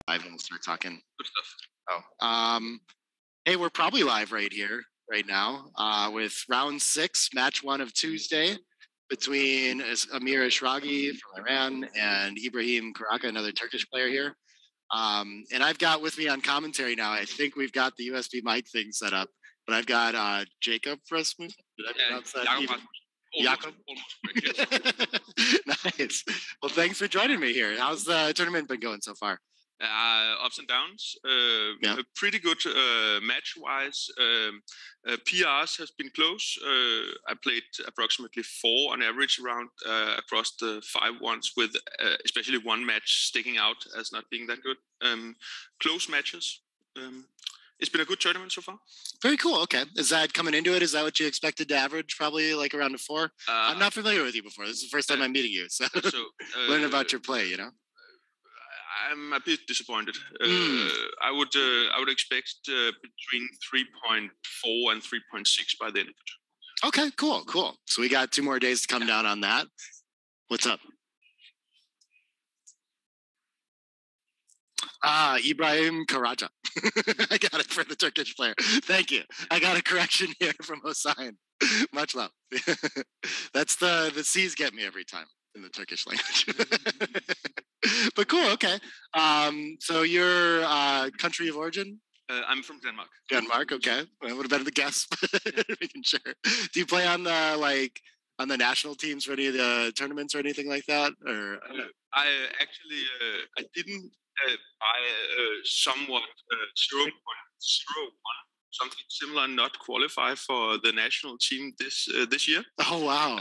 live and we'll start talking. Good stuff. Hey, we're probably live right here, right now, with round 6, match 1 of Tuesday, between Amir Eshragi from Iran and Ibrahim Karaca, another Turkish player here. And I've got with me on commentary now, I think we've got the USB mic thing set up, but I've got Jakob Rasmussen. Did I pronounce that? Jakob. Nice. Well, thanks for joining me here. How's the tournament been going so far? Ups and downs. Pretty good match-wise. PRs has been close. I played approximately 4 on average around across the 5 ones, with especially one match sticking out as not being that good. Close matches. It's been a good tournament so far. Very cool. Okay. Is that coming into it? Is that what you expected to average? Probably like around a 4? I'm not familiar with you before. This is the first time I'm meeting you. So learn about your play, you know? I'm a bit disappointed. I would expect between 3.4 and 3.6 by the end of it. Okay, cool. So we got 2 more days to come down on that. What's up? Ibrahim Karaca. I got it for the Turkish player. Thank you. I got a correction here from Hossein. Much love. That's the C's get me every time in the Turkish language. But cool, okay. So your country of origin? I'm from Denmark. Denmark, okay. That would have been the guess. Making sure. Do you play on the national teams for any of the tournaments or anything like that? Or I didn't buy somewhat 0.01, something similar, not qualify for the national team this year. Oh wow!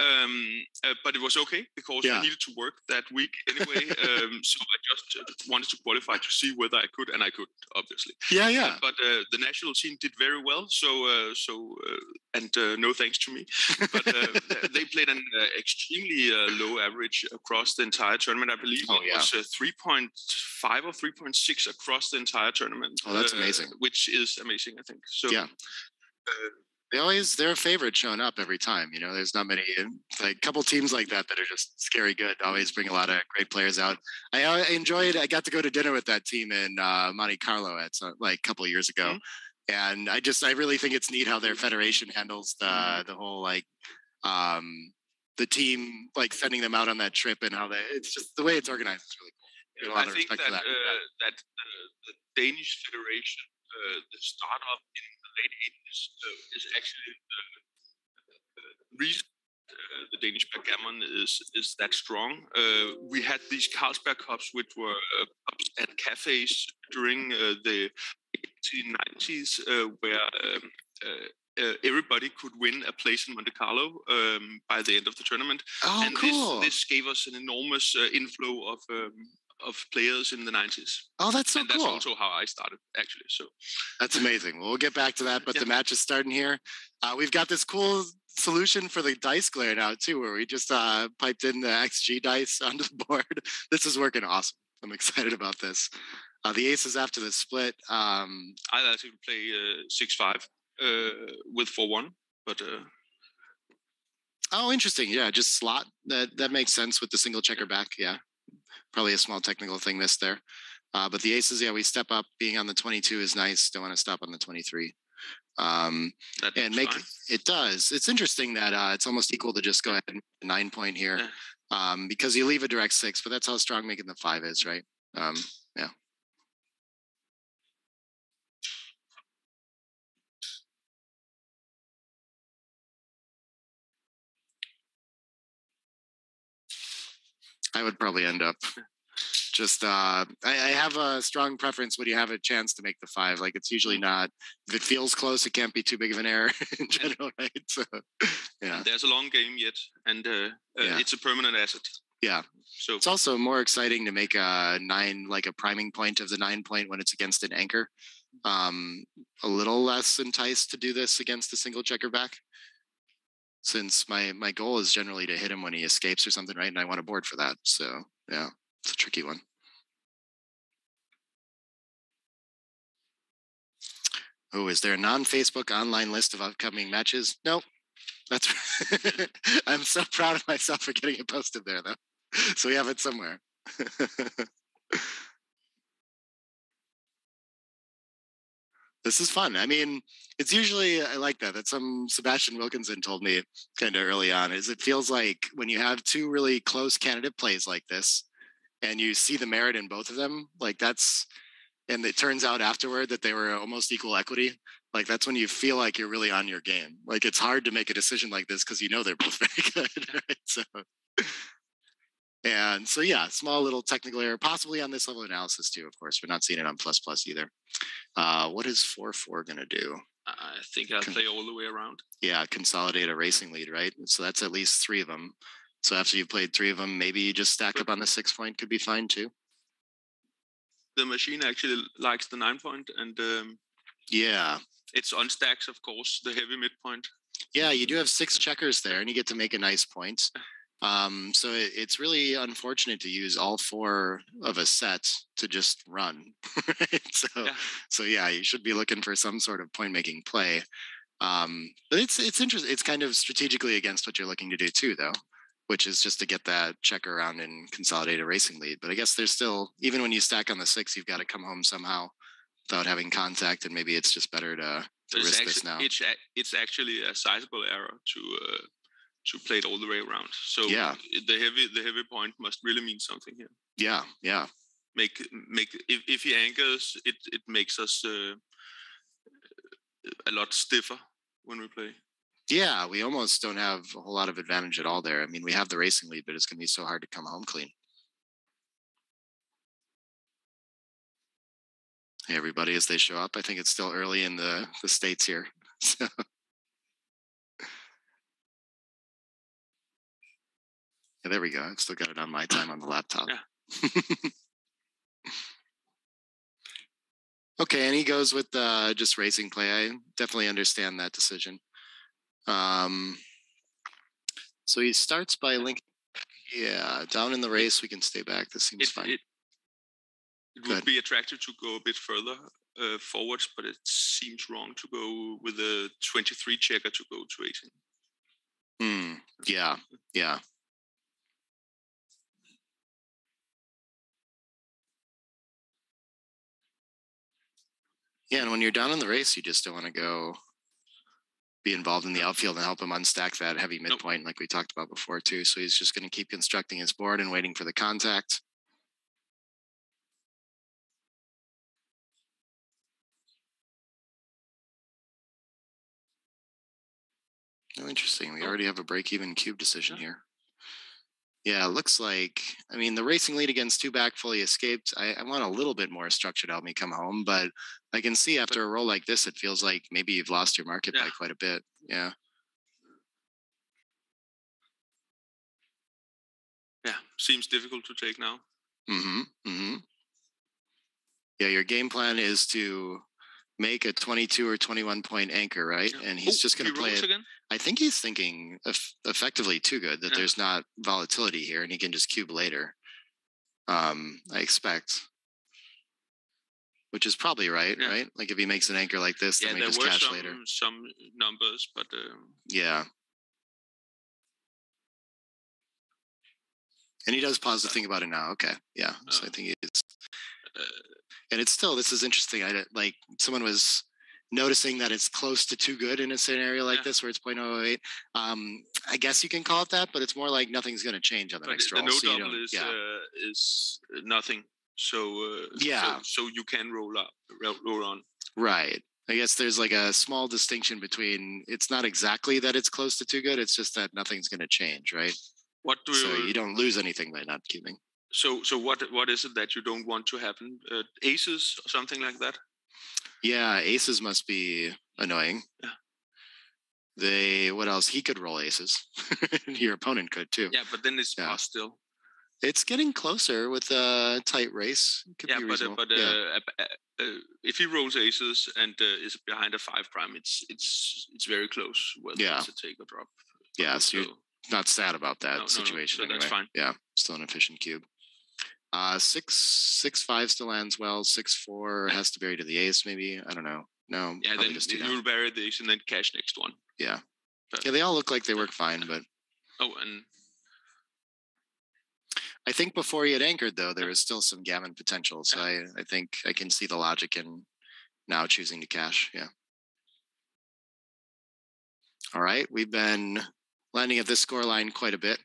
But it was okay because I needed to work that week anyway. So I just wanted to qualify to see whether I could, and I could, obviously. Yeah. But the national team did very well. So no thanks to me. But they played an extremely low average across the entire tournament. I believe it was 3.5 or 3.6 across the entire tournament. Oh, that's amazing. Which is amazing, I think. So yeah. They're a favorite showing up every time. You know, there's not many, like a couple teams like that are just scary good. Always bring a lot of great players out. I enjoyed. I got to go to dinner with that team in Monte Carlo like a couple of years ago, and I really think it's neat how their federation handles the whole like the team like sending them out on that trip, and how it's just the way it's organized. It's really cool. I think that that the Danish federation, the startup in the late 80s, is actually the reason the Danish backgammon is that strong. We had these Carlsberg Cups, which were cups at cafes during the 1890s, where everybody could win a place in Monte Carlo by the end of the tournament. Oh, and cool. This gave us an enormous inflow of players in the 90s. Oh, that's so cool. And that's also how I started, actually. So that's amazing. Well, we'll get back to that, but the match is starting here. We've got this cool solution for the dice glare now, too, where we just piped in the XG dice onto the board. This is working awesome. I'm excited about this. The aces after the split. I actually play 6-5 with 4-1, but... Oh, interesting. Yeah, just slot. That makes sense with the single checker back, yeah. Probably a small technical thing missed there. But the aces, we step up. Being on the 22 is nice. Don't want to stop on the 23. And make fine. It does. It's interesting that it's almost equal to just go ahead and 9 point here. Because you leave a direct 6, but that's how strong making the 5 is, right? Yeah. I would probably end up just I have a strong preference when you have a chance to make the 5. Like it's usually not, if it feels close, it can't be too big of an error in general, right? So yeah. There's a long game yet, and it's a permanent asset. Yeah. So it's also more exciting to make a 9, like a priming point of the 9 point when it's against an anchor. A little less enticed to do this against a single checker back, since my goal is generally to hit him when he escapes or something, right? And I want a board for that. So yeah, it's a tricky one. Oh, is there a non-Facebook online list of upcoming matches? Nope. That's I'm so proud of myself for getting it posted there, though. So we have it somewhere. This is fun. I mean, it's usually, I like that some Sebastian Wilkinson told me kind of early on, is it feels like when you have two really close candidate plays like this and you see the merit in both of them, like that's, and it turns out afterward that they were almost equal equity. Like that's when you feel like you're really on your game. Like it's hard to make a decision like this because you know they're both very good, right? So yeah, small little technical error, possibly on this level of analysis too. Of course, we're not seeing it on plus either. What is 4-4 going to do? I think I'll play all the way around. Yeah, consolidate a racing lead, right? So that's at least 3 of them. So after you've played 3 of them, maybe you just stack up on the 6 point could be fine too. The machine actually likes the 9 point, and yeah, it's on stacks, of course, the heavy midpoint. Yeah, you do have 6 checkers there, and you get to make a nice point. So it's really unfortunate to use all 4 of a set to just run. Right? So yeah, you should be looking for some sort of point-making play. But it's interesting. It's kind of strategically against what you're looking to do too, though, which is just to get that checker around and consolidate a racing lead. But I guess there's still, even when you stack on the 6, you've got to come home somehow without having contact, and maybe it's just better to risk this now. It's actually a sizable error to play it all the way around. So yeah, the heavy point must really mean something here. Yeah. Make if he anchors, it makes us a lot stiffer when we play. Yeah, we almost don't have a whole lot of advantage at all there. I mean, we have the racing lead, but it's going to be so hard to come home clean. Hey, everybody, as they show up, I think it's still early in the States here. So. Yeah, there we go. I've still got it on my time on the laptop. Yeah. Okay, and he goes with just racing play. I definitely understand that decision. So he starts by linking. Yeah, down in the race, we can stay back. This seems fine. It would be attractive to go a bit further forwards, but it seems wrong to go with a 23 checker to go to 18. Yeah. Yeah, and when you're down in the race, you just don't want to go be involved in the outfield and help him unstack that heavy midpoint like we talked about before too. So he's just going to keep constructing his board and waiting for the contact. Oh, interesting. We already have a break-even cube decision here. Yeah, it looks like, I mean, the racing lead against 2 back fully escaped. I want a little bit more structure to help me come home, but I can see after a roll like this, it feels like maybe you've lost your market by quite a bit. Yeah. Yeah, seems difficult to take now. Yeah, your game plan is to make a 22 or 21 point anchor, right? Yeah. And he's just going to play it again. I think he's thinking effectively too good that there's not volatility here and he can just cube later. I expect, which is probably right, right? Like if he makes an anchor like this, then we just cash later. Some numbers, but yeah. And he does pause to think about it now. Okay, yeah. So I think it's, and it's still, this is interesting. Like someone was noticing that it's close to too good in a scenario like this where it's 0.008. I guess you can call it that, but it's more like nothing's going to change on the next roll. The no double is nothing. So so you can roll on. Right. I guess there's like a small distinction between it's not exactly that it's close to too good. It's just that nothing's going to change, right? So you don't lose anything by not cubing. So what is it that you don't want to happen? Aces or something like that? Yeah, aces must be annoying. Yeah. What else? He could roll aces. Your opponent could too. Yeah, but then it's pass still. It's getting closer with a tight race. It could be reasonable. If he rolls aces and is behind a 5 prime, it's very close. Whether it's a take or drop. Yeah, so you're not sad about that situation. So that's fine. Yeah, still an efficient cube. 6-5 still lands well. 6-4 has to bury to the ace, maybe. I don't know. No. Yeah, then you'll bury the ace and then cash next one. Yeah. Yeah, they all look like they work fine, but. And I think before he had anchored, though, there was still some gammon potential. So I think I can see the logic in now choosing to cash. Yeah. All right. We've been landing at this scoreline quite a bit.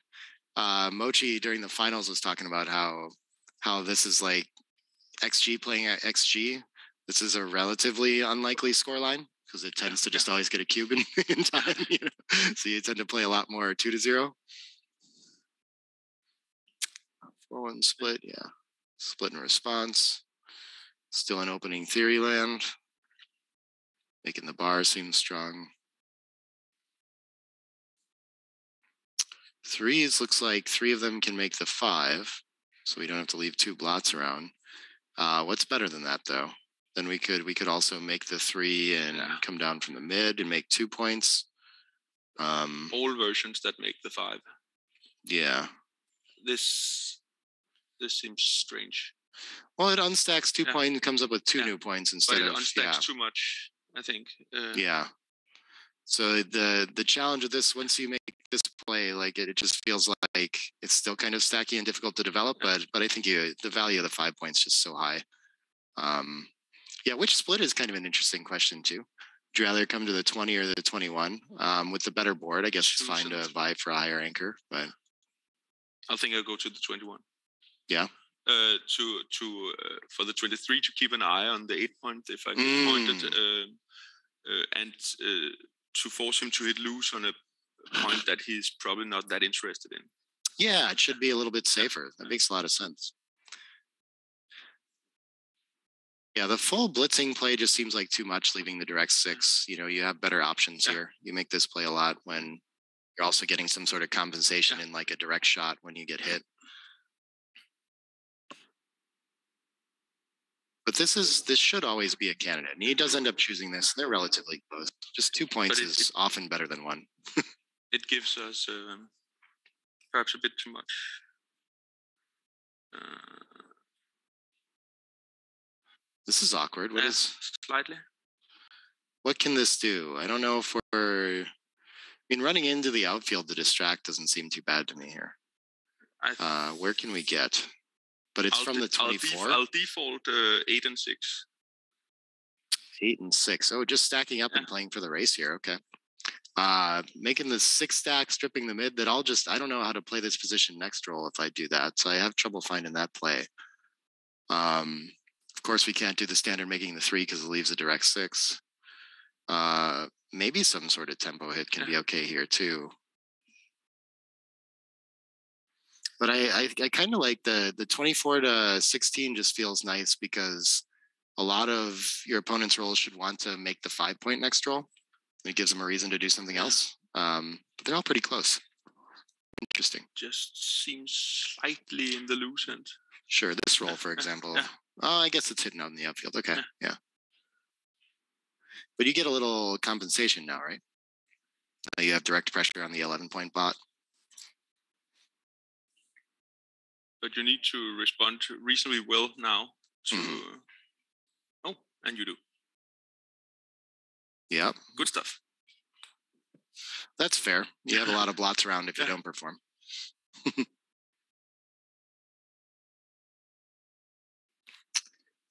Mochi during the finals was talking about how this is like XG playing at XG. This is a relatively unlikely scoreline because it tends to just always get a cube in time. You know? So you tend to play a lot more 2-0. 4-1 split, yeah. Split in response. Still an opening theory land. Making the bar seem strong. Threes looks like 3 of them can make the 5, so we don't have to leave 2 blots around. What's better than that, though? Then we could also make the 3 and come down from the mid and make 2 points. All versions that make the 5. Yeah. This seems strange. Well, it unstacks 2 points and comes up with 2 new points instead of. But it unstacks too much, I think. Yeah. So the challenge of this, once you make this play, like it just feels like it's still kind of stacky and difficult to develop. But I think the value of the 5 points is just so high. Yeah, which split is kind of an interesting question too. Would you rather come to the 20 or the 21? With the better board, I guess it's fine to vie for a higher anchor, but I think I'll go to the 21. Yeah. For the 23 to keep an eye on the 8 point if I get pointed, and to force him to hit loose on a point that he's probably not that interested in. Yeah, it should be a little bit safer. That makes a lot of sense. Yeah, the full blitzing play just seems like too much, leaving the direct 6. You know, you have better options here. You make this play a lot when you're also getting some sort of compensation in like a direct shot when you get hit. But this should always be a candidate. And he does end up choosing this. They're relatively close. Just 2 points is often better than 1. It gives us perhaps a bit too much. This is awkward. Slightly. What can this do? I don't know if we're. I mean, running into the outfield to distract doesn't seem too bad to me here. Where can we get? But it's from the 24. I'll default 8 and 6. 8 and 6. Oh, just stacking up and playing for the race here. Okay. Making the 6 stack, stripping the mid. I don't know how to play this position next roll if I do that. So I have trouble finding that play. Of course, we can't do the standard making the 3 because it leaves a direct 6. Maybe some sort of tempo hit can be okay here too. But I kind of like the 24 to 16 just feels nice because a lot of your opponent's rolls should want to make the 5 point next roll. It gives them a reason to do something else. But they're all pretty close. Interesting. Just seems slightly in the loose end. Sure, this roll, for example. Oh, I guess it's hidden out in the upfield. Okay, yeah. But you get a little compensation now, right? You have direct pressure on the 11-point bot. But you need to respond reasonably well now. Oh, and you do. Yeah. Good stuff. That's fair. You have a lot of blots around if you don't perform.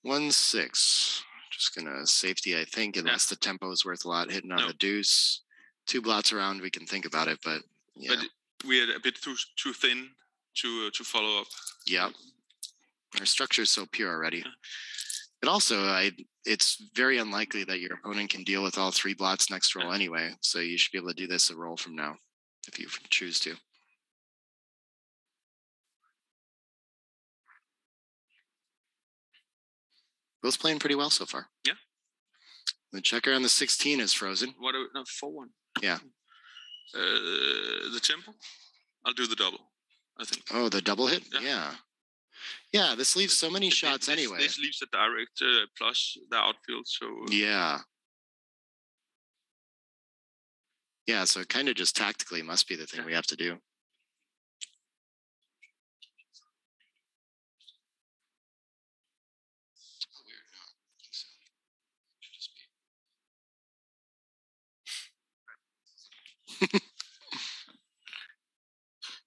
1-6. Just gonna safety, I think, unless the tempo is worth a lot. Hitting on the deuce. 2 blots around, we can think about it, but yeah. But we are a bit too thin to follow up. Yeah. Our structure is so pure already. But also, it's very unlikely that your opponent can deal with all 3 blots next roll anyway. So you should be able to do this a roll from now, if you choose to. Both playing pretty well so far. Yeah. The checker on the 16 is frozen. What? No, 4-1. Yeah. The tempo? I'll do the double, I think. Oh, the double hit? Yeah. Yeah, this leaves so many shots anyway. This leaves a direct plus the outfield, so... Yeah. Yeah, so kind of just tactically must be the thing we have to do.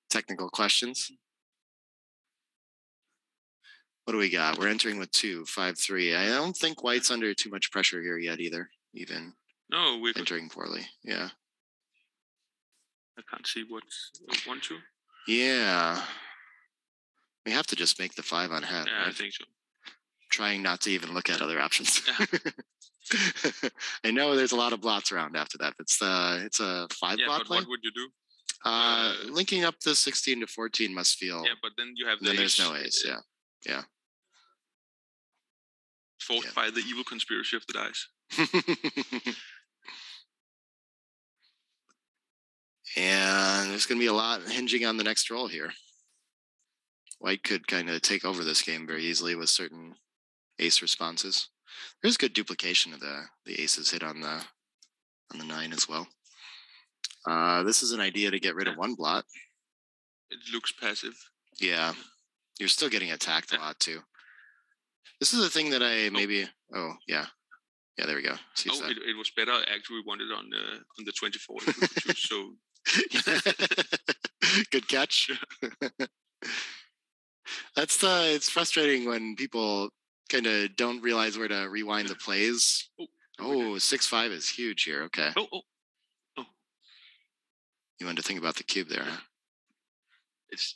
Technical questions. What do we got? We're entering with 2, 5, 3. I don't think white's under too much pressure here yet either, even. No, we're entering poorly. Yeah. I can't see what's 1, 2. Yeah. We have to just make the 5 on head. Yeah, right? I think so. Trying not to even look at other options. Yeah. I know there's a lot of blots around after that. It's a 5 blot play. What would you do? Linking up the 16 to 14 must feel. Yeah, but then you have then there's no ace. Yeah. Yeah. Forced by the evil conspiracy of the dice. And there's going to be a lot hinging on the next roll here. White could kind of take over this game very easily with certain ace responses. There's good duplication of the aces hit on the 9 as well. This is an idea to get rid of 1 blot. It looks passive. Yeah. You're still getting attacked a lot too. This is a thing that I maybe. Oh yeah. Yeah, there we go. It was better. I actually wanted on the 24. So good catch. It's frustrating when people kind of don't realize where to rewind the plays. 6-5 is huge here. Okay. Oh. You wanted to think about the cube there, huh? It's.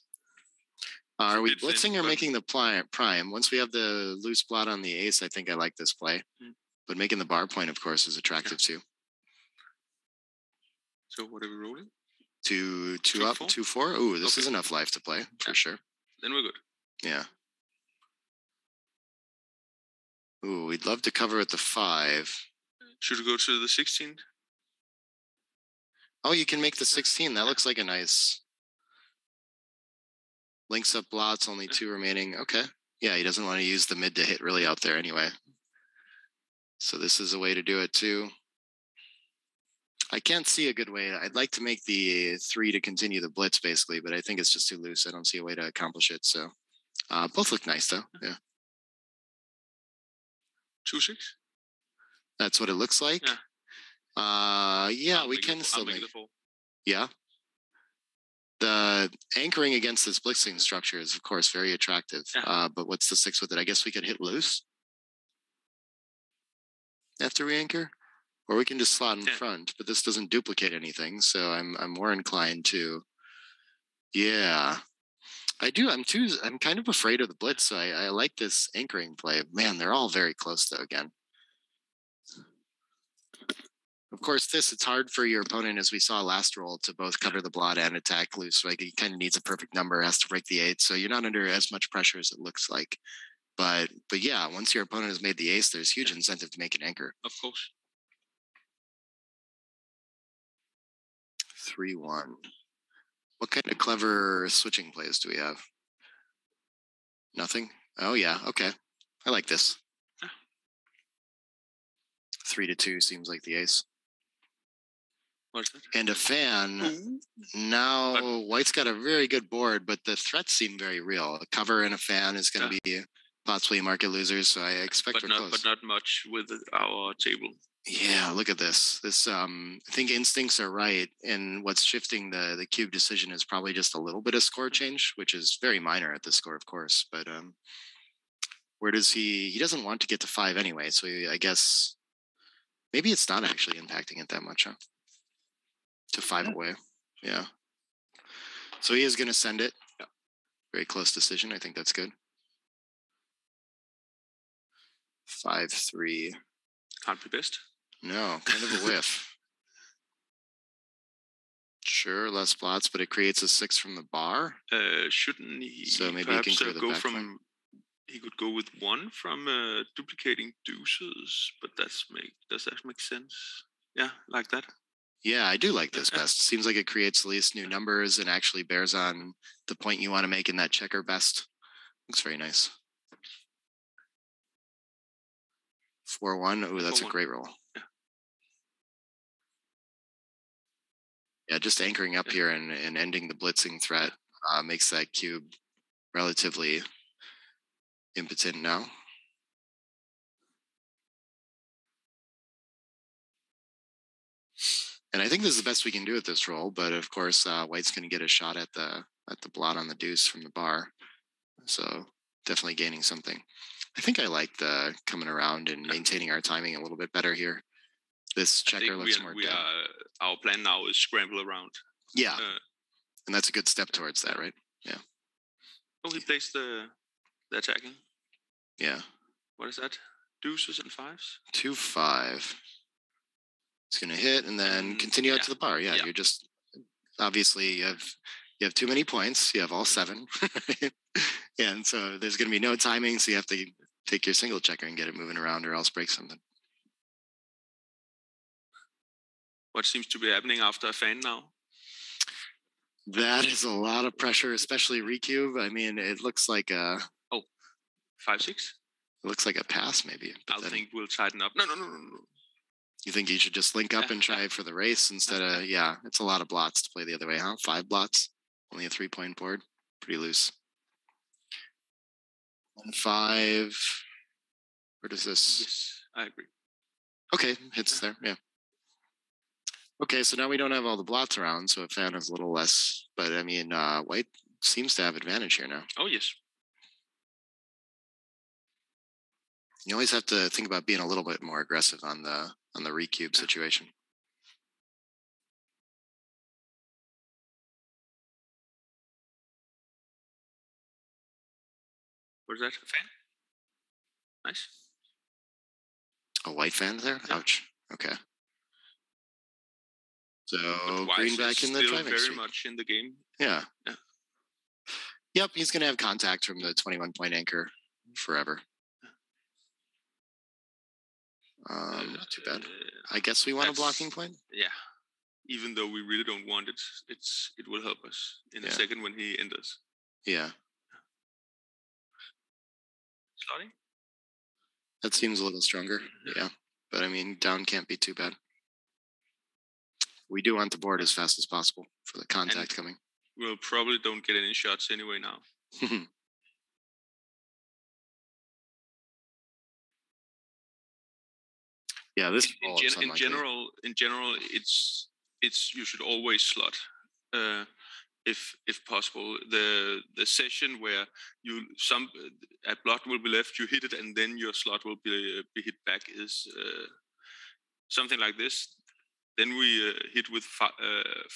Are we blitzing or making the prime? Once we have the loose blot on the ace, I think I like this play. But making the bar point, of course, is attractive too. So what are we rolling? 2 up, 4? 2-4. Ooh, this is enough life to play for sure. Then we're good. Yeah. Ooh, we'd love to cover at the 5. Should we go to the 16? Oh, you can make the 16. That looks like a nice. Links up blots, only 2 remaining. Okay. Yeah, he doesn't want to use the mid to hit really out there anyway. So this is a way to do it too. I can't see a good way. I'd like to make the 3 to continue the blitz basically, but I think it's just too loose. I don't see a way to accomplish it. So both look nice though. Yeah. 2-6. That's what it looks like. Yeah. We can still make. Yeah. The anchoring against this blitzing structure is, of course, very attractive. But what's the 6 with it? I guess we could hit loose after we anchor, or we can just slot in front. But this doesn't duplicate anything, so I'm more inclined to. Yeah, I do. I'm kind of afraid of the blitz, so I like this anchoring play. Man, they're all very close though. Again. Of course, it's hard for your opponent, as we saw last roll, to both cover the blot and attack loose. Like he kind of needs a perfect number, has to break the 8, so you're not under as much pressure as it looks like. But yeah, once your opponent has made the ace, there's huge incentive to make an anchor. Of course. 3-1. What kind of clever switching plays do we have? Nothing? Oh yeah, okay. I like this. 3-2 seems like the ace. And a fan. Now white's got a very good board, but the threats seem very real. A cover and a fan is going to be possibly market losers, so I expect we're close. But not much with our table. Yeah, look at this. This I think instincts are right, and what's shifting the cube decision is probably just a little bit of score change, which is very minor at this score, of course. But where does he doesn't want to get to 5 anyway, so I guess maybe it's not actually impacting it that much, huh? To 5 away. Yeah. So he is going to send it. Yeah. Very close decision. I think that's good. 5-3. Can't be best. No, kind of a whiff. Sure, less blots, but it creates a 6 from the bar. Shouldn't he? So maybe he can go from. He could go with 1 from duplicating deuces, but does that make sense? Yeah, like that. Yeah, I do like this best. Seems like it creates at least new numbers and actually bears on the point you want to make in that checker best. Looks very nice. 4-1. Oh, that's 4-1. A great roll. Yeah, just anchoring up here and ending the blitzing threat makes that cube relatively impotent now. And I think this is the best we can do at this roll, but of course, white's going to get a shot at the blot on the deuce from the bar. So definitely gaining something. I think I like the coming around and maintaining our timing a little bit better here. This checker looks more dead. Our plan now is scramble around. Yeah, and that's a good step towards that, right? Yeah. Oh, he plays the attacking. Yeah. What is that? Deuces and fives? 2-5. It's going to hit and then continue out to the bar. Yeah, you're just obviously you have too many points. You have all 7. And so there's going to be no timing. So you have to take your single checker and get it moving around or else break something. What seems to be happening after a fan now? That is a lot of pressure, especially recube. I mean, it looks like a 5-6. It looks like a pass, maybe. I think we'll tighten up. No. You think you should just link up and try for the race instead of it's a lot of blots to play the other way, huh? 5 blots, only a 3-point board, pretty loose. 1-5. Where does this? Yes, I agree. Okay, hits there, yeah. Okay, so now we don't have all the blots around, so a fan is a little less. But I mean, white seems to have advantage here now. Oh yes. You always have to think about being a little bit more aggressive on the recube situation. Where's that fan? Nice. A white fan there? Yeah. Ouch. Okay. So green back in the driving very street. Much in the game. Yeah. Yep, he's going to have contact from the 21-point anchor forever. Not too bad. I guess we want a blocking point. Yeah. Even though we really don't want it, it will help us in a second when he enters. Yeah. Slotting? That seems a little stronger. Yeah. But I mean, down can't be too bad. We do want the board as fast as possible for the contact coming. We'll probably don't get any shots anyway now. Yeah, this in general, it's you should always slot, if possible. The session where a blot will be left, you hit it, and then your slot will be hit back is something like this. Then we hit with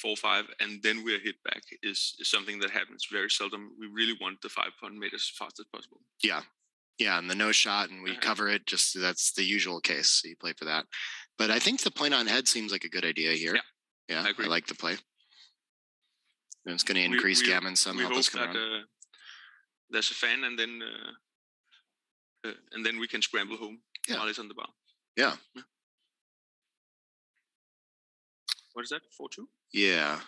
4-5, and then we are hit back is something that happens very seldom. We really want the 5-point made as fast as possible. Yeah, and the no shot, and we cover it. Just that's the usual case. So you play for that. But I think the point on head seems like a good idea here. Yeah, I like the play. And it's going to increase gammon some. We hope that there's a fan, and then we can scramble home while it's on the bar. Yeah. What is that? 4-2? Yeah.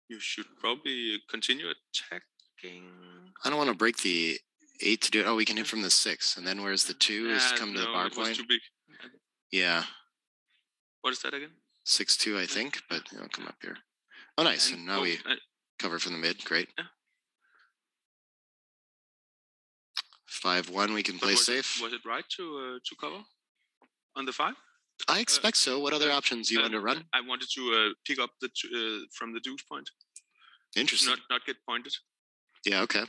You should probably continue attacking. I don't want to break the 8 to do it. Oh, we can hit from the 6, and then where's the 2 is come to the bar point. Was too big. Yeah. What is that again? 6-2, I think, but it'll come up here. Oh, nice. And now we cover from the mid. Great. Yeah. 5-1, we can play safe. Was it right to cover on the 5? I expect so. What other options do you want to run? I wanted to pick up from the deuce point. Interesting. Not get pointed. Yeah, okay.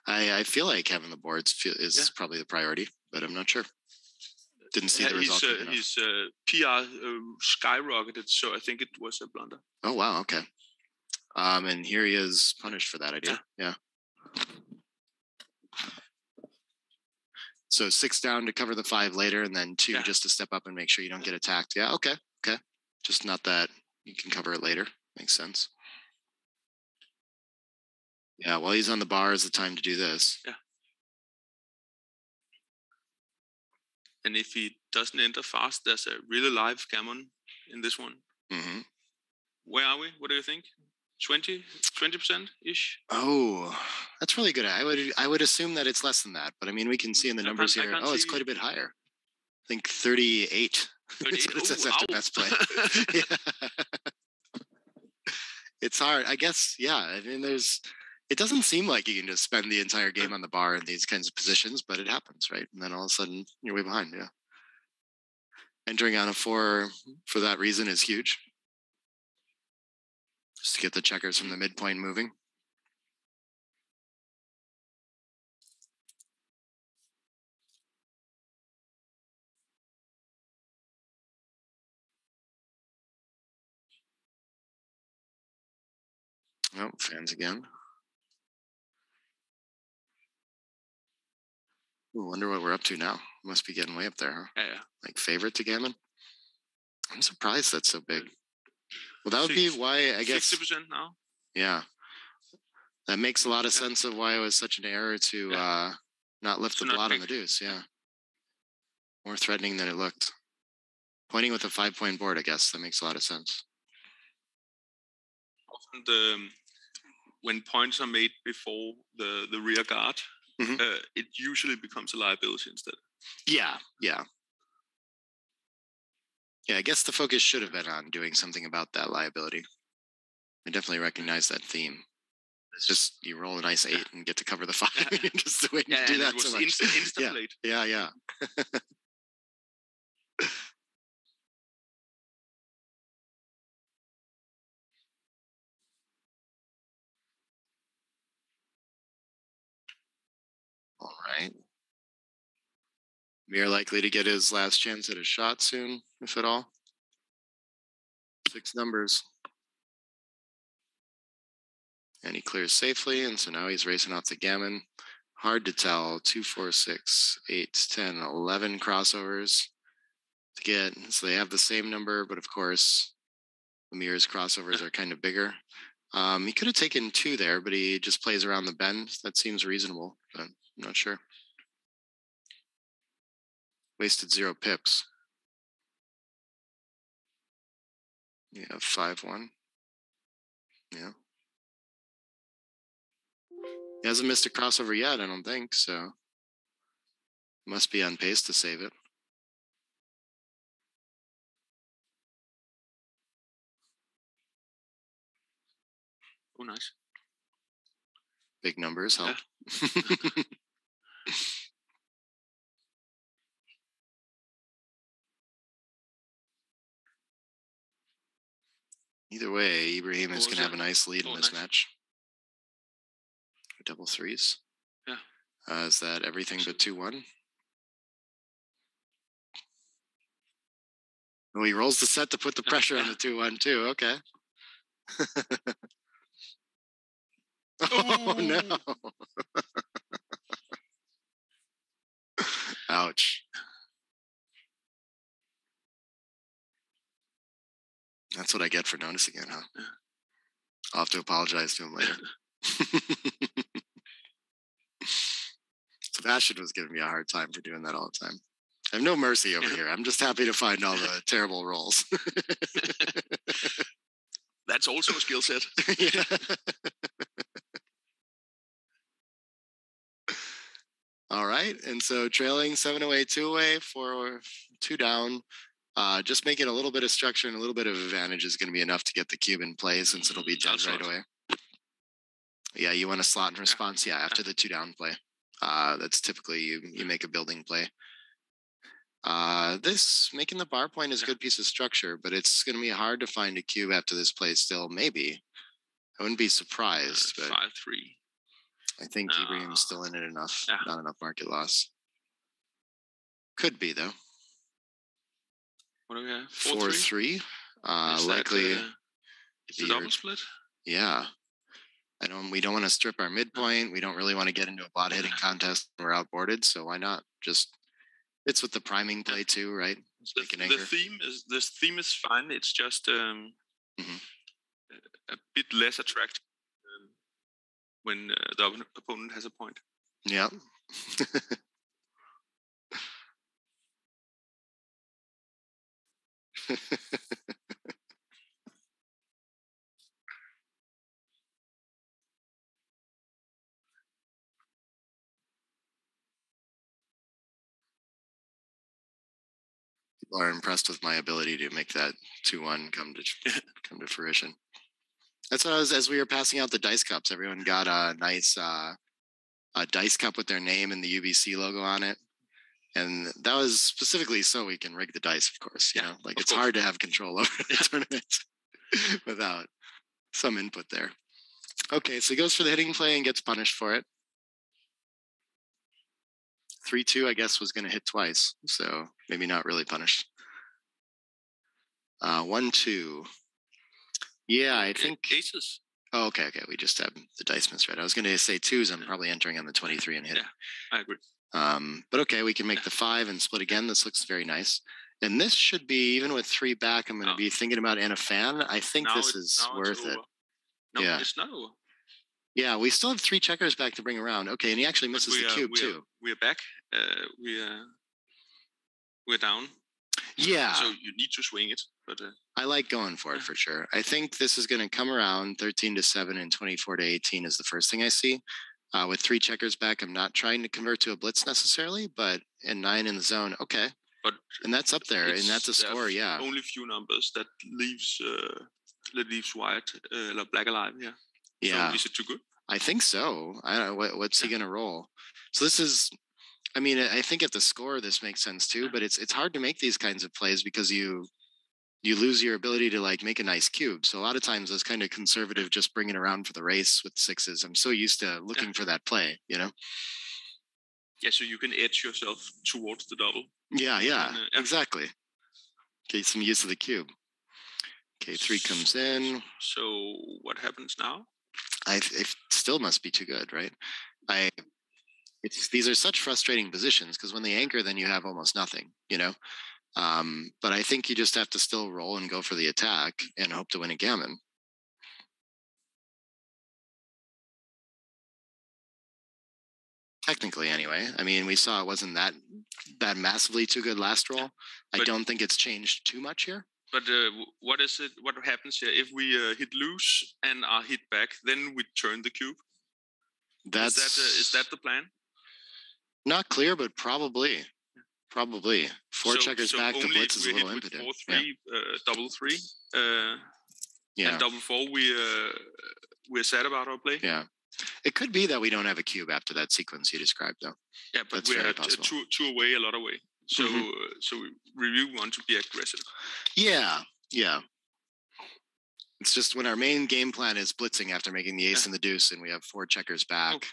I feel like having the boards is probably the priority, but I'm not sure. Didn't see the result. His PR skyrocketed, so I think it was a blunder. Oh, wow, okay. And here he is punished for that idea. Yeah. So 6 down to cover the 5 later, and then 2 just to step up and make sure you don't get attacked. Yeah, okay. Just not that you can cover it later. Makes sense. Yeah, while he's on the bar is the time to do this. Yeah. And if he doesn't enter fast, there's a really live gammon in this one. Mm-hmm. Where are we? What do you think? 20%-ish? Oh, that's really good. I would assume that it's less than that, but I mean, we can see in the numbers here. Oh, it's quite a bit higher. I think 38. 38. That's after best play. It's hard. I guess, I mean, it doesn't seem like you can just spend the entire game on the bar in these kinds of positions, but it happens, right? And then all of a sudden, you're way behind, Entering on a 4 for that reason is huge. Just to get the checkers from the midpoint moving. Oh, fans again. Ooh, wonder what we're up to now. Must be getting way up there, huh? Yeah. Like favorite to Gammon? I'm surprised that's so big. Well, that would be why, I guess. 60% now? Yeah. That makes a lot of sense of why it was such an error to not lift the blot on the deuce. Yeah. More threatening than it looked. Pointing with a 5-point board, I guess. That makes a lot of sense. Often when points are made before the rear guard, it usually becomes a liability instead. Yeah. Yeah, I guess the focus should have been on doing something about that liability. I definitely recognize that theme. It's just you roll a nice 8 and get to cover the 5. Just the way you do that so much. Insta-plate. Yeah. All right. Amir likely to get his last chance at a shot soon, if at all. 6 numbers. And he clears safely, and so now he's racing off to Gammon. Hard to tell. 2, 4, 6, 8, 10, 11 crossovers to get. So they have the same number, but of course, Amir's crossovers are kind of bigger. He could have taken 2 there, but he just plays around the bend. That seems reasonable, but I'm not sure. Wasted 0 pips. Yeah, 5-1. Yeah. He hasn't missed a crossover yet, I don't think, so must be on pace to save it. Oh, nice. Big numbers help. Yeah. Either way, Ibrahim is going to have a nice lead in this match. Double 3s. Yeah. Is that everything but 2-1? Oh, he rolls the set to put the pressure on the 2-1 too. Okay. Oh, no. Ouch. That's what I get for noticing it, huh? I'll have to apologize to him later. Sebastian was giving me a hard time for doing that all the time. I have no mercy over here. I'm just happy to find all the terrible rolls. That's also a skill set. Yeah. All right. And so trailing 7 away, 2 away, 4 2 down. Just making a little bit of structure and a little bit of advantage is going to be enough to get the cube in play since it'll be dead right away. Yeah, you want a slot in response? Yeah, after the 2 down play. That's typically you make a building play. This making the bar point is a good piece of structure, but it's going to be hard to find a cube after this play still. Maybe. I wouldn't be surprised. But 5-3. I think Ibrahim's still in it enough. Not enough market loss. Could be, though. What do we have? 4-3. Likely. It's a double split? Yeah. We don't want to strip our midpoint. We don't really want to get into a blot hitting contest when we're outboarded, so why not? Just it's with the priming play too, right? The theme is fine. It's just a bit less attractive when the opponent has a point. Yeah. People are impressed with my ability to make that 2-1 come to fruition. That's what as we were passing out the dice cups, everyone got a nice dice cup with their name and the UBC logo on it. And that was specifically so we can rig the dice, of course. You know, like it's hard to have control over the tournament without some input there. Okay, so he goes for the hitting play and gets punished for it. 3-2, I guess, was going to hit twice, so maybe not really punished. 1-2. Yeah, I think aces. Oh, okay. We just have the dice misread. I was going to say 2s. I'm probably entering on the 23 and hitting. Yeah, I agree. But okay, we can make the 5 and split again. This looks very nice. And this should be, even with 3 back, I'm going to be thinking about and a fan. I think this is worth it. No, it's not over. Yeah, we still have 3 checkers back to bring around. Okay, and he actually misses the cube too. We're back. We're down. Yeah. So you need to swing it. But I like going for it for sure. I think this is going to come around 13-7 and 24-18 is the first thing I see. With 3 checkers back, I'm not trying to convert to a blitz necessarily, but in 9 in the zone, okay. And that's up there, and that's a score, yeah. Only few numbers that leaves white, black alive, yeah. Yeah. So is it too good? I think so. I don't know. What's he going to roll? So this is, I mean, I think at the score, this makes sense too, but it's hard to make these kinds of plays because you lose your ability to like make a nice cube. So a lot of times those kind of conservative, just bring it around for the race with 6s. I'm so used to looking for that play, you know? Yeah, so you can edge yourself towards the double. Yeah, exactly. Get some use of the cube. Okay, 3 comes in. So what happens now? It still must be too good, right? These are such frustrating positions because when they anchor, then you have almost nothing, you know? But I think you just have to still roll and go for the attack and hope to win a gammon. Technically, anyway. I mean, we saw it wasn't that massively too good last roll. I don't think it's changed too much here. But what is it? What happens here if we hit loose and are hit back? Then we turn the cube. Is that the plan? Not clear, but probably. 4 checkers back. The blitz is a little impotent. 4-3, double 3, and double 4. We're sad about our play. Yeah. It could be that we don't have a cube after that sequence you described, though. Yeah, but that's we had two away, a lot away. So, so we really want to be aggressive. Yeah. It's just when our main game plan is blitzing after making the ace and the deuce, and we have 4 checkers back.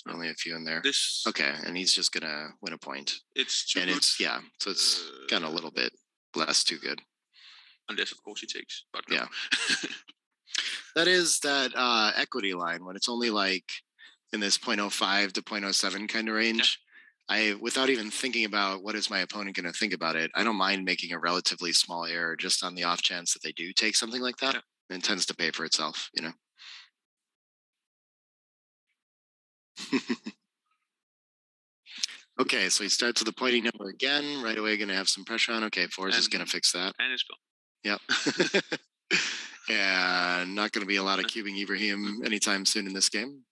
Only a few in there. Okay, and he's just gonna win a point. It's too good. So it's kind of a little bit less too good. Unless, of course, he takes. But no. Yeah. That is that equity line when it's only like in this 0.05 to 0.07 kind of range. Yeah. Without even thinking about what is my opponent going to think about it, I don't mind making a relatively small error just on the off chance that they do take something like that. Yeah. It tends to pay for itself, you know. Okay, so he starts with the pointing number again. Right away, going to have some pressure on. Okay, 4s is going to fix that. And it's gone. Yep. Yeah, not going to be a lot of cubing Ibrahim anytime soon in this game.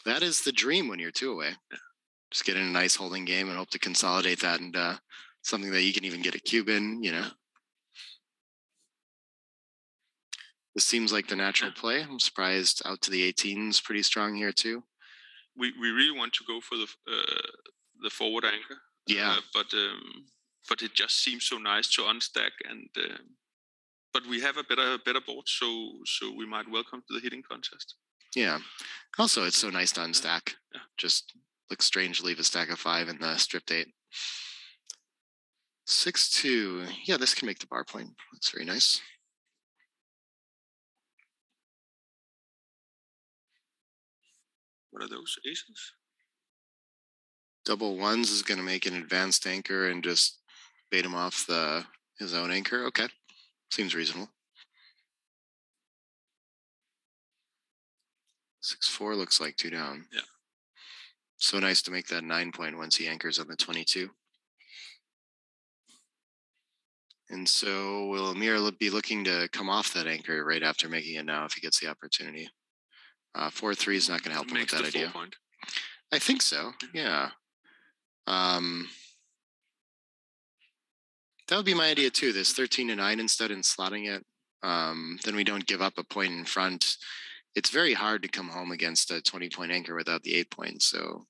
That is the dream when you're 2 away. Yeah. Just get in a nice holding game and hope to consolidate that and something that you can even get a cube in, you know. This seems like the natural play. I'm surprised out to the 18s pretty strong here too. We really want to go for the forward anchor. Yeah. But it just seems so nice to unstack, and but we have a better board, so we might welcome to the hitting contest. Yeah. Also, it's so nice to unstack. Yeah. Just looks strange to leave a stack of 5 in the stripped 8. 6-2. Yeah, this can make the bar point. That's very nice. What are those aces? Double 1s is going to make an advanced anchor and just bait him off his own anchor. Okay. Seems reasonable. 6-4 looks like 2 down. Yeah. So nice to make that 9 point once he anchors on the 22. And so will Amir be looking to come off that anchor right after making it now if he gets the opportunity? 4-3 is not going to help him with that idea. Point. I think so. Yeah. That would be my idea too. This 13-9 instead and slotting it. Then we don't give up a point in front. It's very hard to come home against a 20-point anchor without the 8 points. So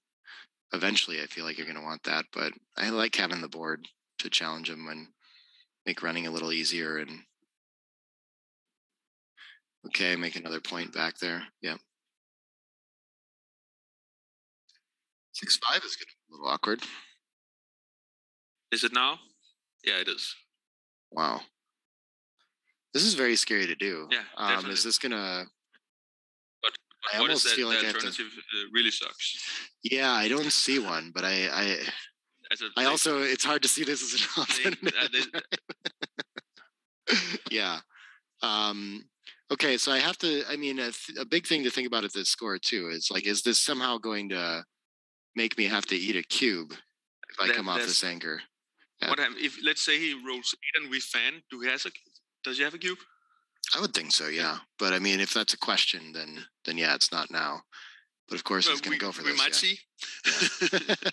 eventually I feel like you're going to want that. But I like having the board to challenge him and make running a little easier. And okay, make another point back there. Yeah. 6-5 is going to be a little awkward. Is it now? Yeah, it is. Wow. This is very scary to do. Yeah, is this gonna? But I what is almost that? feel like The I have to. alternative really sucks. Yeah, I don't see one, but I also it's hard to see this as an alternative. Yeah. Okay, so I have to. I mean, a big thing to think about at this score too is like, is this somehow going to make me have to eat a cube if I come off this anchor? What if, let's say, he rolls 8 and we fan? Does he have a cube? I would think so, yeah. But I mean, if that's a question, then yeah, it's not now. But of course, he's going to go for this. We might see. Yeah.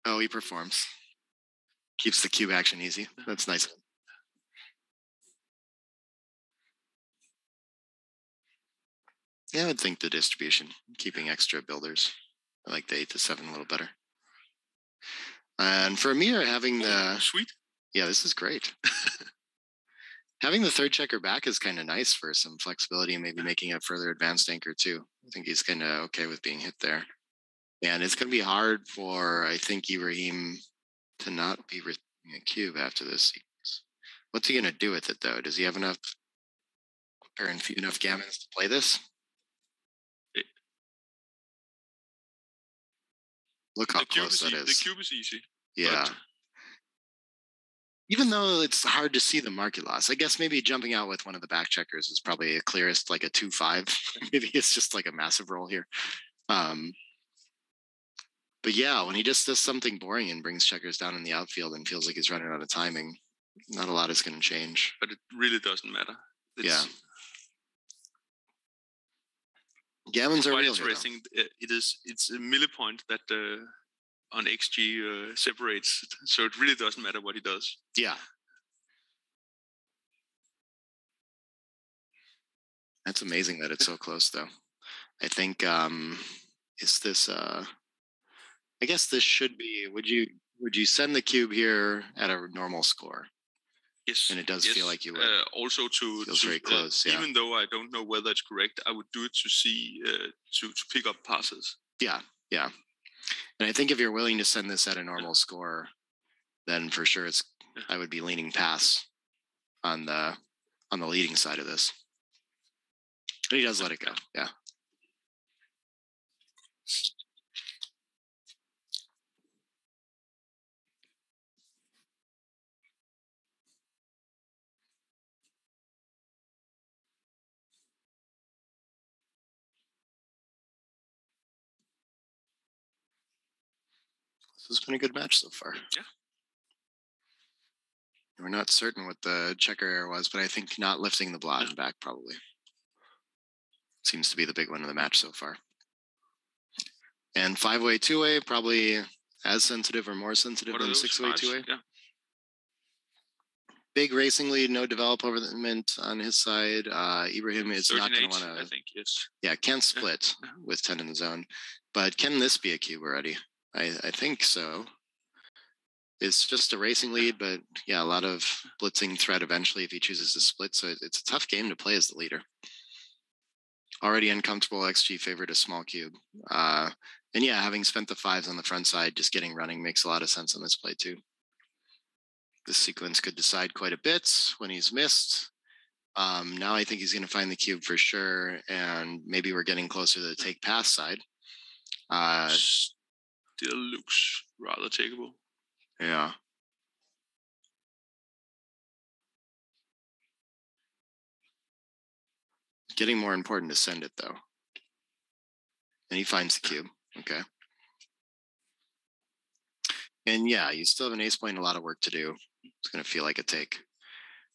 Oh, he performs. Keeps the cube action easy. That's nice. Yeah, I would think the distribution, keeping extra builders. I like the 8 to 7 a little better. And for Amir, having sweet. Yeah, this is great. Having the third checker back is kind of nice for some flexibility and maybe making a further advanced anchor too. I think he's kind of okay with being hit there. And it's going to be hard for, I think, Ibrahim to not be receiving a cube after this. What's he going to do with it, though? Does he have enough gammons to play this? Look how close that is. The cube is easy. Yeah. Even though it's hard to see the market loss, I guess maybe jumping out with one of the back checkers is probably the clearest, like a 2-5. Maybe it's just like a massive roll here. But yeah, when he just does something boring and brings checkers down in the outfield and feels like he's running out of timing, not a lot is going to change. But it really doesn't matter. Yeah. Gammons are real interesting. It's a millipoint that on XG separates, so it really doesn't matter what he does. Yeah. That's amazing that it's so close, though. I think is this I guess this should be, would you send the cube here at a normal score? Yes. And it does feel like you would. Also feels very close, yeah. Even though I don't know whether it's correct, I would do it to see to pick up passes. Yeah. And I think if you're willing to send this at a normal score, then for sure I would be leaning pass on the leading side of this. But he does let it go. Yeah. This has been a good match so far. Yeah. We're not certain what the checker error was, but I think not lifting the blot back probably seems to be the big one of the match so far. And 5-way, 2-way, probably as sensitive or more sensitive than 6-way, 2-way. Yeah. Big racing lead, no development on his side. Ibrahim is not going to want to. I think, yes. Yeah, can't split with 10 in the zone. But can this be a cube already? I think so. It's just a racing lead, but yeah, a lot of blitzing threat eventually if he chooses to split. So it's a tough game to play as the leader. Already uncomfortable XG favored a small cube. And yeah, having spent the 5s on the front side, just getting running makes a lot of sense on this play too. This sequence could decide quite a bit when he's missed. Now I think he's going to find the cube for sure. And maybe we're getting closer to the take pass side. Still looks rather takeable. Yeah. Getting more important to send it, though. And he finds the cube. Okay. And yeah, you still have an ace point and a lot of work to do. It's going to feel like a take.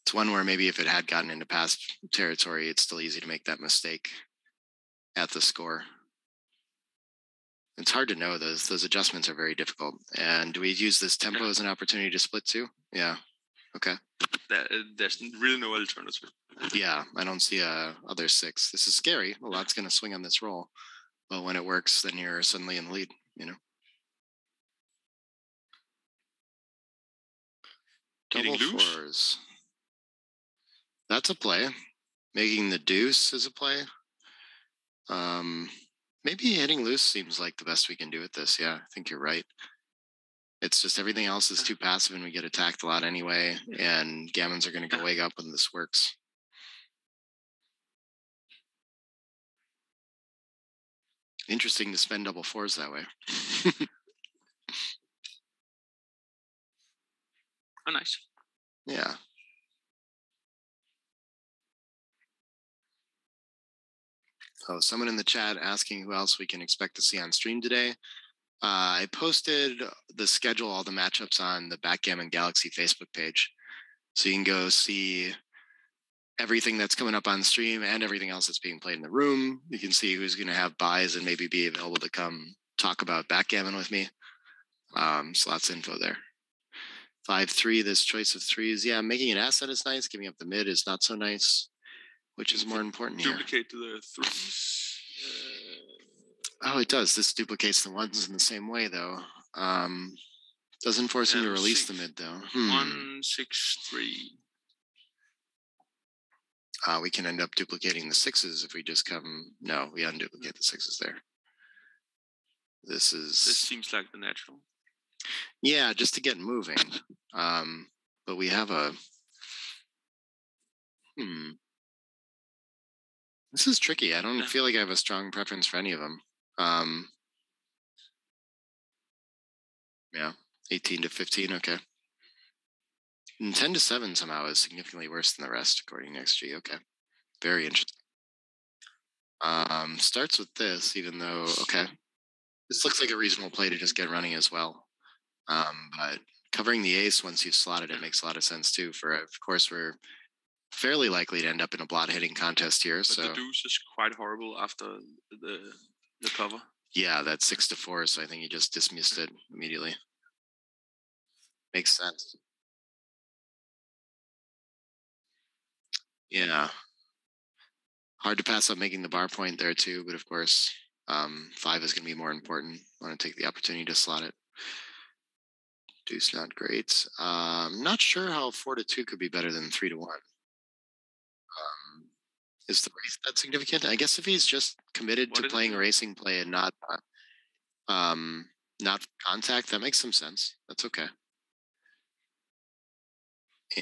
It's one where maybe if it had gotten into pass territory, it's still easy to make that mistake at the score. It's hard to know. Those adjustments are very difficult. And do we use this tempo as an opportunity to split too? Yeah. Okay. There's really no alternative. Yeah, I don't see other 6. This is scary. A lot's going to swing on this roll. But when it works, then you're suddenly in the lead, Double 4s. That's a play. Making the deuce is a play. Maybe hitting loose seems like the best we can do with this. Yeah, I think you're right. It's just everything else is too passive and we get attacked a lot anyway. And Gammons are going to go wake up when this works. Interesting to spend double fours that way. Oh, nice. Yeah. Oh, someone in the chat asking who else we can expect to see on stream today. I posted the schedule, all the matchups on the Backgammon Galaxy Facebook page. So you can go see everything that's coming up on stream and everything else that's being played in the room. You can see who's going to have buys and maybe be available to come talk about Backgammon with me. So lots of info there. 5-3, this choice of threes. Yeah, making an asset is nice. Giving up the mid is not so nice. Which is more important here? Duplicate the threes. Oh, it does. This duplicates the ones in the same way, though. Doesn't force him to release the mid, though. 1, 6, 3. We can end up duplicating the sixes if we just come. No, we unduplicate the sixes there. This seems like the natural. Yeah, just to get moving. But we have a. This is tricky. I don't feel like I have a strong preference for any of them. Yeah, 18 to 15. Okay. And 10 to 7 somehow is significantly worse than the rest, according to XG. Okay. Very interesting. Starts with this, even though, okay. This looks like a reasonable play to just get running as well. But covering the ace once you've slotted it makes a lot of sense too. Of course, we're fairly likely to end up in a blot hitting contest here. But the deuce is quite horrible after the cover. Yeah, that's 6 to 4, so I think he just dismissed it immediately. Makes sense. Yeah. Hard to pass up making the bar point there too, but of course, 5 is going to be more important. I want to take the opportunity to slot it. Deuce not great. Not sure how 4 to 2 could be better than 3 to 1. Is the race that significant? I guess if he's just committed to playing a racing play and not contact, that makes some sense. That's okay.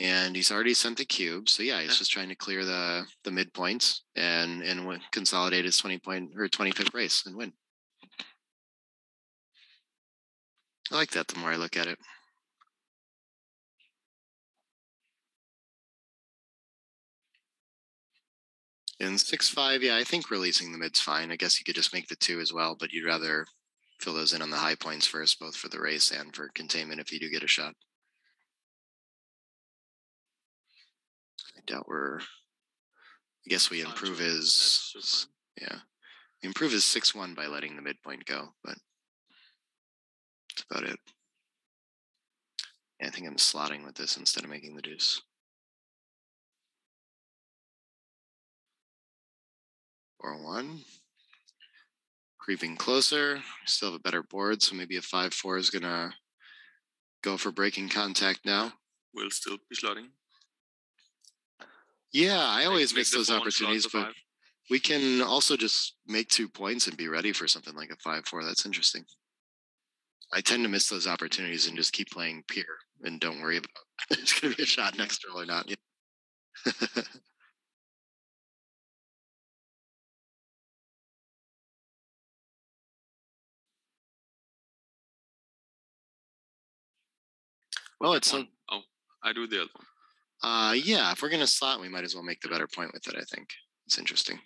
And he's already sent the cube, so yeah, he's just trying to clear the midpoints and consolidate his 20-point or 20-pip race and win. I like that the more I look at it. In 6-5, yeah, I think releasing the mid's fine. I guess you could just make the 2 as well, but you'd rather fill those in on the high points first, both for the race and for containment if you do get a shot. I doubt I guess we improve his. Yeah. We improve his 6-1 by letting the midpoint go, but that's about it. Yeah, I think I'm slotting with this instead of making the deuce. 4-1. Creeping closer. Still have a better board, so maybe a 5-4 is going to go for breaking contact now. We'll still be slotting. Yeah, I always miss those opportunities, but we can also just make 2 points and be ready for something like a 5-4. That's interesting. I tend to miss those opportunities and just keep playing peer and don't worry about it's going to be a shot next roll or not. Yeah. Well, it's some. Oh, I do the other one. Yeah, if we're gonna slot, we might as well make the better point with it. I think it's interesting.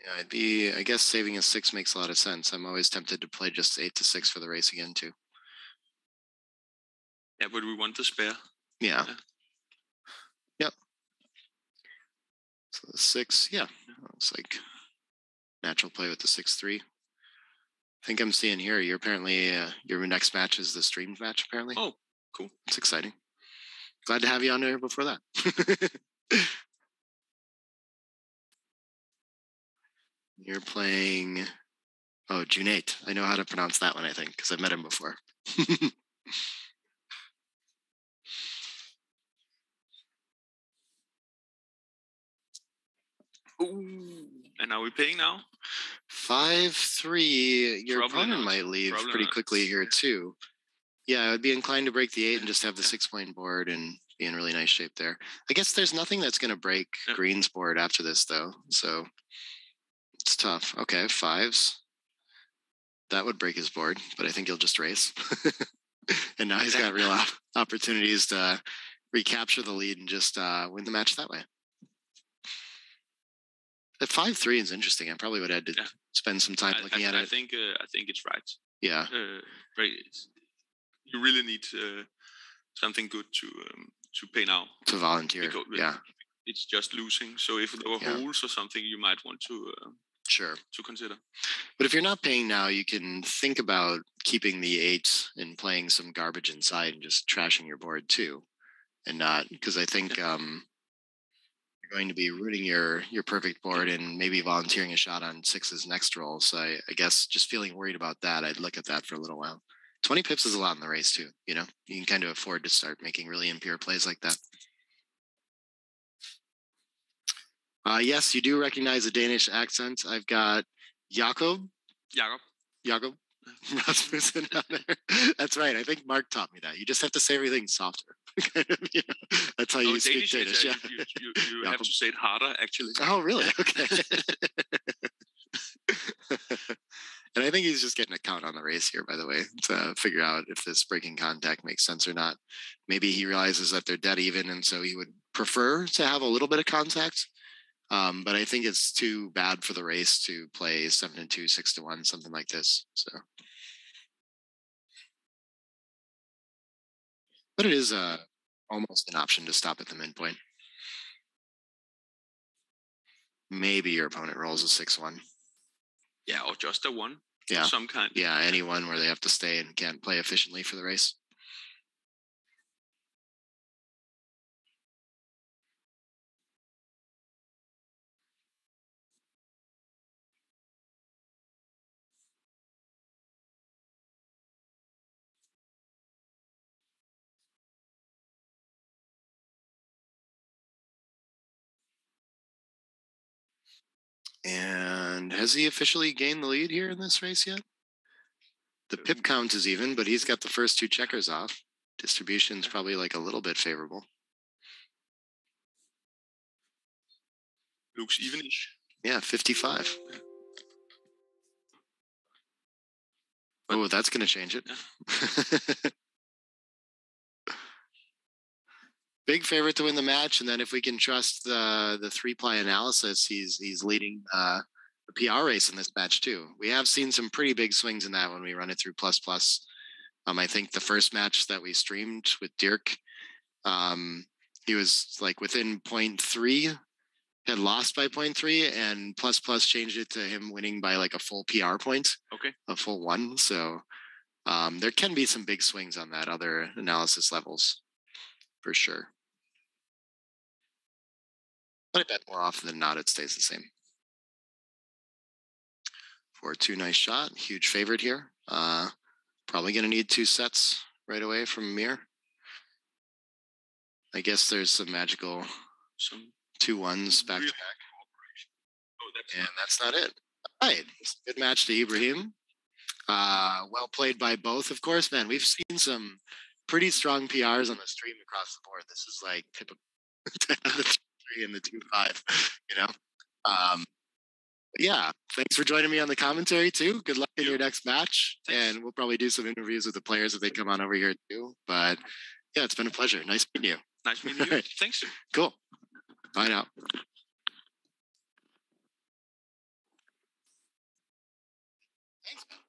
Yeah, I guess saving a 6 makes a lot of sense. I'm always tempted to play just 8 to 6 for the race again too. Yeah, but we want to spare. Yeah. Yep. So the 6, yeah, it's like natural play with the 6-3. I think I'm seeing here. You're apparently your next match is the streamed match. Apparently. Oh, cool. It's exciting. Glad to have you on there before that. You're playing. Oh, Cunet. I know how to pronounce that one. I think because I've met him before. Ooh. And are we paying now? 5-3. Your Probably opponent not. might leave Probably pretty not. quickly here Yeah. too. Yeah, I would be inclined to break the 8 Yeah. and just have the Yeah. 6-point board and be in really nice shape there. I guess there's nothing that's going to break Yeah. Green's board after this though, so it's tough. Okay, 5s. That would break his board, but I think he'll just race. And now he's got real opportunities to recapture the lead and just win the match that way. The 5-3 is interesting. I probably would have had to spend some time looking at it. I think it's right. Yeah. Right. You really need something good to pay now. To volunteer. Because it's just losing. So if there were holes or something, you might want to to consider. But if you're not paying now, you can think about keeping the 8 and playing some garbage inside and just trashing your board too, and not because I think you're going to be rooting your perfect board and maybe volunteering a shot on 6's next roll. So I guess just feeling worried about that, I'd look at that for a little while. 20 pips is a lot in the race too. You know, you can kind of afford to start making really impure plays like that. Yes, you do recognize a Danish accent. I've got Jakob. Rasmussen on there. That's right. I think Marc taught me that. You just have to say everything softer. That's how you speak Danish. You have to say it harder, actually. Oh, really? Okay. And I think he's just getting a count on the race here, by the way, to figure out if this breaking contact makes sense or not. Maybe he realizes that they're dead even, and so he would prefer to have a little bit of contact. But I think it's too bad for the race to play 7-2, 6-1, something like this. So, but it is almost an option to stop at the midpoint. Maybe your opponent rolls a 6-1. Yeah, or just a 1. Yeah, of some kind. Yeah, any one where they have to stay and can't play efficiently for the race. And has he officially gained the lead here in this race yet? The pip count is even, but he's got the first 2 checkers off. Distribution's probably like a little bit favorable. Looks evenish. Yeah, 55. Oh, that's going to change it. Yeah. Big favorite to win the match, and then if we can trust the 3-ply analysis, he's leading the PR race in this match too. We have seen some pretty big swings in that when we run it through plus. I think the first match that we streamed with Dirk, he was like within 0.3, had lost by 0.3, and plus changed it to him winning by like a full PR point. Okay. A full 1. So there can be some big swings on that other analysis levels for sure. But I bet more often than not, it stays the same. 4-2, nice shot. Huge favorite here. Probably going to need 2 sets right away from Amir. I guess there's some magical 2 1s back to back. And that's not it. All right. Good match to Ibrahim. Well played by both, of course. Man, we've seen some pretty strong PRs on the stream across the board. This is like typical 10 out of 3 and the 2-5, you know? Yeah, thanks for joining me on the commentary too. Good luck in your next match. Thanks. And we'll probably do some interviews with the players if they come on over here too. But yeah, it's been a pleasure. Nice meeting you. Nice meeting you. Right. Thanks. Cool. Bye now. Thanks, man.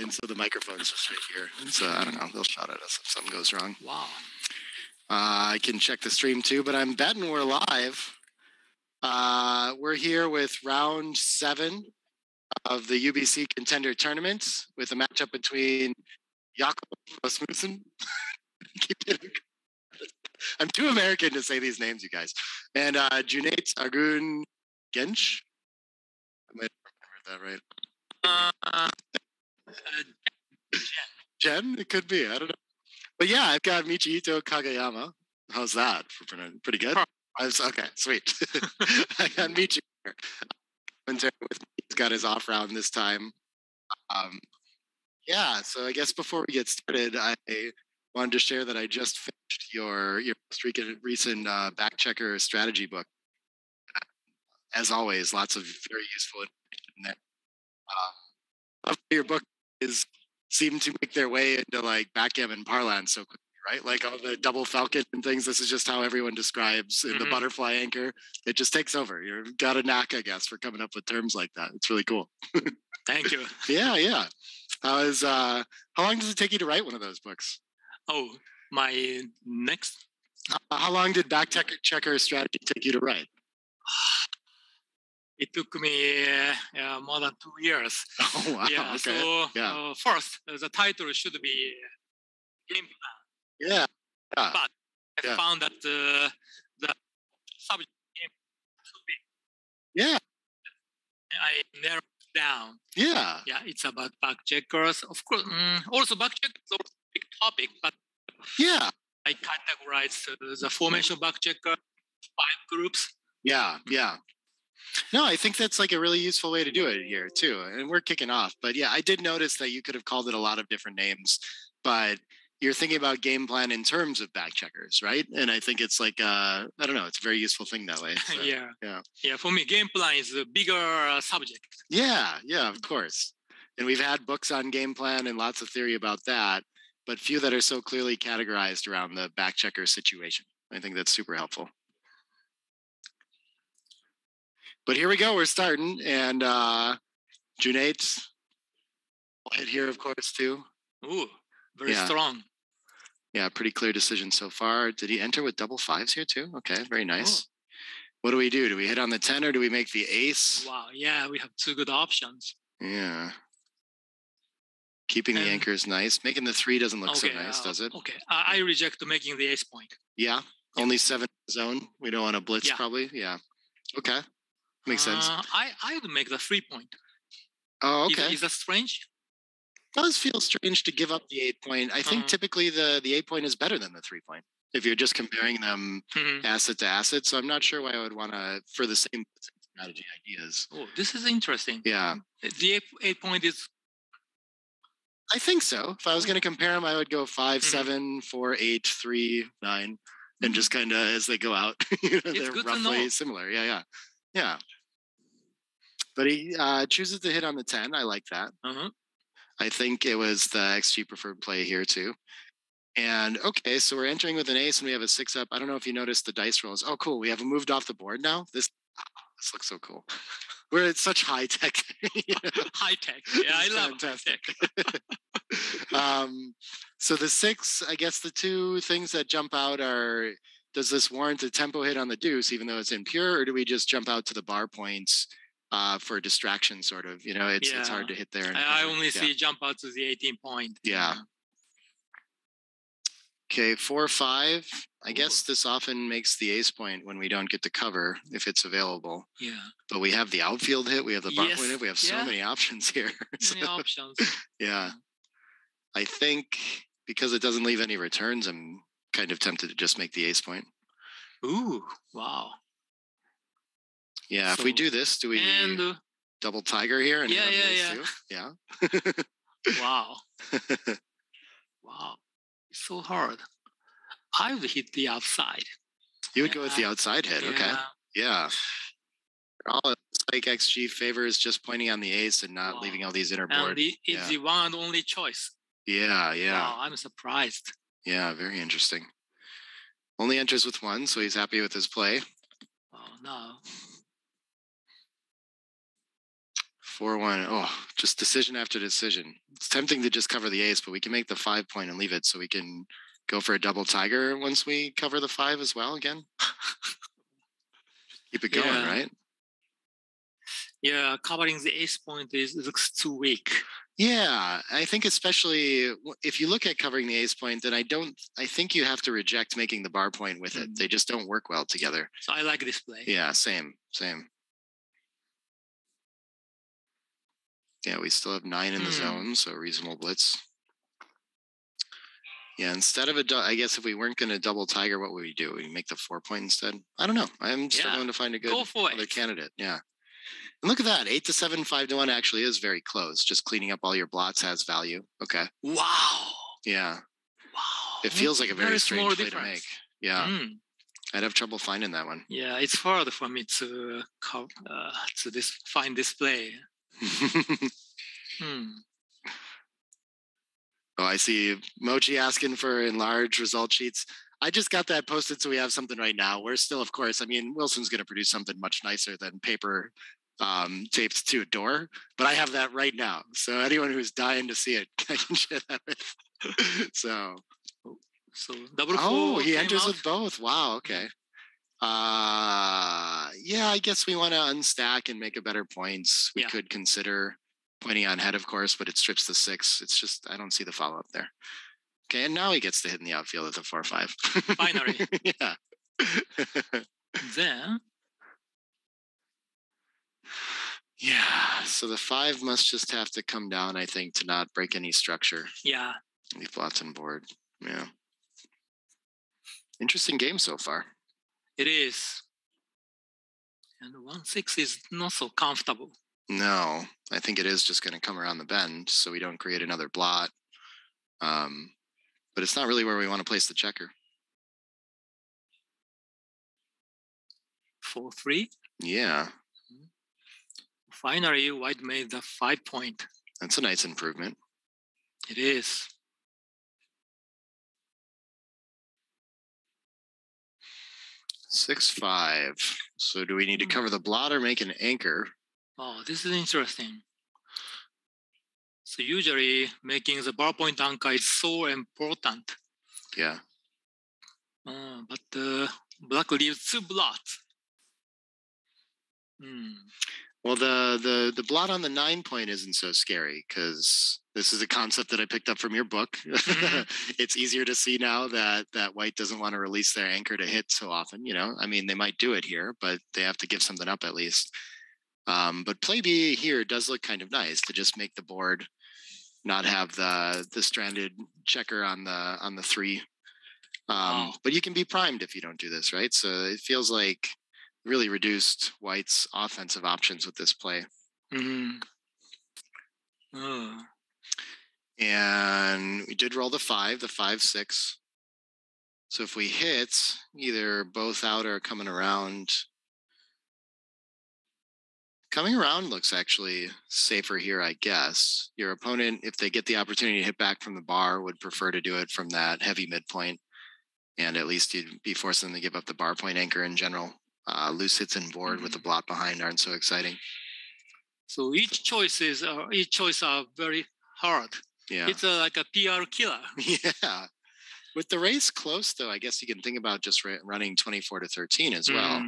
and so the microphone's just right here. So I don't know. They'll shout at us if something goes wrong. Wow. I can check the stream too, but I'm betting we're live. We're here with round 7 of the UBC Contender tournament with a matchup between Jakob Rasmussen. I'm too American to say these names, you guys. And Cunet Argun Genc. I might have remembered that right. Gen? It could be. I don't know. But yeah, I've got Michihito Kagayama. How's that? Pretty good? Okay, sweet. I got Michi here. He's got his off round this time. Yeah, so I guess before we get started, I wanted to share that I just finished your most recent back checker strategy book. As always, lots of very useful information in there. Your book seem to make their way into like backgammon parlance so quickly, right? Like all the double falcon and things. This is just how everyone describes in the butterfly anchor. It just takes over. You've got a knack, I guess, for coming up with terms like that. It's really cool. Thank you. Yeah. How long does it take you to write one of those books? Oh, my next. How long did back checker strategy take you to write? It took me more than 2 years. Oh, wow. Yeah, okay. So first, the title should be Game Plan. Yeah. But I found that the subject game too big. Yeah. I narrowed it down. Yeah. Yeah, it's about back checkers. Of course, also back checkers is also a big topic, but yeah, I categorize the formation back checker 5 groups. Yeah. No, I think that's like a really useful way to do it here too. And we're kicking off. But yeah, I did notice that you could have called it a lot of different names, but you're thinking about game plan in terms of back checkers, right? And I think it's like, I don't know, it's a very useful thing that way. So, yeah. For me, game plan is a bigger subject. Yeah, of course. And we've had books on game plan and lots of theory about that, but few that are so clearly categorized around the back checker situation. I think that's super helpful. But here we go. We're starting. And Cunet will hit here, of course, too. Ooh, very strong. Yeah, pretty clear decision so far. Did he enter with double 5s here, too? Okay, very nice. What do we do? Do we hit on the 10 or do we make the ace? Wow, yeah, we have 2 good options. Yeah. Keeping the anchor is nice. Making the 3 doesn't look so nice, does it? Okay, I reject making the ace point. Yeah? Only 7 zone? We don't want to blitz, probably? Yeah. Okay. Makes sense. I would make the 3 point. Oh, okay. Is that strange? It does feel strange to give up the 8 point. I think typically the 8 point is better than the 3 point if you're just comparing them asset to asset. So I'm not sure why I would want to, for the same strategy ideas. Oh, this is interesting. Yeah. The 8 point is. I think so. If I was going to compare them, I would go 5, 7, 4, 8, 3, 9, and just kind of as they go out, they're roughly similar. Yeah. But he chooses to hit on the 10. I like that. I think it was the XG preferred play here too. And okay, so we're entering with an ace and we have a 6 up. I don't know if you noticed the dice rolls. Oh, cool. We have moved off the board now. This looks so cool. We're at such high tech. High tech. Yeah, I love fantastic. So the 6, I guess the 2 things that jump out are, does this warrant a tempo hit on the deuce, even though it's impure, or do we just jump out to the bar points for distraction, sort of? It's hard to hit there. I only see jump out to the 18 point. Yeah. Okay, 4, 5. I guess this often makes the ace point when we don't get to cover if it's available. Yeah. But we have the outfield hit. We have the bar point hit. We have so many options here. Many options. Yeah. I think because it doesn't leave any returns, I'm kind of tempted to just make the ace point. Ooh, wow. Yeah, if we do this, do we double tiger here? And Yeah. Wow. Wow. It's so hard. I would hit the outside. You would go with the outside hit, okay. Yeah. It's like XG favors just pointing on the ace and not leaving all these inner board. And it's the one and only choice. Yeah. Wow, I'm surprised. Yeah, very interesting. Only enters with 1, so he's happy with his play. Oh, no. 4-1. Oh, just decision after decision. It's tempting to just cover the ace, but we can make the 5 point and leave it so we can go for a double tiger once we cover the 5 as well again. Keep it going, right? Yeah, covering the ace point looks too weak. Yeah, I think especially if you look at covering the ace point, then I think you have to reject making the bar point with it. They just don't work well together. So I like this play. Yeah, same. Yeah, we still have 9 in the zone, so reasonable blitz. Yeah, instead of I guess if we weren't going to double tiger, what would we do? We make the 4 point instead? I don't know. I'm struggling to find a good other candidate. Yeah. And look at that. 8-7, 5-1 actually is very close. Just cleaning up all your blots has value. Okay. Wow. Yeah. Wow. It feels like a very strange play to make. Yeah. I'd have trouble finding that one. Yeah, it's hard for me to find this play. Oh, I see Mochi asking for enlarged result sheets. I just got that posted, so we have something right now. We're still, of course, I mean, Wilson's going to produce something much nicer than paper taped to a door, but I have that right now. So anyone who's dying to see it, I can share that with. So double 4. Oh, he enters with both. Wow. Okay. Yeah, I guess we want to unstack and make a better points. We could consider pointing on head, of course, but it strips the 6. It's just, I don't see the follow up there. Okay, and now he gets to hit in the outfield at the 4-5. Finally. Yeah. Then. Yeah, so the 5 must just have to come down, I think, to not break any structure. Yeah. Leave blots on board. Yeah. Interesting game so far. It is. And 1-6 is not so comfortable. No, I think it is just going to come around the bend so we don't create another blot. But it's not really where we want to place the checker. 4-3. Yeah. Finally, white made the 5 point. That's a nice improvement. It is. Six, 5. So do we need to cover the blot or make an anchor? Oh, this is interesting. So usually making the bar point anchor is so important. Yeah. But black leaves 2 blots. Well, the blot on the 9 point isn't so scary because this is a concept that I picked up from your book. It's easier to see now that white doesn't want to release their anchor to hit so often. You know, I mean, they might do it here, but they have to give something up at least. But play B here does look kind of nice to just make the board not have the stranded checker on the 3. But you can be primed if you don't do this, right? So it feels like really reduced white's offensive options with this play. And we did roll the 5, the 5-6. So if we hit, either both out or coming around. Coming around looks actually safer here, I guess. Your opponent, if they get the opportunity to hit back from the bar, would prefer to do it from that heavy midpoint. And at least you'd be forcing them to give up the bar point anchor in general. Loose hits and board with the blot behind aren't so exciting. So each choice are very hard. Yeah. It's like a PR killer. Yeah. With the race close, though, I guess you can think about just running 24-13 as well.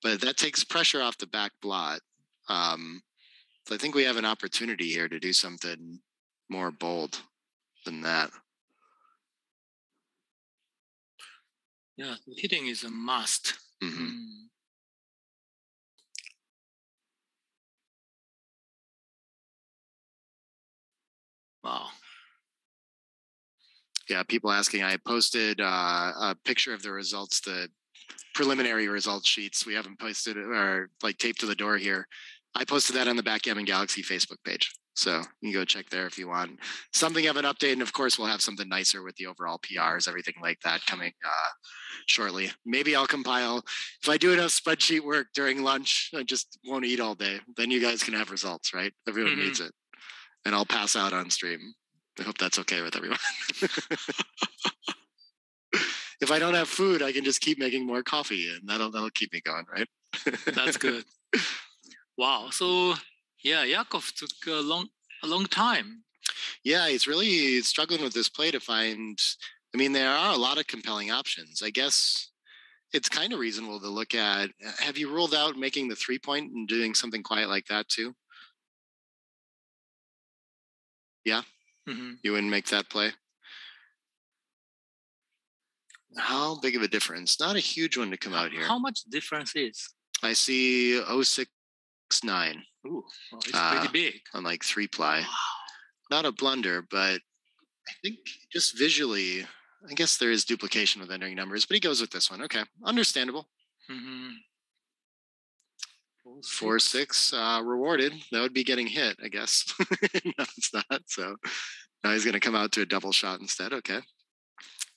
But that takes pressure off the back blot. So I think we have an opportunity here to do something more bold than that. Yeah, hitting is a must. Wow. Yeah, people asking. I posted a picture of the results, the preliminary results sheets. We haven't posted it or like taped to the door here. I posted that on the Backgammon Galaxy Facebook page. So you can go check there if you want something of an update. And of course, we'll have something nicer with the overall PRs, everything like that coming shortly. Maybe I'll compile. If I do enough spreadsheet work during lunch, I just won't eat all day. Then you guys can have results, right? Everyone needs it. And I'll pass out on stream. I hope that's okay with everyone. If I don't have food, I can just keep making more coffee and that'll keep me going, right? That's good. Wow. So Yeah, Jakob took a long time. Yeah, he's really struggling with this play to find. I mean, there are a lot of compelling options. I guess it's kind of reasonable to look at. Have you ruled out making the 3-point and doing something quiet like that too? Yeah, you wouldn't make that play. How big of a difference? Not a huge one to come out here. How much difference is? I see 069. Ooh, well, it's pretty big. On like 3-ply. Wow. Not a blunder, but I think just visually, I guess there is duplication with entering numbers, but he goes with this one. Okay, understandable. 4-6 rewarded. That would be getting hit, I guess. No, it's not. So now he's going to come out to a double shot instead. Okay.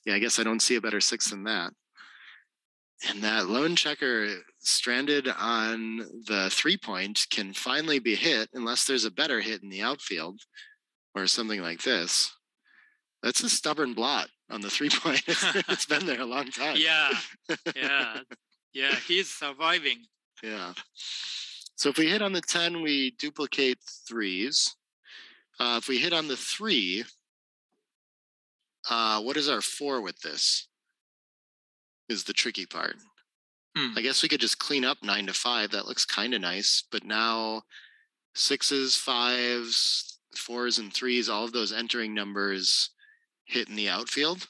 Yeah, I guess I don't see a better 6 than that. And that lone checker stranded on the 3-point can finally be hit unless there's a better hit in the outfield or something like this. That's a stubborn blot on the 3-point. It's been there a long time. Yeah. He's surviving. Yeah. So if we hit on the 10, we duplicate 3s. If we hit on the 3, what is our 4 with this? Is the tricky part. I guess we could just clean up 9 to 5. That looks kind of nice. But now 6s, 5s, 4s, and 3s, all of those entering numbers hit in the outfield.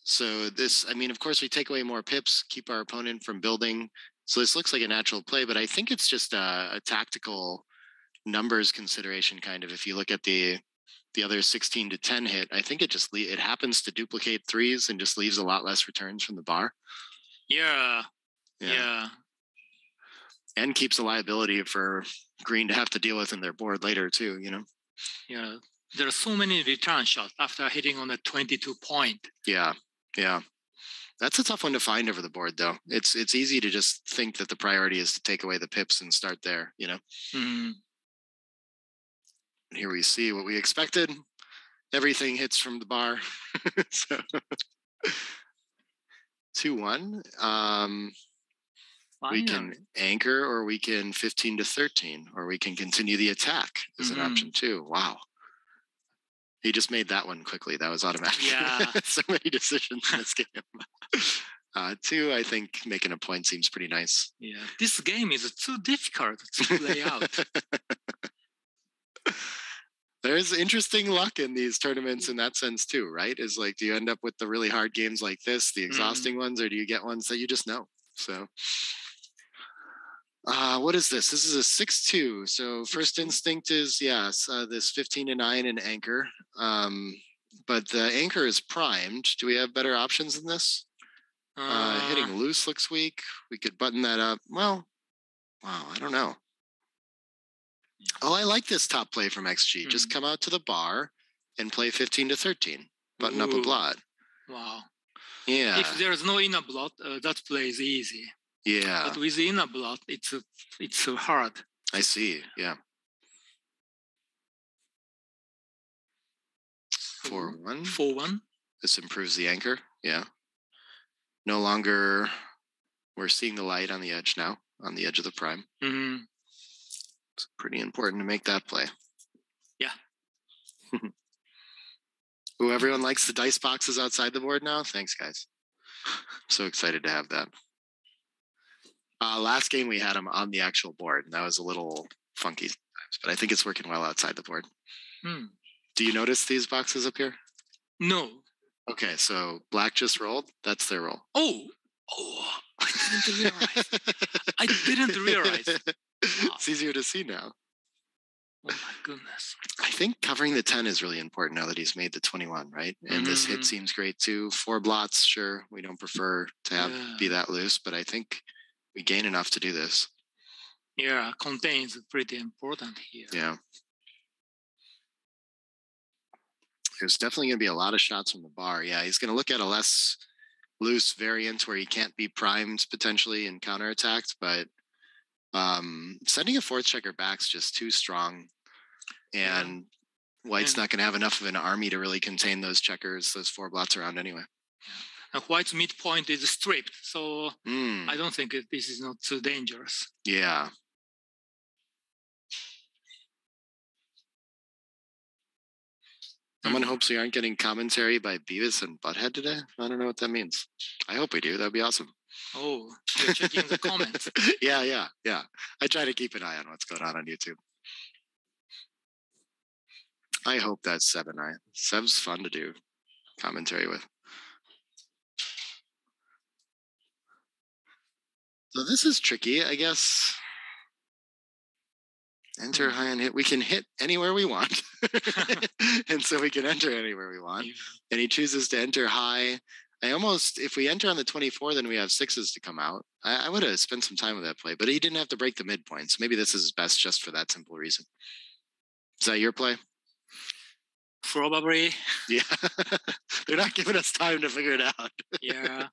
So this, I mean, of course, we take away more pips, keep our opponent from building. So this looks like a natural play, but I think it's just a tactical numbers consideration kind of. If you look at the other 16 to 10 hit, I think it happens to duplicate 3s and just leaves a lot less returns from the bar. Yeah. And keeps a liability for green to have to deal with in their board later too, you know? Yeah. There are so many return shots after hitting on a 22-point. Yeah. That's a tough one to find over the board, though. It's easy to just think that the priority is to take away the pips and start there, you know? Here we see what we expected. Everything hits from the bar. So 2-1. We can anchor, or we can 15 to 13, or we can continue the attack is an option too. Wow. He just made that one quickly. That was automatic. Yeah. So many decisions in this game. 2, I think making a point seems pretty nice. Yeah. This game is too difficult to play out. There's interesting luck in these tournaments in that sense too, right? Is like, do you end up with the really hard games like this, the exhausting ones, or do you get ones that you just know? So what is this? This is a 6-2. So first instinct is, yes, this 15 to 9 and anchor. But the anchor is primed. Do we have better options than this? Hitting loose looks weak. We could button that up. Well, wow, I don't know. Oh, I like this top play from XG. Just come out to the bar and play 15 to 13. Button up a blot. Wow. Yeah. If there's no inner blot, that play is easy. Yeah. But with the inner blot, it's hard. I see. Yeah. 4-1. 4-1. This improves the anchor. Yeah. No longer, we're seeing the light on the edge now, on the edge of the prime. It's pretty important to make that play. Yeah. Ooh, everyone likes the dice boxes outside the board now. Thanks, guys. I'm so excited to have that. Last game we had them on the actual board, and that was a little funky sometimes, but I think it's working well outside the board. Do you notice these boxes up here? No. Okay, so black just rolled. That's their roll. Oh, I didn't realize. Wow. It's easier to see now. Oh my goodness. I think covering the 10 is really important now that he's made the 21, right? And this hit seems great too. 4 blots, sure. We don't prefer to be that loose, but I think we gain enough to do this. Yeah, contain is pretty important here. Yeah. There's definitely going to be a lot of shots from the bar. Yeah, he's going to look at a less loose variant where he can't be primed potentially and counterattacked, but sending a 4th checker back's just too strong. And White's not going to have enough of an army to really contain those checkers, those 4 blots around anyway. And White's midpoint is stripped, so I don't think this is not too dangerous. Yeah. Someone hopes we aren't getting commentary by Beavis and Butthead today. I don't know what that means. I hope we do. That'd be awesome. Oh, you're checking the comments. Yeah. I try to keep an eye on what's going on YouTube. I hope that's Seb and I. Seb's fun to do commentary with. So this is tricky, I guess. Enter high and hit. We can hit anywhere we want. And so we can enter anywhere we want. Yeah. And he chooses to enter high. If we enter on the 24, then we have sixes to come out. I would have spent some time with that play, but he didn't have to break the midpoint. So maybe this is best just for that simple reason. Is that your play? Probably. Yeah. They're not giving us time to figure it out. Yeah.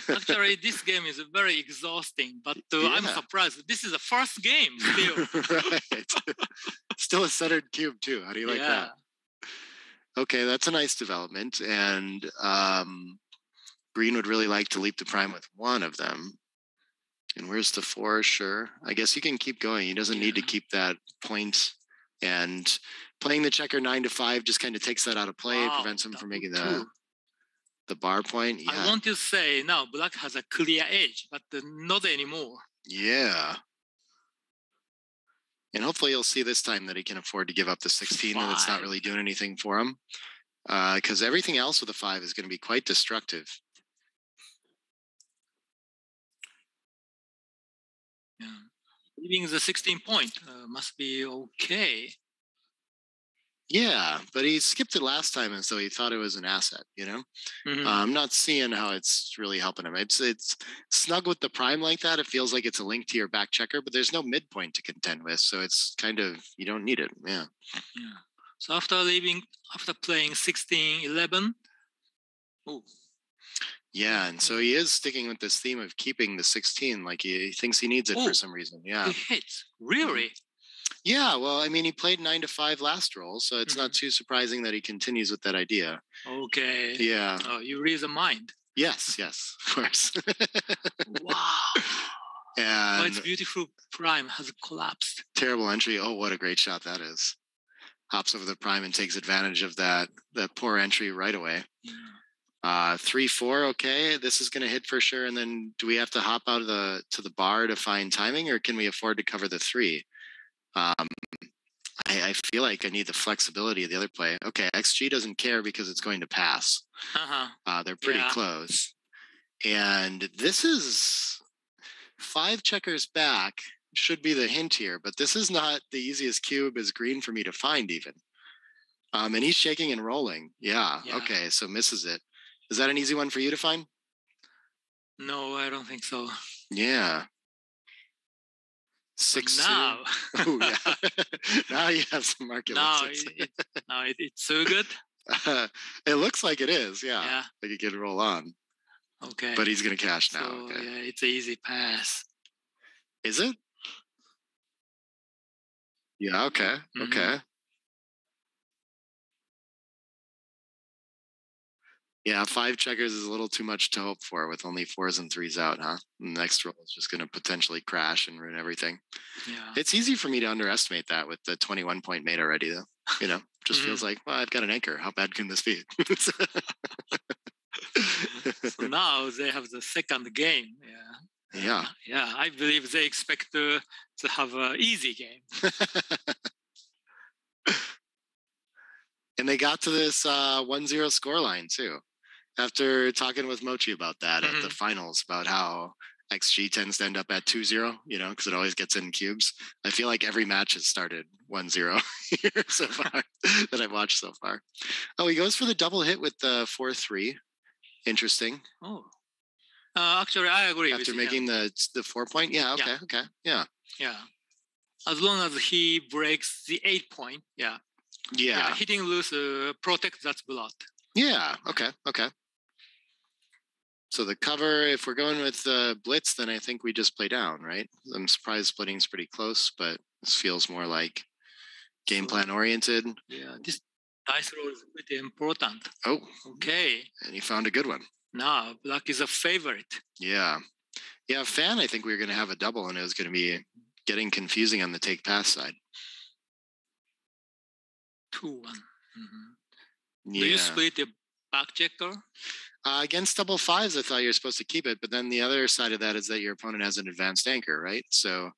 Actually, this game is very exhausting, but I'm surprised. This is the first game still. Right. Still a centered cube too. How do you like that? Okay, that's a nice development. And Green would really like to leap to prime with one of them. And where's the 4? Sure. I guess you can keep going. He doesn't need to keep that point. And playing the checker 9 to 5 just kind of takes that out of play, prevents him from making the bar point. Yeah. I want to say now black has a clear edge, but not anymore. Yeah. And hopefully you'll see this time that he can afford to give up the 16 and it's not really doing anything for him. Because everything else with the 5 is going to be quite destructive. Yeah. Leaving the 16 point must be okay. Yeah, but he skipped it last time, and so he thought it was an asset, you know? I'm not seeing how it's really helping him. It's snug with the prime like that. It feels like it's a link to your back checker, but there's no midpoint to contend with, so it's kind of, you don't need it, yeah. So after playing 16, 11, yeah, and so he is sticking with this theme of keeping the 16, like he thinks he needs it for some reason, yeah. He hits, really? Yeah, well, I mean, he played 9 to 5 last roll, so it's not too surprising that he continues with that idea. Okay. Yeah. Oh, you read the mind. Yes, of course. Wow. And it's beautiful. Prime has collapsed. Terrible entry. Oh, what a great shot that is. Hops over the prime and takes advantage of that poor entry right away. 3-4, okay. This is going to hit for sure. And then do we have to hop out of to the bar to find timing, or can we afford to cover the 3? I feel like I need the flexibility of the other play. Okay, XG doesn't care because it's going to pass. They're pretty close. And this is 5 checkers back, should be the hint here, but this is not the easiest cube as Green for me to find even. And he's shaking and rolling. Yeah, okay, so misses it. Is that an easy one for you to find? No, I don't think so. Yeah. 6 now. Oh yeah. Now you have some market. Now it's so good. It looks like it is. Yeah. Like it can roll on. Okay. But he's gonna cash now. So, okay. Yeah, it's an easy pass. Is it? Yeah. Okay. Okay. Yeah, 5 checkers is a little too much to hope for with only 4s and 3s out, huh? And the next roll is just going to potentially crash and ruin everything. Yeah. It's easy for me to underestimate that with the 21 point made already, though. You know, just feels like, well, I've got an anchor. How bad can this be? So now they have the second game. Yeah. Yeah, I believe they expect to have an easy game. And they got to this 1-0 scoreline, too. After talking with Mochi about that at the finals, about how XG tends to end up at 2-0, you know, because it always gets in cubes. I feel like every match has started 1-0 here so far that I've watched so far. Oh, he goes for the double hit with the 4-3. Interesting. Oh. Actually, I agree After with making the 4 point? Yeah, okay, okay. Yeah. Yeah. As long as he breaks the 8 point, yeah, hitting loose protect that blot. Yeah, okay. So the cover, if we're going with blitz, then I think we just play down, right? I'm surprised splitting is pretty close, but this feels more like game plan oriented. Yeah, this dice roll is pretty important. Oh. Okay. And you found a good one. Now, black is a favorite. Yeah. Yeah, fan, I think we were going to have a double, and it was going to be getting confusing on the take pass side. 2-1. Yeah. Do you split the back checker? Against double fives, I thought you were supposed to keep it, but then the other side of that is that your opponent has an advanced anchor, right? So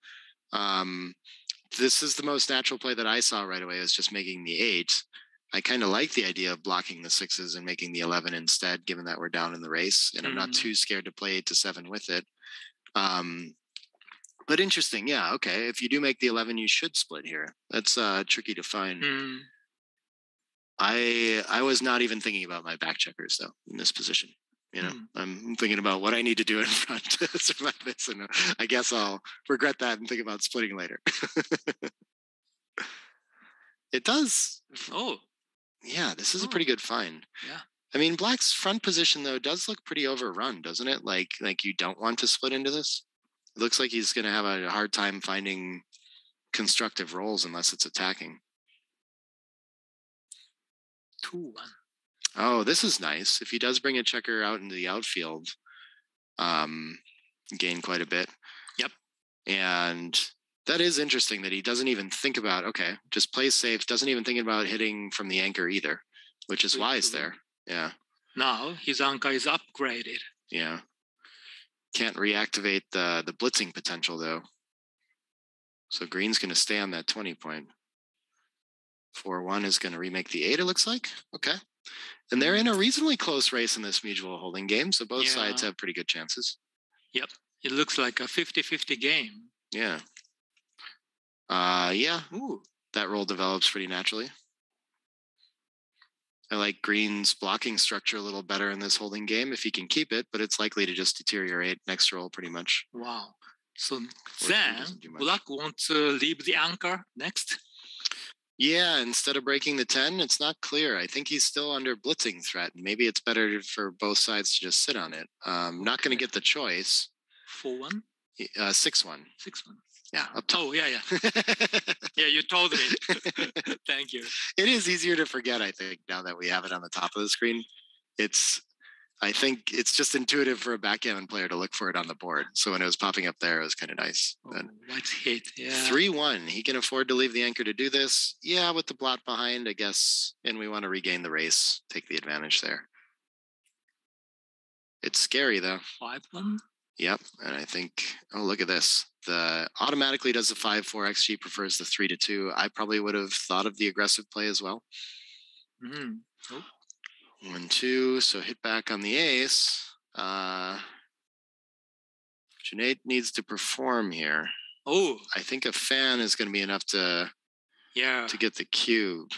this is the most natural play that I saw right away, is just making the 8. I kind of like the idea of blocking the 6s and making the 11 instead, given that we're down in the race, and I'm not too scared to play 8 to 7 with it. But interesting, yeah, okay. If you do make the 11, you should split here. That's tricky to find. I was not even thinking about my back checkers though in this position. You know, I'm thinking about what I need to do in front to survive this, and I guess I'll regret that and think about splitting later. It does. Oh, yeah, this is a pretty good find. Yeah. I mean, Black's front position though does look pretty overrun, doesn't it? Like you don't want to split into this. It looks like he's going to have a hard time finding constructive rolls unless it's attacking. 2-1. Oh, this is nice. If he does bring a checker out into the outfield, gain quite a bit. Yep. And that is interesting that he doesn't even think about, okay, just plays safe, doesn't even think about hitting from the anchor either, which is wise there. Yeah. Now his anchor is upgraded. Yeah. Can't reactivate the blitzing potential though. So green's going to stay on that 20 point. 4-1 is going to remake the 8, it looks like. Okay. And they're in a reasonably close race in this mutual holding game, so both sides have pretty good chances. Yep. It looks like a 50-50 game. Yeah. Yeah. Ooh. That roll develops pretty naturally. I like green's blocking structure a little better in this holding game if he can keep it, but it's likely to just deteriorate next roll pretty much. Wow. So then Black wants to leave the anchor next? Yeah, instead of breaking the 10, it's not clear. I think he's still under blitzing threat. Maybe it's better for both sides to just sit on it. Not going to get the choice. 4-1? 6-1. 6-1. Yeah. Up top. Oh, yeah. Yeah, you told me. Thank you. It is easier to forget, I think, now that we have it on the top of the screen. I think it's just intuitive for a backgammon player to look for it on the board. So when it was popping up there, it was kind of nice. Let's hit. Yeah. 3-1. He can afford to leave the anchor to do this. Yeah, with the blot behind, I guess. And we want to regain the race, take the advantage there. It's scary though. 5-1. Yep. And I think, oh, look at this. The automatically does the 5-4 XG, prefers the 3-2. I probably would have thought of the aggressive play as well. 1-2, so hit back on the ace. Cunet needs to perform here. Oh, I think a fan is going to be enough to get the cube.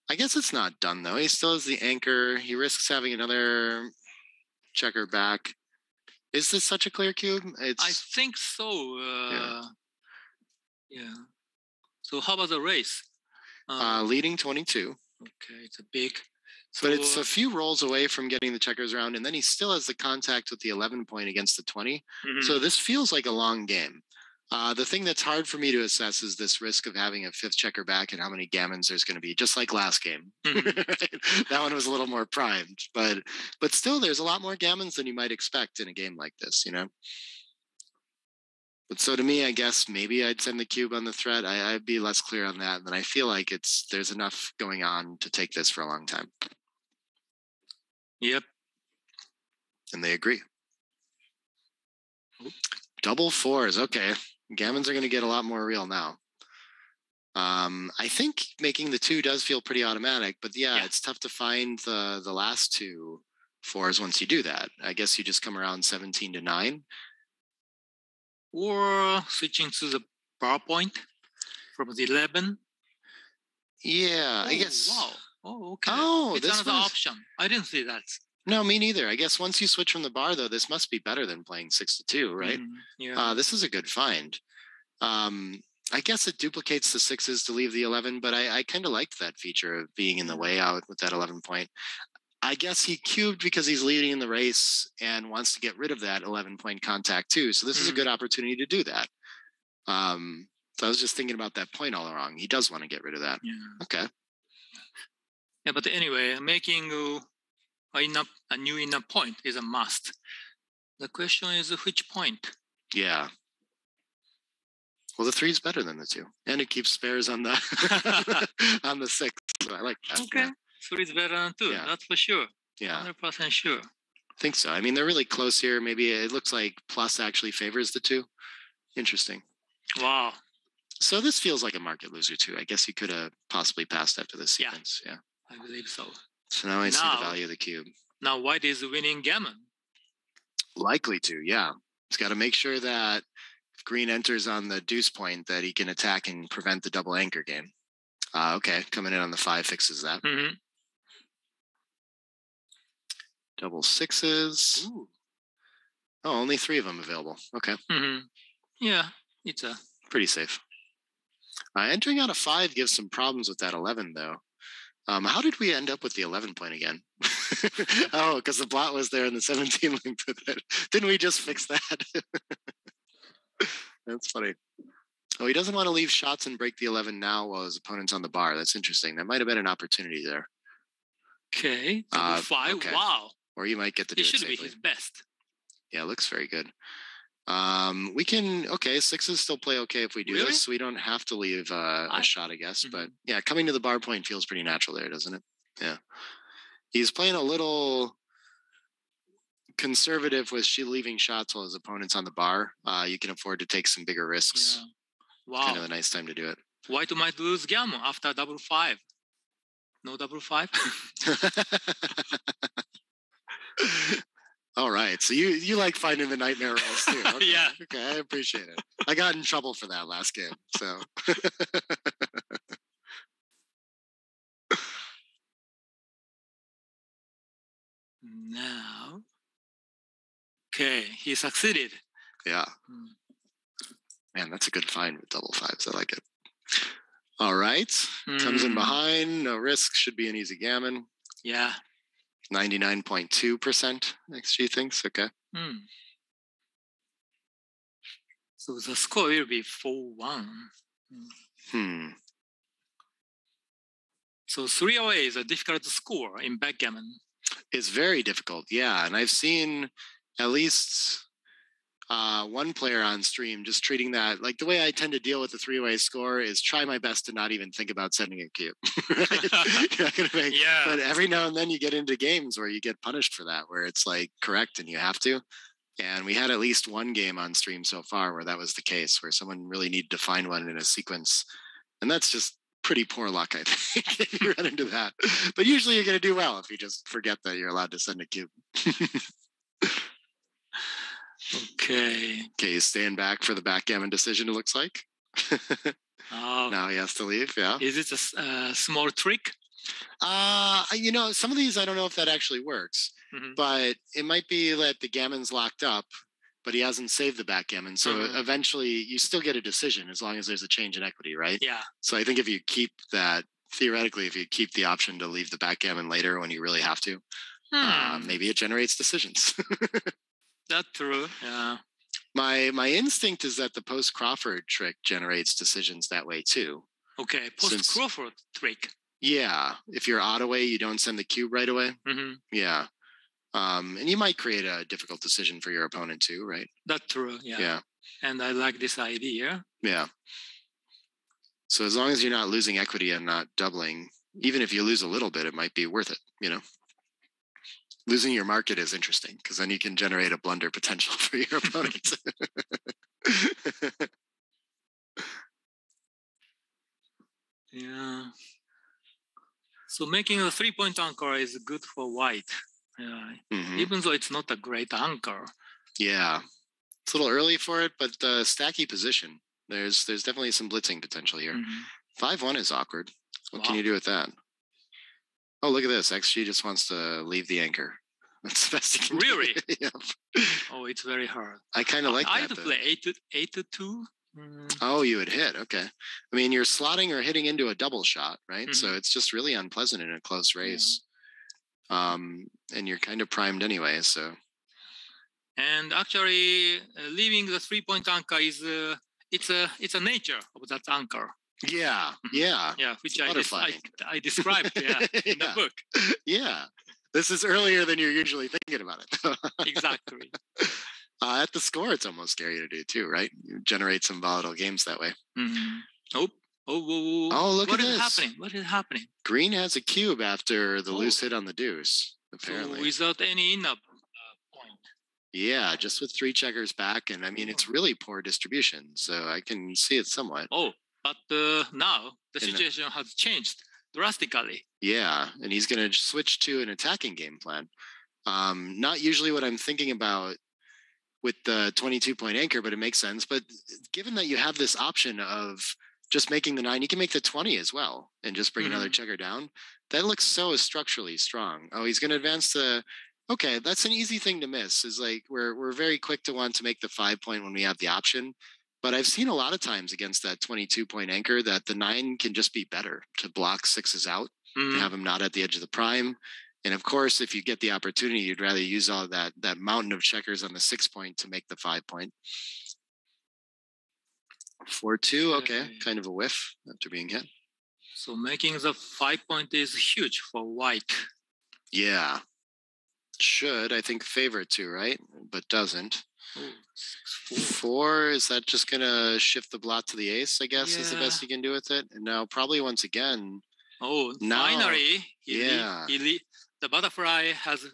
I guess it's not done though. He still has the anchor. He risks having another checker back. Is this such a clear cube? I think so. Yeah. So how about the race? Leading 22. Okay, it's a big. But it's a few rolls away from getting the checkers around, and then he still has the contact with the 11 point against the 20. So this feels like a long game. The thing that's hard for me to assess is this risk of having a 5th checker back and how many gammons there's going to be, just like last game. That one was a little more primed, but still there's a lot more gammons than you might expect in a game like this, you know? But so to me, I guess maybe I'd send the cube on the threat. I'd be less clear on that. And I feel like there's enough going on to take this for a long time. Yep. And they agree. Double 4s. Okay. Gammons are going to get a lot more real now. I think making the 2 does feel pretty automatic, but yeah, it's tough to find the last 2 4s once you do that. I guess you just come around 17-9. Or switching to the bar point from the 11. Yeah, I guess. Wow. Oh, okay. Oh, it's another option. I didn't see that. No, me neither. I guess once you switch from the bar, though, this must be better than playing 6-2, right? Yeah. This is a good find. I guess it duplicates the 6s to leave the 11, but I kind of liked that feature of being in the way out with that 11 point. I guess he cubed because he's leading in the race and wants to get rid of that 11 point contact too. So this is a good opportunity to do that. So I was just thinking about that point all along. He does want to get rid of that. Yeah. Okay. Yeah, but anyway, making a new inner point is a must. The question is which point? Yeah. Well, the 3 is better than the 2, and it keeps spares on the on the 6. So I like that. Okay, Yeah. 3 is better than 2. Yeah. That's for sure. Yeah, 100% sure. I think so. I mean, they're really close here. Maybe it looks like plus actually favors the 2. Interesting. Wow. So this feels like a market loser too. I guess you could have possibly passed after this sequence. Yeah. I believe so. So now I see the value of the cube. Now white is winning gammon. Likely to, yeah. He's got to make sure that if green enters on the deuce point that he can attack and prevent the double anchor game. Okay, coming in on the 5 fixes that. Mm-hmm. Double 6s. Ooh. Oh, only 3 of them available. Okay. Mm-hmm. Yeah, it's a pretty safe. Entering on a 5 gives some problems with that 11 though. How did we end up with the 11 point again? Oh, because the blot was there and the 17 linked with it. Didn't we just fix that? That's funny. Oh, he doesn't want to leave shots and break the 11 now while his opponent's on the bar. That's interesting. That might have been an opportunity there. Okay. 5. Okay. Wow. Or you might get to do it it should safely. be his best. Yeah, looks very good. We can, okay, 6s still play okay if we do this. We don't have to leave a shot, I guess. Mm-hmm. But yeah, coming to the bar point feels pretty natural there, doesn't it? Yeah. He's playing a little conservative with leaving shots while his opponent's on the bar. You can afford to take some bigger risks. Yeah. Wow. It's kind of a nice time to do it. White might lose gammon after double 5. No double 5? All right. So you like finding the nightmare rolls too. Okay. Yeah. Okay, I appreciate it. I got in trouble for that last game. So now. Okay, he succeeded. Yeah. Man, that's a good find with double 5s. I like it. All right. Comes in behind. No risk. Should be an easy gammon. Yeah. 99.2% XG thinks. Okay. So the score will be 4-1. So 3 away is a difficult score in backgammon. It's very difficult. Yeah. And I've seen at least one player on stream just treating that like the way I tend to deal with the 3-way score is try my best to not even think about sending a cube. Right? You're not gonna make, yeah. But every now and then you get into games where you get punished for that, where it's like correct and you have to. And we had at least one game on stream so far where that was the case, where someone really needed to find one in a sequence. And that's just pretty poor luck, I think, if you run into that. But usually you're going to do well if you just forget that you're allowed to send a cube. Okay. Okay, you stand back for the backgammon decision, it looks like. Now he has to leave, yeah. Is it a small trick? Some of these, I don't know if that actually works. But it might be that the gammon's locked up, but he hasn't saved the backgammon. So eventually you still get a decision as long as there's a change in equity, right? Yeah. So I think if you keep that, theoretically, if you keep the option to leave the backgammon later when you really have to, maybe it generates decisions. That's true. Yeah. My instinct is that the post-Crawford trick generates decisions that way too. Okay, post-Crawford trick. Yeah. If you're odd away, you don't send the cube right away. Yeah. And you might create a difficult decision for your opponent too, right? That's true. Yeah. Yeah. And I like this idea. Yeah. So as long as you're not losing equity and not doubling, even if you lose a little bit, it might be worth it, Losing your market is interesting because then you can generate a blunder potential for your opponent. Yeah. So making a 3-point anchor is good for white. Yeah. Even though it's not a great anchor. Yeah. It's a little early for it, but the stacky position, there's definitely some blitzing potential here. 5-1 is awkward. What can you do with that? Oh, look at this. XG just wants to leave the anchor. That's the best you can do. Really? Yeah. Oh, it's very hard. I kind of like that. I'd play 8-2. Oh, you would hit. Okay. I mean, you're slotting or hitting into a double shot, right? So it's just really unpleasant in a close race. And you're kind of primed anyway, so. And actually, leaving the 3-point anchor is it's a nature of that anchor. Yeah, yeah. Yeah, which I described in the book. Yeah. This is earlier than you're usually thinking about it. Exactly. At the score, it's almost scary to do too, right? You generate some volatile games that way. Mm. Oh, look at this. Happening? What is happening? Green has a cube after the loose hit on the deuce, apparently. So without any in-up point. Yeah, just with 3 checkers back. And I mean, it's really poor distribution. So I can see it somewhat. Oh, but now the situation has changed drastically. Yeah, and he's going to switch to an attacking game plan. Not usually what I'm thinking about with the 22-point anchor, but it makes sense. But given that you have this option of just making the 9, you can make the 20 as well and just bring another checker down. That looks so structurally strong. Oh, he's going to advance the... Okay, that's an easy thing to miss. Is like we're very quick to want to make the 5-point when we have the option. But I've seen a lot of times against that 22-point anchor that the 9 can just be better to block 6s out, to have him not at the edge of the prime. And of course, if you get the opportunity, you'd rather use all that mountain of checkers on the 6-point to make the 5-point. 4-2, okay, kind of a whiff after being hit. So making the 5-point is huge for white. Yeah, should I think favor too, right? But doesn't. 4, is that just gonna shift the blot to the ace? I guess is the best you can do with it. And now probably once again. Oh, now, finally, the butterfly has.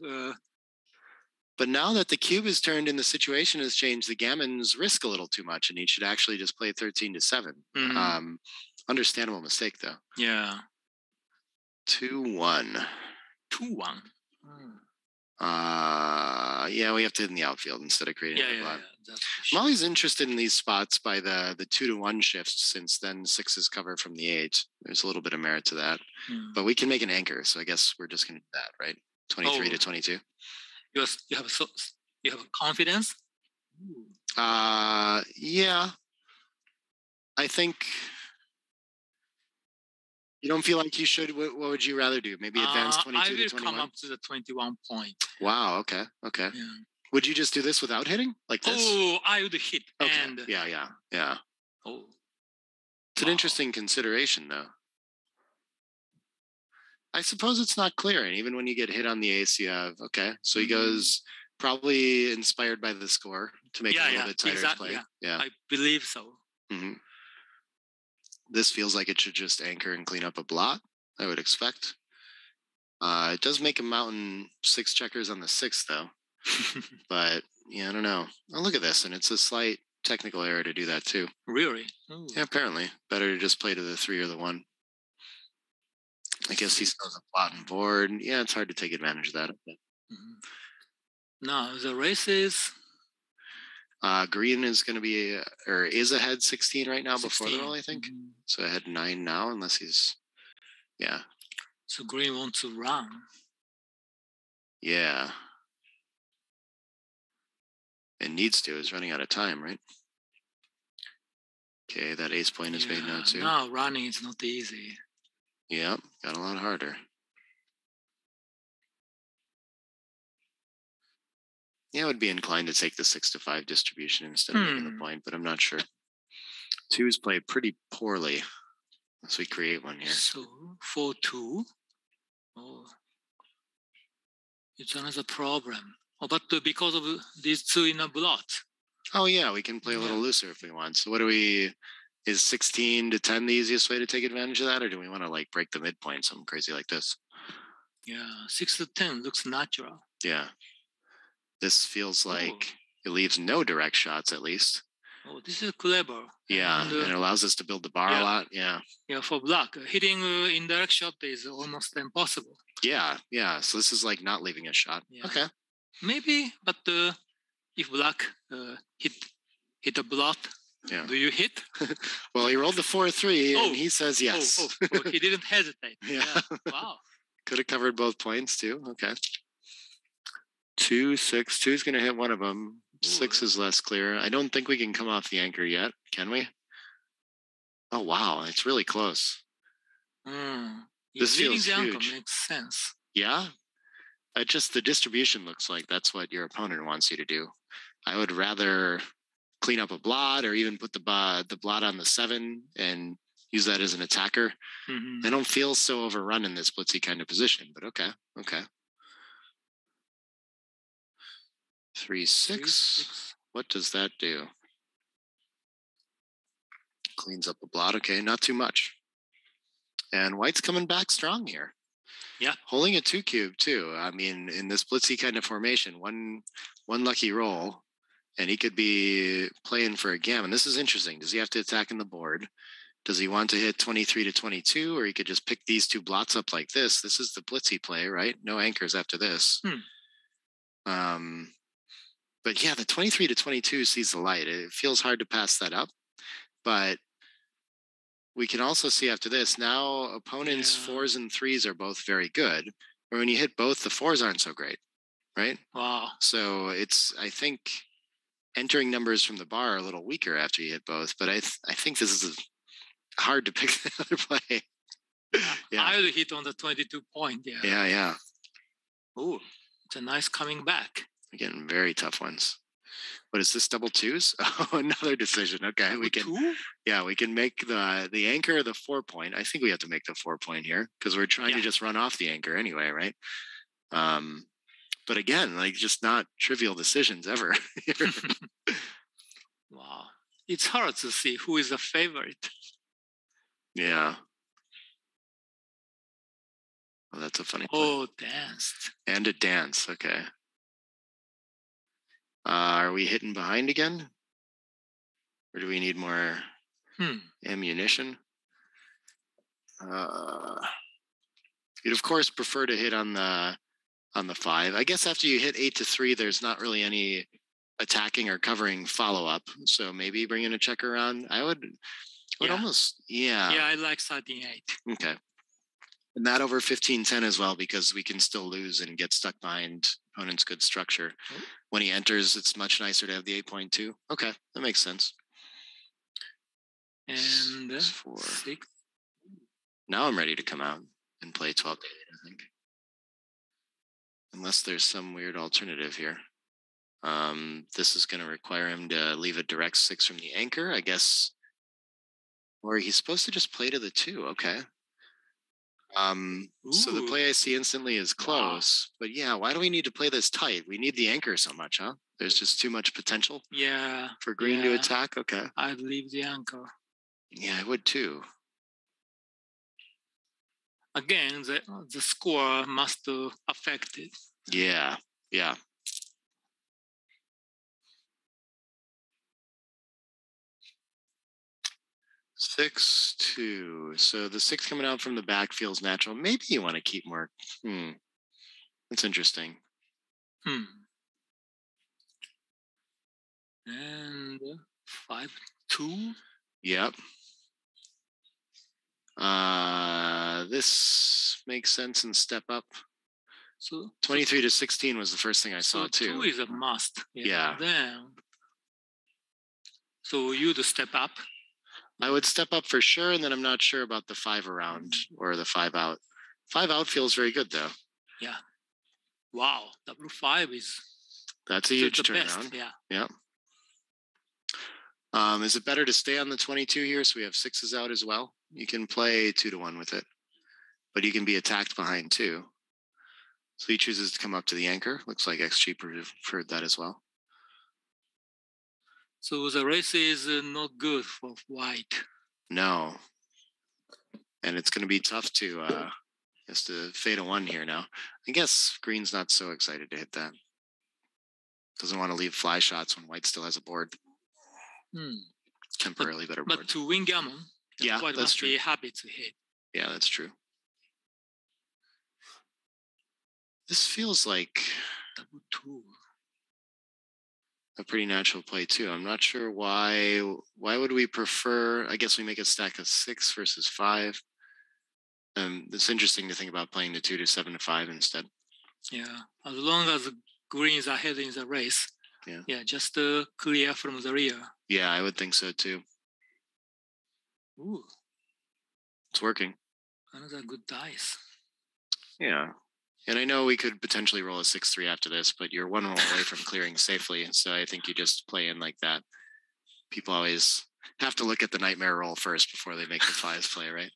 But now that the cube is turned and the situation has changed, the gammon's risk a little too much, and he should actually just play 13-7. Understandable mistake though. Yeah. 2-1. 2-1. Yeah, we have to hit in the outfield instead of creating a blot. I'm always interested in these spots by the 2-1 shifts, since then 6s cover from the 8. There's a little bit of merit to that. But we can make an anchor, so I guess we're just going to do that, right? 23-22. You have confidence? Yeah. I think you don't feel like you should. What would you rather do? Maybe advance 22 to 21? I will come up to the 21 point. Wow. Okay. Yeah. Would you just do this without hitting like this? Oh, I would hit. Okay. And Yeah. Oh. It's an interesting consideration, though. I suppose it's not clear. And even when you get hit on the ace, you have, so he goes probably inspired by the score to make it a little bit tighter play. Yeah. I believe so. This feels like it should just anchor and clean up a blot, I would expect. It does make a mountain 6 checkers on the 6th, though. But, I don't know. Oh, look at this. And it's a slight technical error to do that, too. Really? Ooh. Yeah, apparently. Better to just play to the 3 or the 1. I guess he still has a plot and board. Yeah, it's hard to take advantage of that. No, the race is... Green is going to be, or is ahead 16 right now 16. Before the roll, I think. So ahead 9 now, unless he's, So Green wants to run. Yeah. And needs to, is running out of time, right? Okay, that ace point is made now too. Now running is not easy. Yep, got a lot harder. Yeah, I would be inclined to take the 6-5 distribution instead of making the point, but I'm not sure. 2's played pretty poorly. So we create one here. So 4-2. Oh, it's another problem. Oh, but because of these 2 in a blot. Oh yeah, we can play a little looser if we want. So what do we? Is 16-10 the easiest way to take advantage of that, or do we want to break the midpoint, something crazy like this? Yeah, 6-10 looks natural. Yeah. This feels like it leaves no direct shots, at least. Oh, this is clever. Yeah, and it allows us to build the bar a lot. Yeah. Yeah, for black, hitting indirect shot is almost impossible. Yeah. So this is not leaving a shot. Yeah. Okay. Maybe, but if black hit a blot, do you hit? Well, he rolled the 4-3, and he says yes. He didn't hesitate. Yeah. Wow. Could have covered both points too. Okay. 2, 6. 2 is going to hit one of them. 6 is less clear. I don't think we can come off the anchor yet. Can we? Oh, wow. It's really close. This feels huge. Makes sense. Yeah? The distribution looks like that's what your opponent wants you to do. I would rather clean up a blot or even put the blot on the 7 and use that as an attacker. I don't feel so overrun in this blitzy kind of position, but okay. 3-6. What does that do? Cleans up the blot. Okay, not too much. And white's coming back strong here. Yeah. Holding a 2 cube too. I mean, in this blitzy kind of formation, one lucky roll, and he could be playing for a gammon. This is interesting. Does he have to attack in the board? Does he want to hit 23 to 22, or he could just pick these two blots up like this? This is the blitzy play, right? No anchors after this. But yeah, the 23 to 22 sees the light. It feels hard to pass that up, but we can also see after this, now opponents' 4s and 3s are both very good. But when you hit both, the 4s aren't so great, right? Wow. So it's, I think, entering numbers from the bar are a little weaker after you hit both. But I think this is hard to pick the other play. Yeah. I would hit on the 22 point. Yeah. Yeah. Oh, it's a nice coming back. Again, very tough ones. What is this, double 2s? Oh, another decision. Okay, double we can. 2? Yeah, we can make the anchor the 4 point. I think we have to make the 4 point here because we're trying to just run off the anchor anyway, right? But again, like just not trivial decisions ever. Wow, it's hard to see who is the favorite. Yeah. Oh, that's a funny play. Oh, danced. And a dance. Okay. Are we hitting behind again? Or do we need more ammunition? You'd of course prefer to hit on the 5. I guess after you hit 8 to 3, there's not really any attacking or covering follow-up. So maybe bring in a check around. I would almost, Yeah, I like 13-8. Okay. And that over 15-10 as well, because we can still lose and get stuck behind opponent's good structure. Oh. When he enters, it's much nicer to have the 8.2. Okay, that makes sense. And 6. Now I'm ready to come out and play 12 to 8, I think. Unless there's some weird alternative here. This is going to require him to leave a direct 6 from the anchor, I guess. Or he's supposed to just play to the 2. Okay. So the play I see instantly is close, but yeah, why do we need to play this tight? We need the anchor so much, huh? There's just too much potential. Yeah. For green to attack. Okay. I'd leave the anchor. Yeah, I would too. Again, the score must affect it. Yeah. 6-2. So the 6 coming out from the back feels natural. Maybe you want to keep more. That's interesting. And 5-2. Yep. This makes sense and step up. So 23 to 16 was the first thing I saw too. 2 is a must. Yeah. Then, so you'd step up. I would step up for sure, and then I'm not sure about the 5 around or the 5 out. 5 out feels very good though. Yeah. Wow, W5 is. That's a huge turnaround. Best. Yeah. Is it better to stay on the 22 here so we have 6s out as well? You can play 2 to 1 with it, but you can be attacked behind too. So he chooses to come up to the anchor. Looks like XG preferred that as well. So the race is not good for white. No. And it's going to be tough to fade a 1 here now. I guess green's not so excited to hit that. Doesn't want to leave fly shots when white still has a board. Temporarily better board. But to win gammon, white must be happy to hit. Yeah, that's true. This feels like W2. A pretty natural play too. I'm not sure why. Why would we prefer? I guess we make a stack of 6 versus 5. It's interesting to think about playing the 2 to 7 to 5 instead. Yeah, as long as the greens are ahead in the race. Yeah, just clear from the rear. Yeah, I would think so too. Ooh, it's working. Another good dice. Yeah. And I know we could potentially roll a 6-3 after this, but you're 1 roll away from clearing safely. So I think you just play in like that. People always have to look at the nightmare roll first before they make the 5s play, right?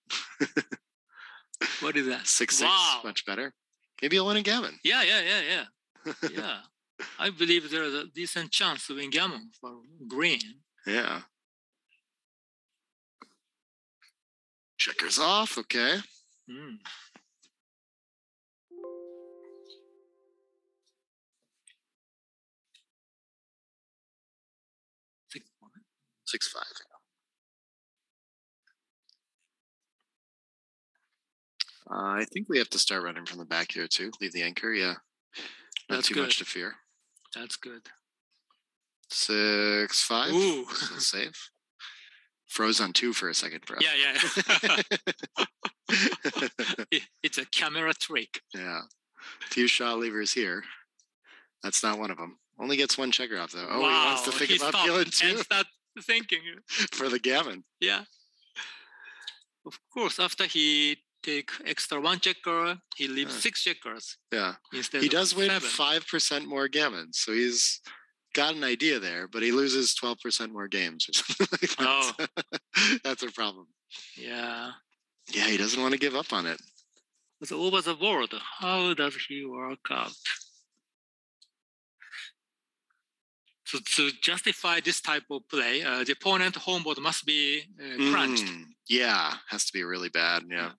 What is that? 6-6, much better. Maybe you'll win a gammon. Yeah. Yeah. I believe there is a decent chance to win gammon for green. Yeah. Checkers off. Okay. Mm. Six. 6-5. I think we have to start running from the back here too. Leave the anchor. Yeah. Not That's too good. much to fear. That's good. 6-5. Ooh. Still safe. Froze on 2 for a second, bro. Yeah. It's a camera trick. Yeah. Few shot levers here. That's not one of them. Only gets one checker off though. Oh, wow. He wants to think about feeling 2 and start thinking. for the gammon. Yeah. Of course, after he take extra 1 checker, he leaves 6 checkers. Yeah. Instead He does of win 7. 5% more gammon, so he's got an idea there, but he loses 12% more games or something like that. Oh. That's a problem. Yeah. Yeah, he doesn't want to give up on it. But over the board, how does he work out? So to justify this type of play, the opponent homeboard must be crunched. Yeah, has to be really bad. Yeah.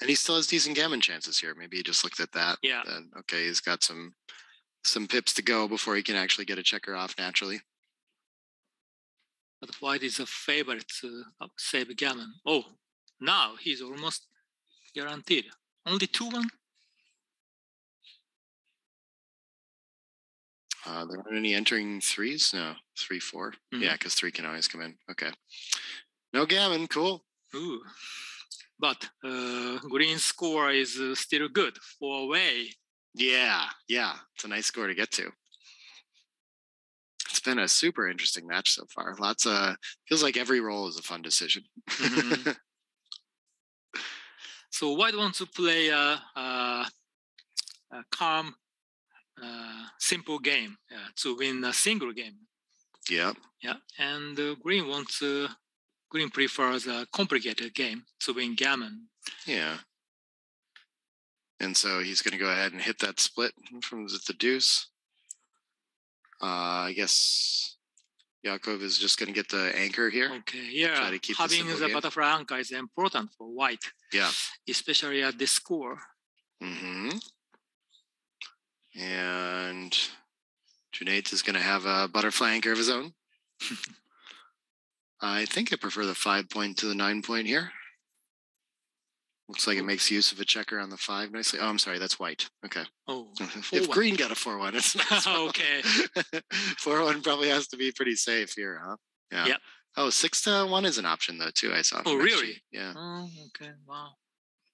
And he still has decent gammon chances here. Maybe he just looked at that. Yeah. And, okay, he's got some pips to go before he can actually get a checker off naturally. But white is a favorite to save gammon. Oh, now he's almost guaranteed. Only 2-1. There aren't any entering 3s? No, 3-4. Yeah, because 3 can always come in. Okay. No gammon. Cool. Ooh. But green score is still good for away. Yeah. It's a nice score to get to. It's been a super interesting match so far. Feels like every roll is a fun decision. Mm-hmm. So white wants to play a calm, simple game to win a single game. Yeah. Yeah, and green prefers a complicated game to win gammon. Yeah. And so he's going to go ahead and hit that split from the deuce. I guess Jakob is just going to get the anchor here. Okay, yeah. Try to keep having the butterfly anchor is important for white. Yeah. Especially at this score. Mm-hmm. And Cunet is going to have a butterfly anchor of his own. I think I prefer the 5-point to the 9-point here. Looks like it makes use of a checker on the 5 nicely. Oh, I'm sorry, that's white. Okay. Oh, if green got a 4-1, it's nice. Okay. 4-1 probably has to be pretty safe here, huh? Yeah. Yep. Oh, 6-1 is an option though too. I saw. Oh, really? Yeah. Oh, okay. Wow.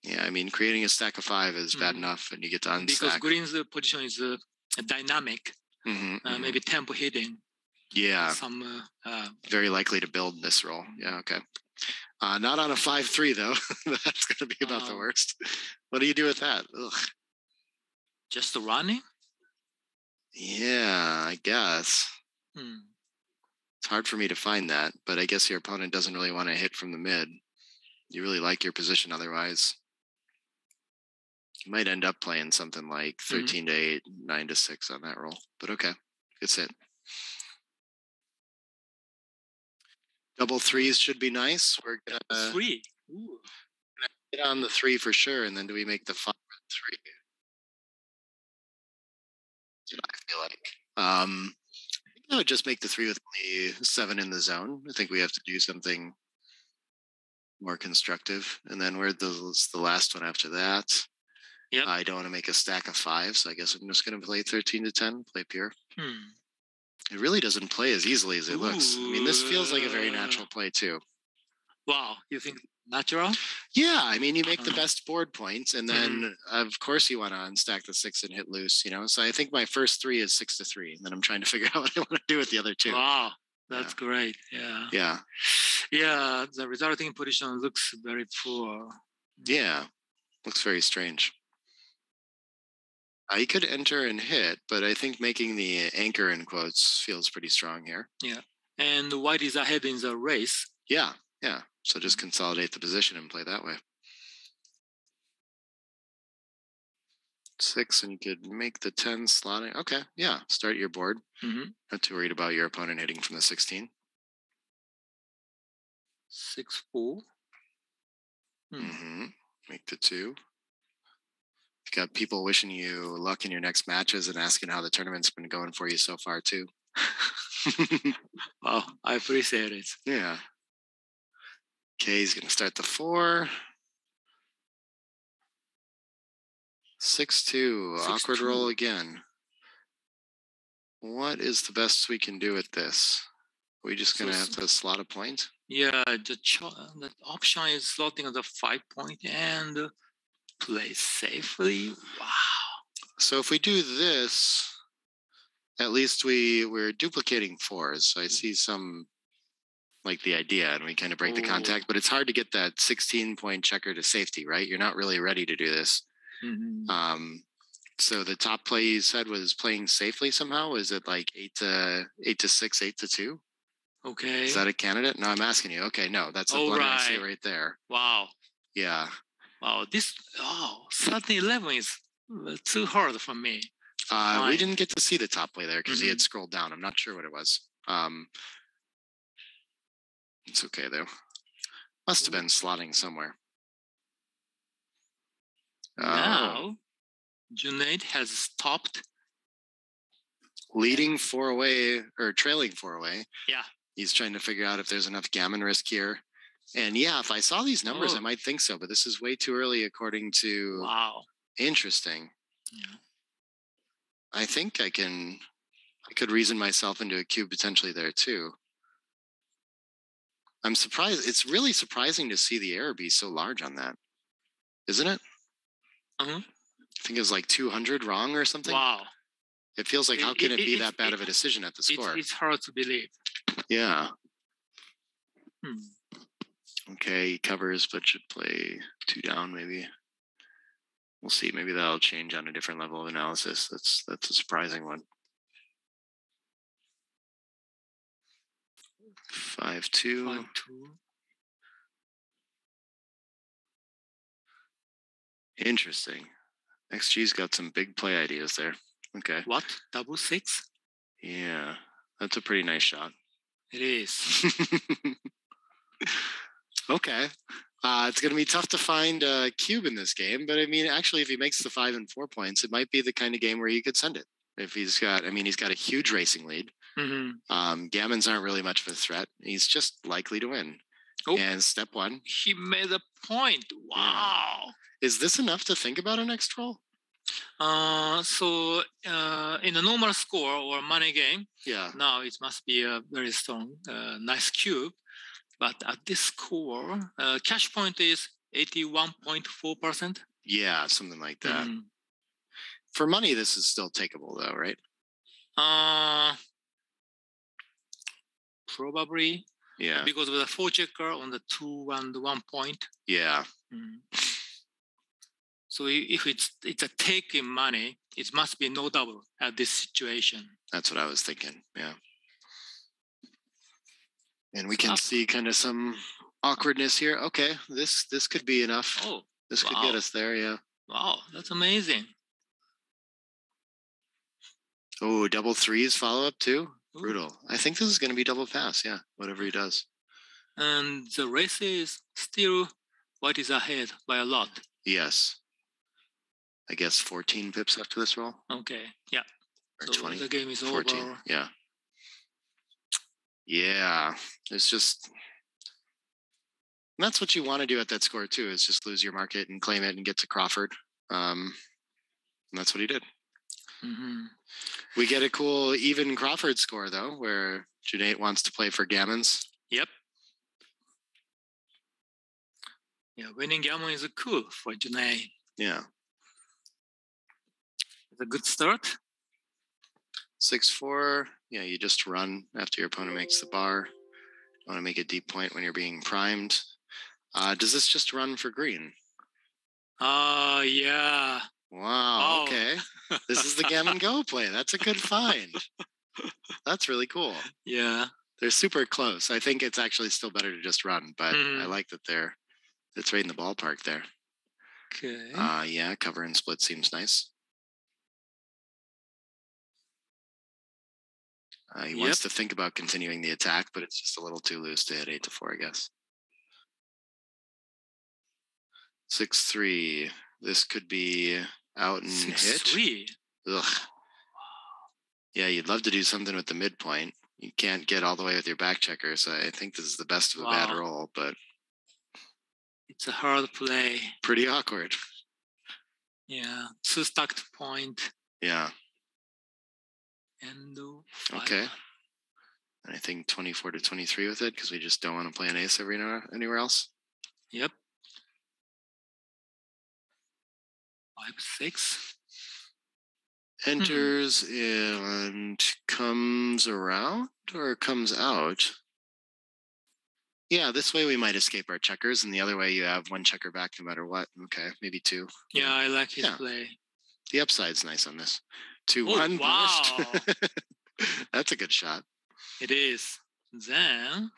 Yeah, I mean, creating a stack of 5 is bad enough, and you get to unstack. Because green's position is dynamic. Maybe tempo hitting. Yeah. Some very likely to build this roll. Yeah. Okay. Not on a 5-3 though. That's going to be about the worst. What do you do with that? Ugh. Just running? Yeah, I guess. It's hard for me to find that, but I guess your opponent doesn't really want to hit from the mid. You really like your position otherwise. You might end up playing something like 13-8, 9-6 on that roll, but okay, good sit. Double 3s should be nice. We're gonna 3. Ooh. Get on the 3 for sure, and then do we make the 5 3? That's what I feel like. I think I would just make the 3 with only 7 in the zone. I think we have to do something more constructive. And then where's the last one after that? Yep. I don't want to make a stack of 5, so I guess I'm just going to play 13-10, play pure. It really doesn't play as easily as it looks. I mean, this feels like a very natural play too. Wow, you think natural? Yeah, I mean, you make the best board points, and then of course you want to unstack the 6 and hit loose. So I think my first 3 is 6-3, and then I'm trying to figure out what I want to do with the other 2. Wow, that's great. Yeah. The resulting position looks very poor. Yeah, looks very strange. You could enter and hit, but I think making the anchor in quotes feels pretty strong here. Yeah, and white is ahead in the race. Yeah. So just consolidate the position and play that way. 6, and you could make the 10 slotting. Okay, yeah. Start your board. Mm-hmm. Not too worried about your opponent hitting from the 16. 6-4. Mm-hmm. Make the 2. You got people wishing you luck in your next matches and asking how the tournament's been going for you so far too. Wow, I appreciate it. Yeah. Okay, he's gonna start the 4. 6-2. 6-2. Awkward roll again. What is the best we can do with this? Are we just gonna have to slot a point? Yeah, the option is slotting the 5 point and play safely. Wow. So if we do this, at least we're duplicating 4s. So I see some like the idea, and we kind of break the contact, but it's hard to get that 16-point checker to safety, right? You're not really ready to do this. Mm-hmm. So the top play you said was playing safely somehow. Is it like 8-6, 8-2? Okay. Is that a candidate? No, I'm asking you. Okay, no, that's a blunder I see right there. Wow. Yeah. Wow. 13-11 is too hard for me. We didn't get to see the top play there because he had scrolled down. I'm not sure what it was. It's okay though. Must have been slotting somewhere. Now, Cunet has stopped. Leading 4 away or trailing 4 away. Yeah. He's trying to figure out if there's enough gammon risk here. And yeah, if I saw these numbers, I might think so, but this is way too early according to... Wow. Interesting. Yeah. I think I could reason myself into a cube potentially there too. I'm surprised. It's really surprising to see the error be so large on that. Isn't it? Uh-huh. I think it was like 200 wrong or something. Wow. It feels like, how can it be that bad of a decision at the score? It's hard to believe. Yeah. Okay, he covers, but should play 2 down maybe. We'll see. Maybe that'll change on a different level of analysis. That's a surprising one. 5-2. 5-2. Interesting. XG's got some big play ideas there. Okay. What? 6-6? Yeah, that's a pretty nice shot. It is. Okay. It's going to be tough to find a cube in this game, but I mean, actually, if he makes the 5 and 4 points, it might be the kind of game where you could send it. If he's got a huge racing lead. Mm-hmm. Gammons aren't really much of a threat. He's just likely to win. Oh, and step 1. He made a point. Wow. Yeah. Is this enough to think about a next roll? So in a normal score or money game, yeah, now it must be a very strong, nice cube. But at this score, cash point is 81.4%. Yeah, something like that. For money, this is still takeable, though, right? Probably. Yeah. Because of the 4 checker on the 2 and 1 point. Yeah. So if it's a take in money, it must be no double at this situation. That's what I was thinking. Yeah. And we can see kind of some awkwardness here. Okay, this could be enough. Oh, this could get us there. Yeah. Wow, that's amazing. Oh, double 3s follow up too. Ooh. Brutal. I think this is going to be double pass. Yeah, whatever he does. And the race is still white is ahead by a lot. Yes. I guess 14 pips after this roll. Okay. Yeah. Or so 20. The game is 14. Over. Yeah. Yeah. It's just. That's what you want to do at that score too. Is just lose your market and claim it and get to Crawford. And that's what he did. We get a cool even Crawford score though, where Cunet wants to play for gammons. Yep. Yeah, winning gammon is cool for Cunet. Yeah. It's a good start. 6-4. Yeah, you just run after your opponent makes the bar. You want to make a deep point when you're being primed. Does this just run for green? Yeah. Wow. Okay. This is the gammon go play. That's a good find. That's really cool. Yeah. They're super close. I think it's actually still better to just run, but I like that it's right in the ballpark there. Okay. Yeah, cover and split seems nice. He wants to think about continuing the attack, but it's just a little too loose to hit 8-4, I guess. 6-3. This could be out and 6-3. hit. Ugh. Yeah, you'd love to do something with the midpoint. You can't get all the way with your back checker, so I think this is the best of a bad roll, but it's a hard play. Pretty awkward. Yeah, 2 stacked point. Yeah. And okay. And I think 24-23 with it because we just don't want to play an ace anywhere else. Yep. 5-6. Enters and comes around or comes out. Yeah, this way we might escape our checkers, and the other way you have 1 checker back no matter what. Okay, maybe 2. Yeah, I like his play. The upside's nice on this. 2-1 punished. That's a good shot. It is. Then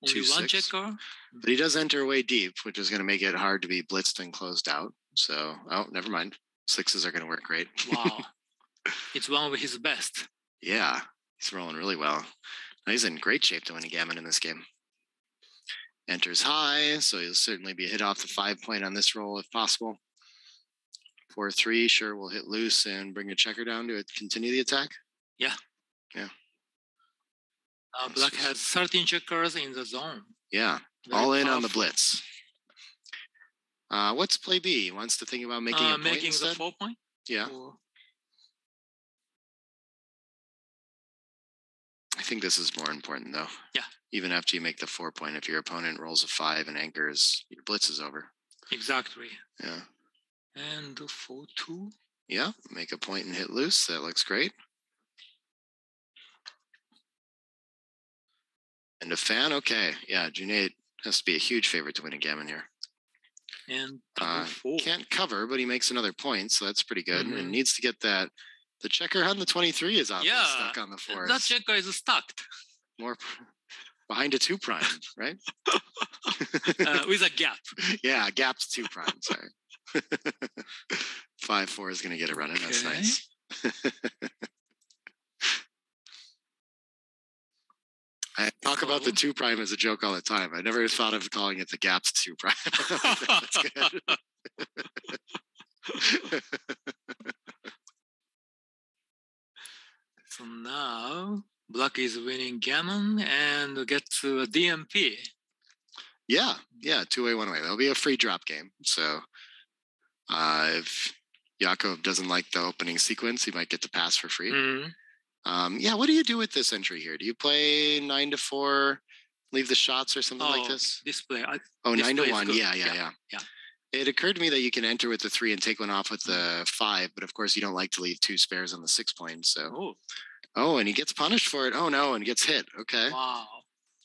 only 1 checker. But he does enter way deep, which is going to make it hard to be blitzed and closed out. So, never mind. 6s are going to work great. Wow. It's one of his best. Yeah, he's rolling really well. He's in great shape to win a gammon in this game. Enters high, so he'll certainly be hit off the 5 point on this roll if possible. 4-3, sure, we'll hit loose and bring a checker down to continue the attack. Yeah. Yeah. Black has 13 checkers in the zone. Yeah, Very all in powerful. on the blitz. What's play B? He wants to think about making a point making instead? the 4 point? Yeah. I think this is more important, though. Yeah. Even after you make the 4 point, if your opponent rolls a 5 and anchors, your blitz is over. Exactly. Yeah. And 4-2. Yeah, make a point and hit loose. That looks great. And a fan, okay. Yeah, Cunet has to be a huge favorite to win a gammon here. And 4. Can't cover, but he makes another point, so that's pretty good. And needs to get that. The checker on the 23 is obviously stuck on the 4. That checker is stuck. More behind a 2 prime, right? With a gap. Yeah, gap to 2 prime, sorry. 5-4 is going to get it running. That's nice. I talk about the 2 prime as a joke all the time. I never thought of calling it the gaps 2 prime. That's good. So now Black is winning gammon and gets to a DMP. Yeah, 2-way, 1-way. That'll be a free drop game. So if Jakob doesn't like the opening sequence, he might get to pass for free. What do you do with this entry here? Do you play 9-4, leave the shots or something like this? Display. 9-1. Yeah. Yeah. It occurred to me that you can enter with the 3 and take 1 off with the 5, but of course you don't like to leave 2 spares on the 6 point. So, and he gets punished for it. Oh no, and gets hit. Okay. Wow.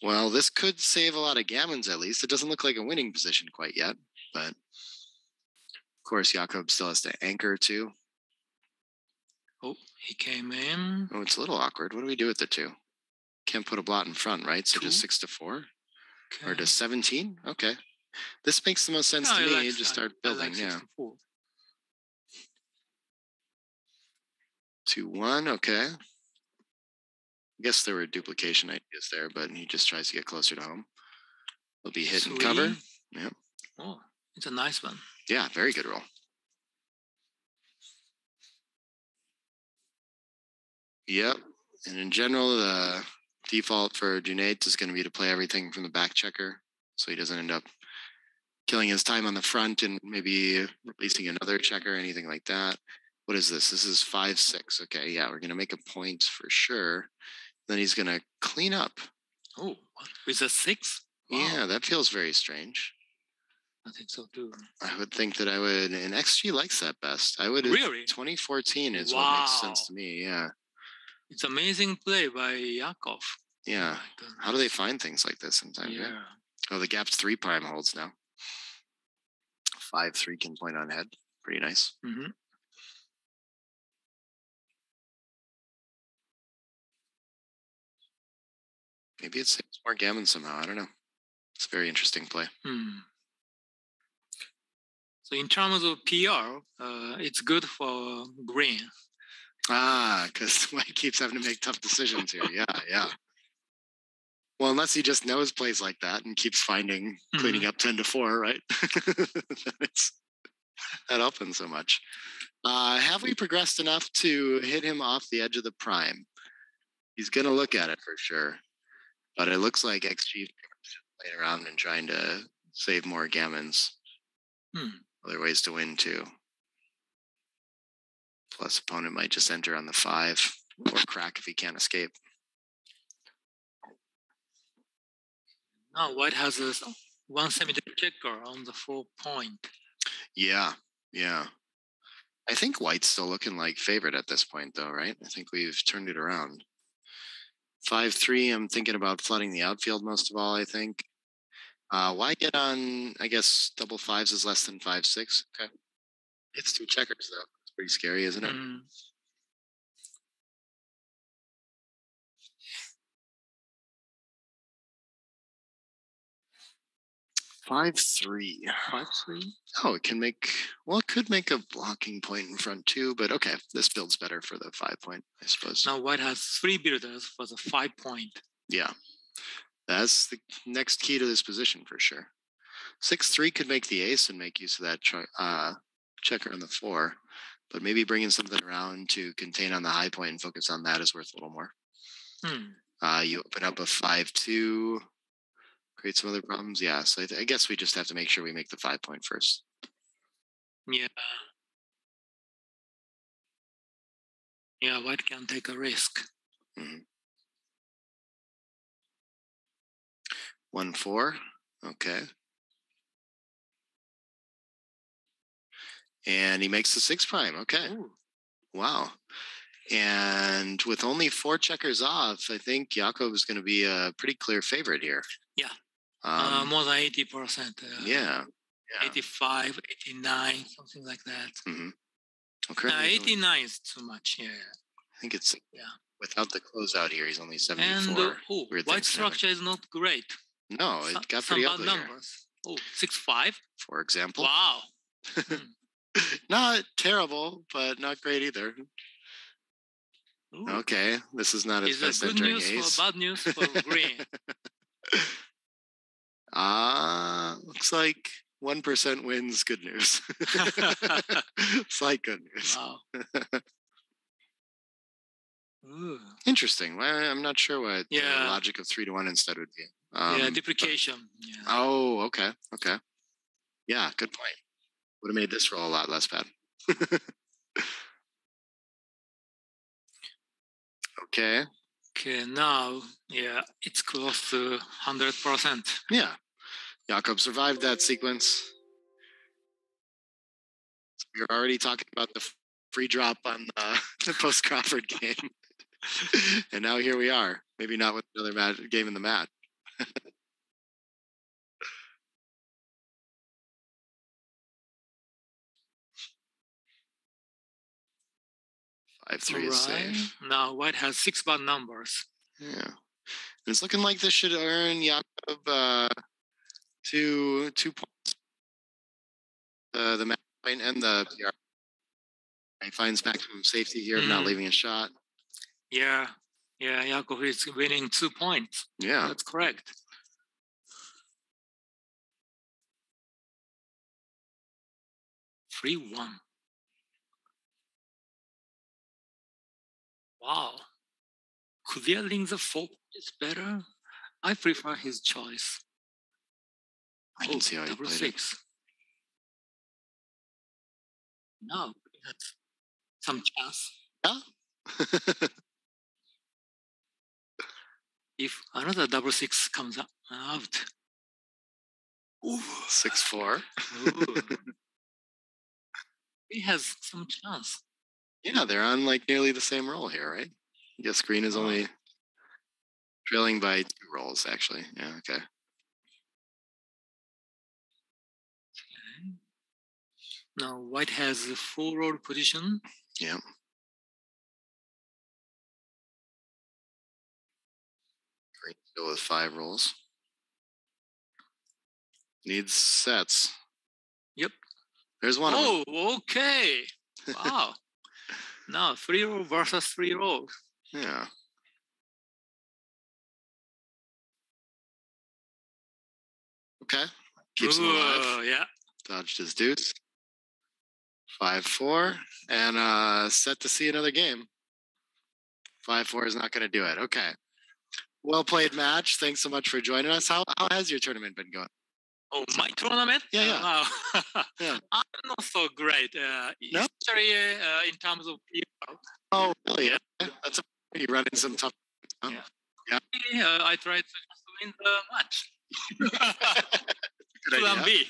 Well, this could save a lot of gammons at least. It doesn't look like a winning position quite yet, but of course Jakob still has to anchor too. Oh, he came in. Oh, it's a little awkward. What do we do with the 2? Can't put a blot in front, right? So 2? just 6-4 Okay. or to 17. Okay. This makes the most sense to me. Just start building. I like 64. 2-1. Okay. I guess there were duplication ideas there, but he just tries to get closer to home. He'll be hit and cover. Yep. Oh, it's a nice one. Yeah, very good roll. Yep. And in general, the default for Cunet is going to be to play everything from the back checker, so he doesn't end up killing his time on the front and maybe releasing another checker or anything like that. What is this? This is 5-6. Okay, yeah, we're going to make a point for sure. Then he's going to clean up. Oh, with a 6? Wow. Yeah, that feels very strange. I think so too. I would think that I would, and XG likes that best. I would. Really? 2014 is what makes sense to me. Yeah. It's amazing play by Jakob. Yeah. Oh, how do they find things like this sometimes? Yeah. Right? Oh, the gap's 3 prime holds now. 5-3 can point on head. Pretty nice. Maybe it saves more gammon somehow. I don't know. It's a very interesting play. So in terms of PR, it's good for green. Because White keeps having to make tough decisions here. Yeah. Well, unless he just knows plays like that and keeps finding cleaning up 10-4, right? That opens so much. Have we progressed enough to hit him off the edge of the prime? He's going to look at it for sure. But it looks like XG is playing around and trying to save more gammons. Other ways to win, too. Plus, opponent might just enter on the 5 or crack if he can't escape. Now White has a 1 cemetery checker on the 4 point. Yeah. I think White's still looking like favorite at this point, though, right? I think we've turned it around. 5-3, I'm thinking about flooding the outfield most of all, I think. Why get on, I guess, double 5s is less than 5-6? Okay. It's 2 checkers, though. It's pretty scary, isn't it? 5-3. 5-3. Oh, it could make a blocking point in front too, but okay, this builds better for the 5 point, I suppose. Now White has 3 builders for the 5 point. Yeah, that's the next key to this position for sure. 6-3 could make the ace and make use of that checker on the 4, but maybe bringing something around to contain on the high point and focus on that is worth a little more. You open up a 5-2. Create some other problems. Yeah, so I guess we just have to make sure we make the 5 point first. Yeah, White can take a risk. 1-4. Okay. And he makes the 6 prime. Okay. Ooh. Wow. And with only 4 checkers off, I think Jakob is going to be a pretty clear favorite here. Yeah. More than 80%. Yeah. 85, 89, something like that. Okay. 89 is too much. Yeah. I think it's without the closeout here, he's only 74. And White structure is not great. No, it got pretty ugly bad numbers. Here. 6-5. For example. Wow. Not terrible, but not great either. Ooh. Okay, this is not his best entering ace. Is it good news or bad news for green? Looks like 1% wins good news. Slight good news. Wow. Interesting. Well, I'm not sure what the logic of 3-1 instead would be. Duplication. Yeah. Oh, okay. Yeah, good point. Would have made this roll a lot less bad. Okay, now, it's close to 100%. Yeah. Jakob survived that sequence. So we were already talking about the free drop on the post-Crawford game. And now here we are. Maybe not with another game in the mat. 5-3 is safe. Now White has 6 bad numbers. Yeah. And it's looking like this should earn Jakob 2 points. The match point and the PR. He finds maximum safety here of not leaving a shot. Yeah, Jakob is winning 2 points. Yeah. That's correct. Free 1. Wow. Clearing the 4 is better. I prefer his choice. I can see how he played 6. Now, that's some chance. Yeah. If another 6 comes out. 6-4. He has some chance. Yeah, they're on like nearly the same roll here, right? I guess green is only trailing by 2 rolls, actually. Yeah, okay. Now White has a 4 roll position. Yeah. Green still with 5 rolls. Needs sets. Yep. There's one of them. Oh, okay. Wow. No, 3-row versus 3-row. Yeah. Okay. Keeps him alive. Yeah. Dodged his deuce. 5-4. And set to see another game. 5-4 is not going to do it. Okay. Well played match. Thanks so much for joining us. How has your tournament been going? Oh, my tournament? Yeah. Wow. Yeah. I'm not so great. No? Especially in terms of people. Oh, really? Yeah. That's you run into some tough. Huh? Yeah. I tried to just win the match. Good Plan idea. B.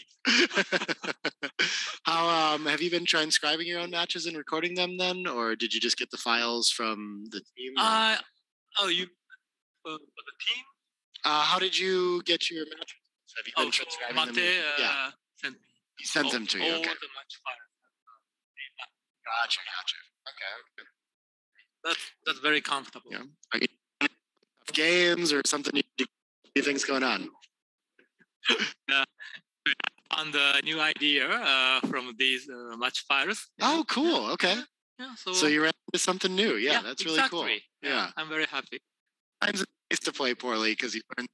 How have you been transcribing your own matches and recording them then, or did you just get the files from the team? You for the team? How did you get your matches? Have you been transcribing Mate, them? Yeah, sent me. he sent them to you. All Okay. the match files. Gotcha. Okay. That's very comfortable. Yeah. Are you games or something? You think's going on? Yeah. And a new idea from these match files. Oh, cool. Okay. Yeah. So you ran into something new. Yeah, that's really cool. Yeah. I'm very happy. Sometimes it's nice to play poorly because you learn.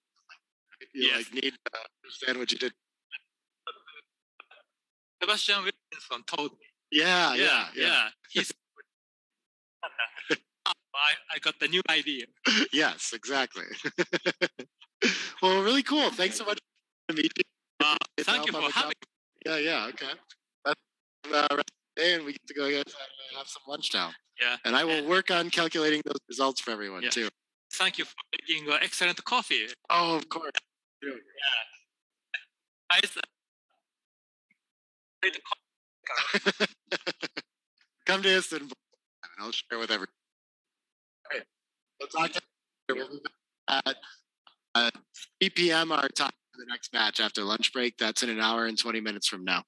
You need to understand what you did. Sebastian Wilkinson told me. Yeah. He's. I got the new idea. Yes, exactly. Well, really cool. Thanks so much for meeting. Thank you for having me. Yeah. Okay. That's rest of the day, and we get to go get have some lunch now. Yeah. And I will work on calculating those results for everyone too. Thank you for making excellent coffee. Oh, of course. Yeah. Come to Istanbul, and I'll share with everyone. All right. We'll talk to you. We'll be back at 3 p.m. our time for the next match after lunch break. That's in an hour and 20 minutes from now.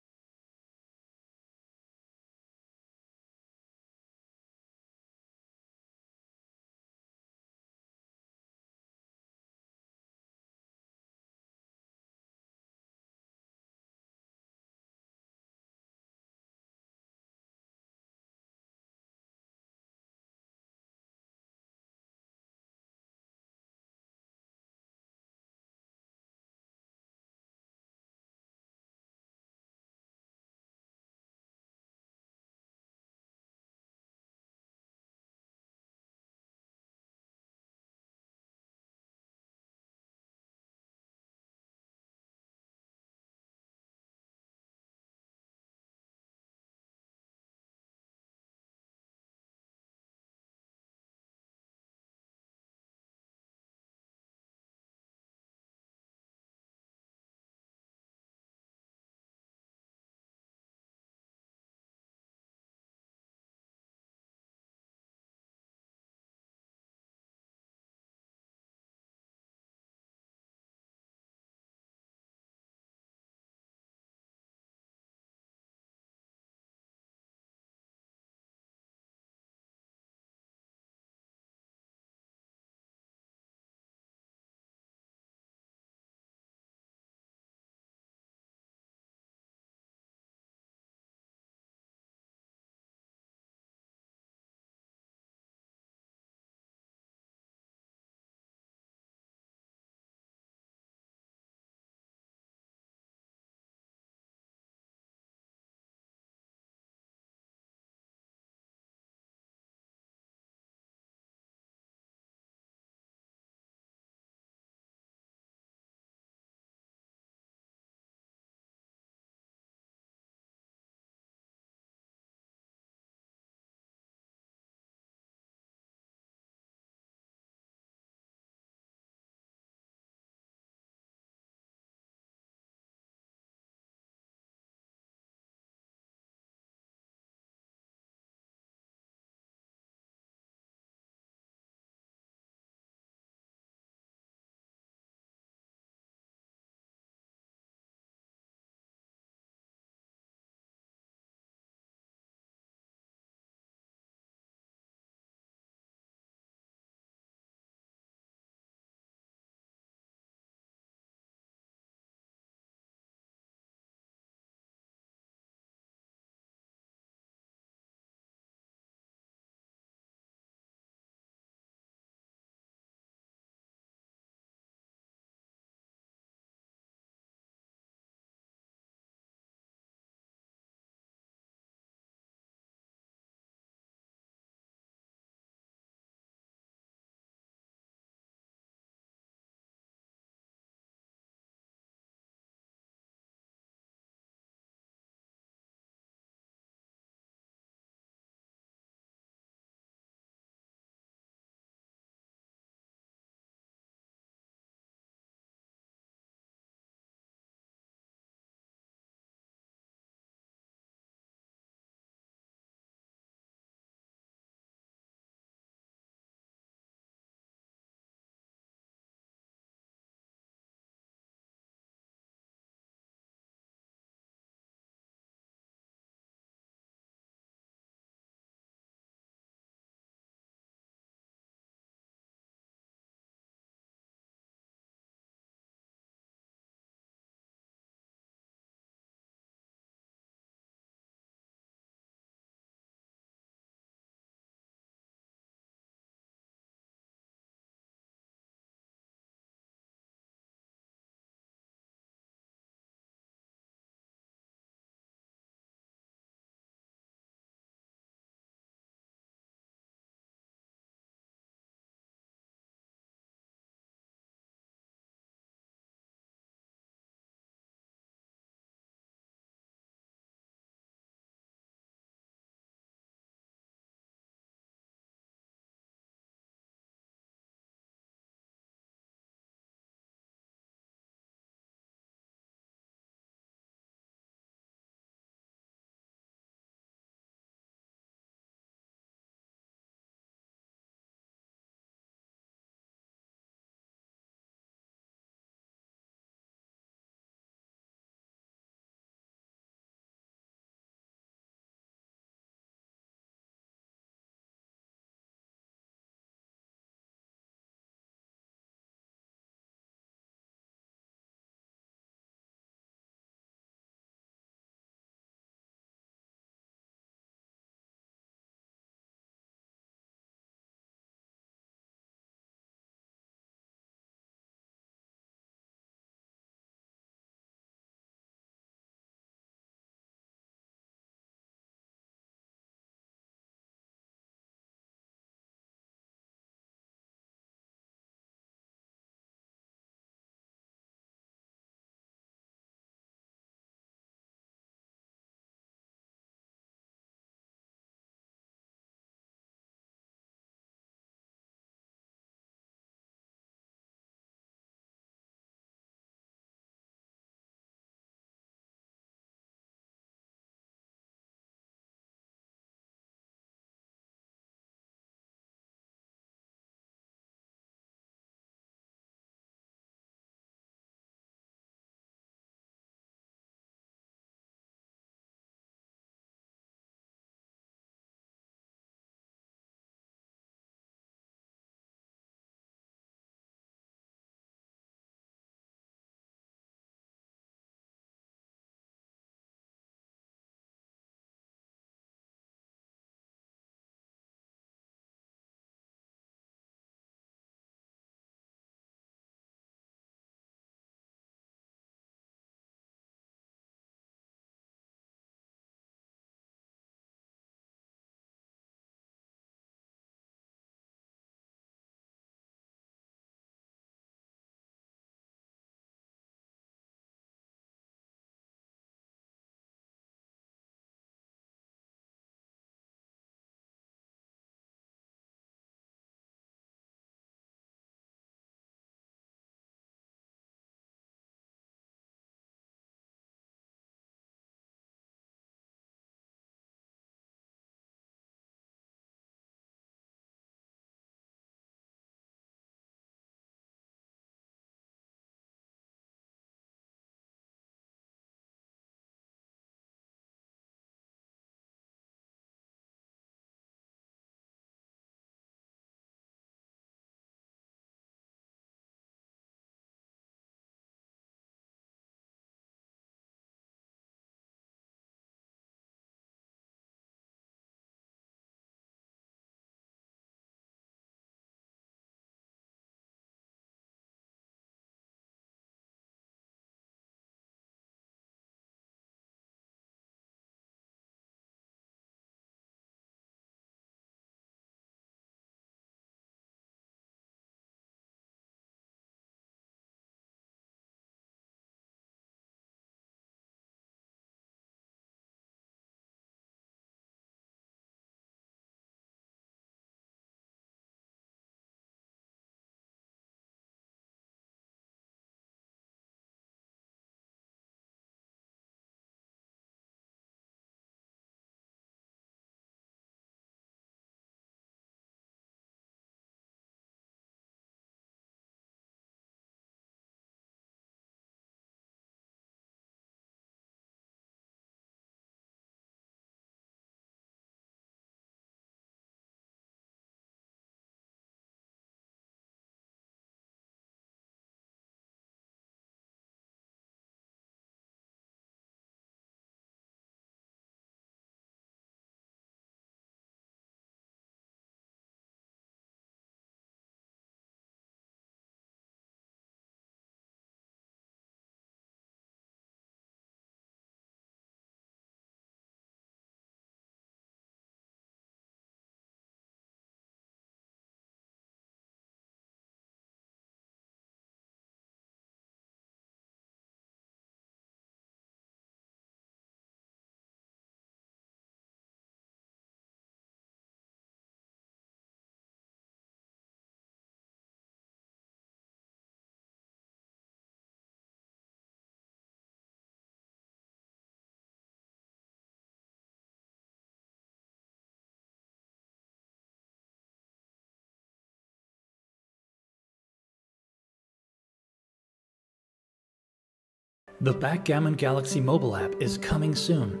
The Backgammon Galaxy mobile app is coming soon.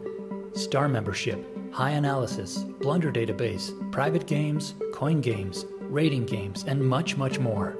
Star membership, high analysis, blunder database, private games, coin games, rating games, and much, much more.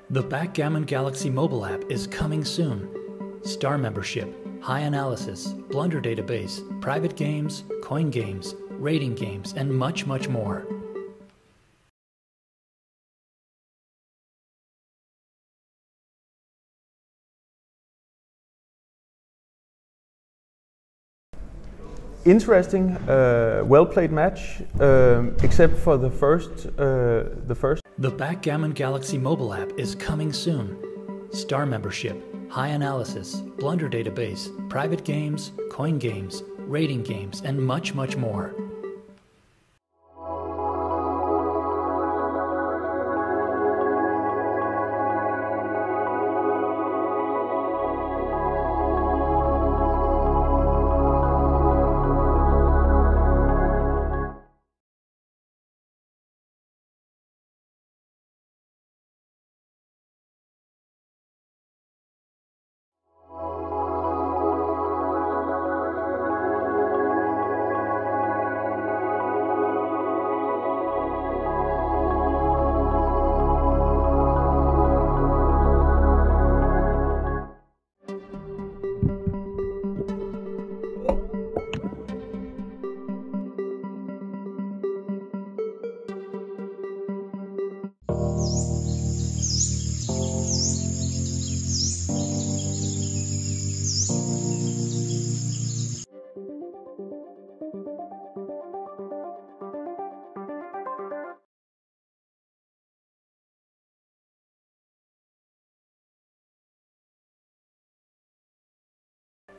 The Backgammon Galaxy mobile app is coming soon. Star membership, high analysis, blunder database, private games, coin games, rating games, and much, much more. Interesting, well-played match, except for the first. The Backgammon Galaxy mobile app is coming soon. Star membership, high analysis, blunder database, private games, coin games, rating games, and much, much more.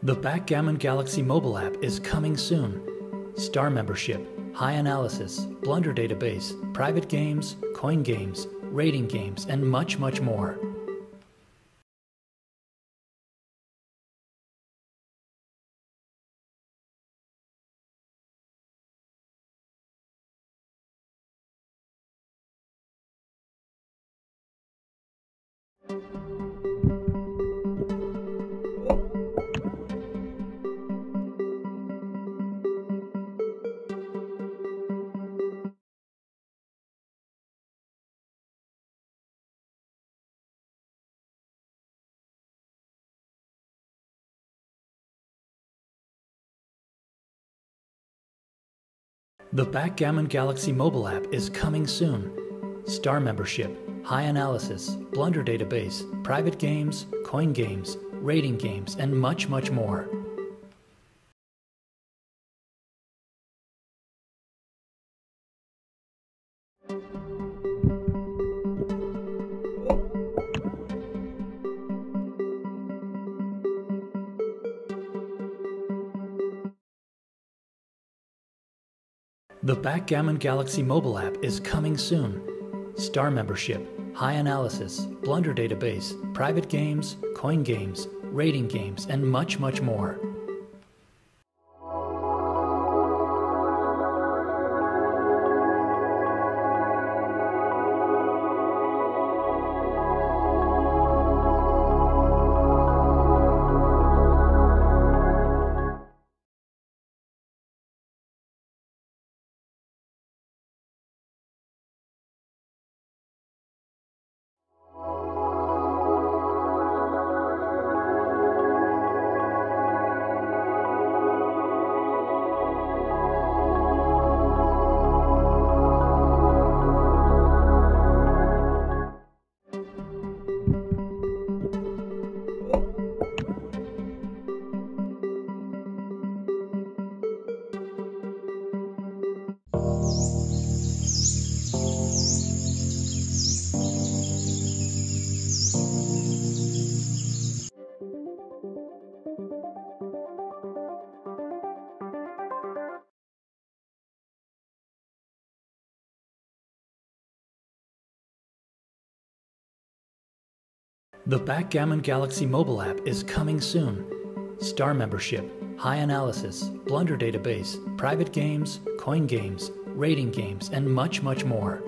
The Backgammon Galaxy mobile app is coming soon. Star membership, high analysis, blunder database, private games, coin games, rating games, and much, much more. The Backgammon Galaxy mobile app is coming soon. Star membership, high analysis, blunder database, private games, coin games, rating games, and much, much more. The Backgammon Galaxy mobile app is coming soon. Star membership, high analysis, blunder database, private games, coin games, rating games, and much, much more. The Backgammon Galaxy mobile app is coming soon. Star membership, high analysis, blunder database, private games, coin games, rating games, and much, much more.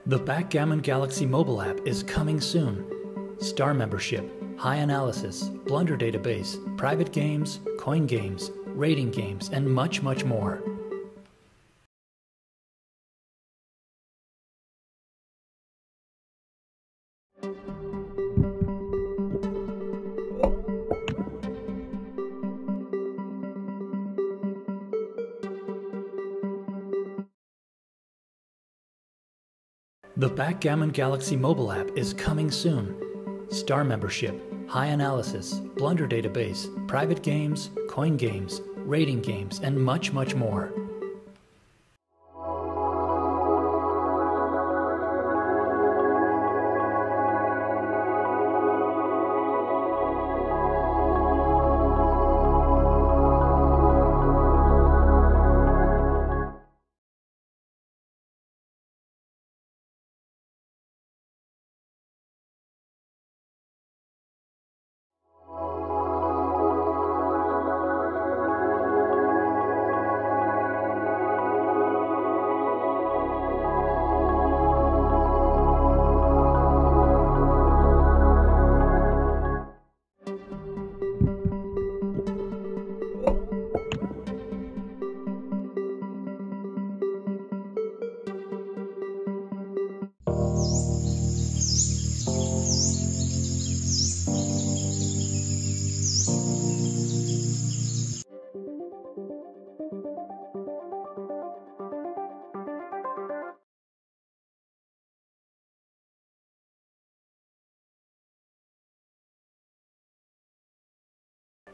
The Backgammon Galaxy mobile app is coming soon. Star membership, high analysis, blunder database, private games, coin games, rating games, and much, much more. The Backgammon Galaxy mobile app is coming soon. Star membership, high analysis, blunder database, private games, coin games, rating games, and much, much more.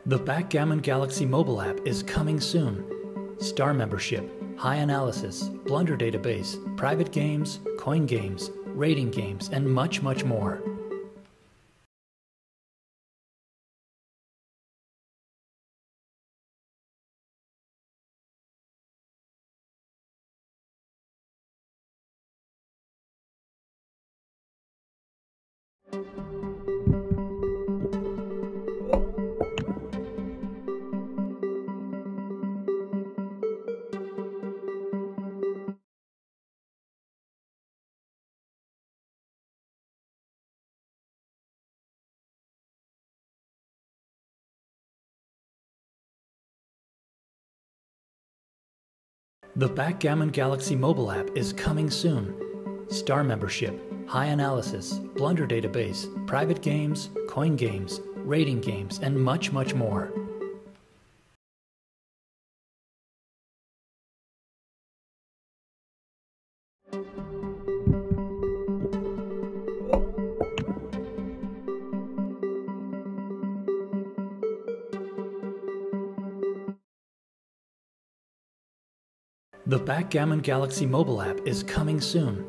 The Backgammon Galaxy mobile app is coming soon. Star membership, high analysis, blunder database, private games, coin games, rating games, and much, much more. The Backgammon Galaxy mobile app is coming soon. Star membership, high analysis, blunder database, private games, coin games, rating games, and much, much more. The Backgammon Galaxy mobile app is coming soon.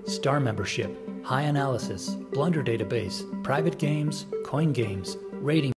Star membership, high analysis, blunder database, private games, coin games, rating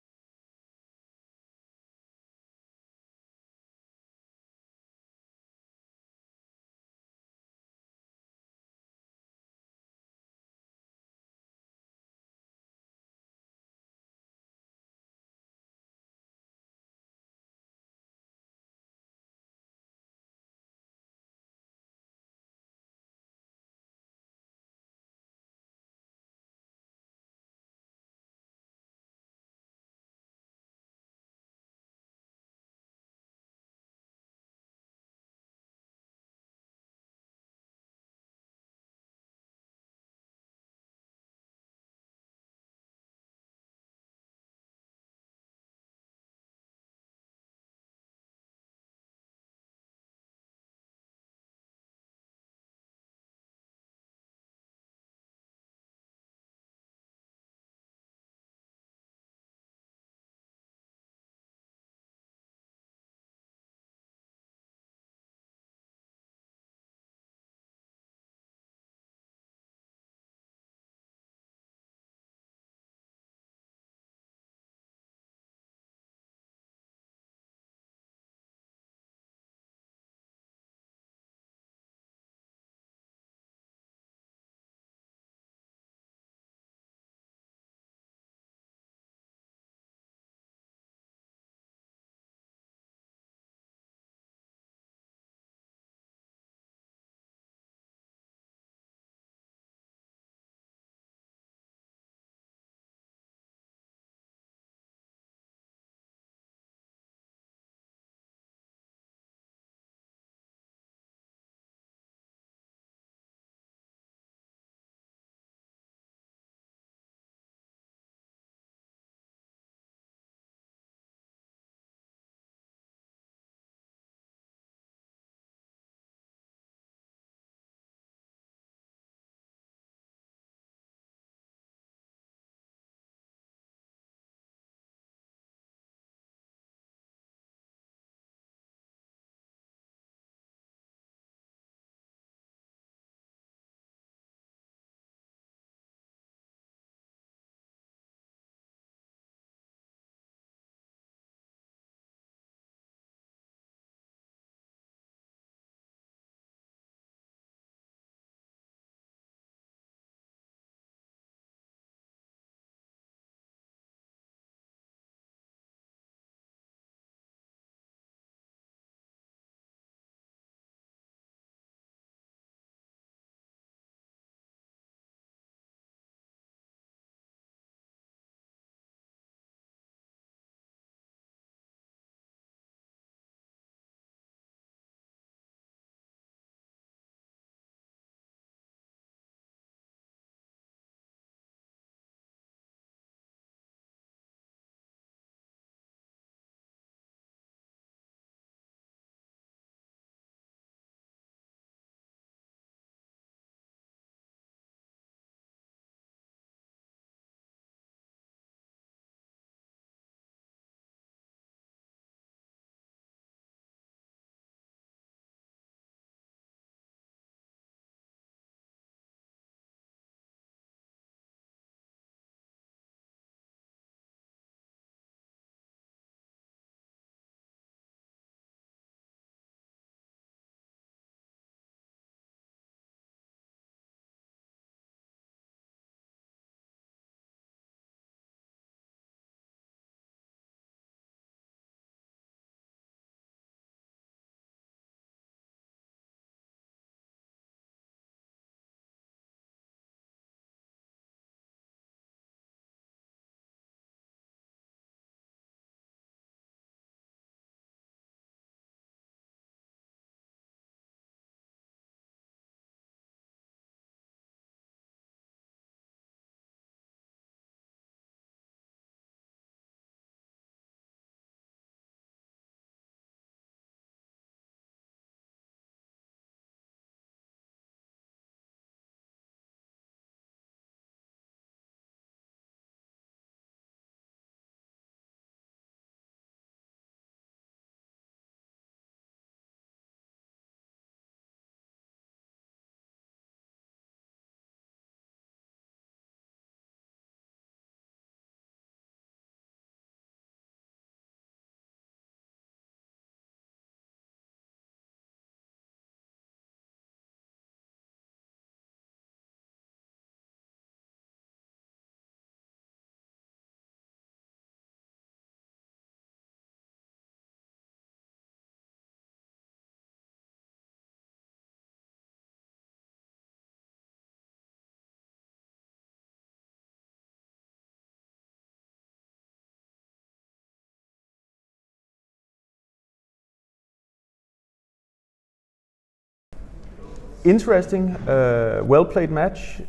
Interesting, well played match.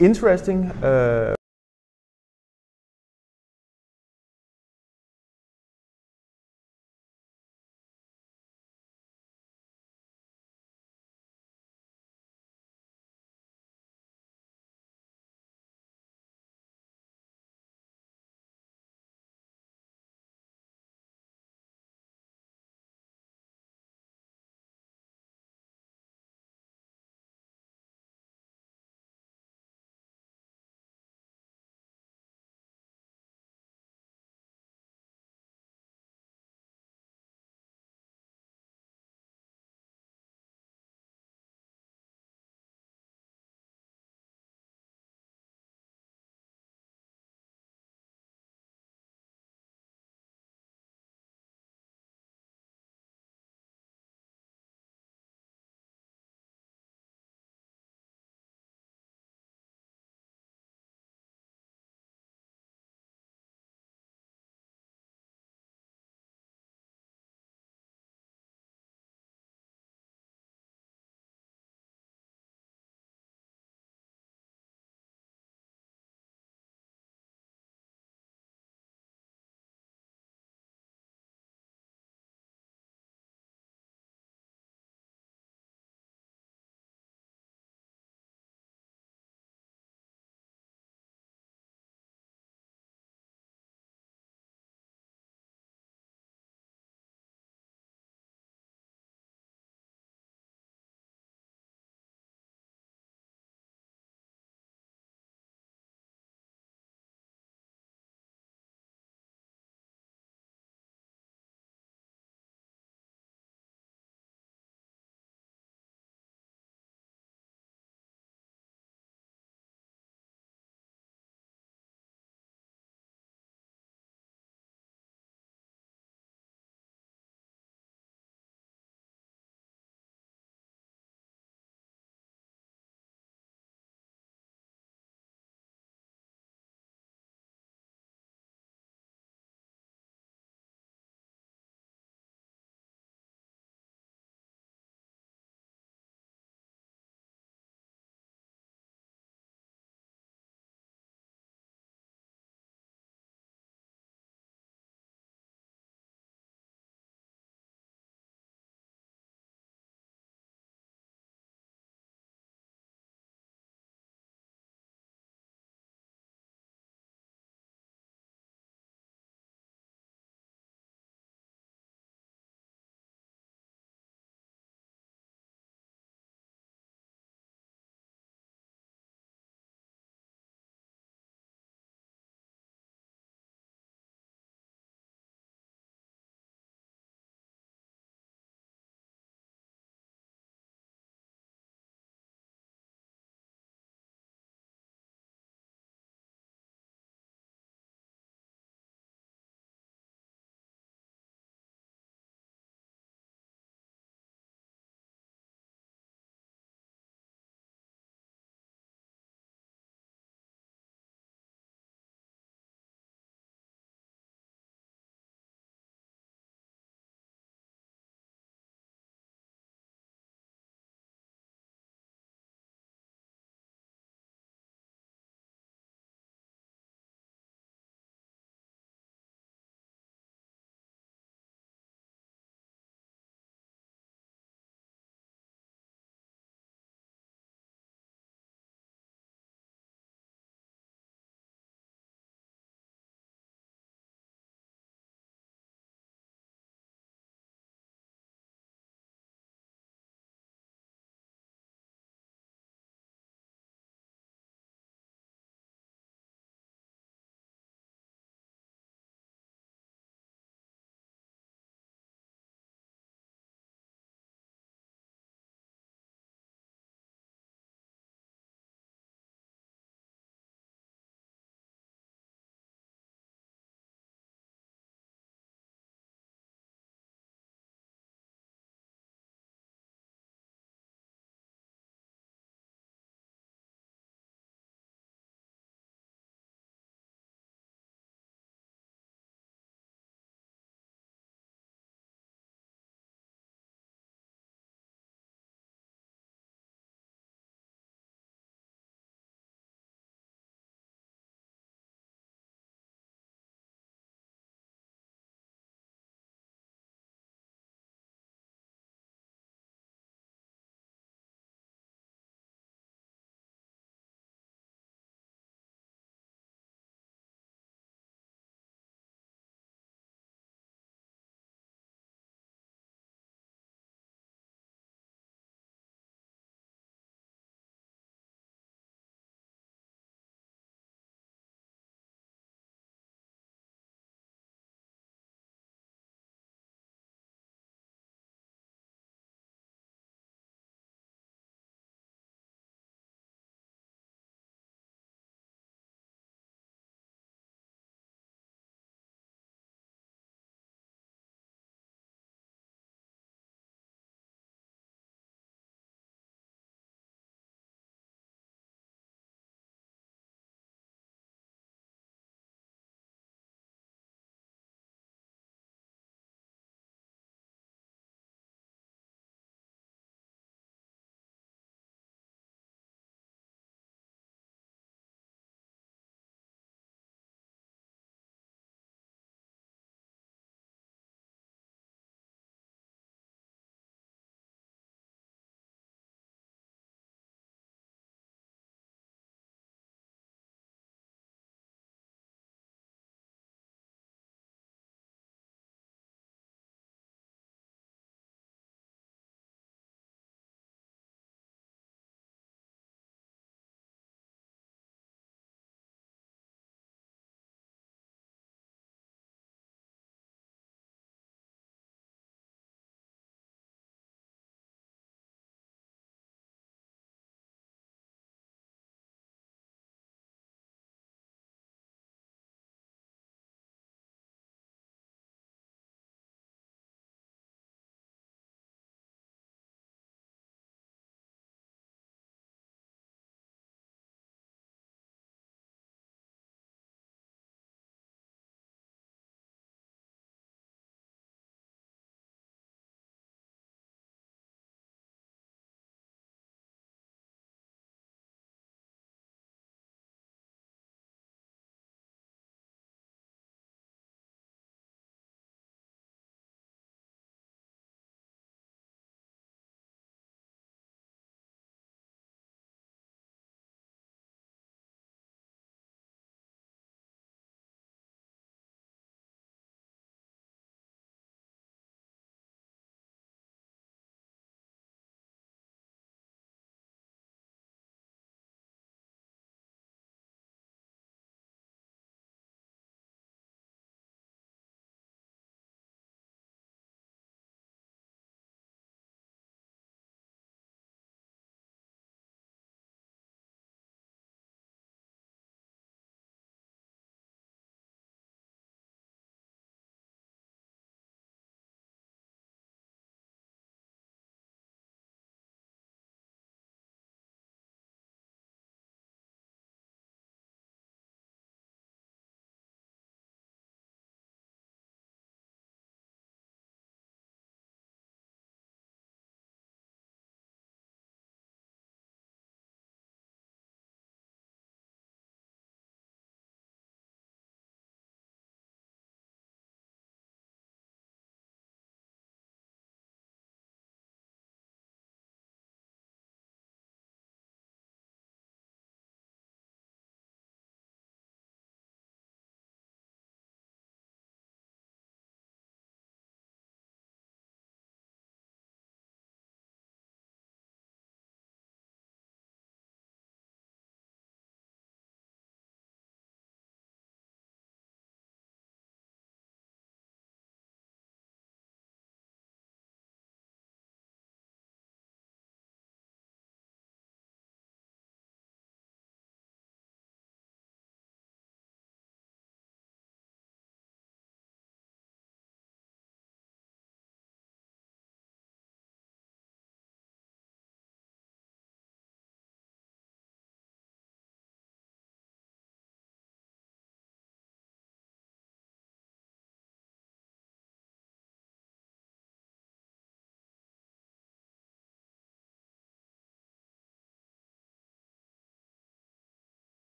Interesting,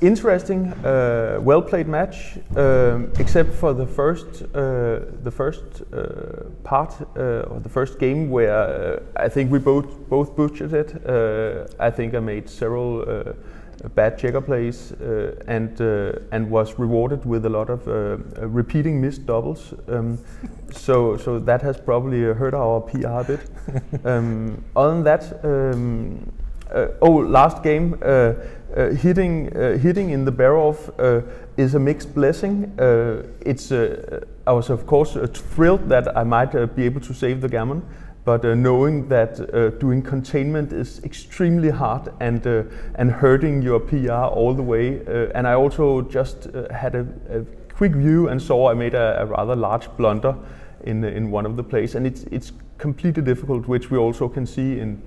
interesting, well-played match, except for the first part or the first game where I think we both butchered it. I think I made several bad checker plays and was rewarded with a lot of repeating missed doubles. So that has probably hurt our PR a bit. Other than that, last game, hitting in the barrel-off is a mixed blessing. I was of course thrilled that I might be able to save the gammon, but knowing that doing containment is extremely hard and hurting your PR all the way. And I also just had a quick view and saw I made a rather large blunder in one of the plays, and it's completely difficult, which we also can see in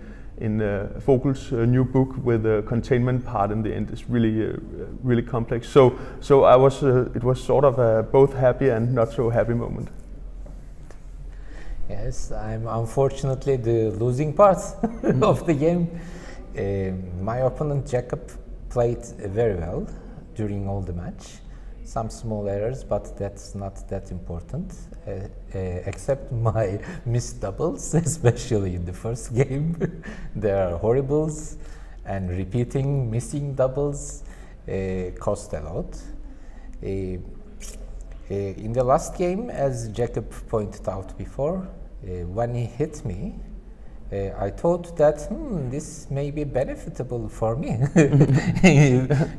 Vogel's new book with the containment part in the end is really complex. So I was it was sort of a both happy and not so happy moment. Yes, I'm unfortunately the losing part of the game. My opponent Jakob played very well during all the match. Some small errors, but that's not that important, except my missed doubles, especially in the first game. There are horribles, and repeating missing doubles cost a lot. In the last game, as Jakob pointed out before, when he hit me, I thought that this may be benefitable for me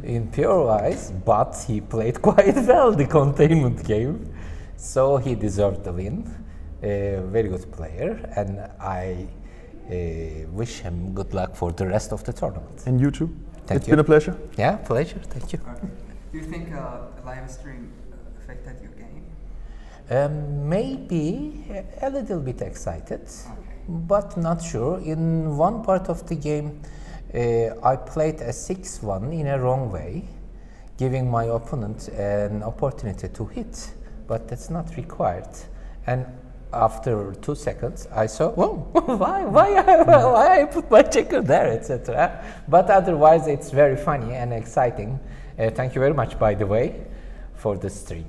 in pure wise, but he played quite well the containment game, so he deserved the win. Very good player, and I wish him good luck for the rest of the tournament. And you too. Thank you. It's been a pleasure. Yeah, pleasure. Thank you. Okay. Do you think live stream affected your game? Maybe a little bit excited. Okay. But not sure. In one part of the game, I played a 6-1 in a wrong way, giving my opponent an opportunity to hit, but that's not required. And after 2 seconds, I saw, whoa, why I put my checker there, etc. But otherwise, it's very funny and exciting. Thank you very much, by the way, for the stream.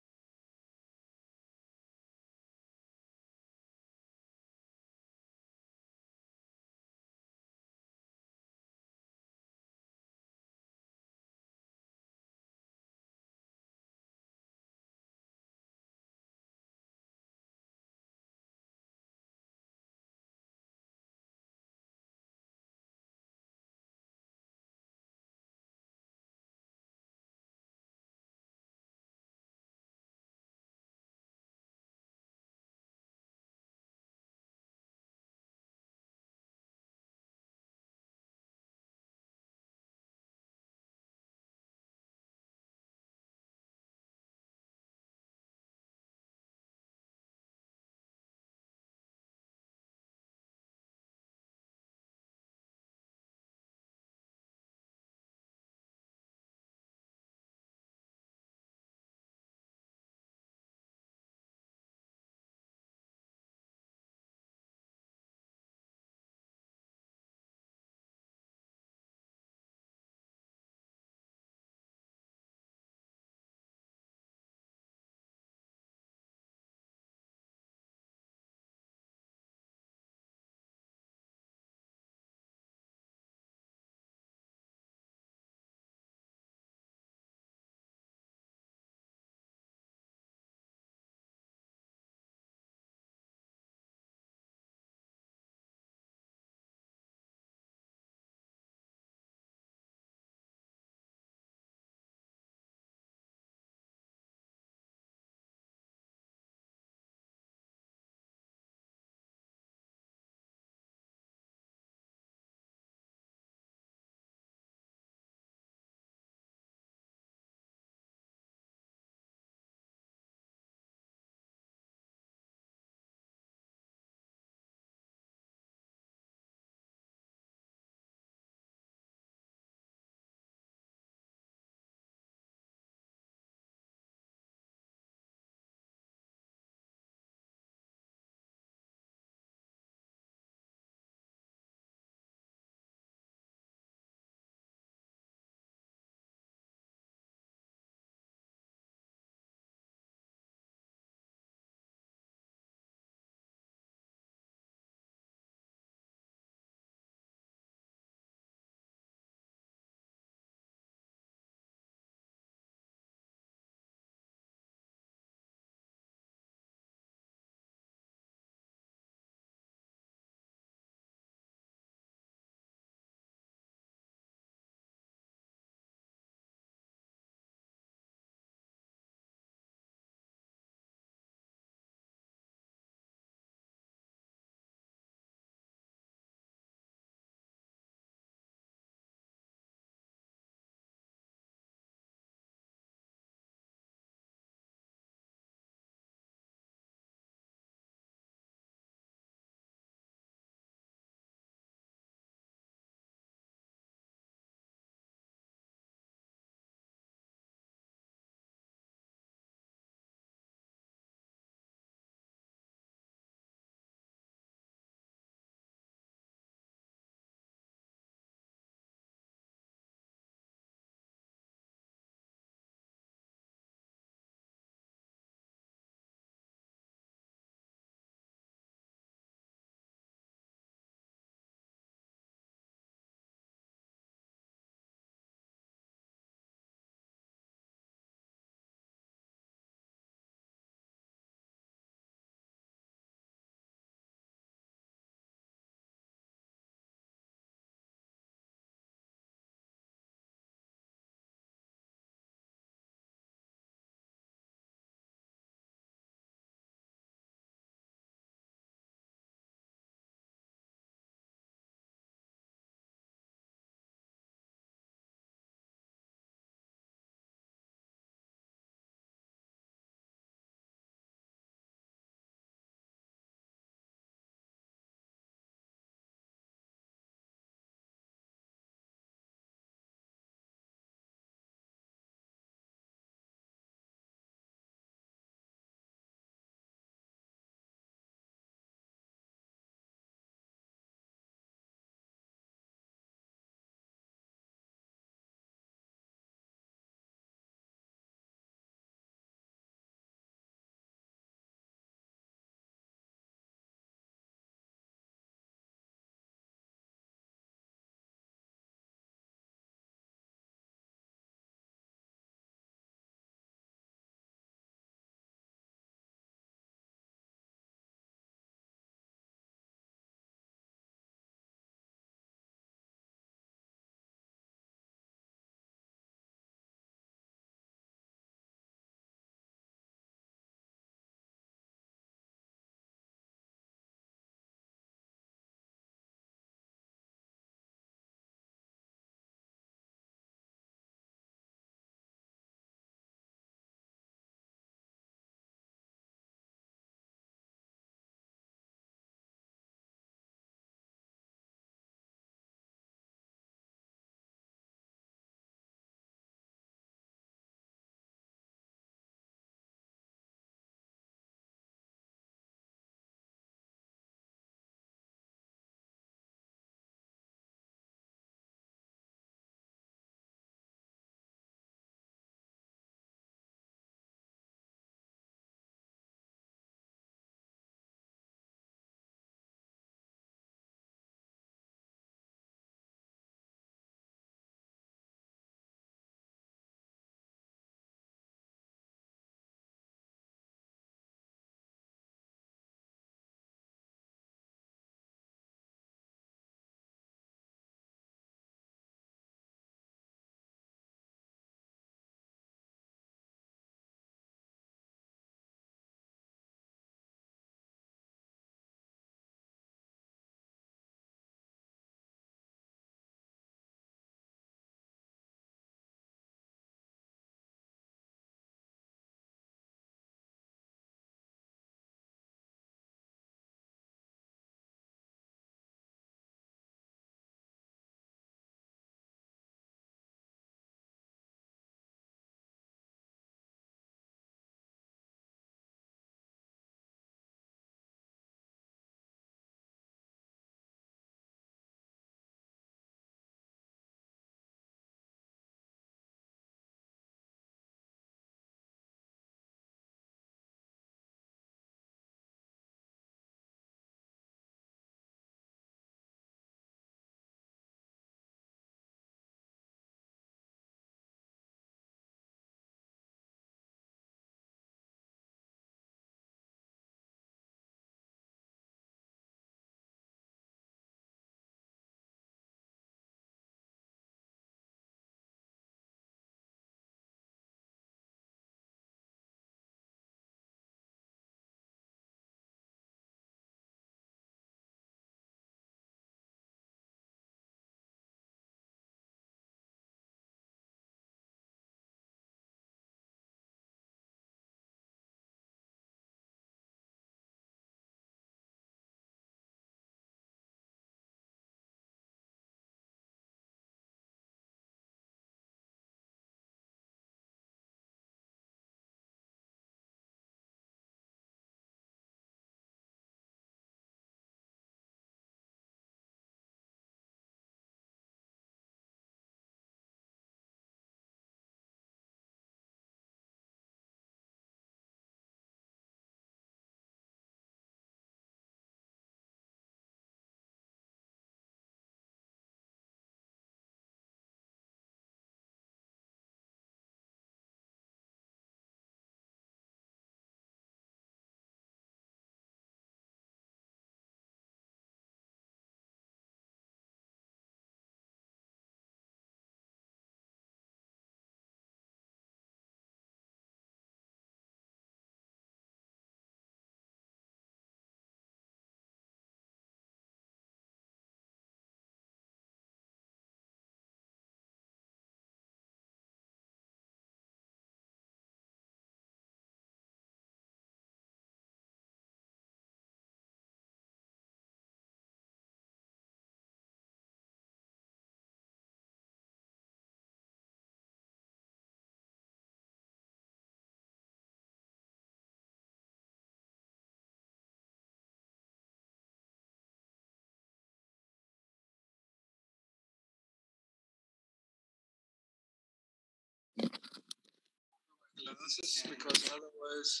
glasses because otherwise.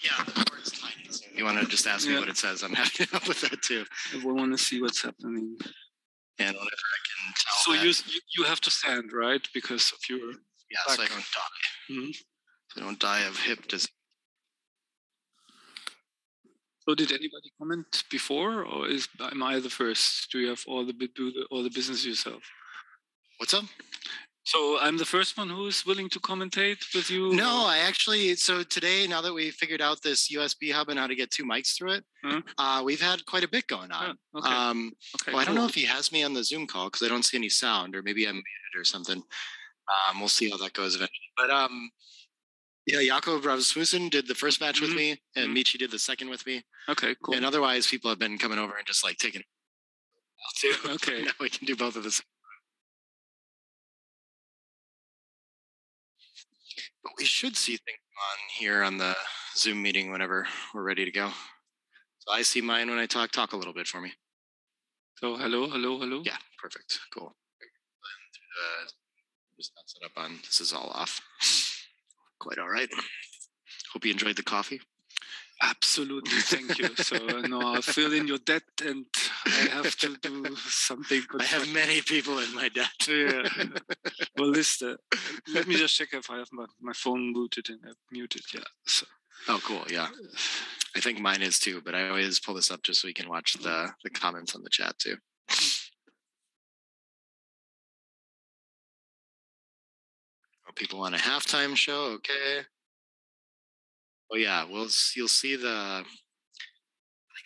Yeah, the board is tiny. So you want to just ask me what it says? I'm happy to help with that too. I want to see what's happening. And whenever I can tell. So you have to stand, right? Because of your. Yeah, back. So I don't die. Mm-hmm. So I don't die of hip disease. So did anybody comment before, or am I the first? Do you have all the business yourself? What's up? So I'm the first one who is willing to commentate with you? No, I actually, so today, now that we figured out this USB hub and how to get 2 mics through it, we've had quite a bit going on. Okay. Well, I don't know if he has me on the Zoom call because I don't see any sound, or maybe I'm muted or something. We'll see how that goes eventually. But yeah, Jakob Rasmussen did the first match with me, and Michi did the second with me. Okay, cool. And otherwise, people have been coming over and just like taking it too. Okay. Now we can do both of this. But we should see things on here on the Zoom meeting whenever we're ready to go. So I see mine when I talk. Talk a little bit for me. So hello. Yeah, perfect. Cool. Just not set up on. This is all off. Quite all right. Hope you enjoyed the coffee. Absolutely, thank you. So no, I'll fill in your debt, and I have to do something. I have many people in my debt. Yeah. Well, let me just check if I have my phone booted and muted. Yeah. So. Oh, cool. Yeah. I think mine is too, but I always pull this up just so we can watch the comments on the chat too. Oh, people want a halftime show. Okay. Oh yeah, you'll see I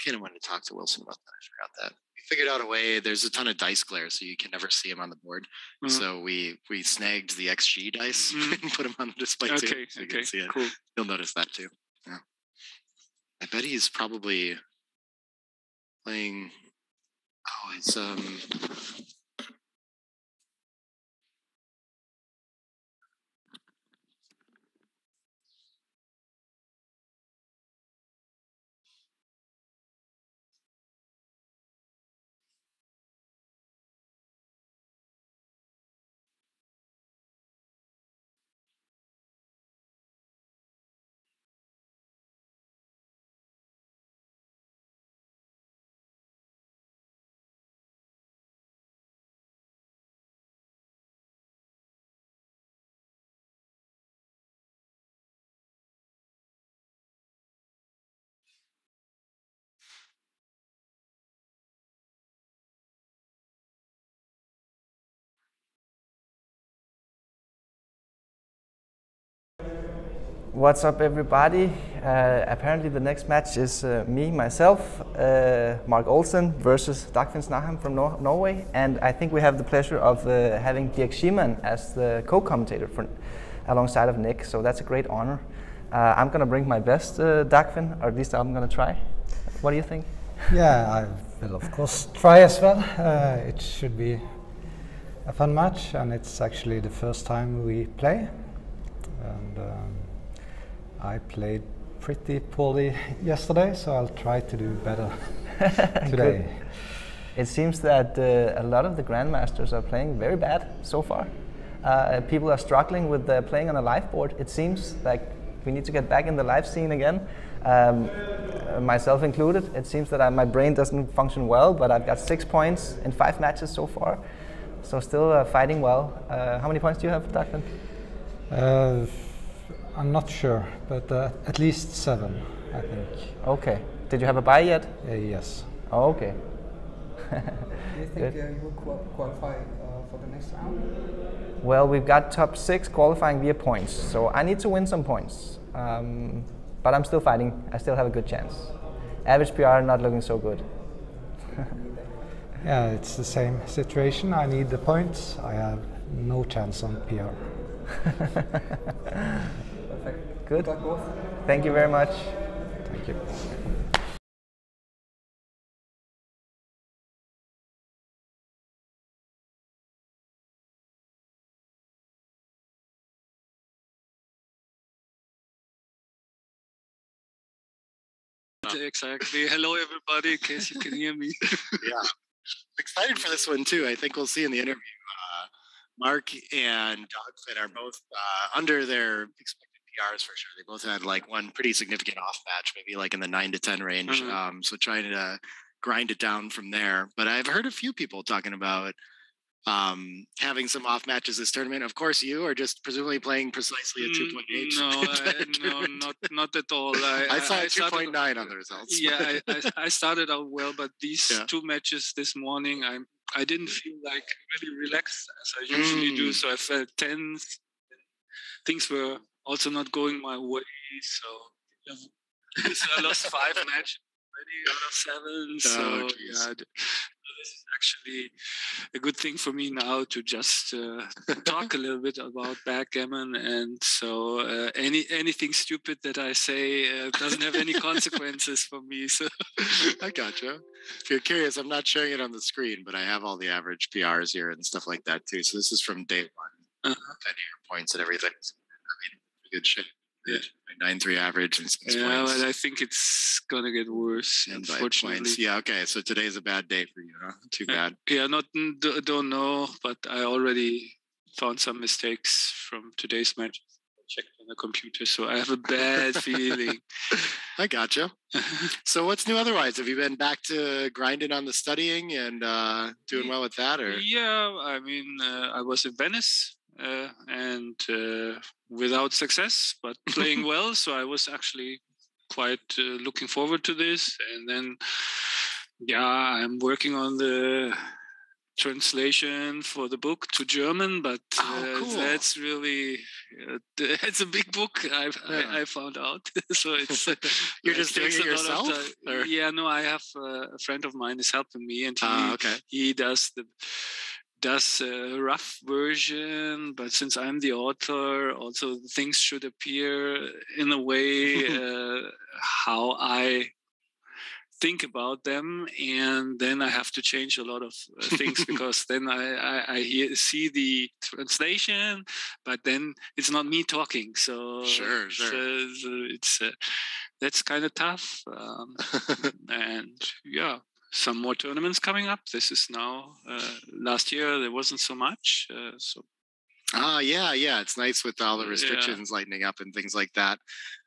kind of wanted to talk to Wilson about that. I forgot that. We figured out a way. There's a ton of dice glare, so you can never see him on the board. So we snagged the XG dice and put them on the display too. So you can see it. Cool. You'll notice that too. Yeah. I bet he's probably playing. Oh, it's What's up, everybody? Apparently the next match is myself, Marc Olsen versus Dagfinn Snarheim from Norway, and I think we have the pleasure of having Dagfinn as the co-commentator alongside of Nick, so that's a great honor. I'm gonna bring my best, Dagfinn, or at least I'm gonna try. What do you think? Yeah, I will of course try as well. It should be a fun match, and it's actually the first time we play. And I played pretty poorly yesterday, so I'll try to do better today. It seems that a lot of the grandmasters are playing very bad so far. People are struggling with playing on a live board. It seems like we need to get back in the live scene again, myself included. It seems that my brain doesn't function well, but I've got 6 points in 5 matches so far, so still fighting well. How many points do you have, Dagfinn? I'm not sure, but at least 7, I think. Okay. Did you have a bye yet? Yes. Oh, okay. Do you think you will qualify for the next round? Well, we've got top 6 qualifying via points, so I need to win some points. But I'm still fighting. I still have a good chance. Average PR not looking so good. Yeah, it's the same situation. I need the points. I have no chance on PR. Perfect. Good. Good luck both. Thank you very much. Thank you. Exactly. Hello, everybody, in case you can hear me. Yeah. Excited for this one, too. I think we'll see in the interview. Marc and Dagfinn are both under their expected PRs for sure. They both had like one pretty significant off match, maybe like in the 9 to 10 range. So trying to grind it down from there. But I've heard a few people talking about having some off matches this tournament. Of course, you are just presumably playing precisely a 2.8. No, not at all. I saw a 2.9 on the results. Yeah, I started out well, but these two matches this morning, I didn't feel like really relaxed as I usually do. So I felt tense. Things were also not going my way. So I lost 5 matches already out of 7. So this is actually a good thing for me now to just talk a little bit about backgammon, and so anything stupid that I say doesn't have any consequences for me. So I gotcha. If you're curious, I'm not showing it on the screen, but I have all the average PRs here and stuff like that too. So this is from day 1. 10 points and everything. So, I mean, good shit. Yeah. 9.3 average and 6 points. But I think it's gonna get worse. And unfortunately. Points. Yeah. Okay. So today's a bad day for you, huh? Too bad. Yeah. Don't know, but I already found some mistakes from today's match. I checked on the computer, so I have a bad feeling. I gotcha. So what's new otherwise? Have you been back to grinding on the studying and doing well with that, or? Yeah. I mean, I was in Venice. And without success, but playing well. So I was actually quite looking forward to this. And then, I'm working on the translation for the book to German, but cool. That's really it's a big book. I found out. So it's you're just doing it yourself. Yeah, no, I have a friend of mine is helping me, and he does a rough version, but since I'm the author, also things should appear in a way how I think about them, and then I have to change a lot of things because then I see the translation, but then it's not me talking. So sure. It's that's kind of tough, and some more tournaments coming up. This is now last year there wasn't so much. It's nice with all the restrictions lightening up and things like that.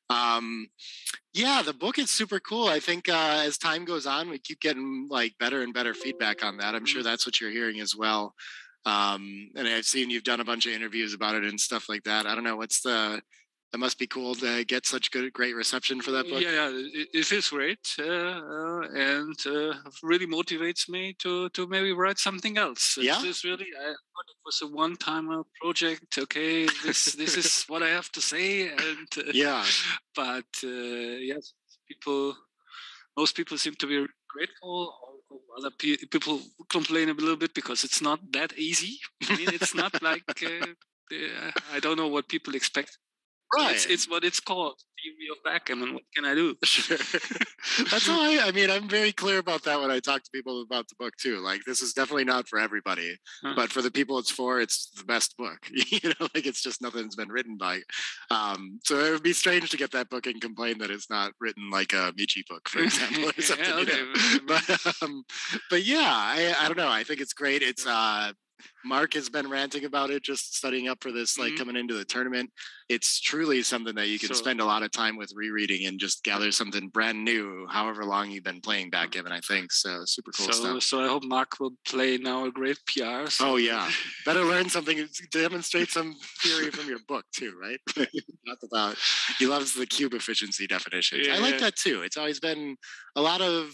The book is super cool. I think as time goes on, we keep getting like better and better feedback on that. I'm sure that's what you're hearing as well. And I've seen you've done a bunch of interviews about it and stuff like that. I don't know, that must be cool to get such great reception for that book. Yeah, it feels great, and really motivates me to maybe write something else. It's really, I thought it was a one-time project. Okay, this is what I have to say, and but yes, most people seem to be grateful. Other people complain a little bit because it's not that easy. I mean, it's not like I don't know what people expect. Right. It's what it's called. Theory of backgammon. What can I do? Sure. That's how I'm very clear about that when I talk to people about the book too. Like, this is definitely not for everybody, but for the people it's for, it's the best book. It's just nothing's been written by. So it would be strange to get that book and complain that it's not written like a Michi book, for example, or something. But I don't know. I think it's great. It's Marc has been ranting about it, just studying up for this, coming into the tournament. It's truly something that you can spend a lot of time with rereading and just gather something brand new, however long you've been playing backgammon, I think. So super cool stuff. So I hope Marc will play now a great PR. So. Oh, yeah. Better learn something, demonstrate some theory from your book too, right? Not about, he loves the cube efficiency definitions. I like that too. It's always been a lot of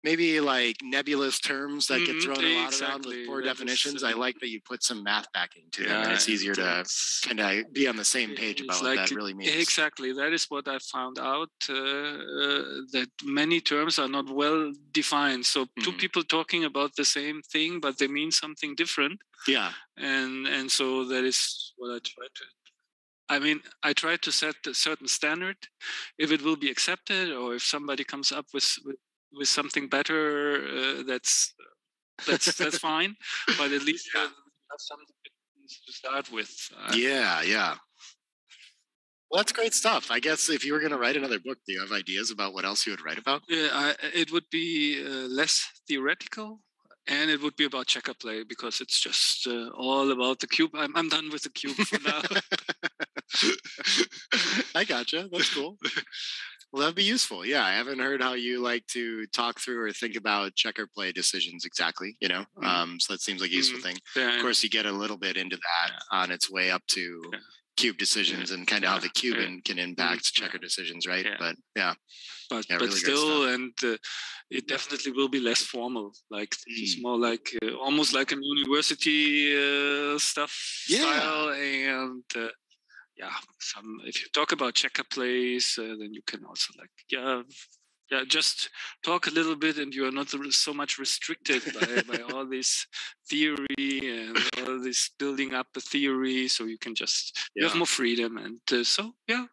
maybe like nebulous terms that get thrown a lot around with poor definitions. I like that you put some math backing to them, and it's easier to kind of be on the same page about what that really means. Exactly. That is what I found out, that many terms are not well defined. So two people talking about the same thing, but they mean something different. Yeah. And so that is what I try to. I mean, I try to set a certain standard. If it will be accepted, or if somebody comes up with something better, that's fine. But at least have something to start with. Well, that's great stuff. I guess if you were going to write another book, do you have ideas about what else you would write about? Yeah, it would be less theoretical, and it would be about checker play, because it's just all about the cube. I'm done with the cube for now. I gotcha. That's cool. Well, that'd be useful. Yeah, I haven't heard how you like to talk through or think about checker play decisions exactly. So that seems like a useful thing. Yeah, of course, you get a little bit into that on its way up to cube decisions and kind of how the cube can impact checker decisions, right? Yeah. But yeah. But really still, and it definitely will be less formal. Like it's more like almost like an university stuff style, and if you talk about checker plays, then you can also just talk a little bit, and you are not so much restricted by all this theory and all this building up a theory. So you can you have more freedom. And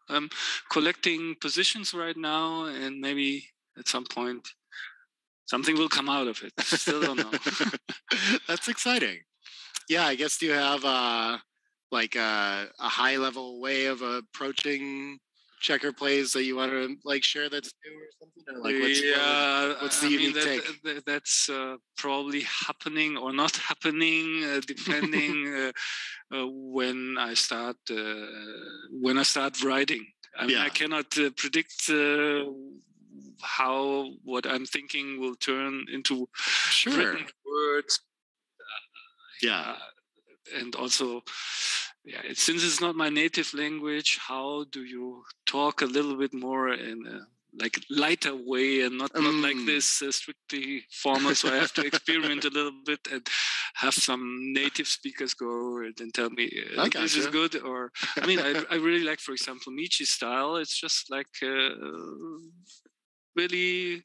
I'm collecting positions right now, and maybe at some point something will come out of it. Still don't know. That's exciting. Yeah, I guess do you have a high level way of approaching checker plays that you want to share that's new or something? Or what's the unique take? That's probably happening or not happening depending when I start writing. I cannot predict how what I'm thinking will turn into written words. And also, since it's not my native language, how do you talk a little bit more in a lighter way and not like this strictly formal? So I have to experiment a little bit and have some native speakers go and tell me this is good. Or I really like, for example, Michi's style. It's just like really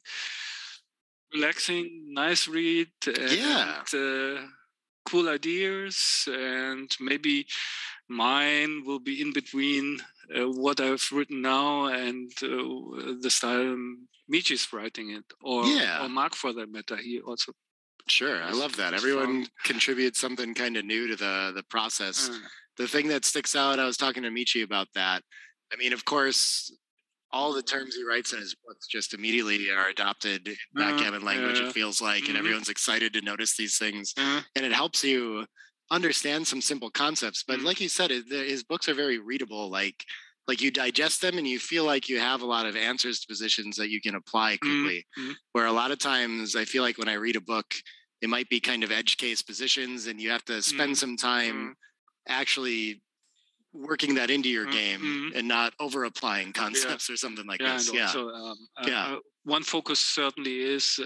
relaxing, nice read, and cool ideas, and maybe mine will be in between what I've written now and the style Michi's writing it, or Marc for that matter. He also I love that. Everyone contributes something kind of new to the process. The thing that sticks out, I was talking to Michi about that. Of course, all the terms he writes in his books just immediately are adopted in backgammon language, it feels like, and everyone's excited to notice these things. And it helps you understand some simple concepts. But like you said, his books are very readable. Like you digest them and you feel like you have a lot of answers to positions that you can apply quickly. Where a lot of times I feel like when I read a book, it might be kind of edge case positions and you have to spend some time actually working that into your game and not over applying concepts or something like this. And also, one focus certainly is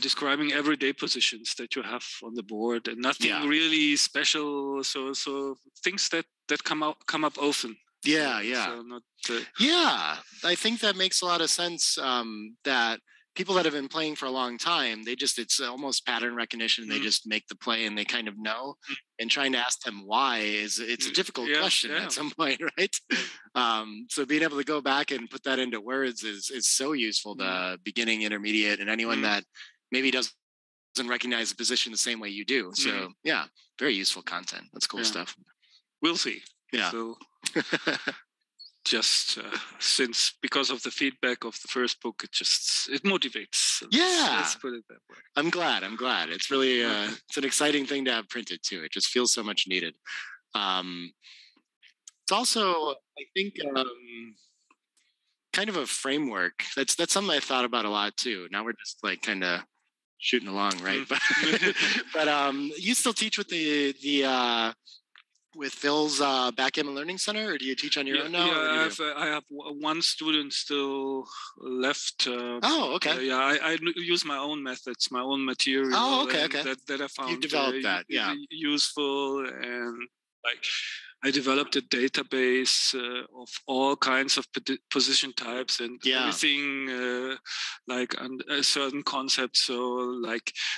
describing everyday positions that you have on the board, and nothing really special. So things that come up often. So not, I think that makes a lot of sense. That people that have been playing for a long time, it's almost pattern recognition. They just make the play and they kind of know. And trying to ask them why it's a difficult question at some point, right? So being able to go back and put that into words is so useful to beginning, intermediate, and anyone that maybe doesn't recognize the position the same way you do. So very useful content. That's cool stuff. We'll see. Yeah. So just because of the feedback of the first book, it motivates. Let's put it that way. I'm glad. It's really it's an exciting thing to have printed too. It just feels so much needed. It's also, I think, kind of a framework. That's something I thought about a lot too. Now we're just kind of shooting along, right? But you still teach with with Phil's Backgammon Learning Center, or do you teach on your own now? I have one student still left. Okay. I use my own methods, my own material. Okay. That I found you developed that, useful, and I developed a database of all kinds of position types and everything a certain concept. So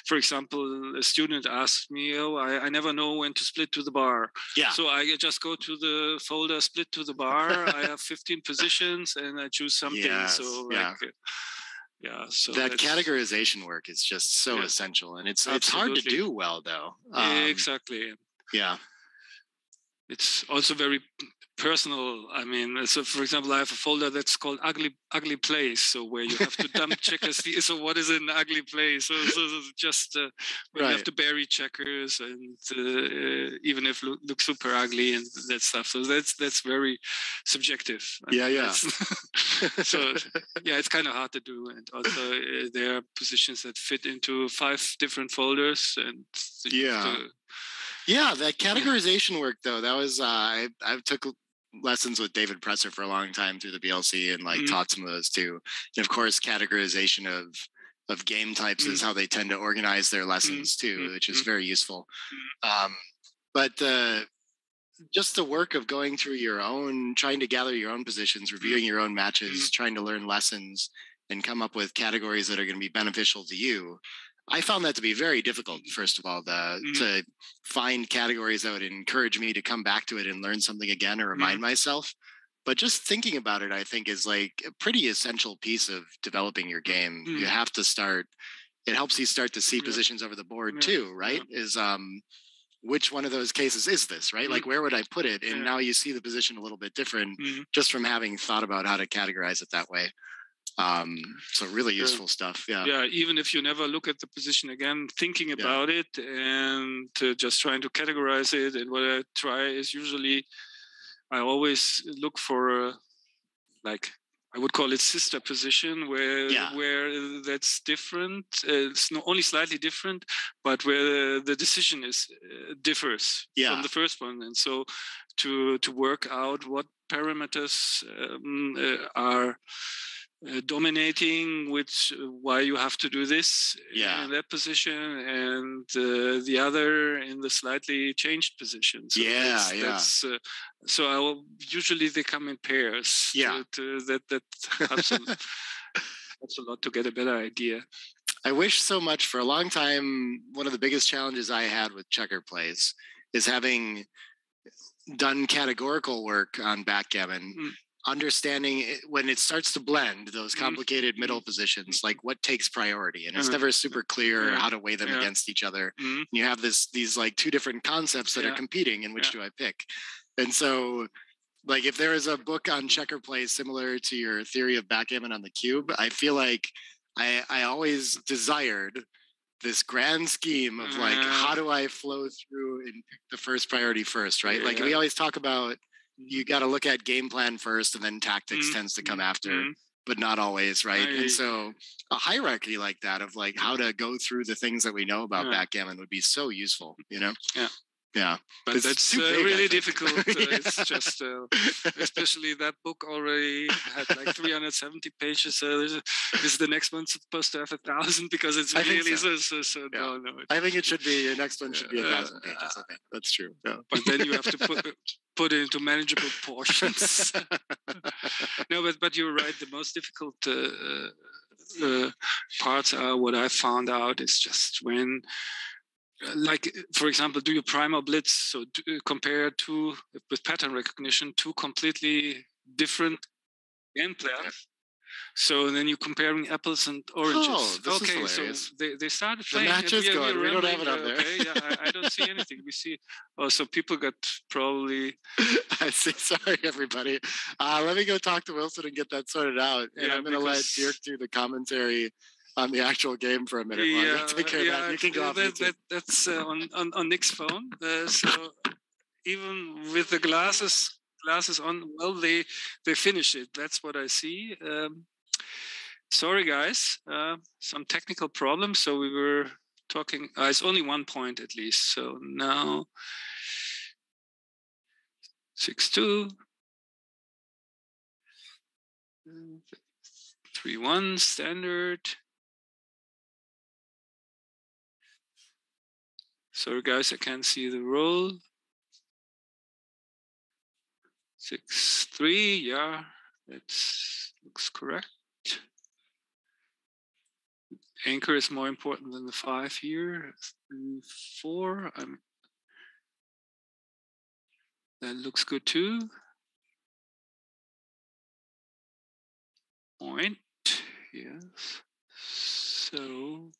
for example, a student asked me, I never know when to split to the bar. So I just go to the folder, split to the bar. I have 15 positions and I choose something. So that categorization work is just so essential, and it's hard to do well though. Exactly. Yeah. it's also very personal. I mean, so for example, I have a folder that's called ugly place, so where you have to dump checkers. So what is an ugly place? So just when you have to bury checkers, and even if look super ugly and that stuff. So that's very subjective. Yeah. So yeah, it's kind of hard to do, and also there are positions that fit into 5 different folders, and yeah, that categorization work though, that was I took lessons with David Presser for a long time through the BLC and like taught some of those too. And of course, categorization of game types is how they tend to organize their lessons too, which is very useful. But just the work of going through your own, trying to gather your own positions, reviewing your own matches, trying to learn lessons and come up with categories that are going to be beneficial to you. I found that to be very difficult, first of all, to find categories that would encourage me to come back to it and learn something again or remind myself. But just thinking about it, I think, is like a pretty essential piece of developing your game. You have to start, it helps you start to see positions over the board too, right? Is which one of those cases is this, right? Like, where would I put it? And now you see the position a little bit different just from having thought about how to categorize it that way. So really useful stuff. Yeah, even if you never look at the position again, thinking about it and just trying to categorize it. And what I try is usually, I always look for like, I would call it sister position where that's different. It's not only slightly different, but where the decision is differs from the first one. And so to work out what parameters are dominating, why you have to do this in that position, and the other in the slightly changed position. So that's, so I will, usually they come in pairs. That helps a lot to get a better idea. I wish so much. For a long time, one of the biggest challenges I had with checker plays is having done categorical work on backgammon, understanding when it starts to blend those complicated middle positions, like what takes priority, and it's never super clear how to weigh them against each other. And you have these like 2 different concepts that are competing, and which do I pick? And so, like, if there is a book on checker play similar to your theory of backgammon on the cube, I feel like I always desired this grand scheme of like, how do I flow through and pick the first priority first, right? Like we always talk about, you got to look at game plan first, and then tactics tends to come after, but not always, right? And so a hierarchy like that of like how to go through the things that we know about backgammon would be so useful, you know? Yeah, but it's that's big, really difficult. It's just, especially that book already had like 370 pages. Is the next one supposed to have 1,000? Because it's really so. No. I think it should be. Your next one should be 1,000 pages. Okay, that's true. Yeah. But then you have to put it into manageable portions. No, but you're right. The most difficult parts are what I found out is just when. Like, for example, do you prime or blitz? So compare with pattern recognition, 2 completely different game plans. So then you're comparing apples and oranges. Oh, this is hilarious. So they started playing. The match is going. We don't have it up there. Okay, I don't see anything. We see. Oh, so people got probably. I see. Sorry, everybody. Let me go talk to Wilson and get that sorted out. And I'm going to let Dirk do the commentary on the actual game for a minute. Take care of that. You can go off YouTube. That's on Nick's phone. So even with the glasses on, well, they finish it. That's what I see. Sorry, guys. Some technical problems. So we were talking. It's only 1 point at least. So now 6-2. 3-1 standard. Sorry, guys, I can't see the roll. 6-3, yeah, that looks correct. Anchor is more important than the 5 here. 3-4, that looks good too. Point, yes. So.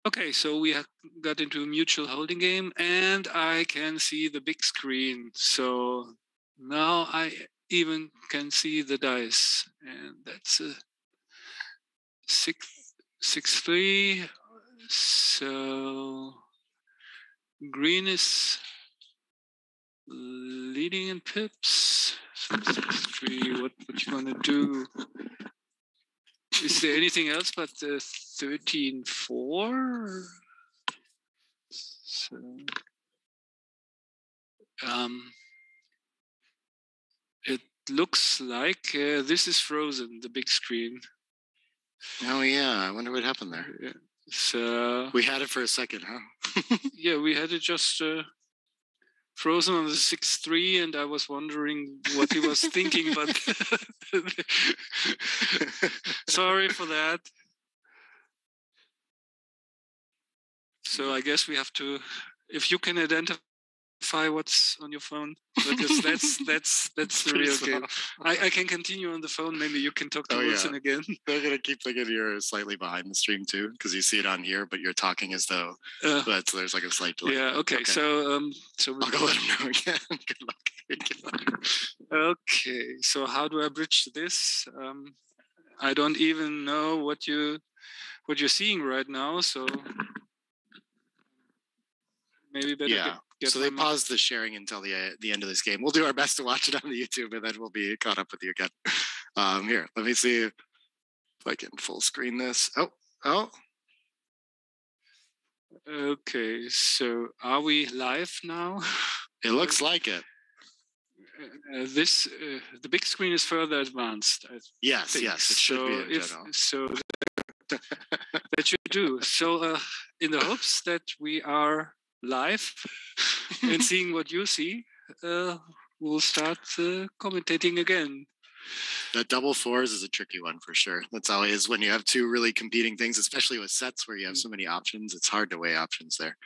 Okay, so we got into a mutual holding game, and I can see the big screen. So now I even can see the dice, and that's a 6-3. So green is leading in pips. So 6-3. What you gonna do? Is there anything else but the 13-4? So, it looks like this is frozen, the big screen. Oh yeah, I wonder what happened there. Yeah. So we had it for a second, huh? Yeah, we had it just frozen on the 6-3, and I was wondering what he was thinking, but sorry for that. So I guess we have to, if you can identify what's on your phone, because that's the real game. I can continue on the phone. Maybe you can talk to Olsen again. They're gonna keep thinking you're slightly behind the stream too, because you see it on here, but you're talking as though there's like a slight delay. Yeah. Okay. So I'll go let him know again. Good luck. Okay. So how do I bridge this? I don't even know what you're seeing right now. So maybe better get so they paused the sharing until the end of this game. We'll do our best to watch it on the YouTube, and then we'll be caught up with you again. Here, let me see if I can full screen this. Oh. Okay, so are we live now? It looks like it. The big screen is further advanced. Yes, it should be in general. So that should do. So in the hopes that we are live and seeing what you see, we'll start commentating again. That double fours is a tricky one for sure. That's always when you have two really competing things, especially with sets where you have so many options. It's hard to weigh options there.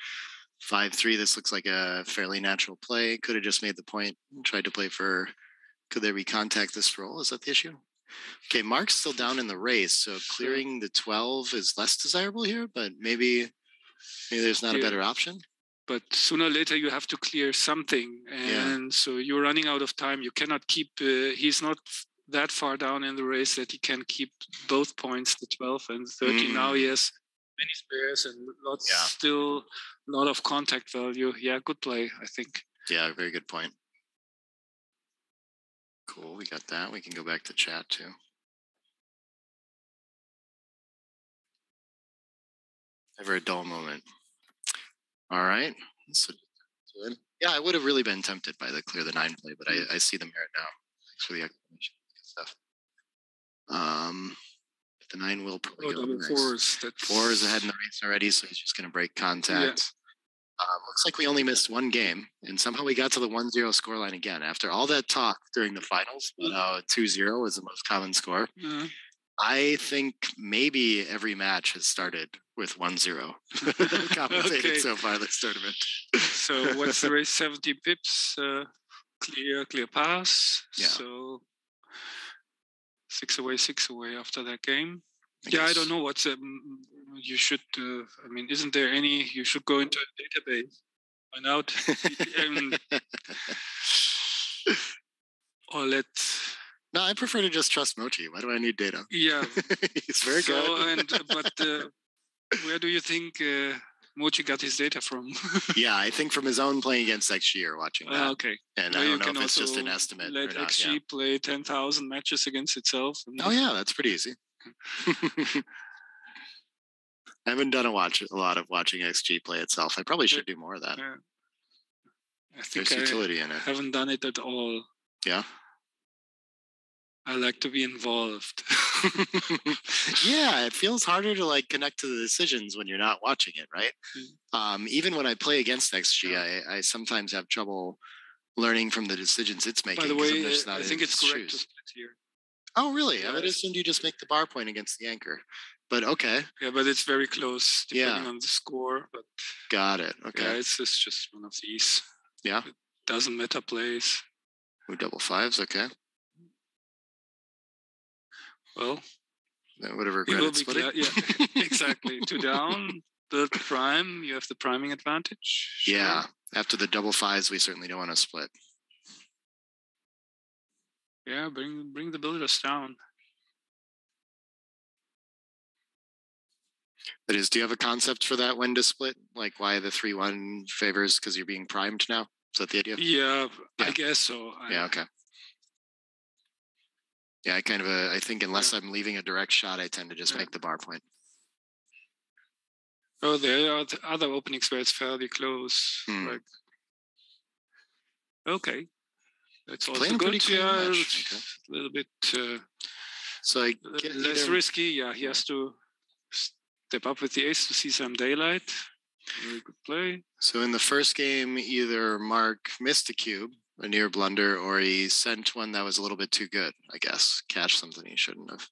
5-3, this looks like a fairly natural play. Could have just made the point, tried to play for, could they recontact this roll? Is that the issue? Okay, Marc's still down in the race, so clearing the 12 is less desirable here, but maybe there's not a better option. But sooner or later you have to clear something, and so you're running out of time. You cannot keep, he's not that far down in the race that he can keep both points, the 12 and 13. Now he has many spares and still a lot of contact value. Yeah, good play, I think. Yeah, very good point. Cool, we got that. We can go back to chat too. Never a dull moment. All right. So, I would have really been tempted by the clear the 9 play, but I see the merit now. Thanks for the explanation. Good stuff. The 9 will probably go next. 4 is ahead in the race already, so he's just going to break contact. Looks like we only missed one game, and somehow we got to the 1-0 scoreline again. After all that talk during the finals, about 2-0 was the most common score. I think maybe every match has started with 1-0 commentating so far this tournament. So what's the race? 70 pips, clear pass. Yeah. So 6 away after that game. I don't know what's you should. I mean, isn't there any? You should go into a database, find out, or let. No, I prefer to just trust Mochi. Why do I need data? Yeah, he's very good. But where do you think Mochi got his data from? Yeah, I think from his own playing against XG or watching that. Okay. And I don't know if it's just an estimate let or not. XG play 10,000 matches against itself. Oh yeah, that's pretty easy. I haven't done a lot of watching XG play itself. I probably should do more of that. Yeah. I think there's utility in it. Haven't done it at all. Yeah. I like to be involved. Yeah, it feels harder to like connect to the decisions when you're not watching it, right? Even when I play against XG, I sometimes have trouble learning from the decisions it's making. By the way, I think it's correct to split here. Oh, really? I would assume you just make the bar point against the anchor. But okay. Yeah, but it's very close depending on the score. But got it. Okay. Yeah, it's just one of these. Yeah. It doesn't matter plays. Ooh, double fives. Okay. Well, whatever. Yeah, exactly. 2 down. build prime, you have the priming advantage. Sure. Yeah, after the double fives, we certainly don't want to split. Yeah, bring the builders down. That is, do you have a concept for that when to split? Like why the 3-1 favors because you're being primed now? Is that the idea? Yeah, I guess so. Yeah, okay. Yeah, I think unless I'm leaving a direct shot, I tend to just make the bar point. Oh, there are the other openings where it's fairly close. Like, okay, that's also playing good. Pretty cool Yeah, match. A little bit so I less risky. Yeah, he has to step up with the ace to see some daylight. Very good play. So in the first game, either Marc missed a cube, a near blunder, or he sent one that was a little bit too good, I guess. Catch something he shouldn't have.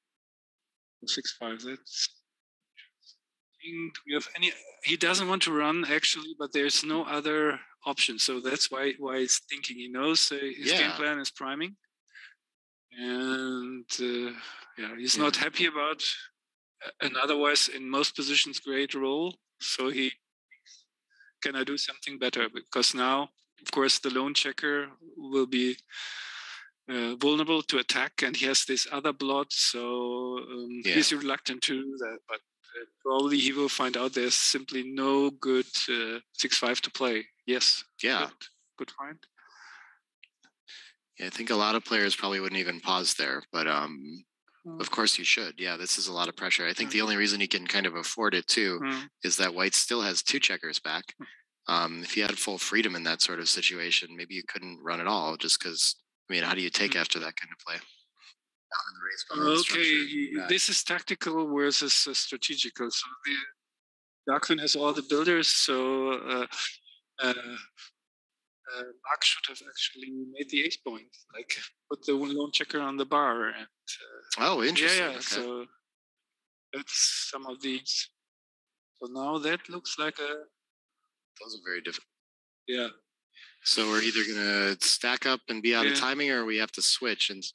6-5, that's... Do we have any... He doesn't want to run, actually, but there's no other option. So that's why he's thinking. He knows his game plan is priming. And, he's not happy about an otherwise, in most positions, great roll. So can I do something better? Because now, of course, the lone checker will be vulnerable to attack, and he has this other blot, so he's reluctant to do that. But probably he will find out there's simply no good 6-5 to play. Yes. Yeah. Good find. Yeah, I think a lot of players probably wouldn't even pause there, but of course you should. Yeah, this is a lot of pressure. I think the only reason he can kind of afford it too is that white still has 2 checkers back. If you had full freedom in that sort of situation, maybe you couldn't run at all just because, I mean, how do you take after that kind of play? Okay, this is tactical versus strategical. So Dagfinn has all the builders, so Marc should have actually made the ace point, like put the lone checker on the bar. And, oh, interesting. Yeah, okay. So that's some of these. So now that looks like those are very different. Yeah. So we're either going to stack up and be out of timing, or we have to switch. And so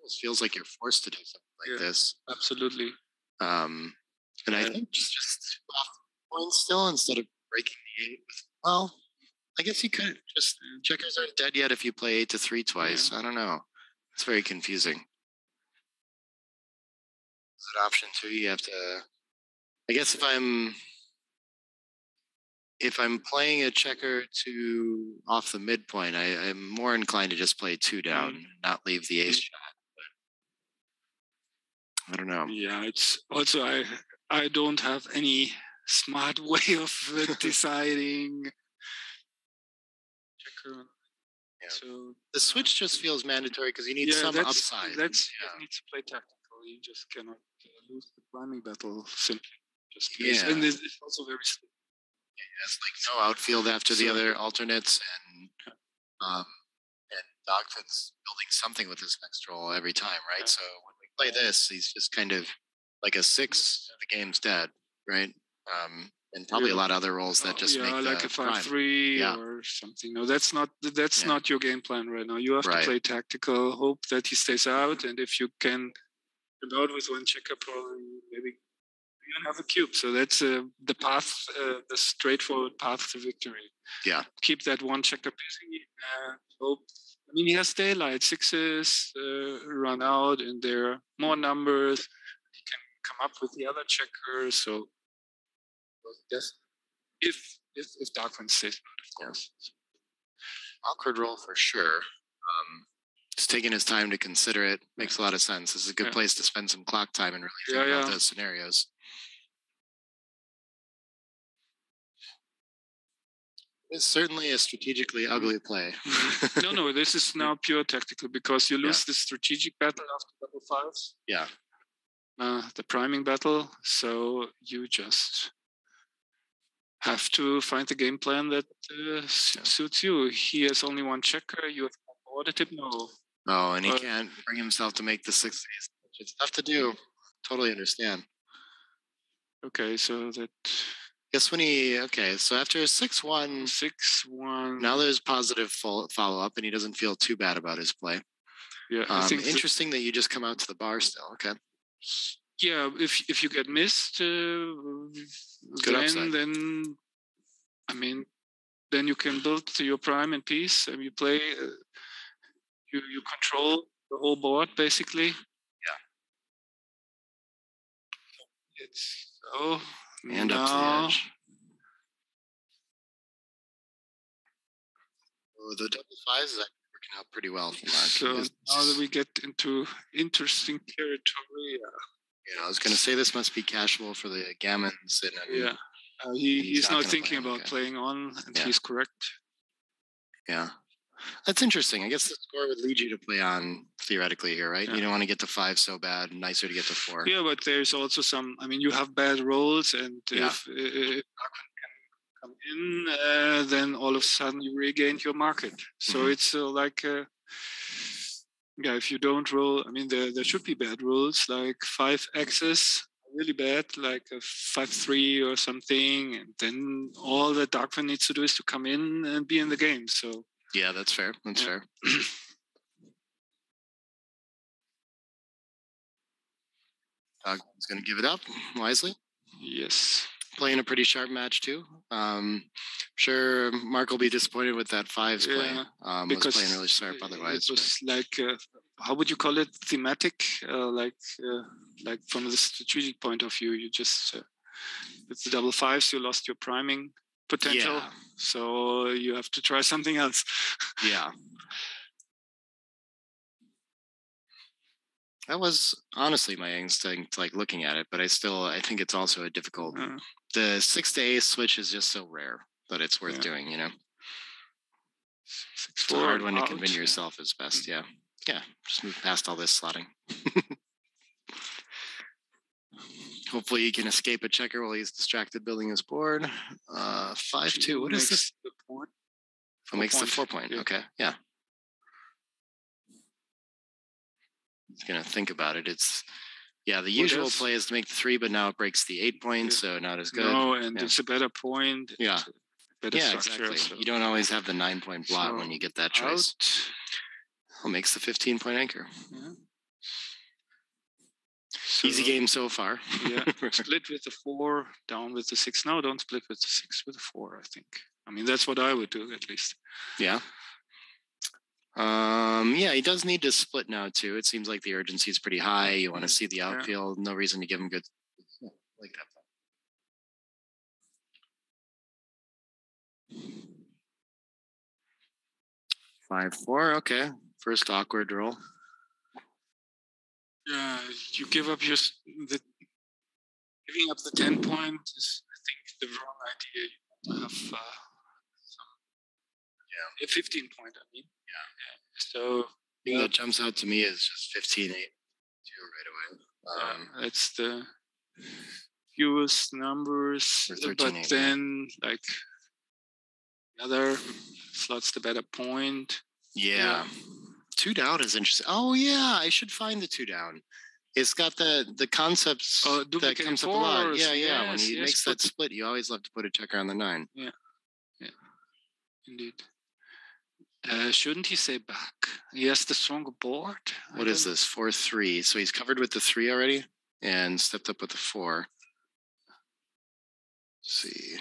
it feels like you're forced to do something like this. Absolutely. And I think just off the point still instead of breaking the 8. Well, I guess you could. Just checkers aren't dead yet if you play 8-3 twice. I don't know. It's very confusing. Is it option 2? You have to. I guess if I'm playing a checker to off the midpoint, I'm more inclined to just play 2 down, and not leave the ace shot. But I don't know. Yeah, it's also I don't have any smart way of deciding. Checker. Yeah. So the switch just feels mandatory because you need some upside. That needs to play tactical. You just cannot lose the priming battle simply. And it's also very slow. There's like no outfield after the other alternates, and Dagfinn's building something with his next roll every time, right? So when we play this, he's just kind of like a 6. The game's dead, right? And probably a lot of other rolls that just make like a 5-3 or something. No, that's not your game plan right now. You have to play tactical, hope that he stays out, and if you can come out with 1 checker, probably maybe you don't have a cube. So that's the path, the straightforward path to victory. Yeah. Keep that 1 checker busy and hope. I mean, he has daylight, 6s run out, and there are more numbers. He can come up with the other checkers. So yes, if Dagfinn stays out, of course. Awkward roll for sure. Just taking his time to consider it makes a lot of sense. This is a good place to spend some clock time and really think about those scenarios. It's certainly a strategically ugly play. No, this is now pure tactical because you lose the strategic battle after double 5s. Yeah. The priming battle. So you just have to find the game plan that suits you. He has only 1 checker. You have boarded him. No. Oh, and he can't bring himself to make the 6s. It's tough to do. Totally understand. Okay, so that. Guess when so after a 6-1, now there's positive follow-up, and he doesn't feel too bad about his play. Yeah, I think interesting that you just come out to the bar still. Okay. Yeah, if you get missed, then I mean, then you can build to your prime in peace, and you play. You control the whole board basically. Yeah. It's so and up to the edge. Oh, the double fives is actually working out pretty well for Marc. So now that we get into interesting territory. Yeah, I was going to say this must be casual for the gammons. And, he's not thinking about playing on, and he's correct. Yeah. That's interesting. I guess the score would lead you to play on theoretically here, right? Yeah. You don't want to get to 5 so bad. Nicer to get to 4. Yeah, but there's also some. I mean, you have bad rolls, and if Argun can come in, then all of a sudden you regain your market. So it's like, if you don't roll, I mean, there should be bad rolls like 5x's, really bad, like a 5-3 or something, and then all that Dagfinn needs to do is to come in and be in the game. So. Yeah, that's fair. That's fair. Dagfinn's going to give it up wisely. Yes. Playing a pretty sharp match too. Sure, Marc will be disappointed with that 5s play. Because was playing really sharp otherwise. It was like, how would you call it? Thematic, like from the strategic point of view, you just with the double 5s, you lost your priming potential, so you have to try something else. Yeah, that was honestly my instinct, like looking at it, but I think it's also a difficult. The 6 to ace switch is just so rare that it's worth doing. You know, it's a hard one to convince yourself is best. Yeah, just move past all this slotting. Hopefully he can escape a checker while he's distracted building his board. 5-2. What is this? Who makes the 4 point? Yeah. Okay, yeah. He's gonna think about it. It's the usual play is to make the 3, but now it breaks the 8 point, so not as good. No, and it's a better point. Yeah. Better exactly. So. You don't always have the 9 point blot when you get that choice. Who makes the 15 point anchor? Yeah. So, easy game so far. Yeah, split with the 4, down with the 6. No, don't split with the 6, with the 4, I think. I mean, that's what I would do, at least. Yeah. He does need to split now, too. It seems like the urgency is pretty high. You want to see the outfield. No reason to give him good... like that. 5-4, okay. First awkward roll. Yeah, you give up giving up the 10 point is, I think, the wrong idea. You want to have a 15 point, I mean. Yeah. So the thing that jumps out to me is just 15-8 right away. That's the fewest numbers, but then like the other slots the better point. Yeah. 2 down is interesting. Oh yeah, I should find the 2 down. It's got the concepts that comes up a lot. Yeah. Yes, when he makes that split, you always love to put a checker on the 9. Yeah, indeed. Shouldn't he say back? He has the stronger board. What is this? 4-3. So he's covered with the 3 already and stepped up with the 4. Let's see.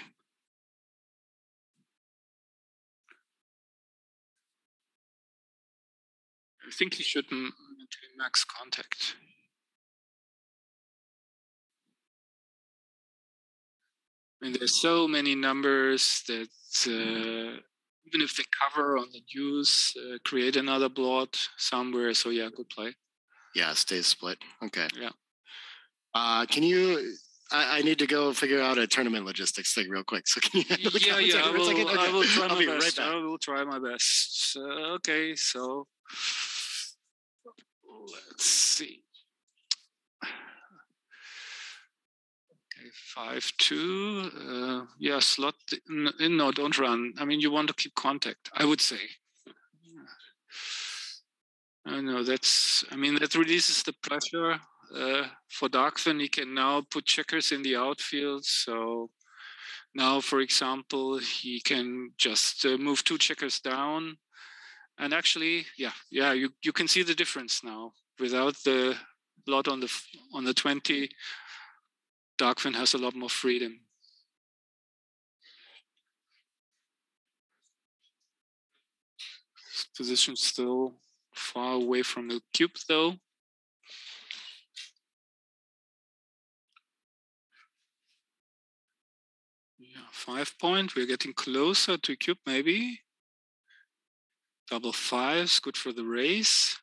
I think he should maintain max contact. I mean, there's so many numbers that even if they cover on the deuce, create another blot somewhere. So yeah, good play. Yeah, stays split. Okay. Yeah. Can you? I need to go figure out a tournament logistics thing real quick. So can you? I will try my best. I will try my best. Okay, so let's see. 5-2. Slot. No, don't run. I mean, you want to keep contact, I would say. I know that releases the pressure for Dagfinn. He can now put checkers in the outfield. So now, for example, he can just move 2 checkers down. And actually, you can see the difference now without the blot on the 20, Dagfinn has a lot more freedom. Position still far away from the cube, though. Yeah, 5 point. We're getting closer to cube, maybe. Double fives, good for the race.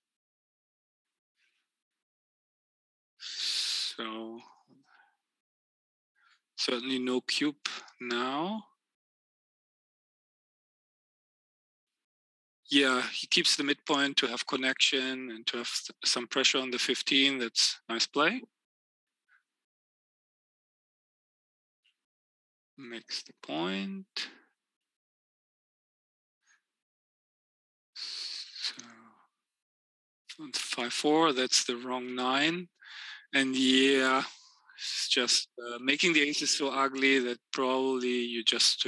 So certainly no cube now. Yeah, he keeps the midpoint to have connection and to have some pressure on the 15. That's nice play. Makes the point. So 5-4, that's the wrong 9. And yeah, it's just making the aces so ugly that probably you just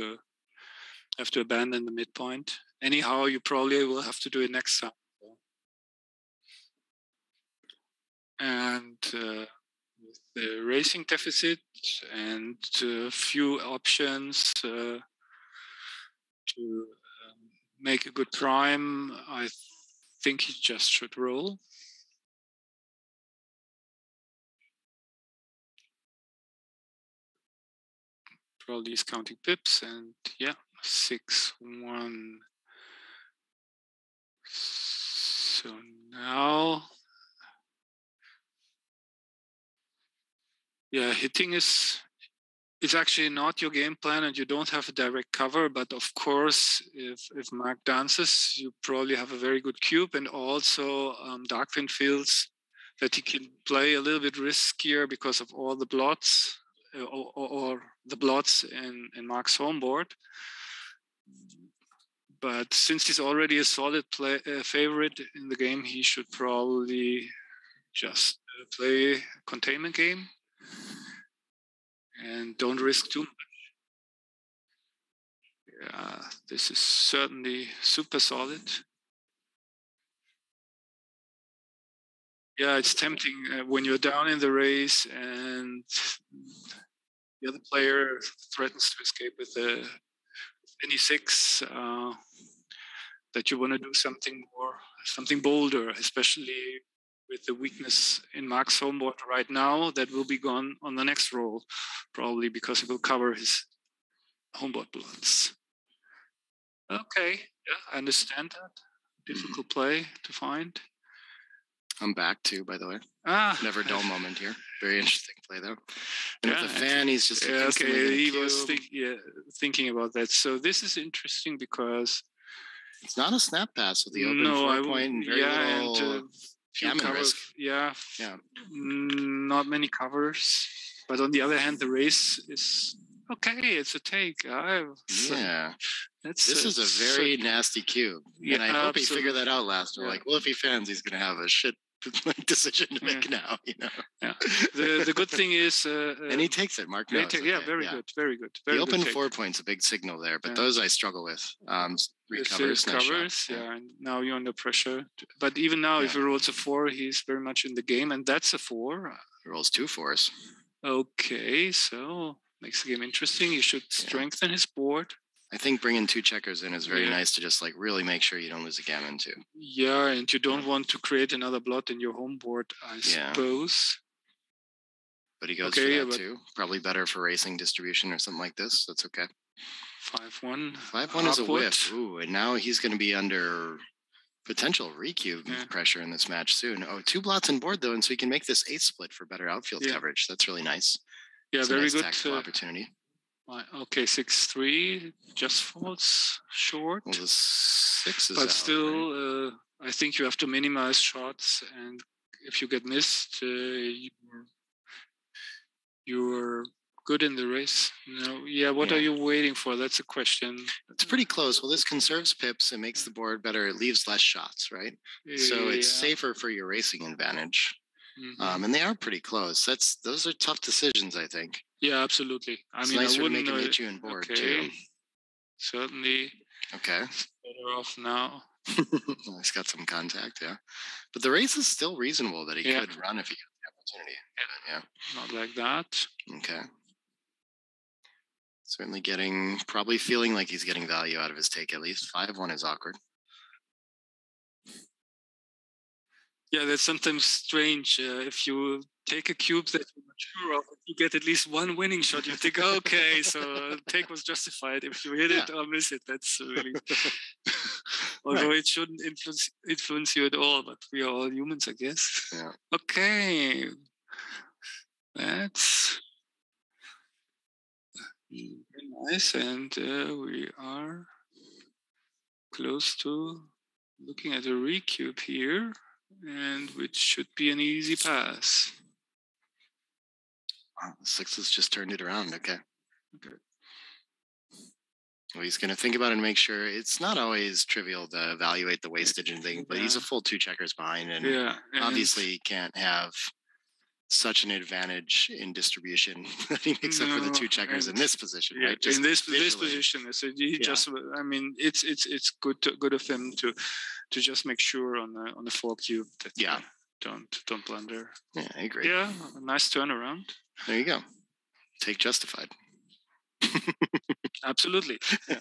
have to abandon the midpoint. Anyhow, you probably will have to do it next time. And with the racing deficit and a few options to make a good prime, I think he just should roll. Probably he's counting pips, and yeah, 6-1. So now, yeah, hitting is actually not your game plan, and you don't have a direct cover. But of course, if Marc dances, you probably have a very good cube, and also Dagfinn feels that he can play a little bit riskier because of all the blots or the blots in Marc's home board. But since he's already a solid favorite in the game, he should probably just play a containment game and don't risk too much. Yeah, this is certainly super solid. Yeah, it's tempting when you're down in the race and the other player threatens to escape with any 6, that you want to do something bolder, especially with the weakness in Marc's home board right now. That will be gone on the next roll, probably because it will cover his home board blots. Okay, yeah, I understand that. Difficult play to find. I'm back too, by the way. Never dull moment here. Very interesting play though. And with the fan, he's just okay. He was thinking about that. So this is interesting because it's not a snap pass with the open 4 point and very little gammon risk. Yeah. Not many covers, but on the other hand, the race is okay. It's a take. This is a very nasty cube, and I hope he figured that out last round. Like, well, if he fans, he's going to have a shit decision to make now. You know. Yeah. The good thing is, and he takes it. Marc knows. Yeah, very good. The open 4 point's a big signal there, but those I struggle with. Recovers, and now you're under pressure. But even now, if he rolls a 4, he's very much in the game, and that's a 4. He rolls 2 4s. Okay, so makes the game interesting. He should strengthen his board. I think bringing 2 checkers in is very nice to just like really make sure you don't lose a gammon too. Yeah, and you don't want to create another blot in your home board, I suppose. But he goes for that too. Probably better for racing distribution or something like this. That's okay. 5-1. 5-1 is a whiff. Ooh, and now he's going to be under potential recube pressure in this match soon. Oh, 2 blots on board though, and so he can make this ace split for better outfield coverage. That's really nice. Yeah, very nice good tactical opportunity. Okay, 6-3 just falls short. Well, the 6 is but out, still, right? I think you have to minimize shots, and if you get missed, you're good in the race. What are you waiting for? That's a question. It's pretty close. Well, this conserves pips. It makes the board better. It leaves less shots, right? So it's safer for your racing advantage. Mm-hmm. And they are pretty close. Those are tough decisions, I think. Yeah, absolutely. It's nicer to make him hit you in board too. Certainly. Okay. Better off now. He's got some contact, but the race is still reasonable that he could run if he opportunity. Yeah. Not like that. Okay. Certainly probably feeling like he's getting value out of his take at least. 5-1 is awkward. Yeah, that's sometimes strange. If you take a cube that you're not sure of, you get at least one winning shot. You think, okay, so take was justified. If you hit it or miss it, that's really. Although it shouldn't influence you at all, but we are all humans, I guess. Yeah. Okay, that's nice, and we are close to looking at a recube here. And which should be an easy pass. Wow, the 6s just turned it around. Okay. Well, he's going to think about it and make sure. It's not always trivial to evaluate the wastage and things, but he's a full 2 checkers behind, and obviously can't have such an advantage in distribution that he makes up for the 2 checkers in this position, right? Just in this position, so he just. I mean, it's good of him to just make sure on the 4 cube that don't blunder. Yeah, I agree. Yeah, a nice turnaround. There you go. Take justified. Absolutely. Yeah.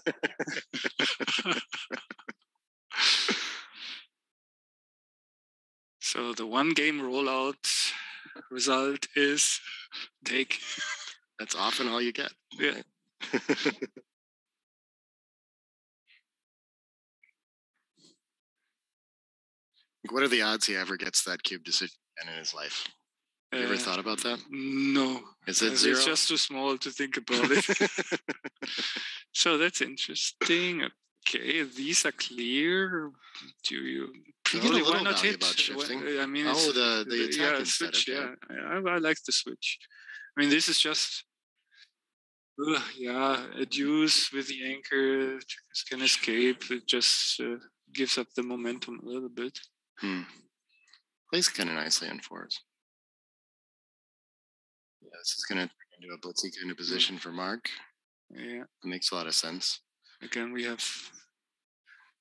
So the 1 game rollout result is take. That's often all you get. Yeah. What are the odds he ever gets that cube decision in his life? Have you ever thought about that? No. Is it 0? It's just too small to think about it. So that's interesting. Okay, these are clear. Do you probably why not hit? About shifting. I mean, the attack instead. Switch. Okay. Yeah, I like the switch. I mean, this is just a deuce with the anchor can escape. It just gives up the momentum a little bit. Plays kind of nicely on 4s. Yeah, this is going to turn into a blitzy kind of position for Marc. Yeah, it makes a lot of sense. Again, we have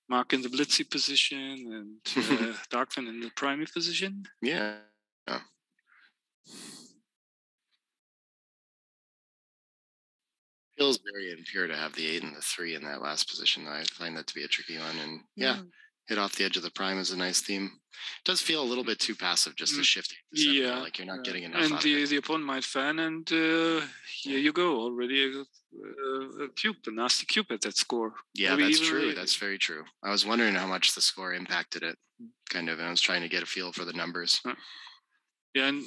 Marc in the blitzy position and Dagfinn in the primary position. Yeah. Feels very impure to have the 8 and the 3 in that last position. I find that to be a tricky one. And hit off the edge of the prime is a nice theme. It does feel a little bit too passive just to shift it. Like you're not getting enough. And the opponent might fan, and here you go, already a cube, a nasty cube at that score. Yeah, that's true. That's very true. I was wondering how much the score impacted it, kind of, and I was trying to get a feel for the numbers. Yeah, and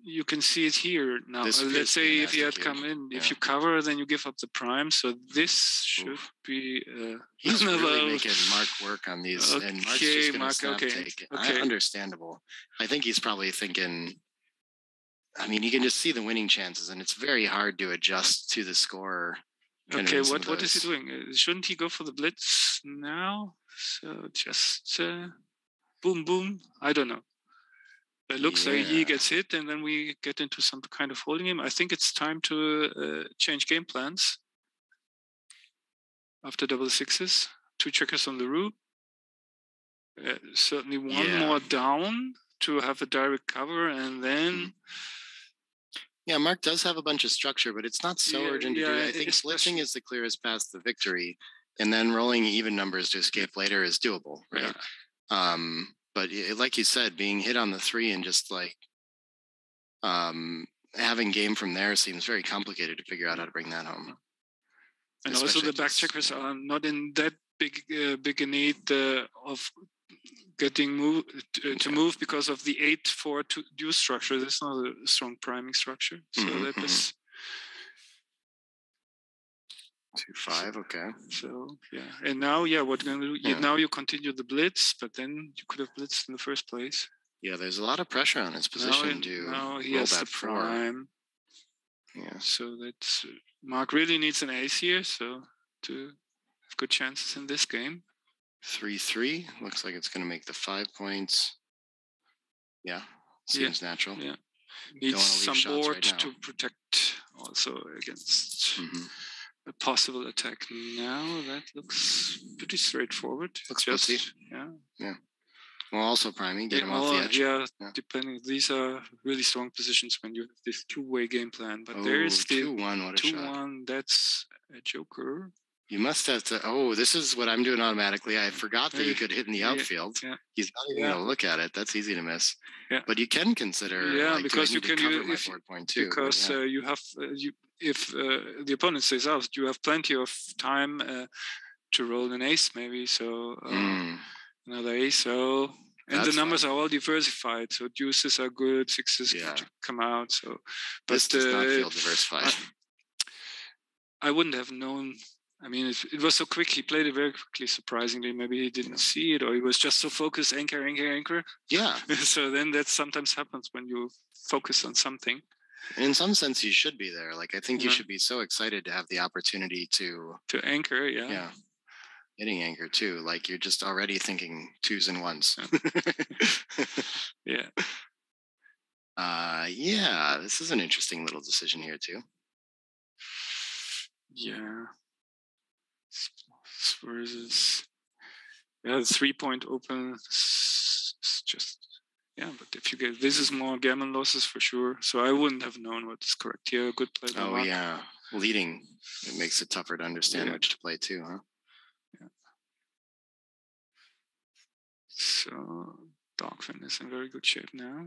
you can see it here now. Let's say if you had come in, if you cover, then you give up the prime. So this should be. He's really making Marc work on these, and Marc's just going to snap take. Understandable. I think he's probably thinking. I mean, you can just see the winning chances, and it's very hard to adjust to the score. Okay, what is he doing? Shouldn't he go for the blitz now? So just boom, boom. I don't know. It looks like he gets hit, and then we get into some kind of holding him. I think it's time to change game plans. After double 6s, 2 checkers on the root. Certainly one more down to have a direct cover, and then... Yeah, Marc does have a bunch of structure, but it's not so urgent to do it. I think blitzing is the clearest path to victory, and then rolling even numbers to escape later is doable, right? Yeah. But like you said, being hit on the 3 and just like having game from there seems very complicated to figure out how to bring that home. And also the back checkers are not in that big a need of getting to move because of the 8-4 deuce structure. There's not a strong priming structure. So that is 2-5, okay. So and now what you're gonna do? Now you continue the blitz, but then you could have blitzed in the first place. Yeah, there's a lot of pressure on his position now he roll has that the prime. Yeah. So that's Marc really needs an ace here, so to have good chances in this game. 3-3 looks like it's going to make the 5 points. Yeah, seems natural. Yeah, needs some board to protect also against. A possible attack now. That looks pretty straightforward. Looks just, yeah. Well, also priming, get him off the edge. Yeah, depending. These are really strong positions when you have this two-way game plan. But there is the 2-1, what a shot. 2-1, that's a joker. You must have to. Oh, this is what I'm doing automatically. I forgot that you could hit in the outfield. Yeah. He's not even going to look at it. That's easy to miss. Yeah. But you can consider. Because you can cover my forward point too. Because you have if the opponent stays out, you have plenty of time to roll an ace, maybe. So another ace. So. And the numbers are all diversified, so deuces are good, sixes come out. So, but this does not feel diversified. I wouldn't have known. I mean, it was so quick. He played it very quickly, surprisingly. Maybe he didn't see it, or he was just so focused, anchor. Yeah. So then that sometimes happens when you focus on something. And in some sense, you should be there. Like, I think you should be so excited to have the opportunity to anchor. Yeah. Hitting anchor too. Like, you're just already thinking 2s and 1s. Yeah. Yeah. This is an interesting little decision here too. Yeah. Versus the 3-point open is just but if you get this is more gammon losses for sure. So I wouldn't have known what's correct here. Good play. Marc. Yeah, leading, it makes it tougher to understand which to play too, huh? Yeah. So Dagfinn is in very good shape now.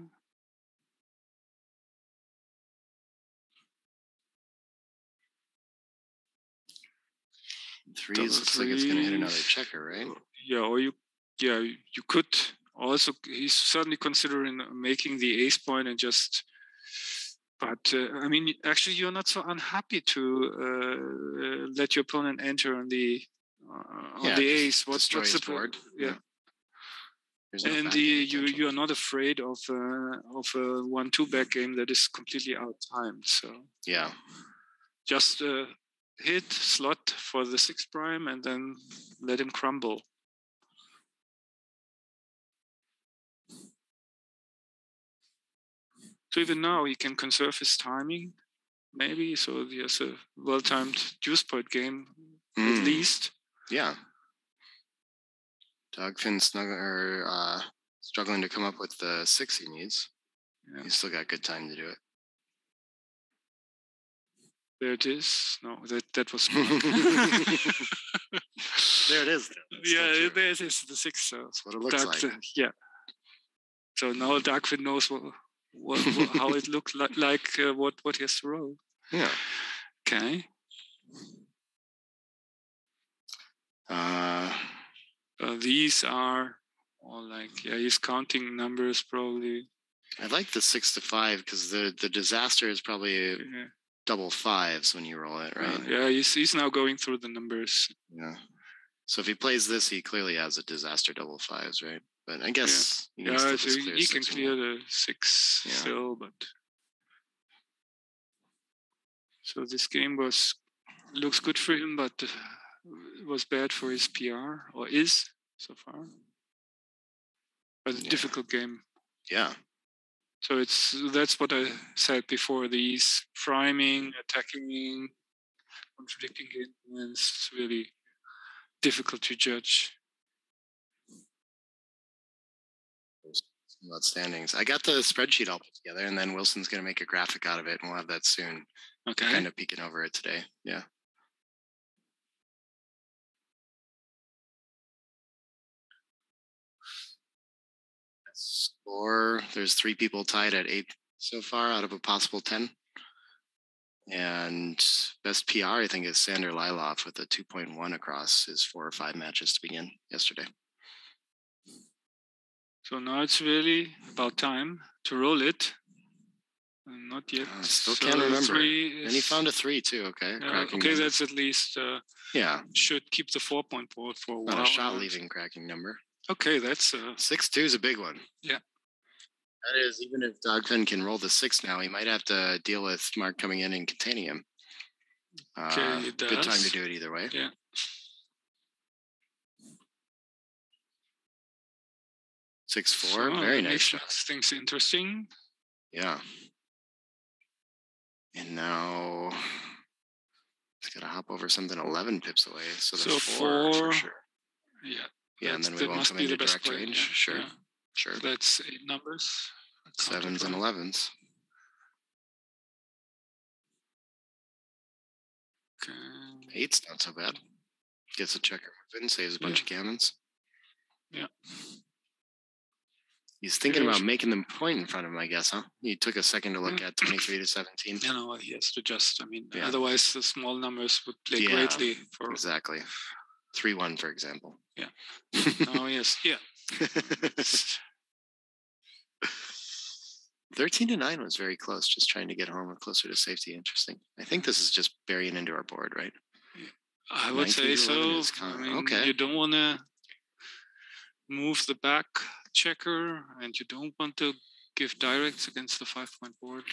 Threes looks like it's going to hit another checker, right? Yeah, or you could also. He's certainly considering making the ace point and just. But I mean, actually, you're not so unhappy to let your opponent enter on the ace. What's the board? Yeah. And you are not afraid of a 1-2 back game that is completely out timed. So just. Hit slot for the 6 prime and then let him crumble. So even now he can conserve his timing, maybe. So he has a well-timed deuce point game at least. Yeah. Dagfinn struggling to come up with the 6 he needs. Yeah. He's still got good time to do it. There it is. No, that was. There it is. Yeah, there it is. The 6. So that's what it looks like. Yeah. So now Dagfinn knows how it looked like. What he has to roll. Yeah. Okay. These are all like he's counting numbers probably. I like the 6 to 5 because the disaster is probably. Double 5s when you roll it, right? He's now going through the numbers. Yeah. So if he plays this, he clearly has a disaster double 5s, right? But I guess he can clear the 6 still, but so this game looks good for him, but it was bad for his PR, or is so far. But a difficult game. Yeah. So that's what I said before. These priming, attacking, contradicting game plans. It's really difficult to judge. Outstandings. I got the spreadsheet all put together, and then Wilson's going to make a graphic out of it, and we'll have that soon. Okay. Kind of peeking over it today. Yeah. Score, there's 3 people tied at 8 so far out of a possible 10. And best PR, I think, is Sander Lylov with a 2.1 across his 4 or 5 matches to begin yesterday. So now it's really about time to roll it. Not yet. Still can't remember. And he found a 3 too. Okay. Okay, that's at least. Should keep the 4-point board for a while. Not a shot leaving cracking number. Okay, that's 6-2 is a big one. Yeah. That is, even if Dagfinn can roll the 6 now, he might have to deal with Marc coming in and containing him. Okay, it does. Good time to do it either way. Yeah. Six four, very nice shot. Things interesting. Yeah. And now he's got to hop over something 11 pips away. So there's 4 for sure. Yeah. Yeah, and then we won't come into direct range. Sure. Yeah. Sure. That's 8 numbers. 7s and 11s. Okay. 8's not so bad. Gets a checker within, saves a bunch of gammons. Yeah. He's thinking about making them point in front of him, I guess, huh? He took a second to look at 23 to 17. You know, he has to just, I mean, otherwise the small numbers would play greatly for... Exactly. 3-1, for example. Yeah. Oh, yes. Yeah. 13 to 9 was very close, just trying to get home or closer to safety. Interesting. I think this is just burying into our board, right? I would say so. I mean, you don't want to move the back checker, and you don't want to give directs against the 5-point board.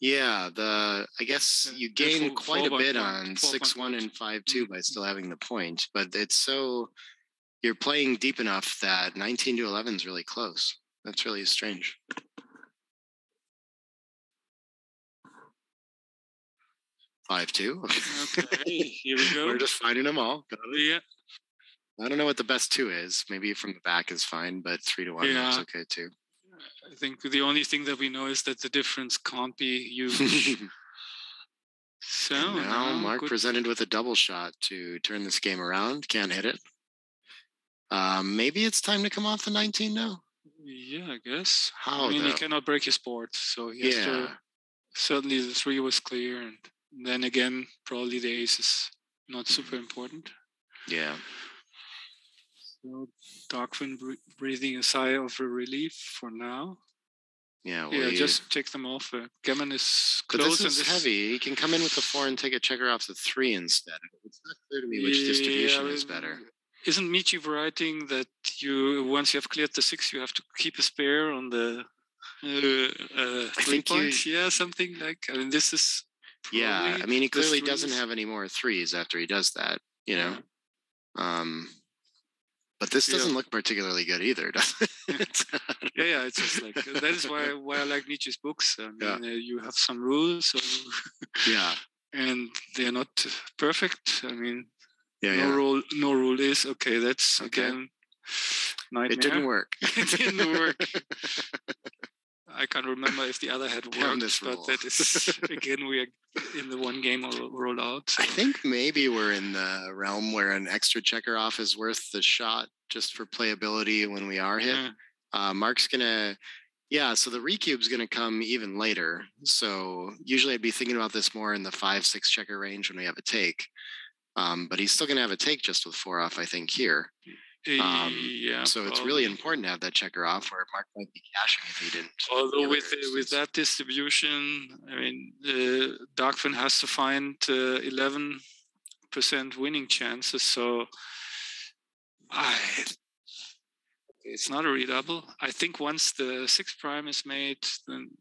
Yeah, I guess you gain quite a bit on 6-1 and 5-2 by still having the point, but it's so you're playing deep enough that 19 to 11 is really close. That's really strange. Five two. Okay, here we go. We're just finding them all. Yeah. I don't know what the best 2 is. Maybe from the back is fine, but 3 to 1 is okay too. I think the only thing that we know is that the difference can't be huge. So now Marc presented with a double shot to turn this game around. Can't hit it. Maybe it's time to come off the 19 now. Yeah, I guess. How? I mean, he cannot break his board, so he has to. Certainly, the 3 was clear, and then again, probably the ace is not super important. Yeah. So Dagfinn breathing a sigh of relief for now. Yeah. Well, just take them off. Gammon is close. But this is heavy. He can come in with the 4 and take a checker off the 3 instead. It's not clear to me which distribution is better. Isn't Michi writing that once you have cleared the 6, you have to keep a spare on the 3 points? Yeah, something like. I mean, this is. Yeah, I mean, he clearly doesn't have any more 3s after he does that. You know. But this doesn't look particularly good either, does it? Yeah, it's just like that is why I like Nietzsche's books. I mean, you have some rules, so and they're not perfect. I mean, no rule is okay. That's again nightmare. It didn't work. It didn't work. I can't remember if the other had worked, but that is again we are in the one game rollout. So. I think maybe we're in the realm where an extra checker off is worth the shot just for playability when we are hit. Marc's gonna, so the recube's gonna come even later. So usually I'd be thinking about this more in the 5-6 checker range when we have a take. But he's still gonna have a take just with 4 off, I think, here. So it's really important to have that checker off, where Marc might be cashing if he didn't. Although with that distribution, I mean, Dagfinn has to find 11% winning chances. So it's not a redouble. I think once the 6 prime is made, then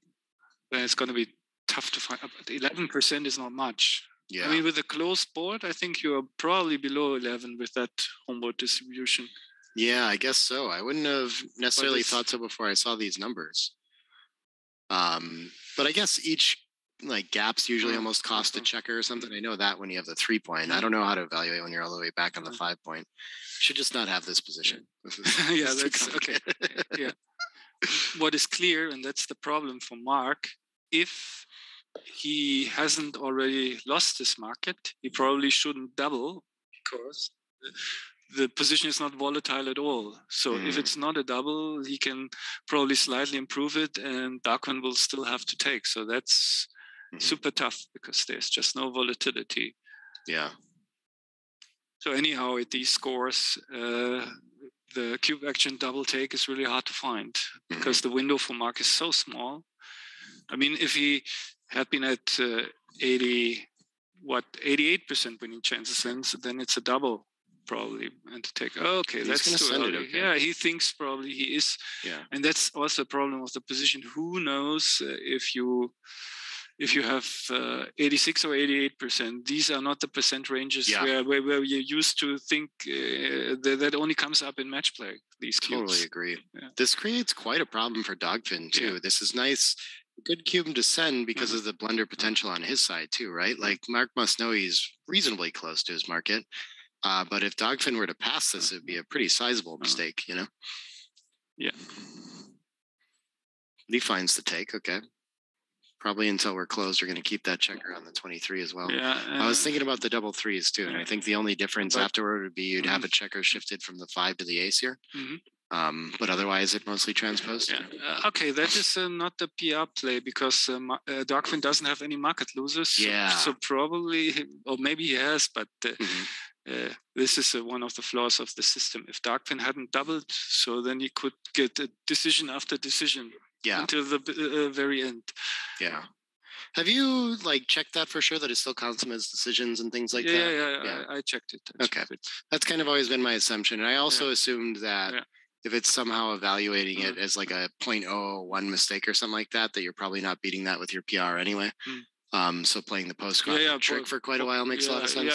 it's going to be tough to find. 11% is not much. Yeah. I mean, with a closed board, I think you are probably below 11 with that homeboard distribution. Yeah, I guess so. I wouldn't have necessarily thought so before I saw these numbers. But I guess each gaps usually almost cost a checker or something. I know that when you have the 3 point. I don't know how to evaluate when you're all the way back on the 5 point. Should just not have this position. That's okay. Yeah. What is clear, and that's the problem for Marc, if he hasn't already lost his market, he probably shouldn't double because the position is not volatile at all. So if it's not a double, he can probably slightly improve it, and Dagfinn will still have to take. So that's super tough because there's just no volatility. Yeah. So anyhow, at these scores, the cube action double take is really hard to find because the window for Marc is so small. I mean, if he had been at 88% winning chances, then it's a double probably, and to take. Okay, that's too early. Okay. Yeah, he thinks probably he is. Yeah, and that's also a problem of the position. Who knows if you have 86 or 88%? These are not the percent ranges where you used to think that only comes up in match play. These cubes. Totally agree. Yeah. This creates quite a problem for Dagfinn too. Yeah. This is nice. Good cube to send because of the blender potential on his side too, right? Like Marc must know he's reasonably close to his market. But if Dagfinn were to pass this, it'd be a pretty sizable mistake, you know? Yeah. He finds the take. Okay. Probably until we're closed, we're going to keep that checker on the 23 as well. Yeah, I was thinking about the double threes too, and I think the only difference afterward would be you'd have a checker shifted from the 5 to the ace here. But otherwise, it mostly transposed. Yeah. Okay, that is not the PR play because Dagfinn doesn't have any market losers. Yeah. So probably, or maybe he has, but this is one of the flaws of the system. If Dagfinn hadn't doubled, so then he could get a decision after decision. Yeah. Until the very end. Yeah. Have you checked that for sure that it still counts them as decisions and things like that? Yeah. I checked it. That's kind of always been my assumption. And I also assumed that if it's somehow evaluating it as like a 0.01 mistake or something like that, that you're probably not beating that with your PR anyway. So playing the post trick for quite a while makes a lot of sense.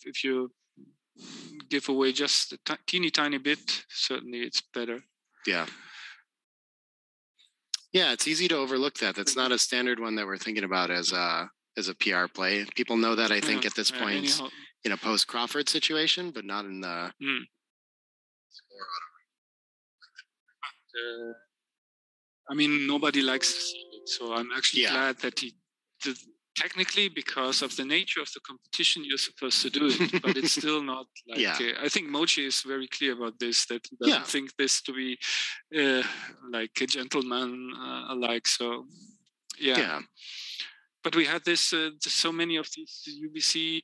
If you give away just a teeny tiny bit, certainly it's better. Yeah. Yeah, it's easy to overlook that. That's not a standard one that we're thinking about as a PR play. People know that, I think, at this point in a post-Crawford situation, but not in the score auto. I mean, nobody likes to see it, so I'm actually glad that he did. Technically, because of the nature of the competition, you're supposed to do it, but it's still not like. I think Mochi is very clear about this, that he doesn't think this to be like a gentleman alike. So, yeah. But we had this. So many of these UBC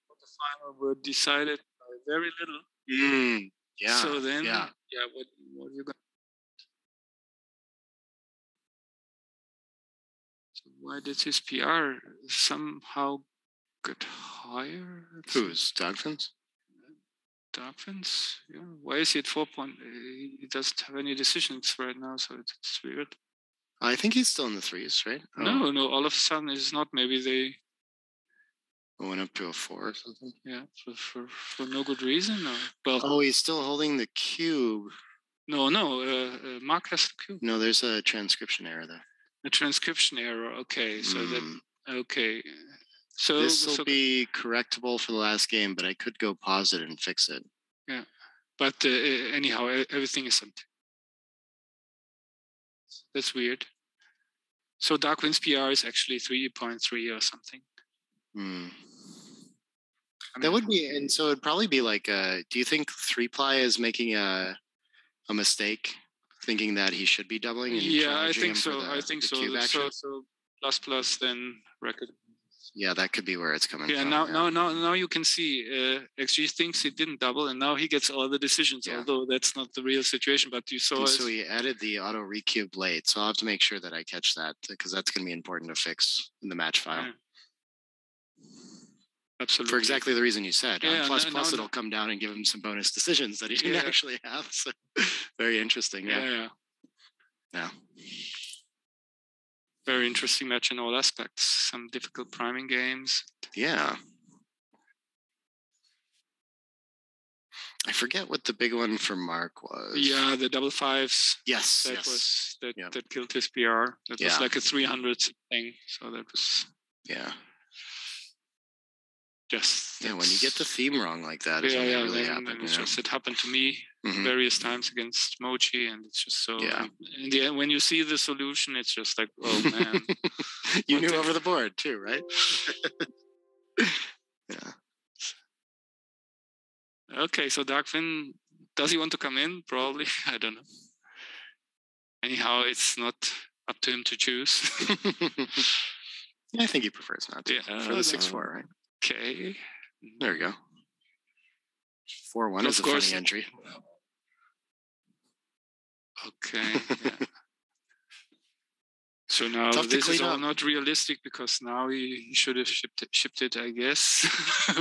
the final were decided by very little. Yeah. So then, what are you going? Why did his PR somehow get higher? Who's Dagfinn's? Dagfinn's? Yeah. Why is he at 4 point? He doesn't have any decisions right now, so it's weird. I think he's still in the threes, right? No. All of a sudden it's not. Maybe they went up to a 4 or something. Yeah, for no good reason. He's still holding the cube. No. Marc has the cube. No, there's a transcription error there. A transcription error. Okay, so So this will be correctable for the last game, but I could go pause it and fix it. Yeah, but anyhow, everything is empty. That's weird. So Dagfinn's PR is actually 3.3 or something. That would be, and so it'd probably be like, do you think 3ply is making a mistake, thinking that he should be doubling? And I think so. So plus then record. Yeah, that could be where it's coming from. Now you can see XG thinks he didn't double, and now he gets all the decisions. Although that's not the real situation, but you saw. So he added the auto recube late, so I'll have to make sure that I catch that because that's going to be important to fix in the match file. Yeah. Absolutely. For exactly the reason you said. Plus, it'll come down and give him some bonus decisions that he didn't actually have. So very interesting. Yeah. Very interesting match in all aspects. Some difficult priming games. Yeah. I forget what the big one for Marc was. Yeah, the double fives. Yes. That killed his PR. That was like a 300 thing. So that was. Yeah. When you get the theme wrong like that, it's really happened. It happened to me various times against Mochi, and it's just so. Yeah. In the end, when you see the solution, it's just like, oh man, you knew over the board too, right? Yeah. Okay, so Dagfinn, does he want to come in? Probably, I don't know. Anyhow, it's not up to him to choose. I think he prefers not to for the 6-4, right? Okay. There we go. 4-1 is a funny entry. Okay. Yeah. So now this is all not realistic because now he should have shipped it, I guess.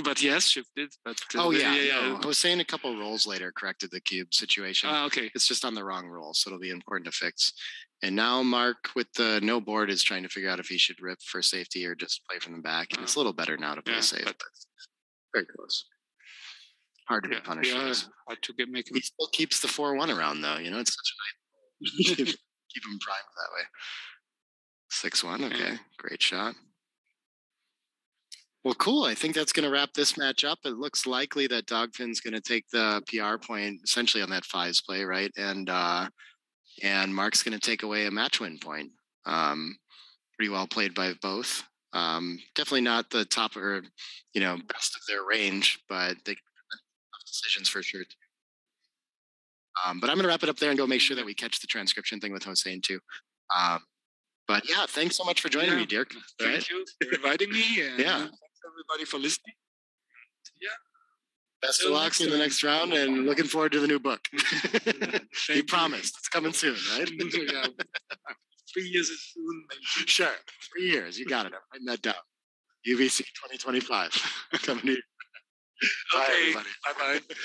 But he has shipped it. But no. I was saying a couple rolls later corrected the cube situation. Okay. It's just on the wrong roll, so it'll be important to fix. And now Marc with the no board is trying to figure out if he should rip for safety or just play from the back. And it's a little better now to play safe. But very close. Hard to be punished. Hard to make him. He still keeps the 4-1 around though. You know, it's such a nice keep him primed that way. 6-1. Okay, great shot. Well, cool. I think that's going to wrap this match up. It looks likely that Dagfinn's going to take the PR point essentially on that 5s play, right? And and Marc's going to take away a match win point. Pretty well played by both. Definitely not the top or best of their range, but they tough decisions for sure. But I'm going to wrap it up there and go make sure that we catch the transcription thing with Hossein too. But yeah, thanks so much for joining me, Dirk. Thank you for inviting me. And yeah. Thanks everybody for listening. Yeah. Best of luck in the next round, and looking forward to the new book. You promised. It's coming soon, right? Yeah. 3 years is soon. Maybe. Sure. 3 years. You got it. I'm writing that down. UBC 2025. Coming to you. Bye, everybody. Bye-bye.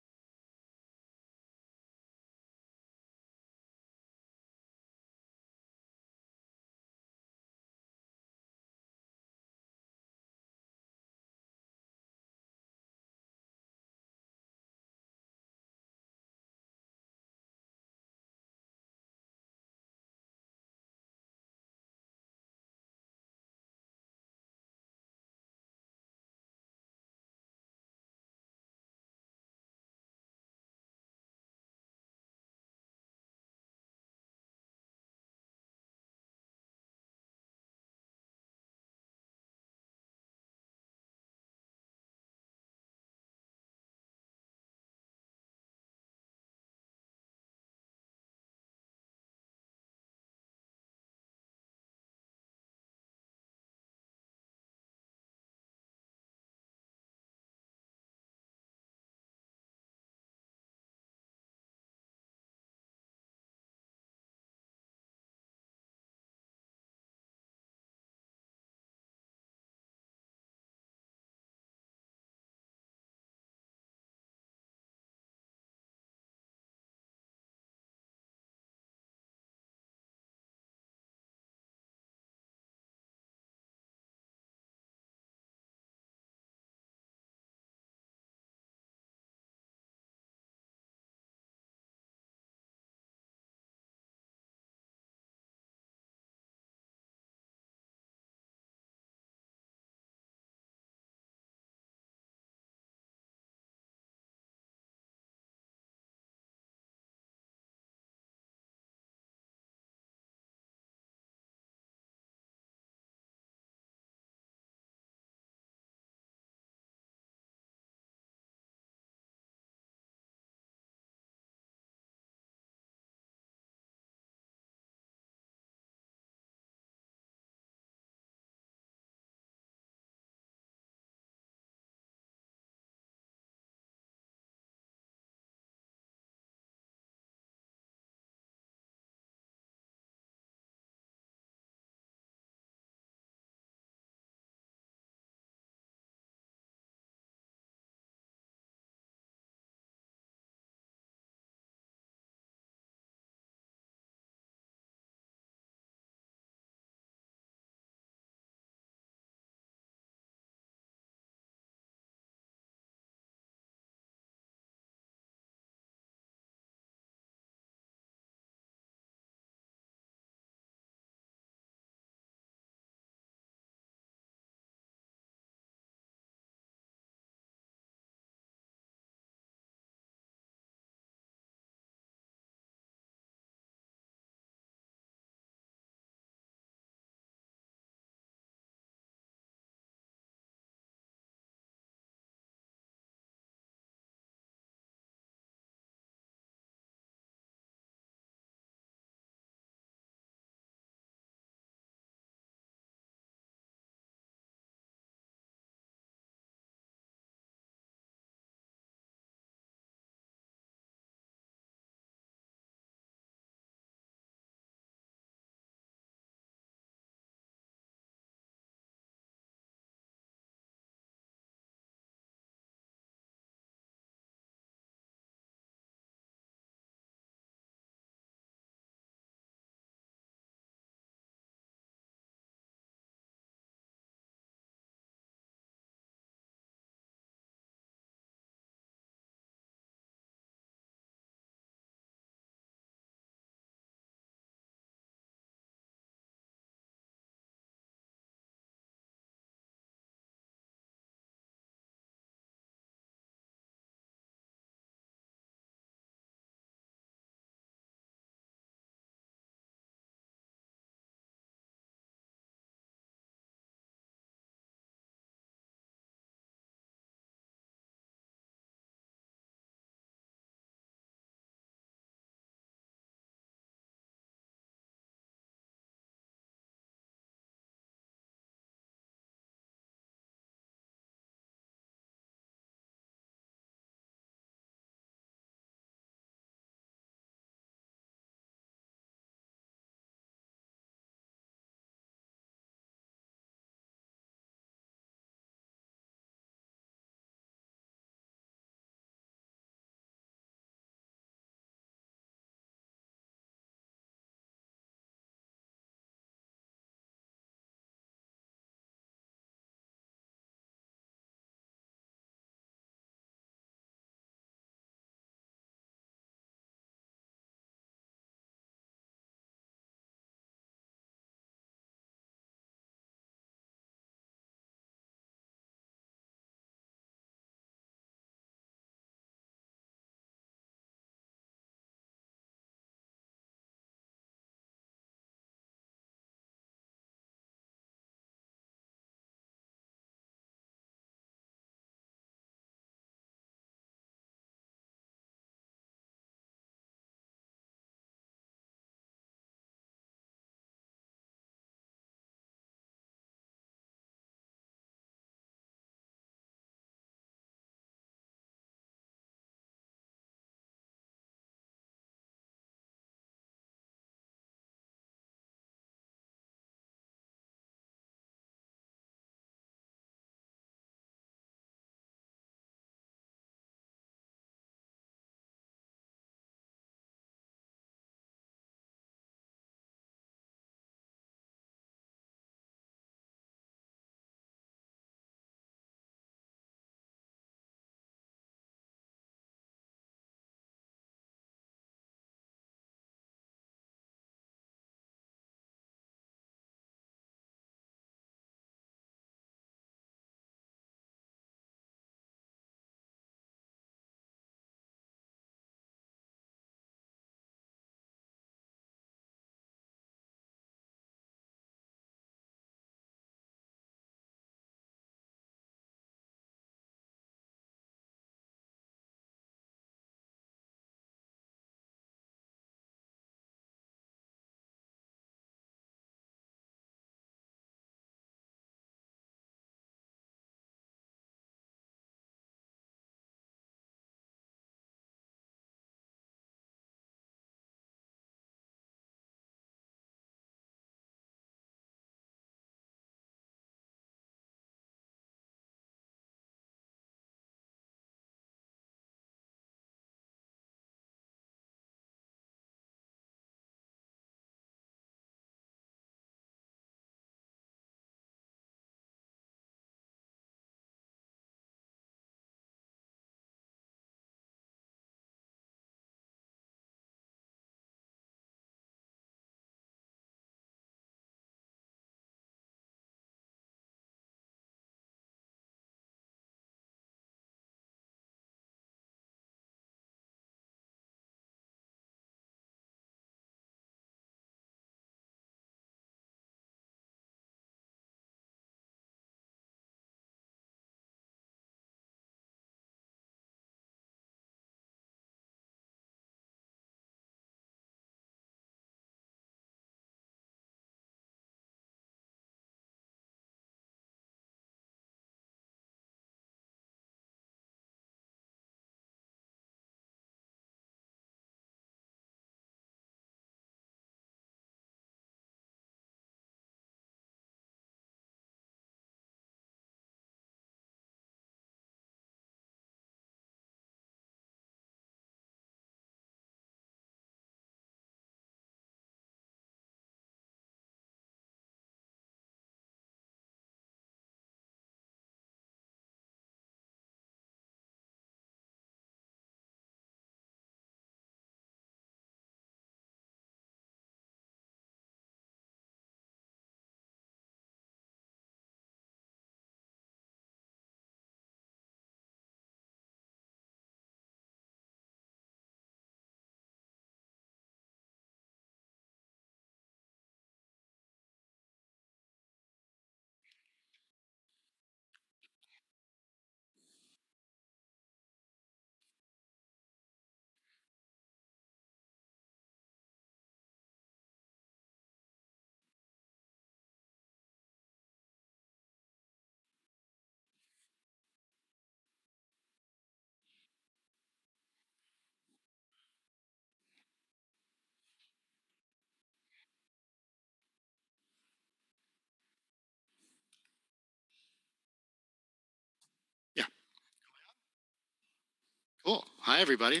Hi, everybody.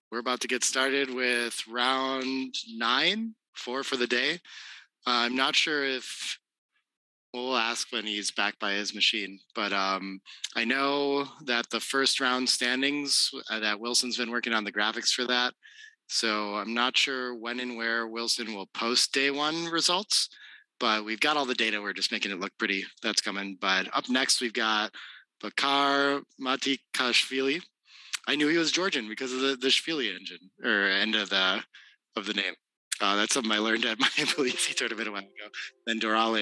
We're about to get started with round 9, 4 for the day. I'm not sure if we'll ask when he's back by his machine, but I know that the first round standings, that Wilson's been working on the graphics for that. So I'm not sure when and where Wilson will post day 1 results, but we've got all the data. We're just making it look pretty. That's coming. But up next, we've got Bakar Matikashvili. I knew he was Georgian because of the Shvili engine or end of the name. That's something I learned at my UBC tournament a while ago. Then Dorel.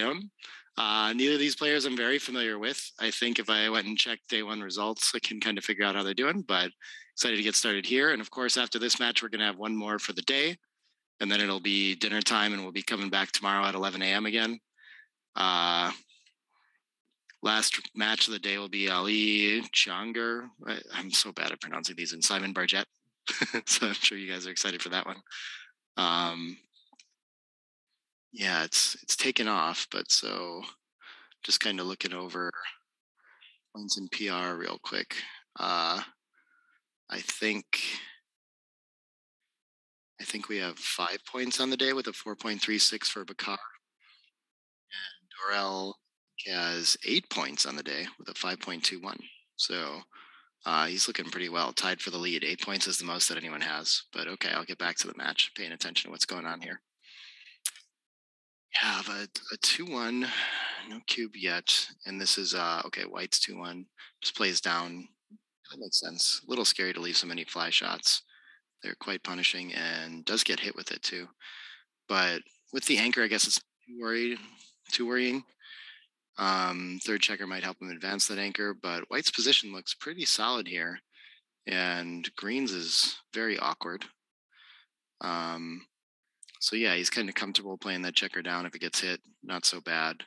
Neither of these players I'm very familiar with. I think if I went and checked day 1 results, I can kind of figure out how they're doing, but excited to get started here. And of course, after this match, we're going to have one more for the day, and then it'll be dinner time, and we'll be coming back tomorrow at 11 a.m. again. Last match of the day will be Ali Cihangir. I'm so bad at pronouncing these, and Simon Barget. So I'm sure you guys are excited for that one. Yeah, it's taken off, but so just kind of looking over points in PR real quick. I think we have 5 points on the day with a 4.36 for Bakar, and Dorel has 8 points on the day with a 5.21. So he's looking pretty well, tied for the lead. 8 points is the most that anyone has. But okay, I'll get back to the match, paying attention to what's going on here. Have a 2-1, no cube yet, and this is okay. White's 2-1, just plays down. That makes sense. A little scary to leave so many fly shots. They're quite punishing, and does get hit with it too. But with the anchor, I guess it's too worrying. Third checker might help him advance that anchor, but White's position looks pretty solid here, and Green's is very awkward. So yeah, he's kind of comfortable playing that checker down. If it gets hit, not so bad.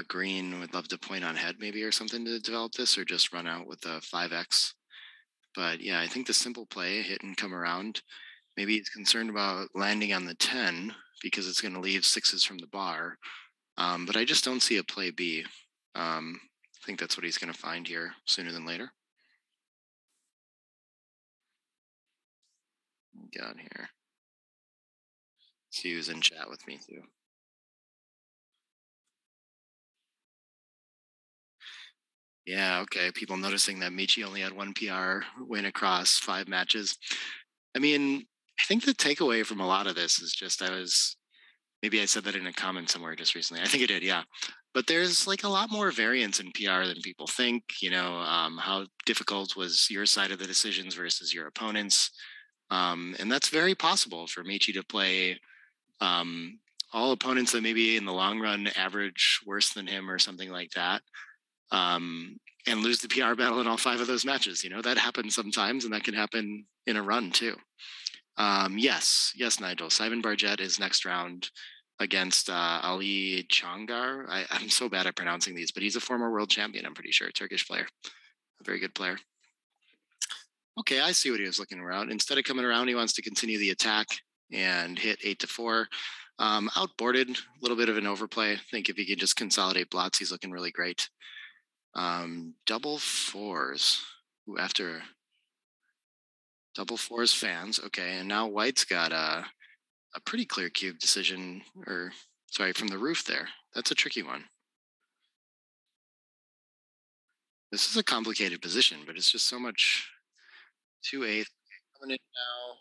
Green would love to point on head maybe or something to develop this, or just run out with a 5x. But yeah, I think the simple play, hit and come around. Maybe he's concerned about landing on the 10 because it's going to leave 6s from the bar. But I just don't see a play B. I think that's what he's going to find here sooner than later. Get on here. See who's in chat with me too. Yeah, okay. People noticing that Michi only had 1 PR win across 5 matches. I mean, I think the takeaway from a lot of this is just maybe I said that in a comment somewhere just recently. I think I did, yeah. But there's like a lot more variance in PR than people think. You know, how difficult was your side of the decisions versus your opponents. And that's very possible for Michi to play all opponents that maybe in the long run average worse than him or something like that, and lose the PR battle in all 5 of those matches. You know, that happens sometimes, and that can happen in a run too. Yes, Nigel. Simon Barget is next round against Ali Cihangir. I'm so bad at pronouncing these, but he's a former world champion, I'm pretty sure. Turkish player. A very good player. Okay, I see what he was looking around. Instead of coming around, he wants to continue the attack and hit 8-4. Outboarded, a little bit of an overplay. I think if he can just consolidate blots, he's looking really great. Double 4s. Ooh, after double 4s fans. Okay, and now White's got a pretty clear cube decision, or sorry, from the roof there. That's a tricky one. This is a complicated position, but it's just so much 2-8 coming in now.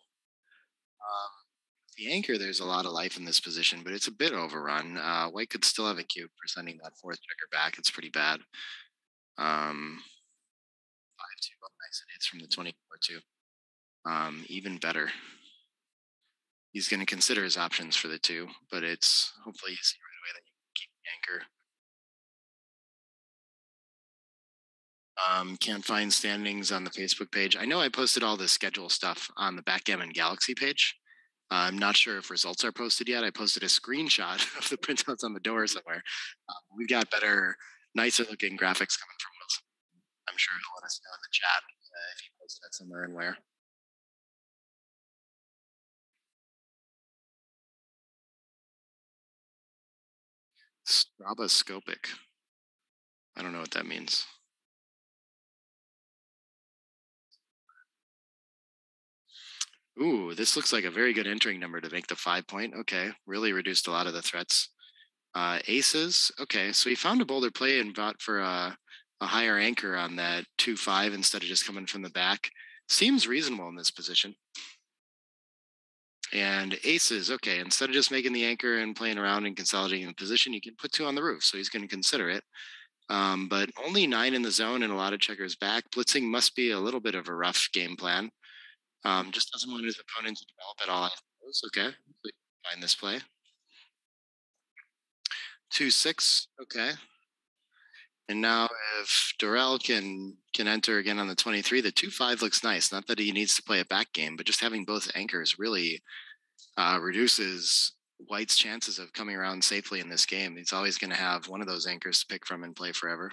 The anchor, there's a lot of life in this position, but it's a bit overrun. White could still have a cube for sending that 4th checker back. It's pretty bad. 5-2, nice. It hits from the 24 too. Even better. He's going to consider his options for the 2, but it's hopefully you see right away that you can keep the anchor. Can't find standings on the Facebook page. I know I posted all the schedule stuff on the Backgammon Galaxy page. I'm not sure if results are posted yet. I posted a screenshot of the printouts on the door somewhere. We've got better, nicer looking graphics coming from Wilson. I'm sure he'll let us know in the chat if he posted that somewhere and where. Stroboscopic. I don't know what that means. Ooh, this looks like a very good entering number to make the 5 point. Okay, really reduced a lot of the threats. Aces. Okay, so he found a bolder play and bought for a higher anchor on that 2-5 instead of just coming from the back. Seems reasonable in this position. And aces, okay, instead of just making the anchor and playing around and consolidating the position, you can put 2 on the roof. So he's going to consider it. But only 9 in the zone and a lot of checkers back. Blitzing must be a little bit of a rough game plan. Just doesn't want his opponent to develop at all, I suppose. Okay, find this play. 2-6, okay. And now if Dorel can enter again on the 23, the 2-5 looks nice. Not that he needs to play a back game, but just having both anchors really reduces White's chances of coming around safely in this game. He's always going to have one of those anchors to pick from and play forever.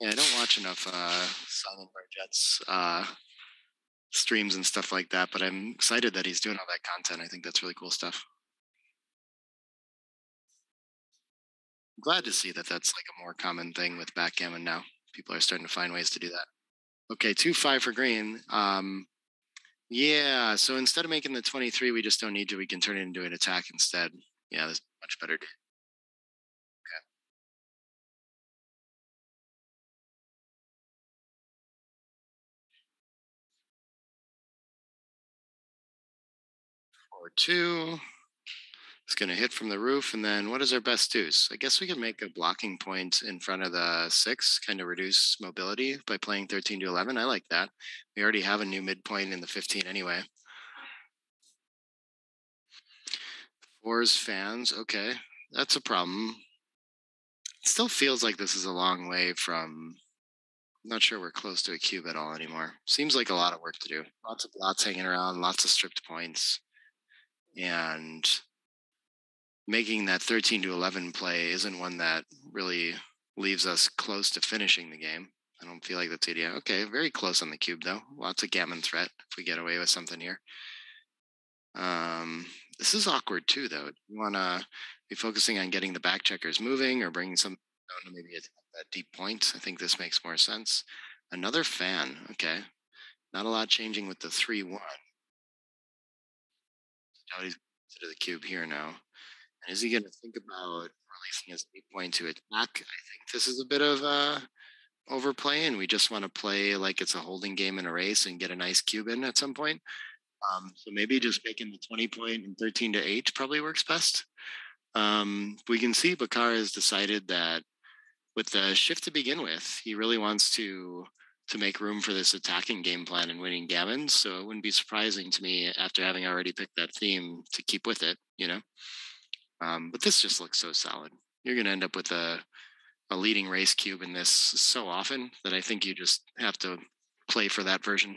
Yeah, I don't watch enough Silent Barget's streams and stuff like that, but I'm excited that he's doing all that content. I think that's really cool stuff. I'm glad to see that that's like a more common thing with backgammon now. People are starting to find ways to do that. Okay, 2-5 for green. Yeah, so instead of making the 23, we just don't need to. We can turn it into an attack instead. Yeah, that's much better. Okay. 4-2. It's going to hit from the roof. And then what is our best deuce? I guess we can make a blocking point in front of the 6, kind of reduce mobility by playing 13 to 11. I like that. We already have a new midpoint in the 15 anyway. 4's fans. Okay, that's a problem. It still feels like this is a long way from... I'm not sure we're close to a cube at all anymore. Seems like a lot of work to do. Lots of blots hanging around, lots of stripped points. And making that 13 to 11 play isn't one that really leaves us close to finishing the game. I don't feel like that's the idea. Okay, very close on the cube though. Lots of gammon threat if we get away with something here. This is awkward too though. You want to be focusing on getting the back checkers moving or bringing some down to maybe that deep point. I think this makes more sense. Another fan. Okay. Not a lot changing with the 3-1. Now he's to the cube here now. And is he going to think about releasing his 8 point to attack? I think this is a bit of overplay, and we just want to play like it's a holding game in a race and get a nice cube in at some point. So maybe just making the 20 point and 13 to 8 probably works best. We can see Bakar has decided that with the shift to begin with, he really wants to make room for this attacking game plan and winning gammons. So it wouldn't be surprising to me after having already picked that theme to keep with it, you know? But this just looks so solid. You're going to end up with a leading race cube in this so often that I think you just have to play for that version.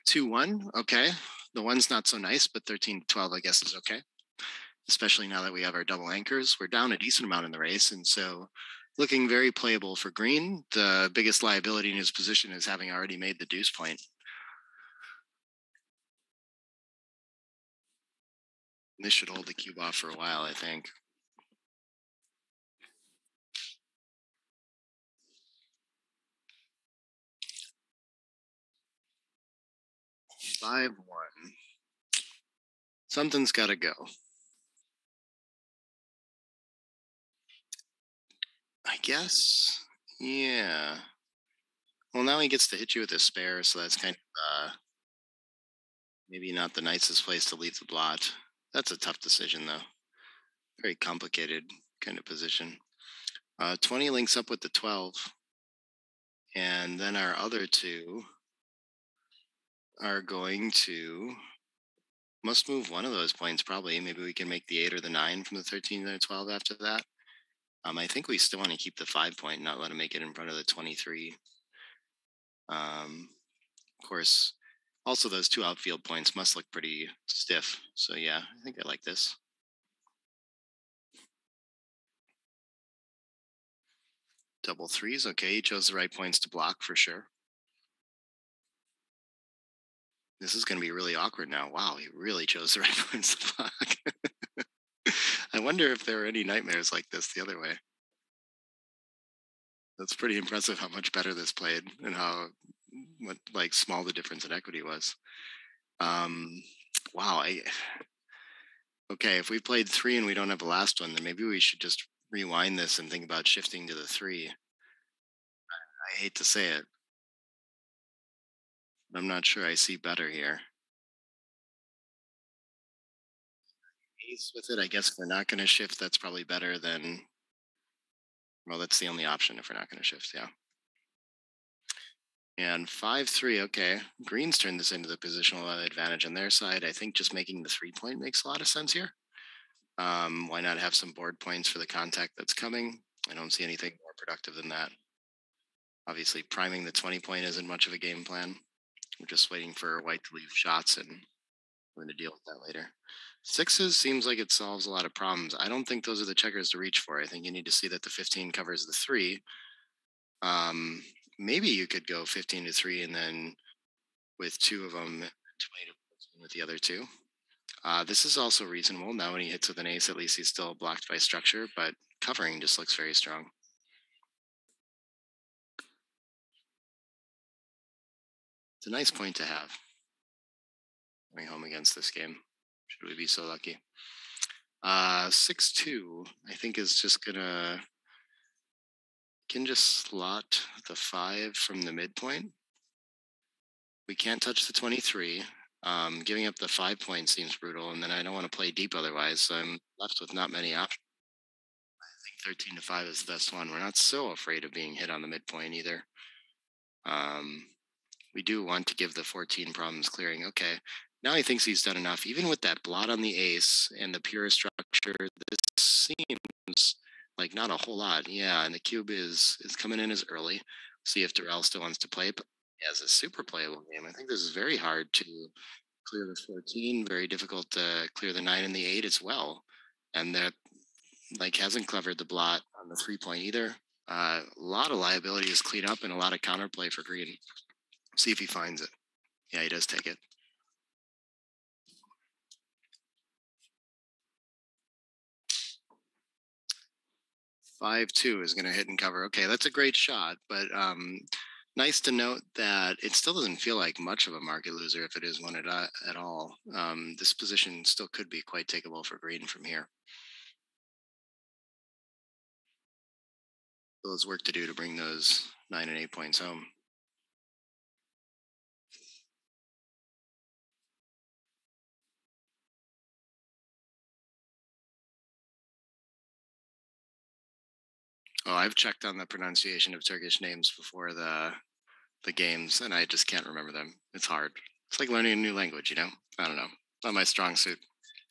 2-1, okay. The 1's not so nice, but 13 to 12 I guess is okay. Especially now that we have our double anchors. We're down a decent amount in the race, and so looking very playable for green. The biggest liability in his position is having already made the deuce point. This should hold the cube off for a while, I think. $5-1. Something's got to go. I guess. Yeah. Well, now he gets to hit you with a spare, so that's kind of maybe not the nicest place to leave the blot. That's a tough decision, though. Very complicated kind of position. 20 links up with the 12. And then our other 2 are going to... Must move one of those points, probably. Maybe we can make the 8 or the 9 from the 13 to the 12 after that. I think we still want to keep the 5 point, not let him make it in front of the 23. Of course, also those 2 outfield points must look pretty stiff. So yeah, I think I like this. Double 3s, okay, he chose the right points to block for sure. This is going to be really awkward now. Wow, he really chose the right points to block. I wonder if there are any nightmares like this the other way. That's pretty impressive how much better this played and how like small the difference in equity was. Wow. Okay, if we played 3 and we don't have the last one, then maybe we should just rewind this and think about shifting to the 3. I hate to say it. I'm not sure I see better here. Ace with it, I guess if we're not going to shift, that's probably better than... Well, that's the only option if we're not going to shift, yeah. And 5-3, okay. Green's turned this into the positional advantage on their side. I think just making the 3-point makes a lot of sense here. Why not have some board points for the contact that's coming? I don't see anything more productive than that. Obviously, priming the 20-point isn't much of a game plan. We're just waiting for white to leave shots and we're going to deal with that later. 6s seems like it solves a lot of problems. I don't think those are the checkers to reach for. I think you need to see that the 15 covers the 3. Maybe you could go 15-3 and then with 2 of them, 20 with the other 2. This is also reasonable. Now when he hits with an ace, at least he's still blocked by structure, but covering just looks very strong. It's a nice point to have. Going home against this game. Should we be so lucky? 6-2, I think is just gonna... Can just slot the 5 from the midpoint. We can't touch the 23. Giving up the 5 point seems brutal, and then I don't want to play deep otherwise, so I'm left with not many options. I think 13-5 is the best one. We're not so afraid of being hit on the midpoint either. We do want to give the 14 problems clearing. Okay, now he thinks he's done enough. Even with that blot on the ace and the pure structure, this seems like not a whole lot. Yeah, and the cube is coming in as early. See if Dorel still wants to play, but as a super playable game. I think this is very hard to clear the 14, very difficult to clear the 9 and the 8 as well. And that like hasn't covered the blot on the 3-point either. A lot of liabilities clean up and a lot of counterplay for green. See if he finds it. Yeah, he does take it. (5-2) is going to hit and cover. Okay, that's a great shot, but nice to note that it still doesn't feel like much of a market loser if it is one at all. This position still could be quite takeable for green from here. So there's work to do to bring those 9 and 8 points home. Oh, I've checked on the pronunciation of Turkish names before the games, and I just can't remember them. It's hard. It's like learning a new language, you know? I don't know. Not my strong suit.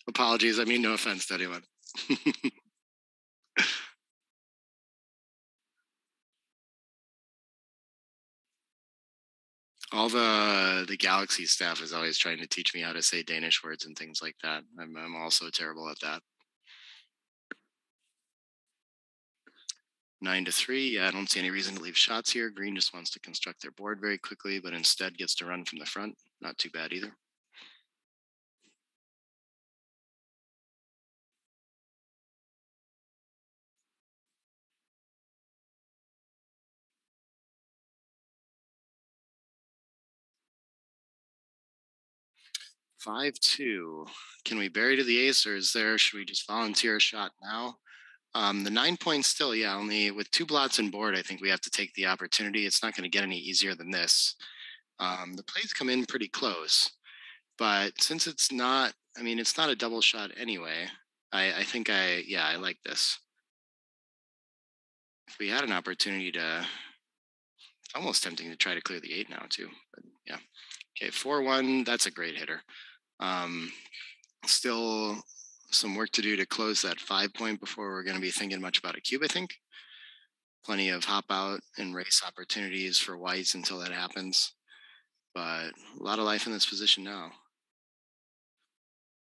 Apologies. I mean, no offense to anyone. All the Galaxy staff is always trying to teach me how to say Danish words and things like that. I'm also terrible at that. 9-3. Yeah, I don't see any reason to leave shots here. Green just wants to construct their board very quickly, but instead gets to run from the front. Not too bad either. (5-2). Can we bury to the ace, or should we just volunteer a shot now? The 9 points still, yeah, only with 2 blots and board, I think we have to take the opportunity. It's not going to get any easier than this. The plays come in pretty close, but since it's not, I mean, it's not a double shot anyway. I think I like this. If we had an opportunity to, it's almost tempting to try to clear the 8 now too, but yeah. Okay, 4-1, that's a great hitter. Still some work to do to close that 5 point before we're going to be thinking much about a cube, I think. Plenty of hop out and race opportunities for whites until that happens. But a lot of life in this position now.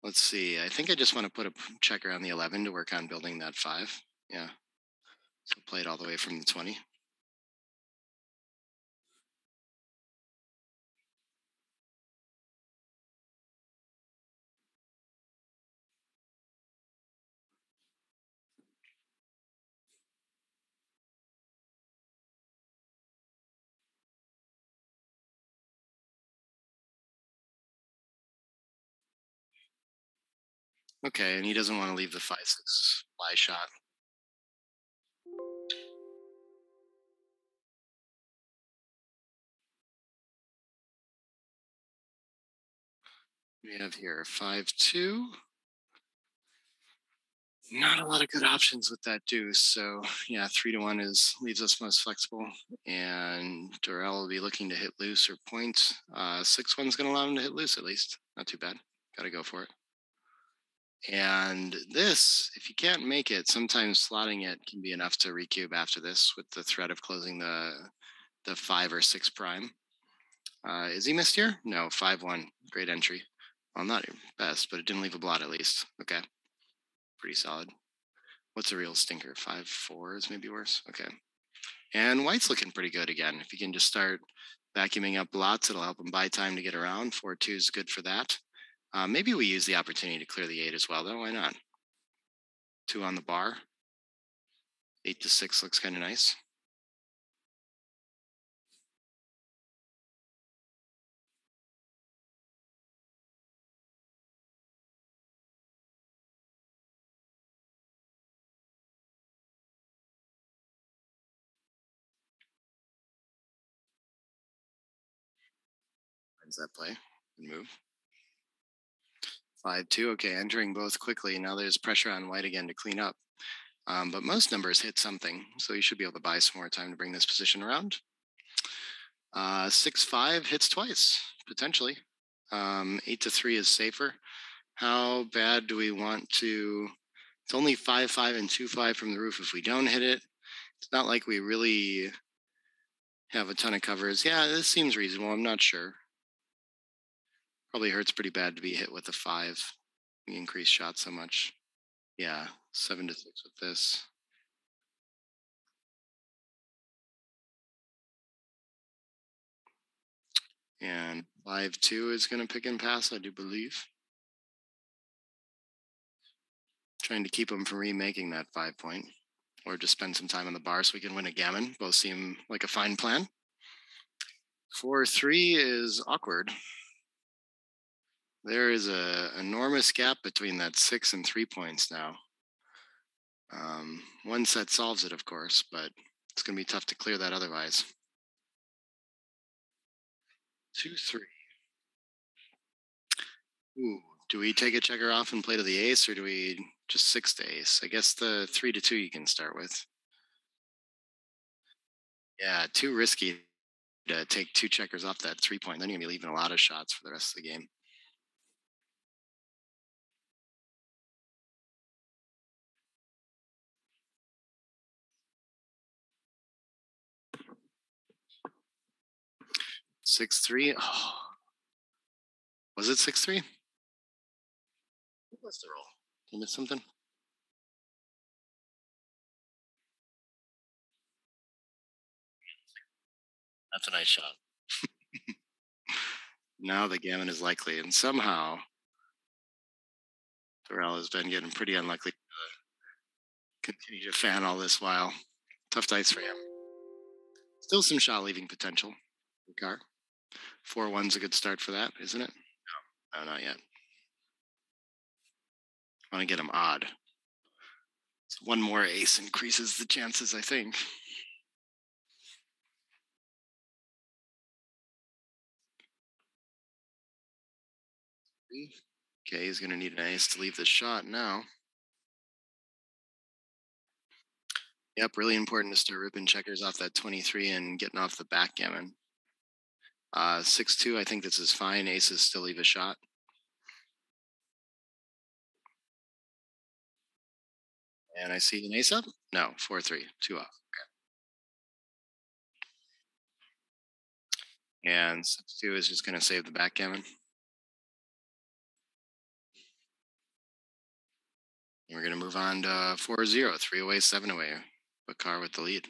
Let's see. I think I just want to put a checker on the 11 to work on building that 5. Yeah. So play it all the way from the 20. Okay, and he doesn't want to leave the 5-6 fly shot. We have here 5-2. Not a lot of good options with that deuce. So yeah, 3-1 leaves us most flexible. And Dorel will be looking to hit loose or point. 6-1's going to allow him to hit loose at least. Not too bad. Got to go for it. And this, if you can't make it, sometimes slotting it can be enough to recube after this with the threat of closing the 5 or 6 prime. Is he missed here? No, 5-1. Great entry. Well, not best, but it didn't leave a blot at least. Okay. Pretty solid. What's a real stinker? 5-4 is maybe worse. Okay. And white's looking pretty good again. If you can just start vacuuming up blots, it'll help him buy time to get around. 4-2 is good for that. Maybe we use the opportunity to clear the 8 as well, though. Why not? 2 on the bar. 8-6 looks kind of nice. When's that play? Good move. 5-2. Okay, entering both quickly. Now there's pressure on white again to clean up. But most numbers hit something, so you should be able to buy some more time to bring this position around. 6-5 hits twice, potentially. 8-3 is safer. How bad do we want to? It's only 5-5 and 2-5 from the roof. If we don't hit it, it's not like we really have a ton of covers. Yeah, this seems reasonable. I'm not sure. Probably hurts pretty bad to be hit with a 5. We increase shot so much. Yeah, 7-6 with this. And 5-2 is going to pick and pass, I do believe. Trying to keep him from remaking that 5 point, or just spend some time on the bar so we can win a gammon. Both seem like a fine plan. 4-3 is awkward. There is an enormous gap between that 6 and 3 points now. One set solves it, of course, but it's going to be tough to clear that otherwise. 2-3. Ooh, do we take a checker off and play to the ace, or do we just 6 to ace? I guess the 3-2 you can start with. Yeah, too risky to take 2 checkers off that 3 point. Then you're going to be leaving a lot of shots for the rest of the game. Six three. Oh. Was it 6-3? What was the roll? Did I miss something? That's a nice shot. Now the gammon is likely, and somehow Dorel has been getting pretty unlikely to continue to fan all this while. Tough dice for him. Still some shot leaving potential. Bakar. 4-1's a good start for that, isn't it? No, not yet. I want to get him odd. So one more ace increases the chances, I think. Okay, he's going to need an ace to leave the shot now. Yep, really important to start ripping checkers off that 23 and getting off the backgammon. 6-2, I think this is fine. Aces still leave a shot. And I see an ace up? No, 4-3, 2 off. Okay. And 6-2 is just going to save the backgammon. And we're going to move on to 4-0, 3 away, 7 away. Bakar with the lead.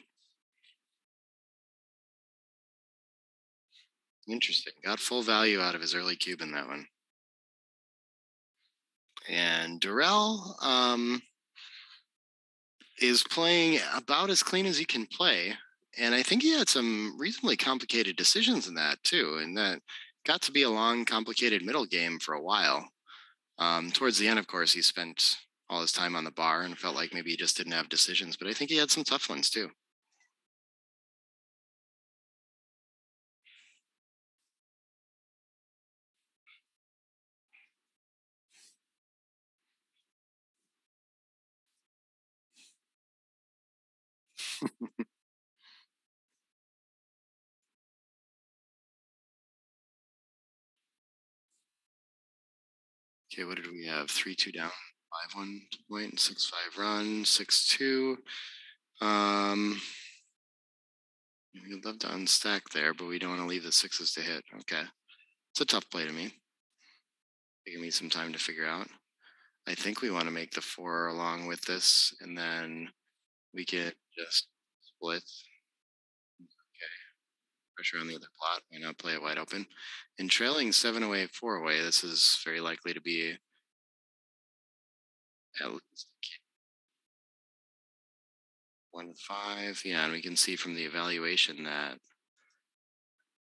Interesting. Got full value out of his early cube in that one. And Dorel is playing about as clean as he can play. And I think he had some reasonably complicated decisions in that too. And that got to be a long, complicated middle game for a while. Towards the end, of course, he spent all his time on the bar and felt like maybe he just didn't have decisions, but I think he had some tough ones too. Okay, what did we have? 3-2 down, 5-1 point, 6-5 run, 6-2. We'd love to unstack there, but we don't want to leave the sixes to hit. Okay. It's a tough play to me. Taking me some time to figure out. I think we want to make the 4 along with this, and then we can just split. Okay. Pressure on the other plot. Why not play it wide open? And trailing 7 away, 4 away, this is very likely to be at least 1-5. Yeah, and we can see from the evaluation that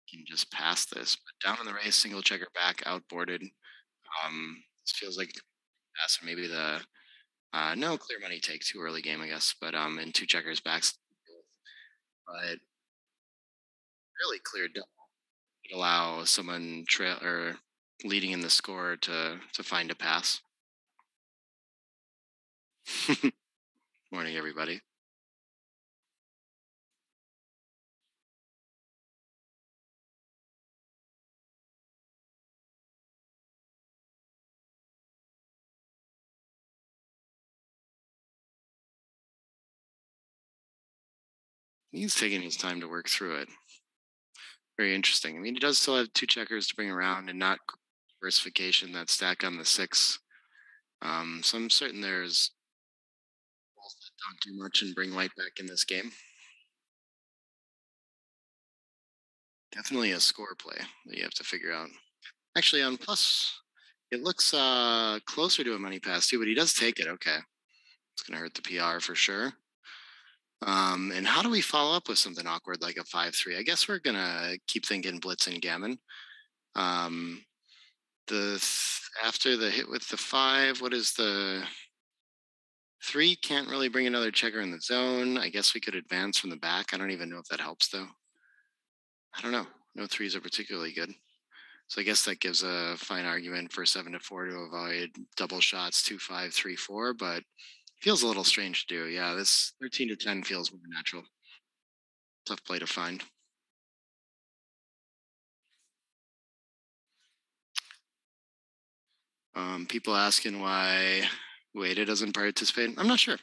we can just pass this. But down in the race, single checker back, outboarded. This feels like pass, or maybe the no clear money take, too early game, I guess. But in 2 checkers backs, but really clear double would allow someone trail or leading in the score to find a pass. Morning, everybody. He's taking his time to work through it. Very interesting. I mean, he does still have 2 checkers to bring around and not diversification that stack on the 6. So I'm certain there's balls that don't do much and bring white back in this game. Definitely a score play that you have to figure out. Actually, on plus, it looks closer to a money pass too, but he does take it. Okay. It's going to hurt the PR for sure. And how do we follow up with something awkward like a 5-3? I guess we're going to keep thinking blitz and gammon. After the hit with the 5, what is the 3? Can't really bring another checker in the zone. I guess we could advance from the back. I don't even know if that helps though. I don't know. No 3s are particularly good. So I guess that gives a fine argument for 7-4 to avoid double shots, 2-5, 3-4, but feels a little strange to do. Yeah, this 13-10 feels more natural. Tough play to find. People asking why Ueda doesn't participate. I'm not sure.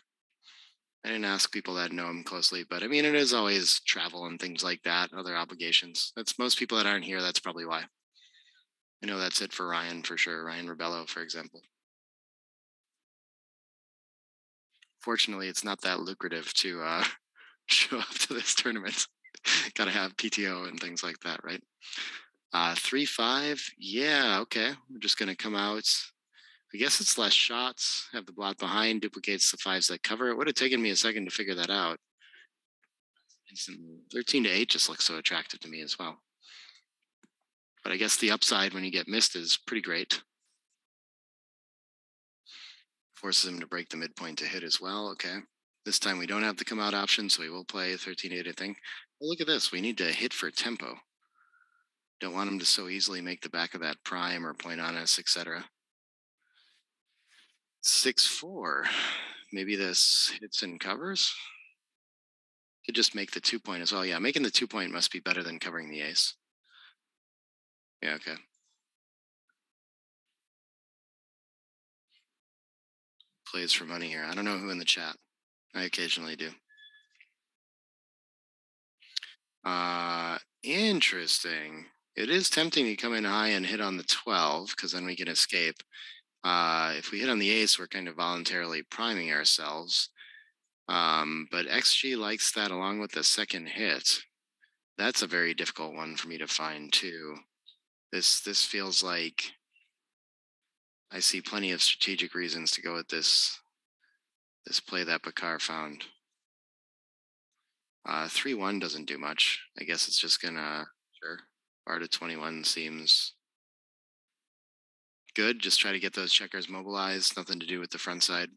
I didn't ask people that know him closely, but I mean, it is always travel and things like that, other obligations. That's most people that aren't here. That's probably why. I know that's it for Ryan for sure. Ryan Rebello, for example. Fortunately, it's not that lucrative to show up to this tournament. Got to have PTO and things like that, right? 3-5. Yeah, okay. We're just going to come out. I guess it's less shots. Have the blot behind, duplicates the 5s that cover. It would have taken me a second to figure that out. Instantly. 13-8 just looks so attractive to me as well. But I guess the upside when you get missed is pretty great. Forces him to break the midpoint to hit as well. Okay. This time we don't have the come out option, so we will play 13-8, I think. But look at this. We need to hit for tempo. Don't want him to so easily make the back of that prime or point on us, etc. 6-4. Maybe this hits and covers. Could just make the 2-point as well. Yeah, making the 2-point must be better than covering the ace. Yeah, okay. Plays for money here. I don't know who in the chat. I occasionally do. Interesting. It is tempting to come in high and hit on the 12 because then we can escape. If we hit on the ace, we're kind of voluntarily priming ourselves. But XG likes that along with the second hit. That's a very difficult one for me to find too. This feels like I see plenty of strategic reasons to go with this play that Bakar found. 3-1 doesn't do much. I guess it's just gonna, sure. Bar to 21 seems good. Just try to get those checkers mobilized. Nothing to do with the front side.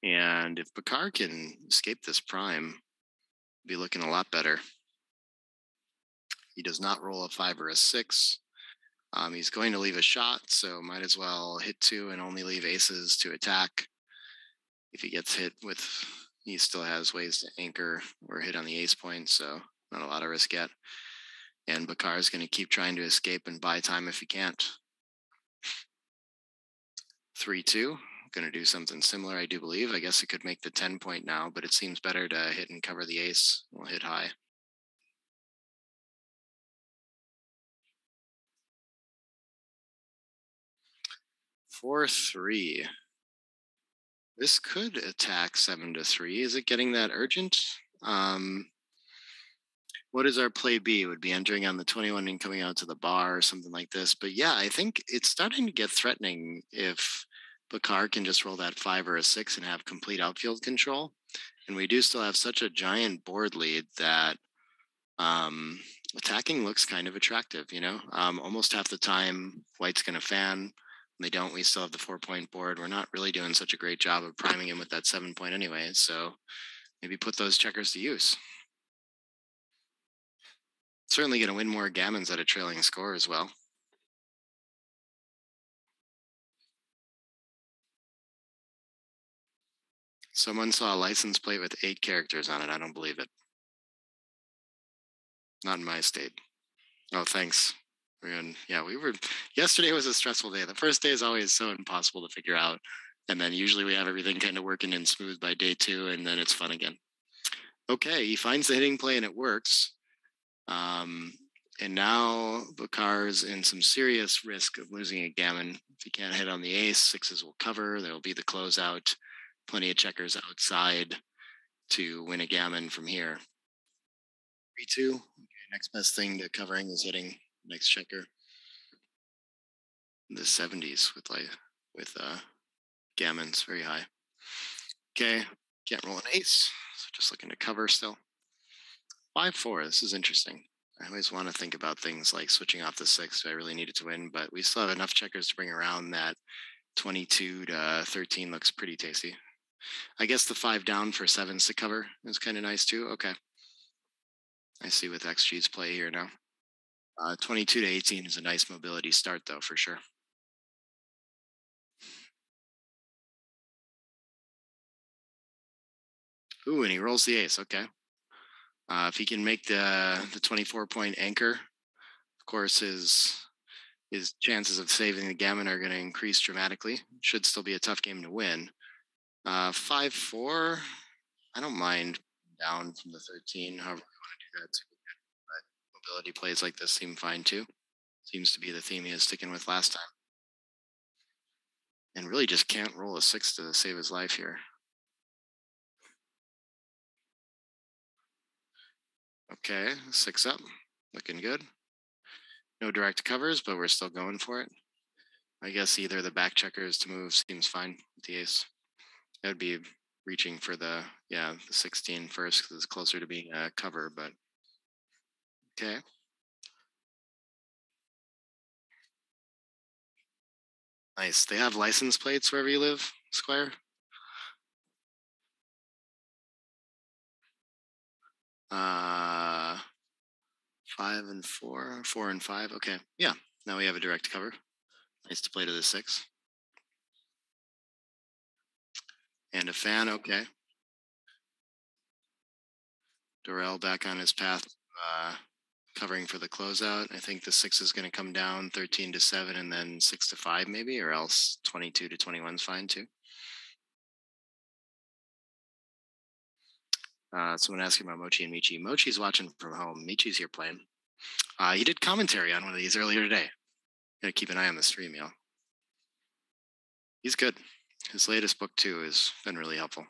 And if Bakar can escape this prime, be looking a lot better. He does not roll a 5 or a 6. He's going to leave a shot, so might as well hit 2 and only leave aces to attack. If he gets hit with, he still has ways to anchor or hit on the ace point, so not a lot of risk yet. And Bakar is going to keep trying to escape and buy time if he can't. 3-2. Going to do something similar, I do believe. I guess it could make the 10 point now, but it seems better to hit and cover the ace. We'll hit high. Four, 3. This could attack 7-3. Is it getting that urgent? What is our play B? It would be entering on the 21 and coming out to the bar or something like this. But yeah, I think it's starting to get threatening if Bakar can just roll that 5 or a 6 and have complete outfield control. And we do still have such a giant board lead that attacking looks kind of attractive, you know? Almost half the time, White's going to fan. When they don't, we still have the 4-point board. We're not really doing such a great job of priming him with that 7 point anyway. So maybe put those checkers to use. Certainly going to win more gammons at a trailing score as well. Someone saw a license plate with 8 characters on it. I don't believe it. Not in my state. Oh, thanks. Yesterday was a stressful day. The first day is always so impossible to figure out. And then usually we have everything kind of working in smooth by day 2, and then it's fun again. Okay, he finds the hitting play and it works. And now Bakar's in some serious risk of losing a gammon. If he can't hit on the ace, 6s will cover. There will be the closeout. Plenty of checkers outside to win a gammon from here. 3-2. Okay, next best thing to covering is hitting next checker. The 70s with gammons, very high. Okay, can't roll an ace, so just looking to cover still. 5-4. This is interesting. I always want to think about things like switching off the 6. Do I really need it to win? But we still have enough checkers to bring around that 22-13 looks pretty tasty. I guess the 5 down for 7s to cover is kind of nice too. Okay. I see with XG's play here now. 22-18 is a nice mobility start though, for sure. Ooh, and he rolls the ace. Okay. If he can make the 24-point anchor, of course, his chances of saving the gammon are going to increase dramatically. Should still be a tough game to win. 5-4. I don't mind down from the 13. However, we want to do that too. But mobility plays like this seem fine too. Seems to be the theme he is sticking with last time. And really just can't roll a 6 to save his life here. Okay, 6 up, looking good. No direct covers, but we're still going for it. I guess either the back checkers to move seems fine with the ace. I would be reaching for the 16 first because it's closer to being a cover, but okay. Nice. They have license plates wherever you live, Squire? Uh, 5 and 4, 4 and 5. Okay. Yeah. Now we have a direct cover. Nice to play to the 6. And a fan. Okay. Dorel back on his path, covering for the closeout. I think the 6 is going to come down 13-7 and then 6-5 maybe, or else 22-21 is fine too. Someone asking about Mochi and Michi. Mochi's watching from home. Michi's here playing. He did commentary on one of these earlier today. Gotta keep an eye on the stream, y'all. He's good. His latest book too has been really helpful.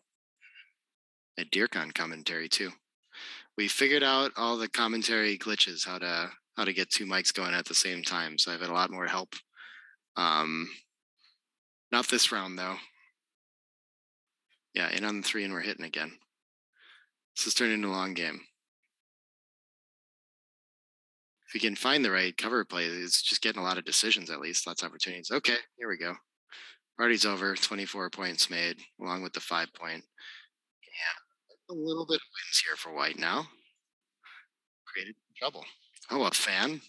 A DeerCon commentary too. We figured out all the commentary glitches, how to get 2 mics going at the same time. So I've had a lot more help. Not this round though. Yeah, in on the 3 and we're hitting again. This is turning into a long game. we can find the right cover play, it's just getting a lot of decisions, at least lots of opportunities. Okay, here we go. Party's over. 24 points made, along with the 5 point. Yeah, a little bit of wins here for white now. Created trouble. Oh, a fan.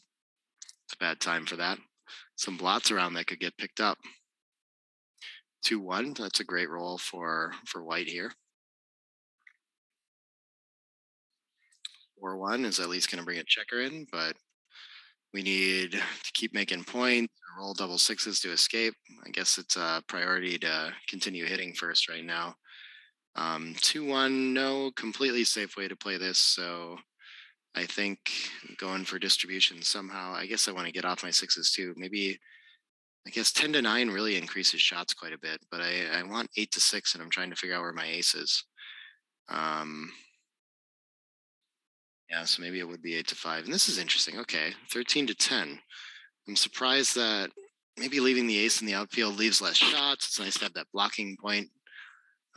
It's a bad time for that. Some blots around that could get picked up. 2-1. That's a great roll for white here. 4-1 is at least going to bring a checker in, but we need to keep making points, roll double sixes to escape. I guess it's a priority to continue hitting first right now. 2-1, no completely safe way to play this, so I think going for distribution somehow. I guess I want to get off my sixes too. Maybe, I guess 10-9 really increases shots quite a bit, but I want 8-6, and I'm trying to figure out where my ace is. Yeah, so maybe it would be 8-5. And this is interesting. Okay, 13-10. I'm surprised that maybe leaving the ace in the outfield leaves less shots. It's nice to have that blocking point.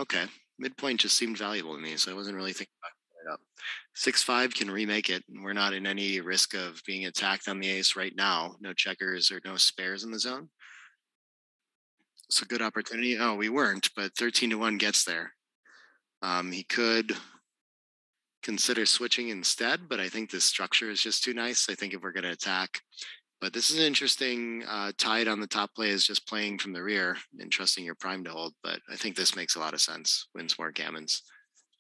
Okay, midpoint just seemed valuable to me, so I wasn't really thinking about it up. 6-5 can remake it. We're not in any risk of being attacked on the ace right now. No checkers or no spares in the zone. It's a good opportunity. Oh, we weren't, but 13-1 gets there. He could consider switching instead, but I think this structure is just too nice. I think if we're going to attack, but this is interesting. Tied on the top play is just playing from the rear and trusting your prime to hold, but I think this makes a lot of sense. Wins more gammons.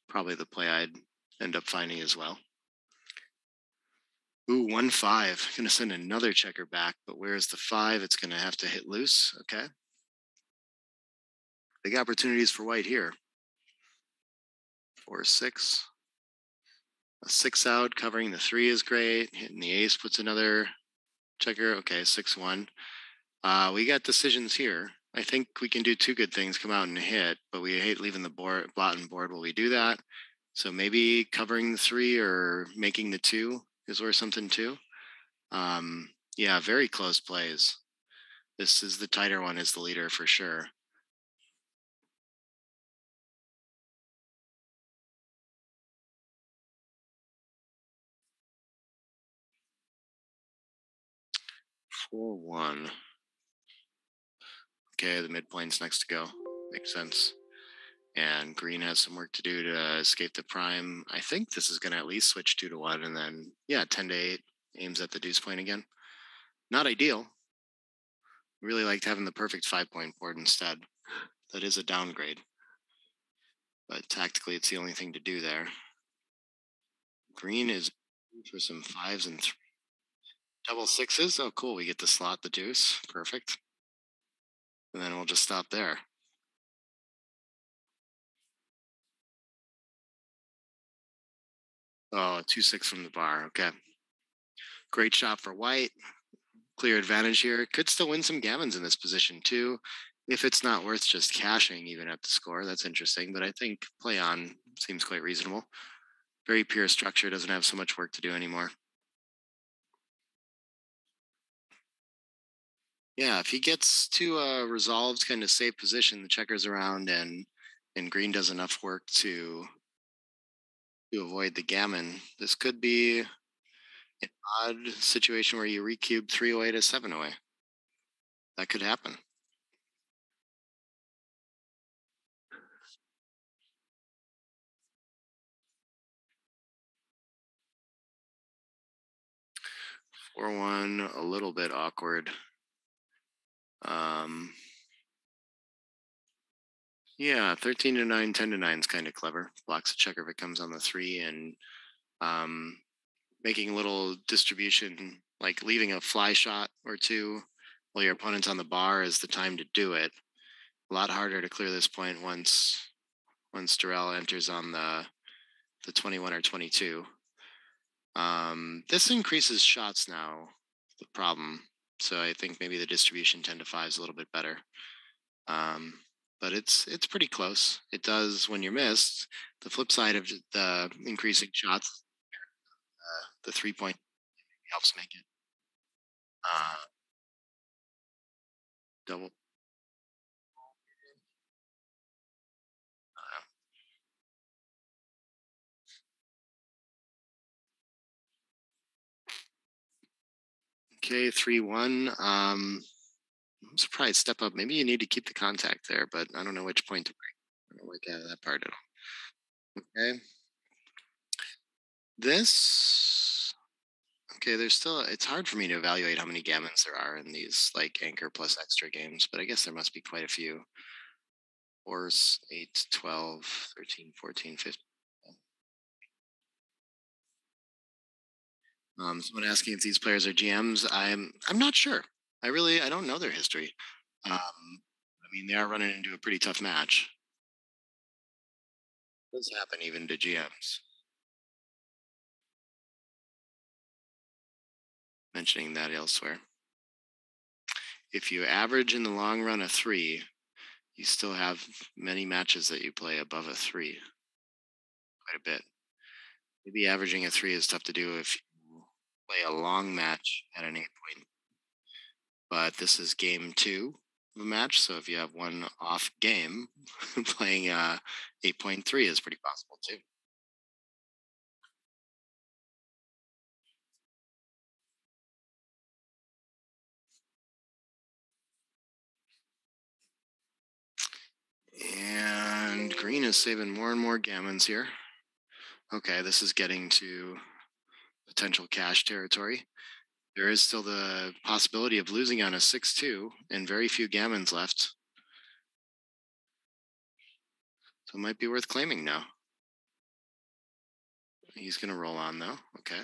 Probably the play I'd end up finding as well. Ooh, 1-5. Gonna send another checker back, but where's the 5? It's gonna have to hit loose. Okay. Big opportunities for white here. 4-6. A 6 out, covering the 3 is great. Hitting the ace puts another checker. Okay, 6-1. We got decisions here. I think we can do two good things, come out and hit, but we hate leaving the blot and board while we do that. So maybe covering the 3 or making the 2 is worth something too. Yeah, very close plays. This is the tighter one is the leader for sure. Four one. Okay, the midpoint's next to go. Makes sense. And green has some work to do to escape the prime. I think this is going to at least switch 2-1, and then, yeah, 10-8 aims at the deuce point again. Not ideal. Really liked having the perfect 5-point board instead. That is a downgrade. But tactically, it's the only thing to do there. Green is for some 5s and 3. Double 6s. Oh, cool. We get to slot the deuce. Perfect. And then we'll just stop there. Oh, 2-6 from the bar. Okay. Great shot for white. Clear advantage here. Could still win some gammons in this position too. If it's not worth just cashing even at the score, that's interesting. But I think play on seems quite reasonable. Very pure structure. Doesn't have so much work to do anymore. Yeah, if he gets to a resolved kind of safe position, the checkers around and green does enough work to avoid the gammon, this could be an odd situation where you recube 3 away to 7 away. That could happen. Four one, a little bit awkward. Yeah, 13-9, 10-9 is kind of clever. Blocks a checker if it comes on the 3, and making a little distribution, like leaving a fly shot or 2 while your opponent's on the bar is the time to do it. A lot harder to clear this point once Dorel enters on the 21 or 22. This increases shots now, the problem. So I think maybe the distribution 10-5 is a little bit better. But it's pretty close. It does when you're missed. The flip side of the increasing shots, the 3-point helps make it. Double. Okay, 3-1. I'm surprised. Step up. Maybe you need to keep the contact there, but I don't know which point to break. I don't work out of that part at all. Okay. This. Okay, there's still. It's hard for me to evaluate how many gammons there are in these like anchor plus extra games, but I guess there must be quite a few. 4, 8, 12, 13, 14, 15. Someone asking if these players are GMs. I'm not sure. I don't know their history. I mean, they are running into a pretty tough match. It does happen even to GMs. Mentioning that elsewhere. If you average in the long run a 3, you still have many matches that you play above a 3. Quite a bit. Maybe averaging a 3 is tough to do if you play a long match at an 8 point. But this is game 2 of a match, so if you have one off game, playing 8.3 is pretty possible too. And green is saving more and more gammons here. Okay, this is getting to potential cash territory. There is still the possibility of losing on a 6-2 and very few gammons left. So it might be worth claiming now. He's going to roll on though. Okay.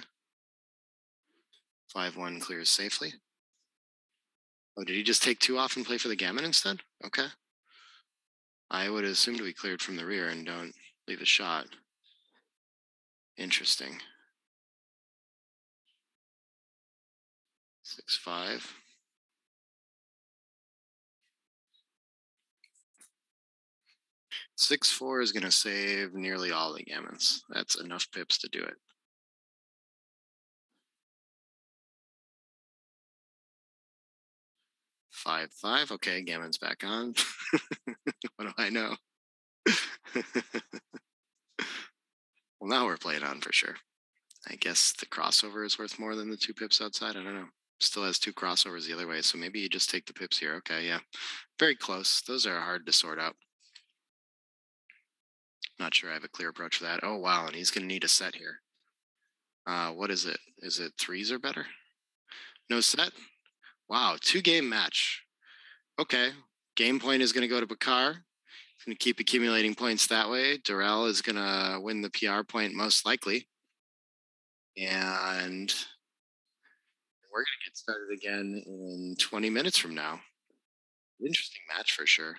5-1 clears safely. Oh, did he just take 2 off and play for the gammon instead? Okay. I would assume we cleared from the rear and don't leave a shot. Interesting. 6-5. (6-4) is going to save nearly all the gammons. That's enough pips to do it. 5-5. Okay, gammon's back on. What do I know? Well, now we're playing on for sure. I guess the crossover is worth more than the 2 pips outside. I don't know. Still has 2 crossovers the other way, so maybe you just take the pips here. Okay, yeah. Very close. Those are hard to sort out. Not sure I have a clear approach for that. Oh, wow, and he's going to need a set here. What is it? Is it 3s or better? No set? Wow, 2-game match. Okay, game point is going to go to Bakar. He's going to keep accumulating points that way. Dorel is going to win the PR point most likely. And we're going to get started again in 20 minutes from now. Interesting match for sure.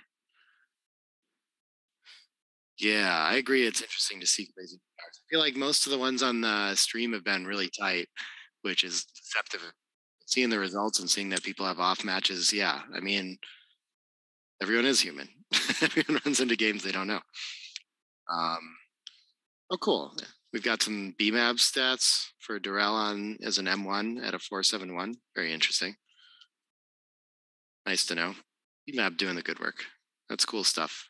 Yeah, I agree. It's interesting to see crazy cards. I feel like most of the ones on the stream have been really tight, which is deceptive. Seeing the results and seeing that people have off matches, yeah. I mean, everyone is human. Everyone runs into games they don't know. Oh, cool. We've got some BMAB stats for Dorel on as an M1 at a 4.71. Very interesting. Nice to know. BMAB doing the good work. That's cool stuff.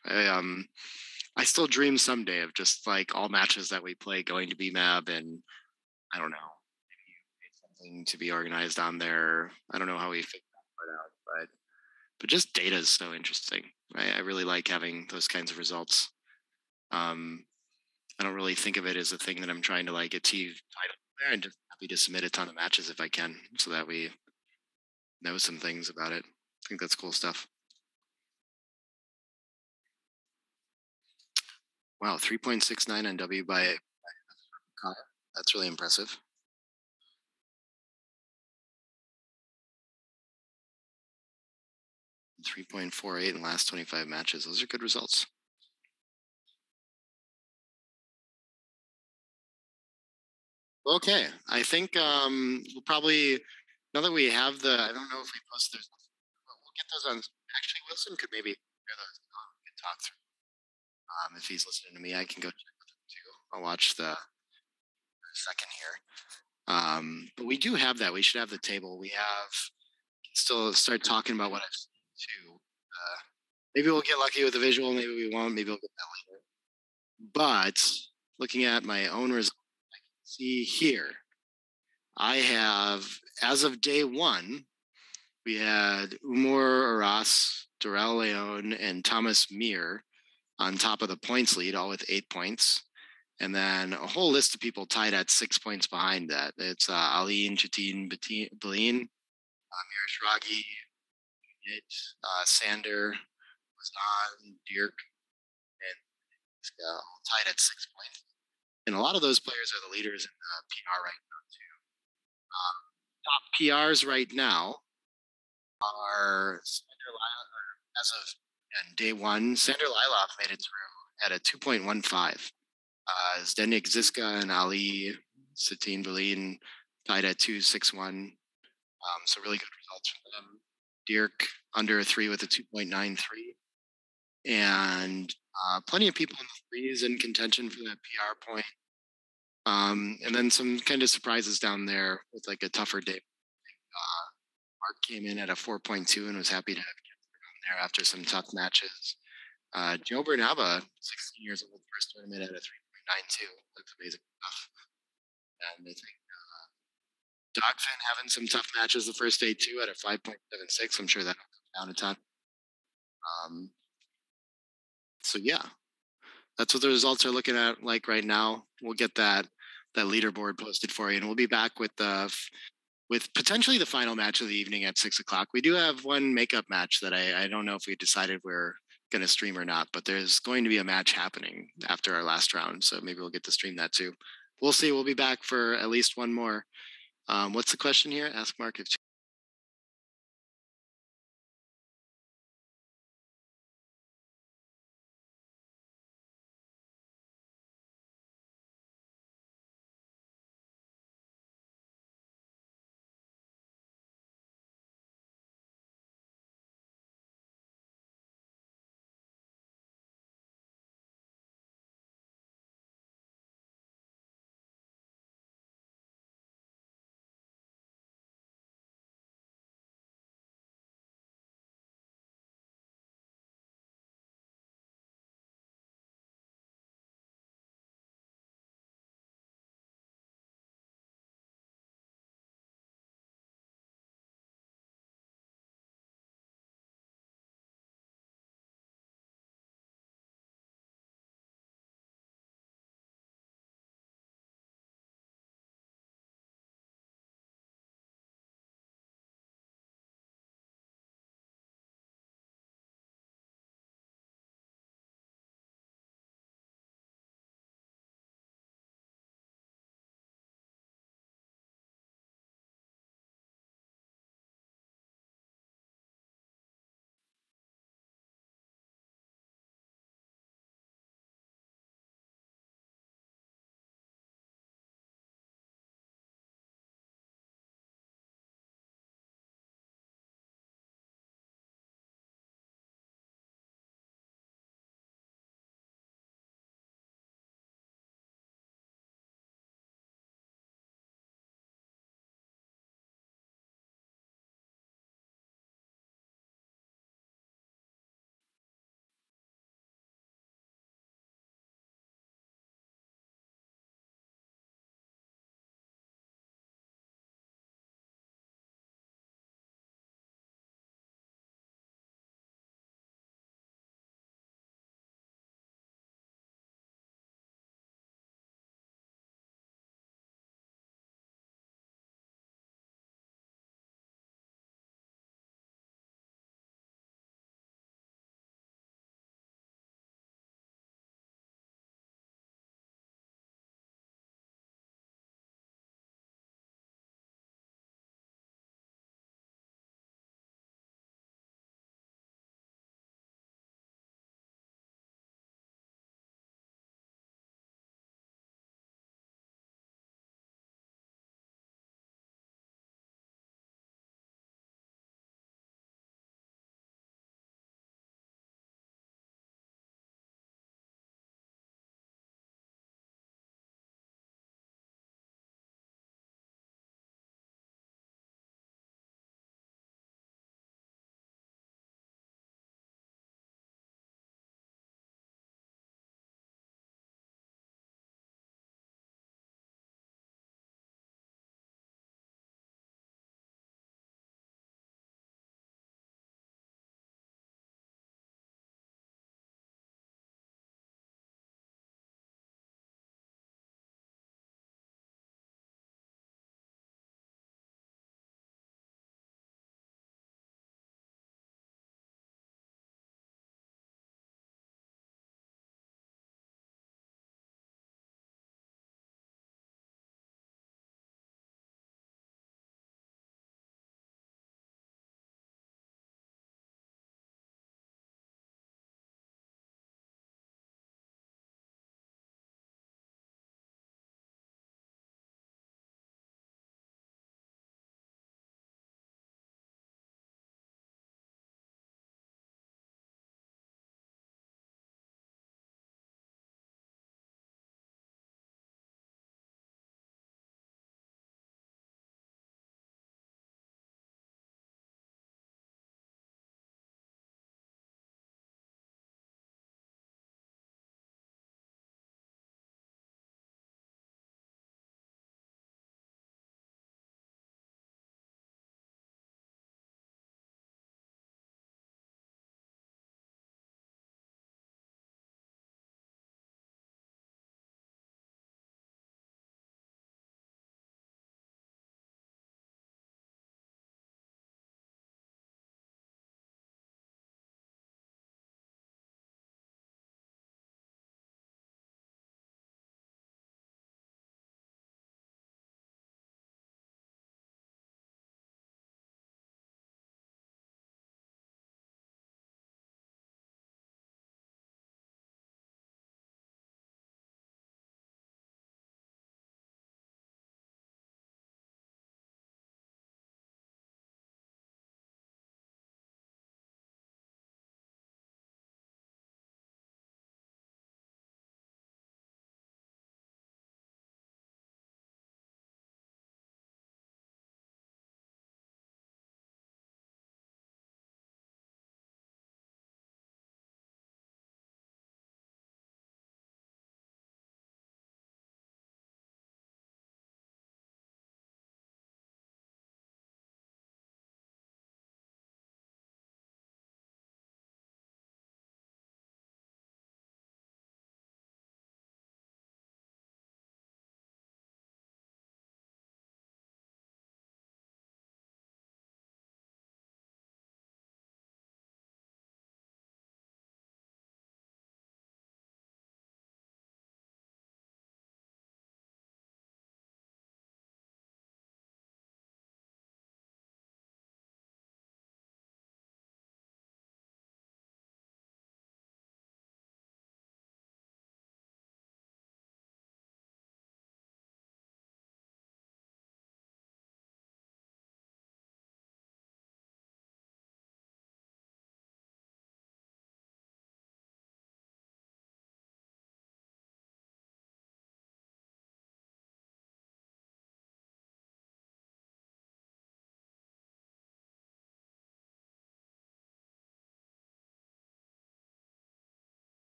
I still dream someday of just like all matches that we play going to BMAB, and I don't know, maybe something to be organized on there. I don't know how we figure that part out, but just data is so interesting. I really like having those kinds of results. I don't really think of it as a thing that I'm trying to like achieve title there. I'm just happy to submit a ton of matches if I can, so that we know some things about it. I think that's cool stuff. Wow, 3.69 on W by Bakar. That's really impressive. .48 in the last 25 matches. Those are good results. Okay, I think we'll probably, now that we have the, I don't know if we post those, we'll get those on. Actually, Wilson could maybe share those on. We can talk through. If he's listening to me, I can go check with him too. I'll watch the second here. But we do have that. We should have the table. We have, still start talking about what I've seen too. Maybe we'll get lucky with the visual. Maybe we won't. Maybe we'll get that later. But looking at my own results, I can see here, I have as of day one, we had Umur Aras, Dorel Leon, and Thomas Mir on top of the points lead, all with 8 points. And then a whole list of people tied at 6 points behind that. It's Ali and Chatin Balin, Amir Eshragi, Sander, Wazan, Dirk, and all tied at 6 points. And a lot of those players are the leaders in the PR right now, too. Top PRs right now are as of day one, Sander Lilov made it through at a 2.15. Zdeněk Ziska and Ali Satin Balin tied at 2.61. So really good results from them. Dirk under a 3 with a 2.93. And plenty of people in the threes in contention for that PR point. And then some kind of surprises down there with like a tougher day. Marc came in at a 4.2 and was happy to have down there after some tough matches. Joe Bernaba, 16 years old, first tournament at a 3.92. That's amazing stuff. And I think Dagfinn having some tough matches the first day too at a 5.76. I'm sure that'll come down a ton. So yeah, that's what the results are looking at like right now. We'll get that leaderboard posted for you, and we'll be back with potentially the final match of the evening at 6 o'clock. We do have one makeup match that I don't know if we decided we're going to stream or not, but there's going to be a match happening after our last round, so maybe we'll get to stream that too. We'll see. We'll be back for at least one more. What's the question here? Ask Marc if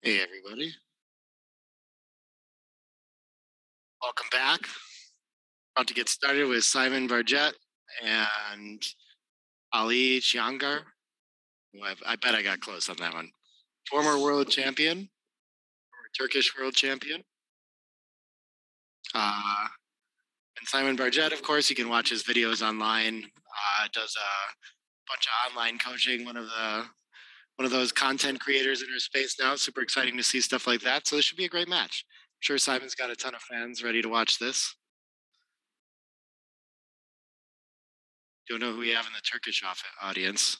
Hey, everybody. Welcome back. About to get started with Simon Barget and Ali Cihangir. I bet I got close on that one. Former world champion, former Turkish world champion. And Simon Barget, of course, you can watch his videos online. Does a bunch of online coaching. One of those content creators in our space now. Super exciting to see stuff like that. So this should be a great match. I'm sure Simon's got a ton of fans ready to watch this. Don't know who we have in the Turkish audience.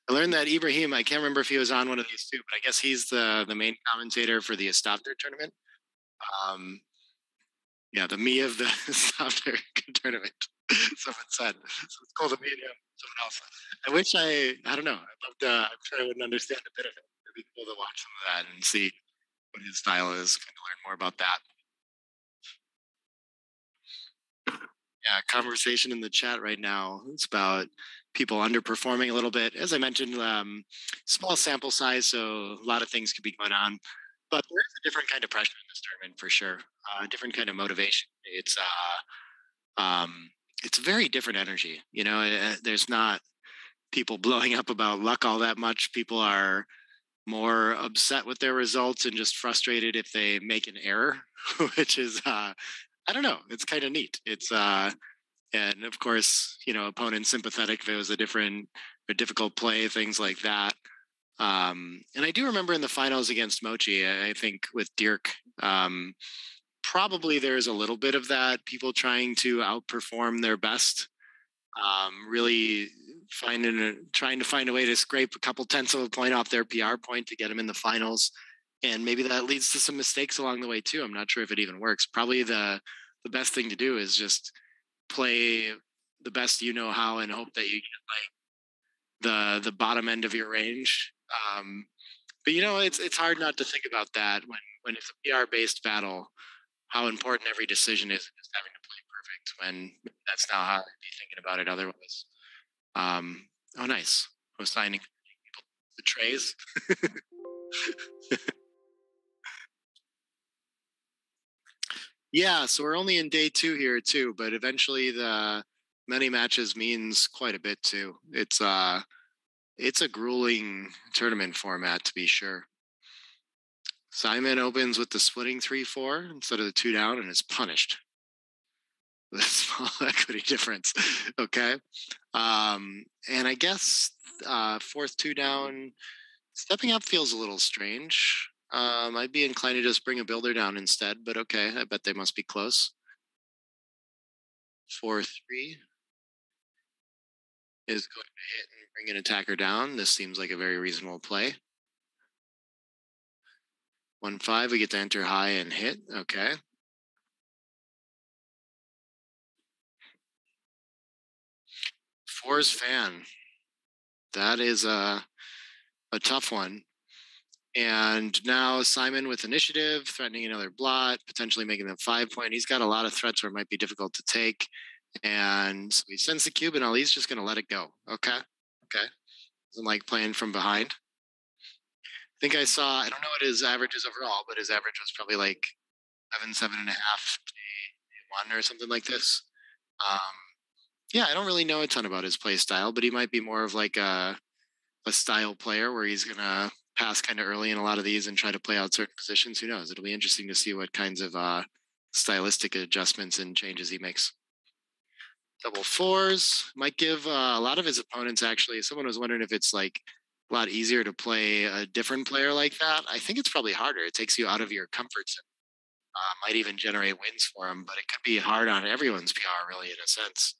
I learned that Ibrahim, I can't remember if he was on one of these two, but I guess he's the main commentator for the Istanbul tournament. Yeah, the me of the Istanbul tournament. Someone said. So it's called the me and him. Someone else. I wish I don't know. I'm sure I wouldn't understand a bit of it. It'd be cool to watch some of that and see what his style is, kind of learn more about that. Yeah, conversation in the chat right now. It's about people underperforming a little bit. As I mentioned, small sample size, so a lot of things could be going on. But there is a different kind of pressure in this tournament for sure. A different kind of motivation. It's a very different energy. You know, there's not people blowing up about luck all that much. People are more upset with their results and just frustrated if they make an error, which is I don't know. It's kind of neat. It's and of course, you know, opponent sympathetic if it was a difficult play, things like that. And I do remember in the finals against Mochi, I think with Dirk, probably there's a little bit of that. People trying to outperform their best, really trying to find a way to scrape a couple tenths of a point off their PR point to get them in the finals. And maybe that leads to some mistakes along the way too. I'm not sure if it even works. Probably the best thing to do is just play the best you know how and hope that you get like the bottom end of your range. But you know, it's hard not to think about that when it's a PR based battle, how important every decision is just having to play perfect when that's not how I'd be thinking about it otherwise. Oh nice. I was signing people the trays. Yeah, so we're only in day 2 here too, but eventually the many matches means quite a bit too. It's a grueling tournament format to be sure. Simon opens with the splitting 3-4 instead of the 2 down and is punished. The small equity difference. Okay. And I guess 4th 2 down, stepping up feels a little strange. I'd be inclined to just bring a builder down instead, but okay, I bet they must be close. 4-3 is going to hit and bring an attacker down. This seems like a very reasonable play. 1-5, we get to enter high and hit. Okay. 4's fan. That is a tough one. And now Simon with initiative, threatening another blot, potentially making them 5 point. He's got a lot of threats where it might be difficult to take. And so he sends the cube and Ali's just going to let it go. Okay. Doesn't like playing from behind. I think I saw, I don't know what his average is overall, but his average was probably like 7.5 day 1 or something like this. Yeah, I don't really know a ton about his play style, but he might be more of like a style player where he's going to pass kind of early in a lot of these and try to play out certain positions. Who knows? It'll be interesting to see what kinds of stylistic adjustments and changes he makes. Double 4s might give a lot of his opponents actually. Someone was wondering if it's like a lot easier to play a different player like that. I think it's probably harder. It takes you out of your comfort zone. Might even generate wins for him, but it could be hard on everyone's PR really in a sense.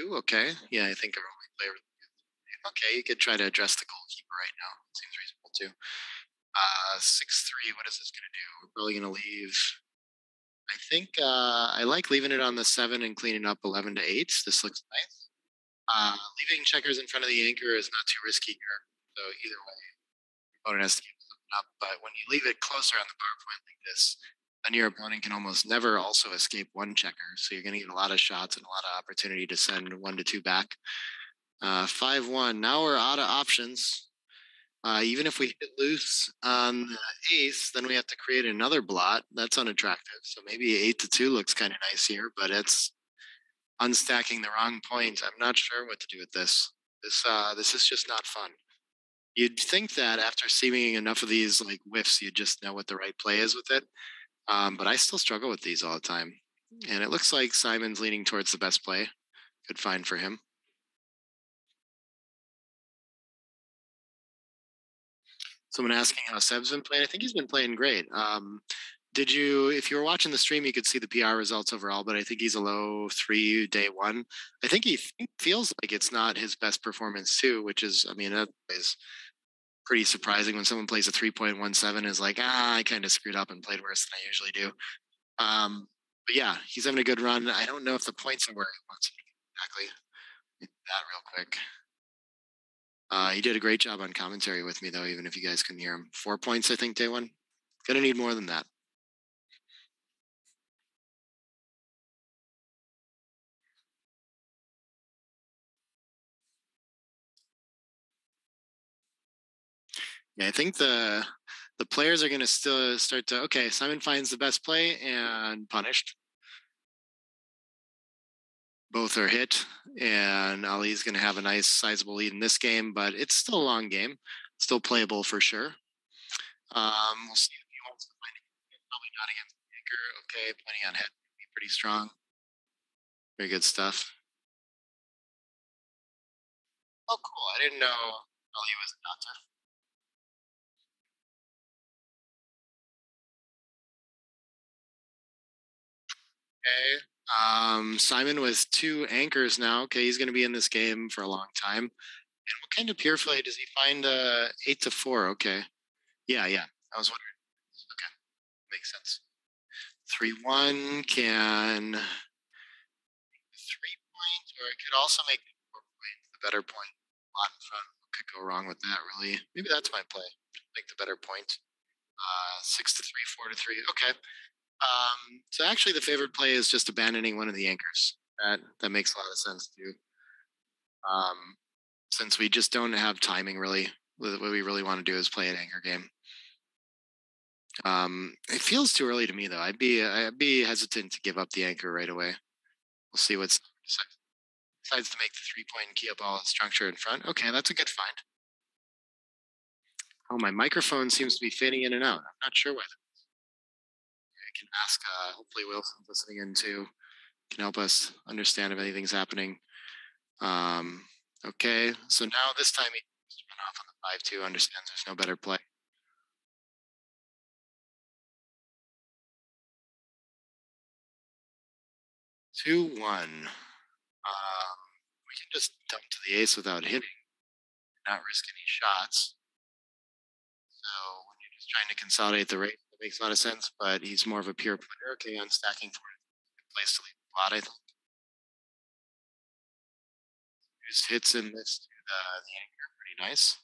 3-2, okay. Yeah, I think our only player. Okay, you could try to address the goalkeeper right now. Seems reasonable too. 6-3, what is this going to do? We're probably going to leave. I think I like leaving it on the 7 and cleaning up 11 to 8. This looks nice. Leaving checkers in front of the anchor is not too risky here. So either way, your opponent has to keep something up. But when you leave it closer on the power point like this, then your opponent can almost never also escape 1 checker. So you're going to get a lot of shots and a lot of opportunity to send 1 to 2 back. 5-1. Now we're out of options. Even if we hit loose on the ace, then we have to create another blot. That's unattractive. So maybe 8-2 looks kind of nice here, but it's unstacking the wrong point. I'm not sure what to do with this. This is just not fun. You'd think that after seeing enough of these like whiffs, you'd just know what the right play is with it. But I still struggle with these all the time. And it looks like Simon's leaning towards the best play. Good find for him. Someone asking how Seb's been playing. I think he's been playing great. If you were watching the stream, you could see the PR results overall, but I think he's a low 3 day 1. I think he feels like it's not his best performance too, which is, I mean, that is pretty surprising when someone plays a 3.17 is like, I kind of screwed up and played worse than I usually do. But yeah, he's having a good run. I don't know if the points are where he wants it exactly. That real quick. He did a great job on commentary with me, though, even if you guys couldn't hear him. 4 points, I think, day 1. Gonna need more than that. Yeah, I think the players are gonna still start to, okay, Simon finds the best play and punished. Both are hit, and Ali's going to have a nice sizable lead in this game, but it's still a long game. Still playable for sure. We'll see if he wants to find it. Probably not against Baker. Okay, plenty on head. Be pretty strong. Very good stuff. Oh, cool. I didn't know Ali was a doctor. Okay. Simon with 2 anchors now. Okay, he's going to be in this game for a long time. And what kind of pure play does he find? 8-4. Okay. Yeah. I was wondering. Okay, makes sense. 3-1 can make 3 points, or it could also make 4 points. The better point. A lot in front. What could go wrong with that? Really? Maybe that's my play. Make the better point. 6-3, 4-3. Okay. So actually the favorite play is just abandoning one of the anchors. That makes a lot of sense too. Since we just don't have timing really, what we really want to do is play an anchor game. It feels too early to me though. I'd be hesitant to give up the anchor right away. We'll see what's decides to make the 3-point key up all structure in front. Okay, that's a good find. Oh, my microphone seems to be fading in and out. I'm not sure why. I can ask, hopefully Wilson's listening in too, can help us understand if anything's happening. Okay, so now this time he's run off on the 5-2, understands there's no better play. Two, 1. We can just dump to the ace without hitting, not risk any shots. So when you're just trying to consolidate the rate, it makes a lot of sense, but he's more of a pure player. Okay, on stacking for it. Good place to leave the plot, I think. Just hits and this to the anchor, pretty nice.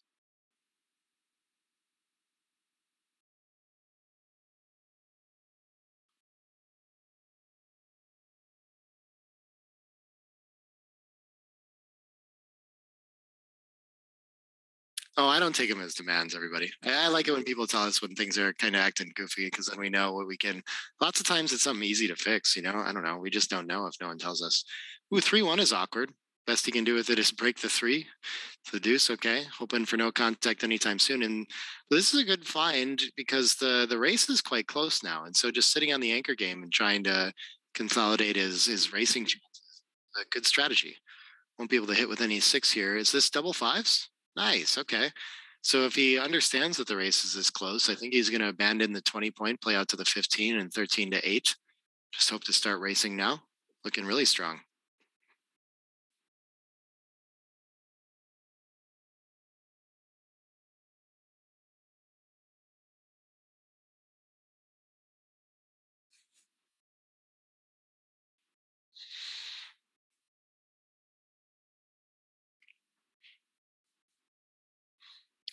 Oh, I don't take them as demands, everybody. I like it when people tell us when things are kind of acting goofy, because then we know what we can. Lots of times it's something easy to fix, you know? I don't know. We just don't know if no one tells us. Ooh, 3-1 is awkward. Best he can do with it is break the 3 to the deuce. Okay, hoping for no contact anytime soon. And this is a good find because the race is quite close now. And so just sitting on the anchor game and trying to consolidate his racing chances, a good strategy. Won't be able to hit with any 6 here. Is this double 5s? Nice. Okay. So if he understands that the race is this close, I think he's going to abandon the 20-point, play out to the 15 and 13-8. Just hope to start racing now. Looking really strong.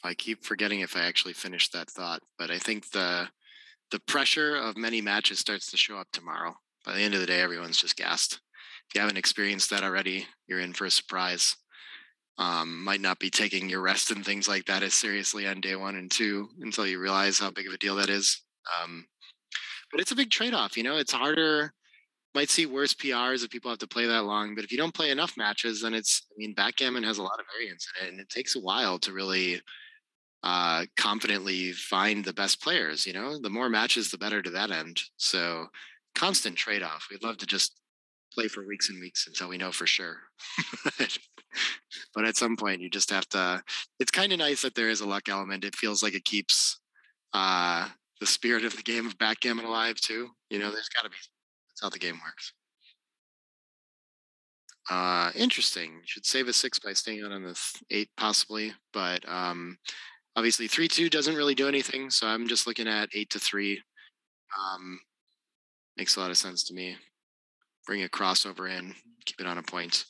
I keep forgetting if I actually finished that thought, but I think the pressure of many matches starts to show up tomorrow. By the end of the day, everyone's just gassed. If you haven't experienced that already, you're in for a surprise. Might not be taking your rest and things like that as seriously on day 1 and 2 until you realize how big of a deal that is. But it's a big trade-off, you know. It's harder. Might see worse PRs if people have to play that long, but if you don't play enough matches, then backgammon has a lot of variance in it, and it takes a while to really confidently find the best players. You know, the more matches, the better to that end. So constant trade-off. We'd love to just play for weeks and weeks until we know for sure. But at some point, you just have to. It's kind of nice that there is a luck element. It feels like it keeps the spirit of the game of backgammon alive too. You know, there's got to be. That's how the game works. Interesting. You should save a 6 by staying out on the 8 possibly, but obviously 3-2 doesn't really do anything. So I'm just looking at 8-3. Makes a lot of sense to me. Bring a crossover in, keep it on a point.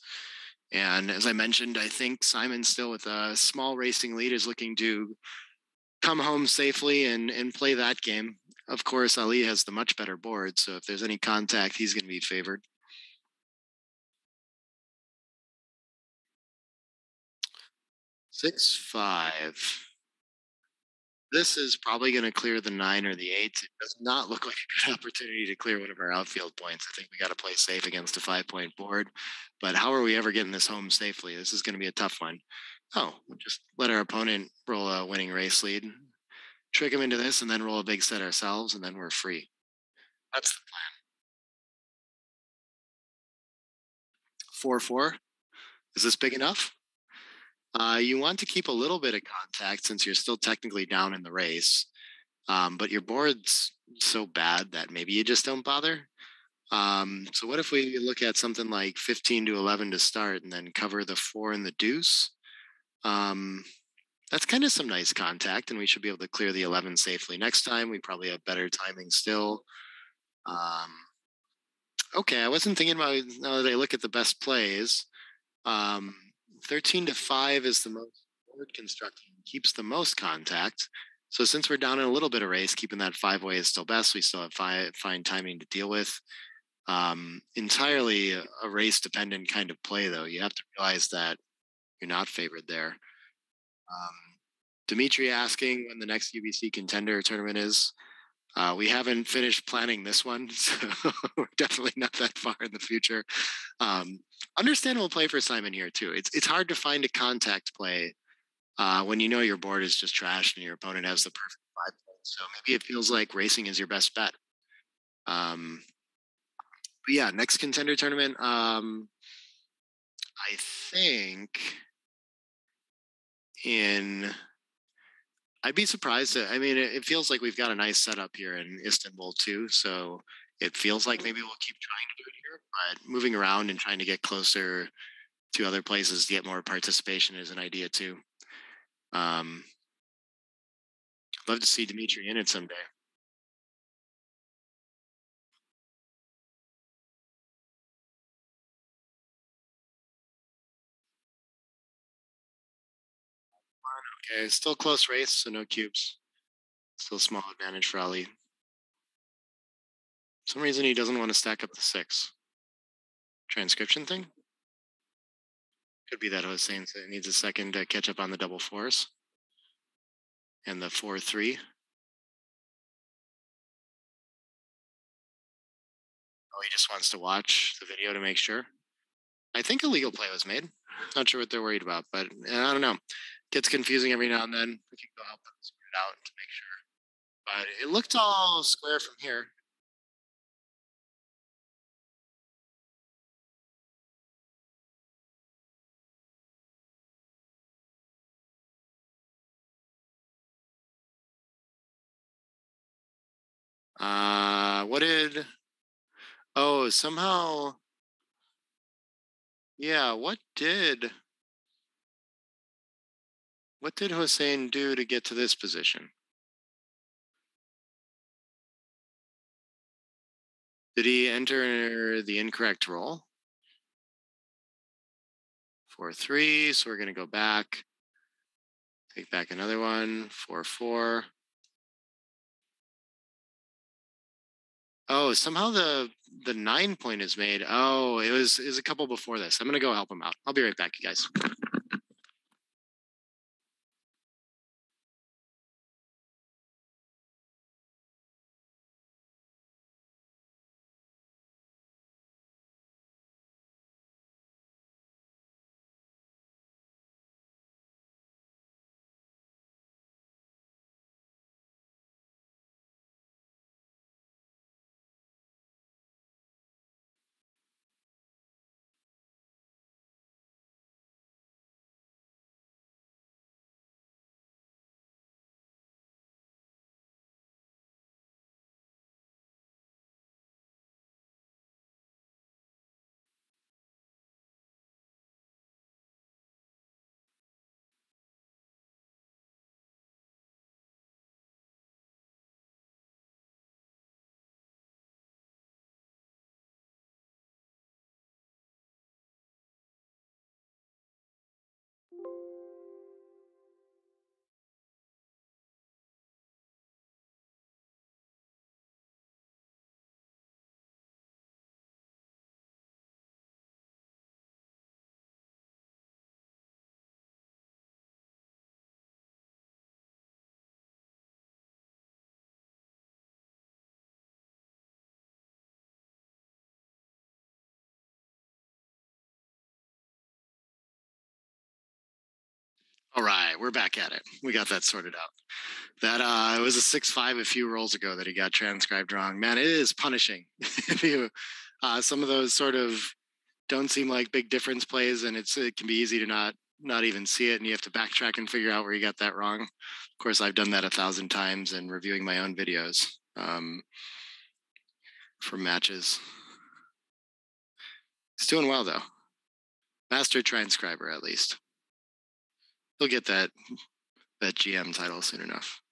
And as I mentioned, I think Simon still with a small racing lead is looking to come home safely and play that game. Of course, Ali has the much better board, so if there's any contact, he's going to be favored. Six, 5. This is probably going to clear the 9 or the 8. It does not look like a good opportunity to clear one of our outfield points. I think we got to play safe against a 5-point board. But how are we ever getting this home safely? This is going to be a tough one. Oh, we'll just let our opponent roll a winning race lead, trick him into this, and then roll a big set ourselves, and then we're free. That's the plan. 4-4. Is this big enough? You want to keep a little bit of contact since you're still technically down in the race, but your board's so bad that maybe you just don't bother. So what if we look at something like 15-11 to start and then cover the 4 and the deuce? That's kind of some nice contact, and we should be able to clear the 11 safely. Next time, we probably have better timing still. Okay, I wasn't thinking about, now that I look at the best plays, 13-5 is the most board constructing, keeps the most contact. So since we're down in a little bit of race, keeping that 5-way is still best. We still have fine timing to deal with. Entirely a race dependent kind of play, though. You have to realize that you're not favored there. Dimitri asking when the next UBC Contender tournament is. We haven't finished planning this one, so we're definitely not that far in the future. Understandable play for Simon here too. It's hard to find a contact play when you know your board is just trashed and your opponent has the perfect 5 points. So maybe it feels like racing is your best bet. But yeah, next Contender tournament. I think I'd be surprised. It feels like we've got a nice setup here in Istanbul too. So it feels like maybe we'll keep trying to do it here, but moving around and trying to get closer to other places to get more participation is an idea too. I'd love to see Dimitri in it someday. Okay, still close race, so no cubes. Still small advantage for Ali. For some reason he doesn't want to stack up the 6. Transcription thing? Could be that Hossein needs a second to catch up on the double 4s. And the 4-3. Oh, he just wants to watch the video to make sure. I think a legal play was made. Not sure what they're worried about, but I don't know. Gets confusing every now and then. We can go help them sort it out to make sure. But it looked all square from here. Somehow, yeah, what did Hossein do to get to this position? Did he enter the incorrect roll? 4-3, so we're going to go back. Take back another one, 4-4. Oh, somehow the 9 point is made. Oh, it was a couple before this. I'm going to go help him out. I'll be right back, you guys. All right, we're back at it. We got that sorted out. That it was a 6-5 a few rolls ago that he got transcribed wrong. Man, it is punishing. If you some of those sort of don't seem like big difference plays, and it can be easy to not even see it, and you have to backtrack and figure out where you got that wrong. Of course, I've done that 1,000 times in reviewing my own videos for matches. He's doing well though. Master transcriber at least. He'll get that GM title soon enough.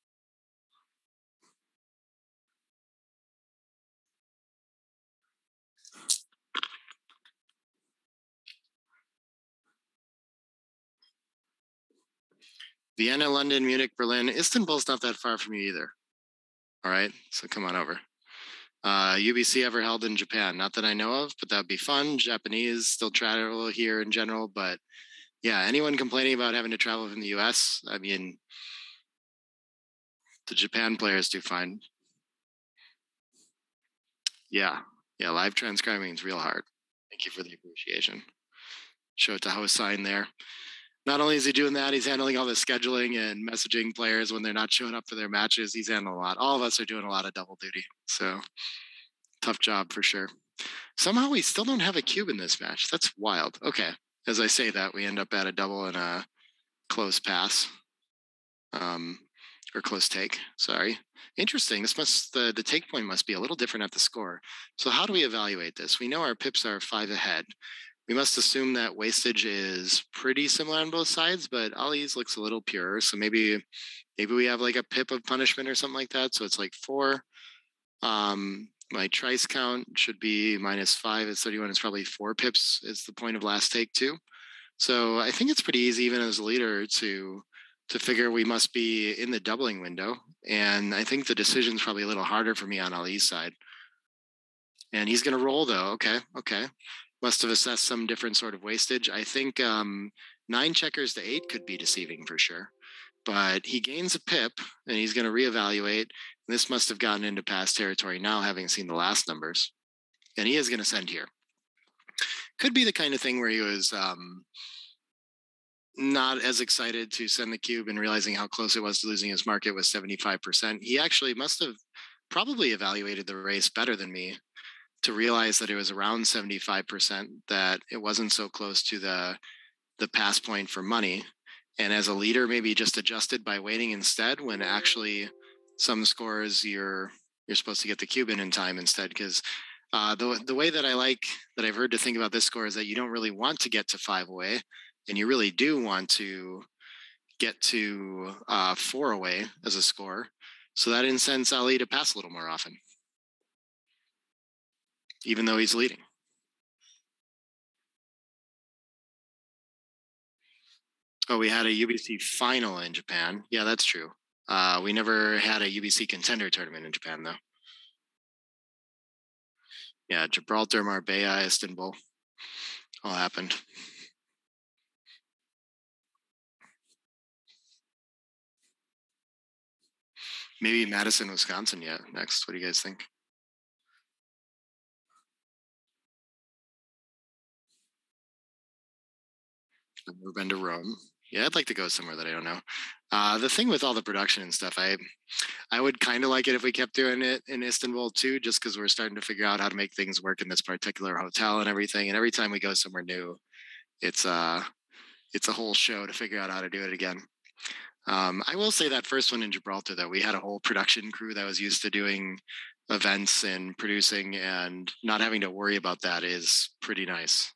Vienna, London, Munich, Berlin. Istanbul's not that far from you either. All right, so come on over. UBC ever held in Japan? Not that I know of, but that'd be fun. Japanese still travel here in general, but yeah, anyone complaining about having to travel from the US, I mean, the Japan players do fine. Yeah, live transcribing is real hard. Thank you for the appreciation. Show it to Hossein there. Not only is he doing that, he's handling all the scheduling and messaging players when they're not showing up for their matches. He's handling a lot. All of us are doing a lot of double duty. So tough job for sure. Somehow we still don't have a cube in this match. That's wild. Okay. As I say that, we end up at a double and a close pass. Or close take, sorry. Interesting. The take point must be a little different at the score. So how do we evaluate this? We know our pips are 5 ahead. We must assume that wastage is pretty similar on both sides, but Ali's looks a little pure. So maybe we have like a pip of punishment or something like that. So it's like 4. My trice count should be -5 at 31. It's probably 4 pips is the point of last take too. So I think it's pretty easy even as a leader to figure we must be in the doubling window. And I think the decision's probably a little harder for me on Ali's side. And he's going to roll though. Okay. Must have assessed some different sort of wastage. I think 9 checkers to 8 could be deceiving for sure. But he gains a pip and he's going to reevaluate. This must have gotten into past territory now, having seen the last numbers. And he is going to send here. Could be the kind of thing where he was not as excited to send the cube and realizing how close it was to losing his market was 75%. He actually must have probably evaluated the race better than me to realize that it was around 75%, that it wasn't so close to the pass point for money. And as a leader, maybe just adjusted by waiting instead, when actually some scores you're supposed to get the cube in time instead. Because the way that I've heard to think about this score is that you don't really want to get to 5 away, and you really do want to get to 4 away as a score. So that incents Ali to pass a little more often, even though he's leading. Oh, we had a UBC final in Japan. Yeah, that's true. We never had a UBC Contender tournament in Japan, though. Yeah, Gibraltar, Marbella, Istanbul. All happened. Maybe Madison, Wisconsin yet next. What do you guys think? I've never been to Rome. Yeah, I'd like to go somewhere that I don't know. The thing with all the production and stuff, I would kind of like it if we kept doing it in Istanbul too, just because we're starting to figure out how to make things work in this particular hotel and everything. And every time we go somewhere new, it's a whole show to figure out how to do it again. I will say that first one in Gibraltar, though, we had a whole production crew that was used to doing events and producing, and not having to worry about that is pretty nice.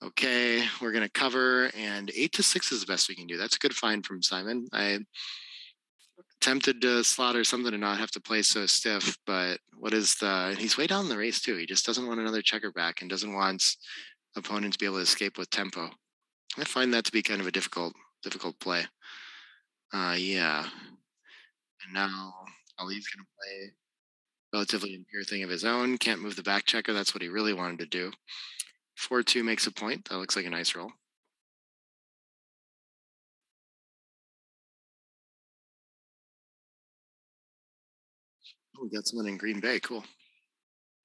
Okay, we're going to cover, and 8-6 is the best we can do. That's a good find from Simon. I attempted to slaughter something to not have to play so stiff, but he's way down in the race too. He just doesn't want another checker back and doesn't want opponent to be able to escape with tempo. I find that to be kind of a difficult play. Yeah. And now Ali's going to play relatively impure thing of his own. Can't move the back checker. That's what he really wanted to do. 4-2 makes a point. That looks like a nice roll. Oh, we got someone in Green Bay. Cool.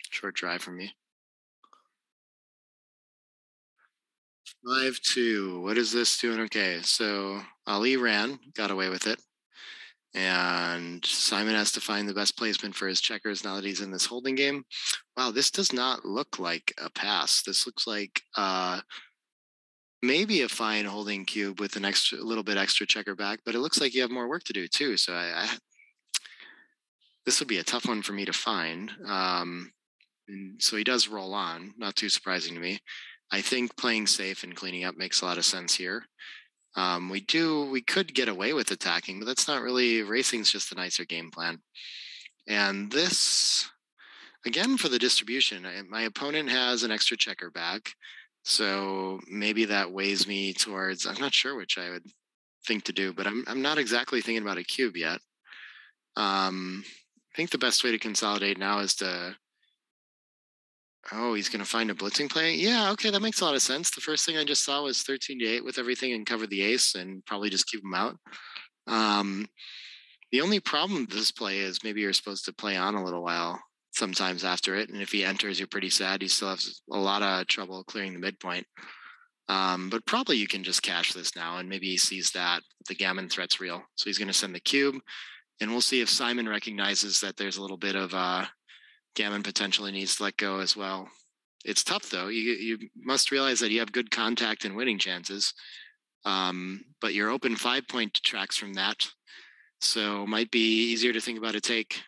Short drive from me. 5-2. What is this doing? Okay, so Ali ran, got away with it. And Simon has to find the best placement for his checkers now that he's in this holding game. Wow, this does not look like a pass. This looks like maybe a fine holding cube with a little bit extra checker back, but it looks like you have more work to do too. So this would be a tough one for me to find. So he does roll on, not too surprising to me. I think playing safe and cleaning up makes a lot of sense here. We could get away with attacking, but that's not really, racing's just a nicer game plan. And this, again, for the distribution, my opponent has an extra checker back. So maybe that weighs me towards, I'm not sure which I would think to do, but I'm not exactly thinking about a cube yet. I think the best way to consolidate now is to, he's going to find a blitzing play. Yeah, okay, that makes a lot of sense. The first thing I just saw was 13-8 with everything and cover the ace and probably just keep him out. The only problem with this play is maybe you're supposed to play on a little while sometimes after it. And if he enters, you're pretty sad. He still has a lot of trouble clearing the midpoint. But probably you can just cash this now, and maybe he sees that the gammon threat's real. So he's going to send the cube, and we'll see if Simon recognizes that there's a little bit of gammon potentially needs to let go as well. It's tough though. You must realize that you have good contact and winning chances, but you're open 5-point tracks from that, so might be easier to think about a take.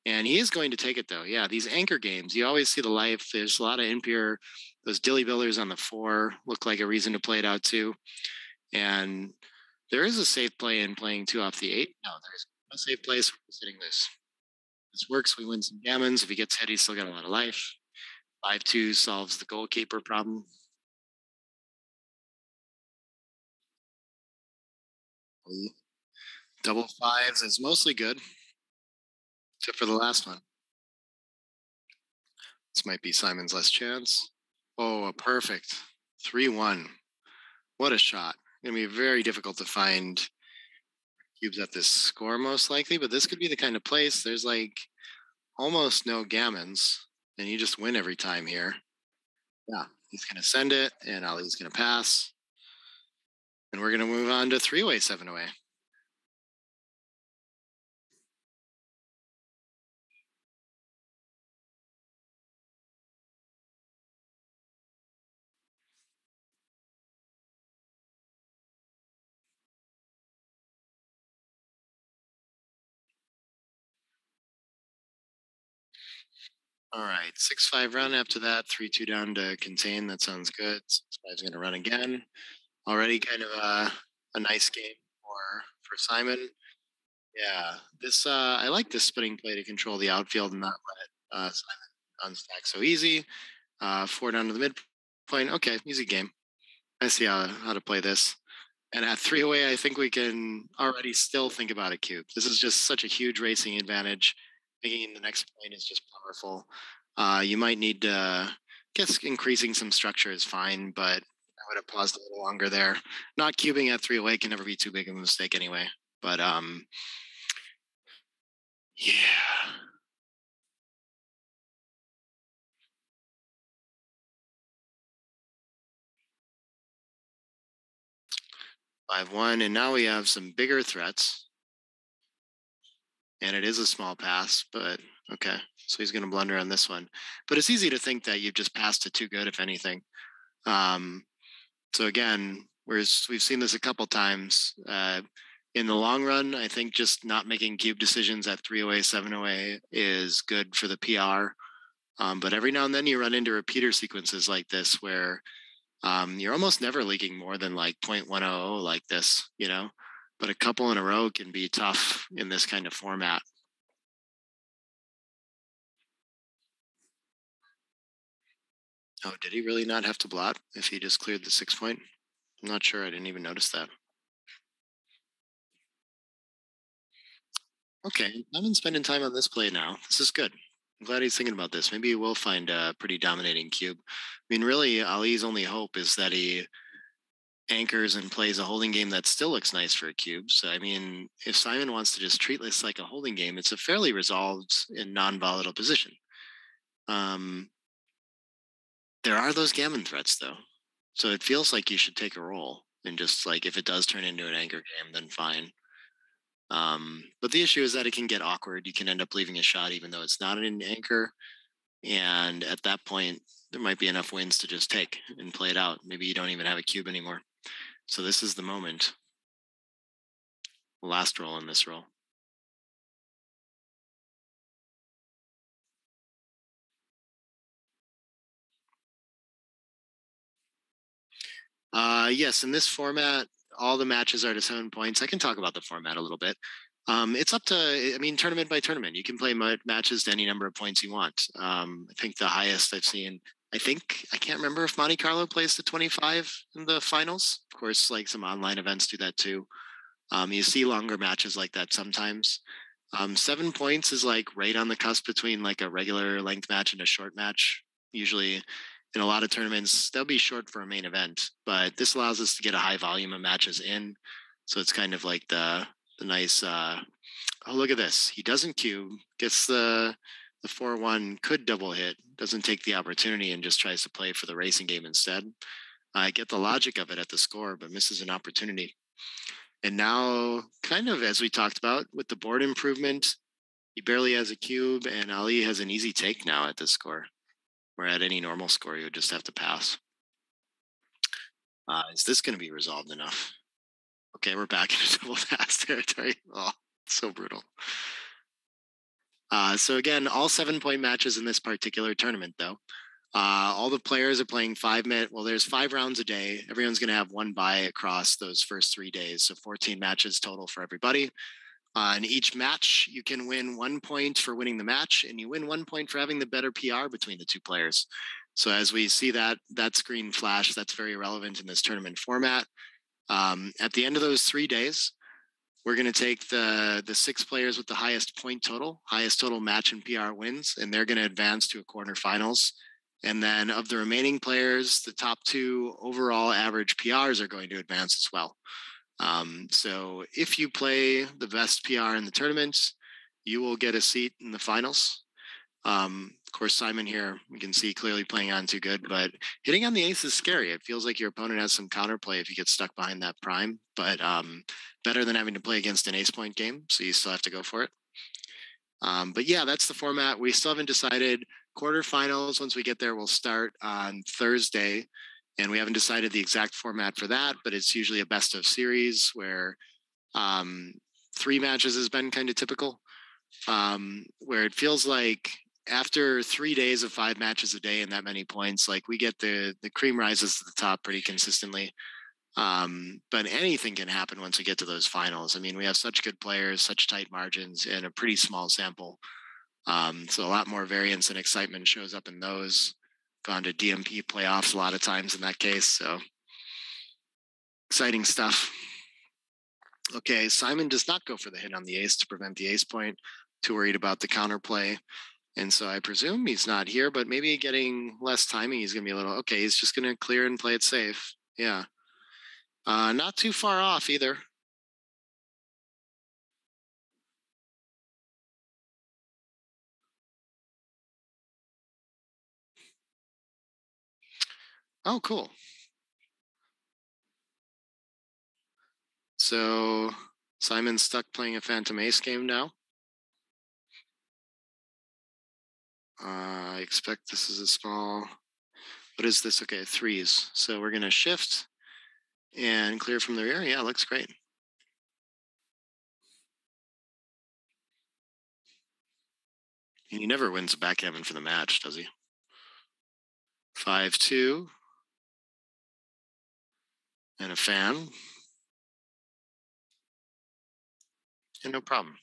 And he is going to take it though. Yeah, these anchor games, you always see the life. There's a lot of impure. Those dilly billers on the 4 look like a reason to play it out too. And there is a safe play in playing 2 off the 8. No, there's no safe play, so we're sitting this. This works. We win some gammons. If he gets hit, he's still got a lot of life. 5-2 solves the goalkeeper problem. Double 5s is mostly good, except for the last one. This might be Simon's last chance. Oh, a perfect 3-1. What a shot. Going to be very difficult to find cubes at this score most likely, but this could be the kind of place there's like almost no gammons and you just win every time here. Yeah, he's going to send it and Ali's going to pass. And we're going to move on to 3-way 7-away. All right, 6-5 run. After that, 3-2 down to contain. That sounds good. 6-5's going to run again. Already kind of a nice game for Simon. Yeah, this I like this spinning play to control the outfield and not let Simon unstack so easy. 4 down to the midpoint. Okay, easy game. I see how to play this. And at 3-away, I think we can already still think about a cube. This is just such a huge racing advantage. Making the next point is just powerful. You might need to, guess increasing some structure is fine, but I would have paused a little longer there. Not cubing at 3-away can never be too big of a mistake anyway. But yeah. (5-1), and now we have some bigger threats. And it is a small pass, but okay. So he's going to blunder on this one. But it's easy to think that you've just passed it too good, if anything. So again, we've seen this a couple times. In the long run, I think just not making cube decisions at 3-away, 7-away is good for the PR. But every now and then you run into repeater sequences like this where you're almost never leaking more than like 0.100 like this, you know? But a couple in a row can be tough in this kind of format. Oh, did he really not have to blot if he just cleared the 6-point? I'm not sure. I didn't even notice that. Okay, I've been spending time on this play now. This is good. I'm glad he's thinking about this. Maybe he will find a pretty dominating cube. I mean, really, Ali's only hope is that he anchors and plays a holding game that still looks nice for a cube. So, I mean, if Simon wants to just treat this like a holding game, it's a fairly resolved and non-volatile position. There are those gammon threats, though. So it feels like you should take a roll, and just like if it does turn into an anchor game, then fine. But the issue is that it can get awkward. You can end up leaving a shot even though it's not an anchor. And at that point, there might be enough wins to just take and play it out. Maybe you don't even have a cube anymore. So this is the moment. Last roll in this roll. Yes, in this format, all the matches are to 7 points. I can talk about the format a little bit. It's up to, I mean, tournament by tournament. You can play matches to any number of points you want. I think the highest I've seen, I can't remember if Monte Carlo plays to 25 in the finals. Of course, like some online events do that too. You see longer matches like that sometimes. 7 points is like right on the cusp between like a regular length match and a short match. Usually in a lot of tournaments, they'll be short for a main event, but this allows us to get a high volume of matches in. So it's kind of like the nice, oh, look at this. He doesn't cube, gets the 4-1, could double hit, doesn't take the opportunity and just tries to play for the racing game instead. I get the logic of it at the score, but misses an opportunity. And now, kind of as we talked about with the board improvement, he barely has a cube and Ali has an easy take now at this score. Where at any normal score, you would just have to pass. Is this going to be resolved enough? Okay, we're back into double pass territory. Oh, so brutal. So again, all 7 point matches in this particular tournament, though. All the players are playing 5 minute. Well, there's 5 rounds a day. Everyone's going to have 1 bye across those first 3 days. So 14 matches total for everybody. In each match, you can win 1 point for winning the match, and you win 1 point for having the better PR between the 2 players. So as we see that screen flash, that's very relevant in this tournament format. At the end of those 3 days, we're going to take the 6 players with the highest total match and PR wins, and they're going to advance to a quarterfinals. And then of the remaining players, the top 2 overall average PRs are going to advance as well. So if you play the best PR in the tournament, you will get a seat in the finals. Of course, Simon here, we can see clearly playing on too good, but hitting on the ace is scary. It feels like your opponent has some counterplay if you get stuck behind that prime, but better than having to play against an ace point game. So you still have to go for it. But yeah, that's the format. We still haven't decided. Quarterfinals, once we get there, will start on Thursday. And we haven't decided the exact format for that, but it's usually a best of series where 3 matches has been kind of typical, where it feels like after 3 days of 5 matches a day and that many points, like we get the cream rises to the top pretty consistently. But anything can happen once we get to those finals. I mean, we have such good players, such tight margins, and a pretty small sample. So a lot more variance and excitement shows up in those. Gone to DMP playoffs a lot of times in that case. So exciting stuff. Okay, Simon does not go for the hit on the ace to prevent the ace point. Too worried about the counterplay. And so I presume he's not here, but maybe getting less timing, he's going to be a little, okay, he's just going to clear and play it safe. Yeah. Not too far off either. Oh, cool. So Simon's stuck playing a Phantom Ace game now. I expect this is a small, what is this? Okay, 3s. So we're going to shift and clear from the rear. Yeah, looks great. And he never wins a backgammon for the match, does he? 5-2. And a fan. And no problem.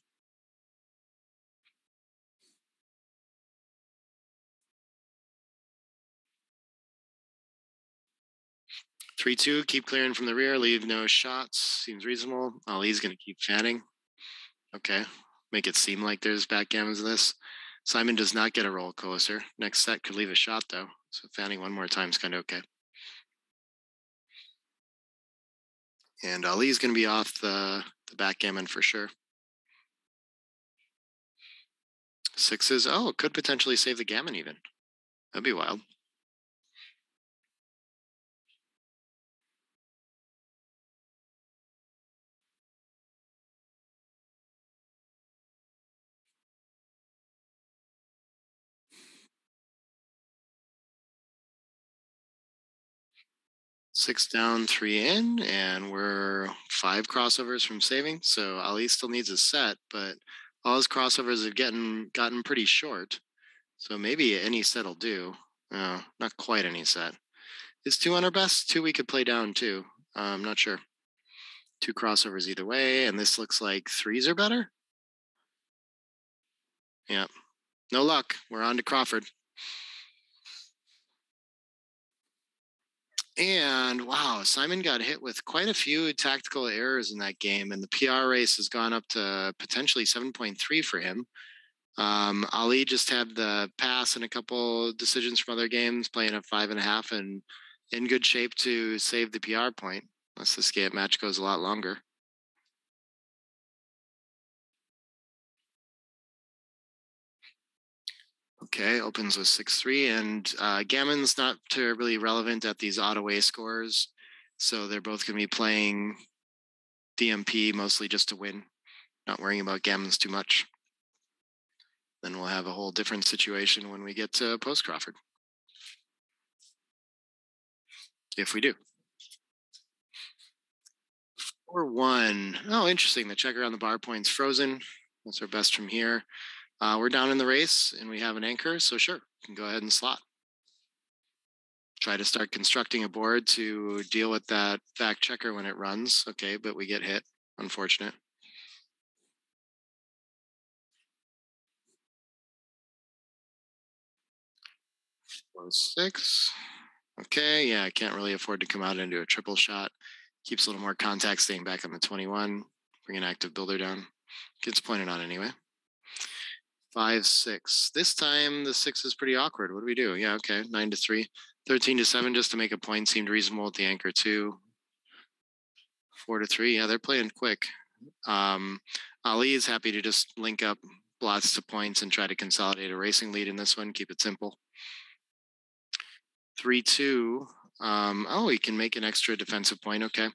Three, 2, keep clearing from the rear, leave no shots. Seems reasonable. Ali's going to keep fanning. Okay. Make it seem like there's backgammons in this. Simon does not get a roll closer. Next set could leave a shot, though. So fanning one more time is kind of okay. And Ali's going to be off the backgammon for sure. 6s. Oh, could potentially save the gammon even. That'd be wild. 6 down, 3 in, and we're 5 crossovers from saving. So Ali still needs a set, but all his crossovers have gotten pretty short. So maybe any set will do. Not quite any set. Is 2 on our best? 2 we could play down too. I'm not sure. 2 crossovers either way, and this looks like 3s are better. Yeah. No luck. We're on to Crawford. And wow, Simon got hit with quite a few tactical errors in that game, and the PR race has gone up to potentially 7.3 for him. Ali just had the pass and a couple decisions from other games, playing at 5.5 and in good shape to save the PR point, unless this match goes a lot longer. Okay, opens with 6-3, and Gammon's not terribly relevant at these odd-away scores, so they're both going to be playing DMP mostly just to win, not worrying about Gammon's too much. Then we'll have a whole different situation when we get to post-Crawford. If we do. 4-1. Oh, interesting. The checker on the bar point's frozen. That's our best from here. We're down in the race and we have an anchor, so sure, we can go ahead and slot. Try to start constructing a board to deal with that back checker when it runs. Okay, but we get hit. Unfortunate. 4-6. Okay, yeah, I can't really afford to come out into a triple shot. Keeps a little more contact staying back on the 21. Bring an active builder down. Gets pointed on anyway. 5-6. This time the 6 is pretty awkward. What do we do? Yeah, okay. 9-3. 13-7 just to make a point seemed reasonable with the anchor too. 4-3. Yeah, they're playing quick. Ali is happy to just link up blots to points and try to consolidate a racing lead in this one. Keep it simple. 3-2. Oh, he can make an extra defensive point. Okay.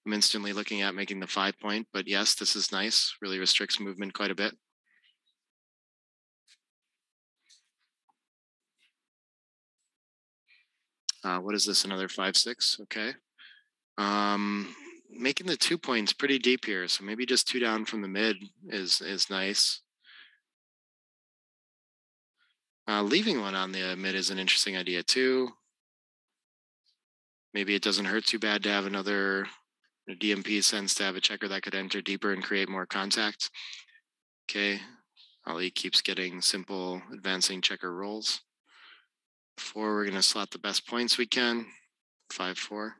I'm instantly looking at making the 5 point, but yes, this is nice. Really restricts movement quite a bit. What is this? Another 5-6. Okay. Making the 2 points pretty deep here. So maybe just 2 down from the mid is nice. Leaving one on the mid is an interesting idea too. Maybe it doesn't hurt too bad to have another DMP sense to have a checker that could enter deeper and create more contact. Okay. Ali keeps getting simple advancing checker rolls. 4, we're going to slot the best points we can. 5-4.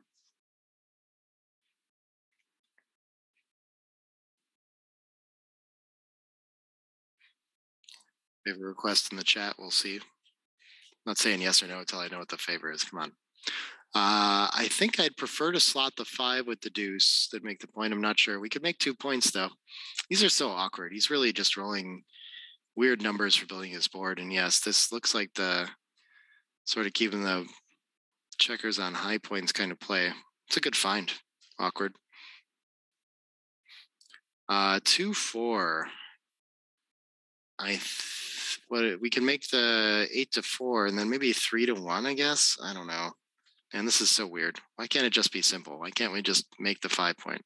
Favor request in the chat. We'll see. I'm not saying yes or no until I know what the favor is. Come on. I think I'd prefer to slot the 5 with the deuce than make the point. I'm not sure. We could make 2 points though. These are so awkward. He's really just rolling weird numbers for building his board. And yes, this looks like the sort of keeping the checkers on high points kind of play. It's a good find. Awkward. 2-4. We can make the 8-4 and then maybe 3-1, I guess. I don't know. And this is so weird. Why can't it just be simple? Why can't we just make the 5 point?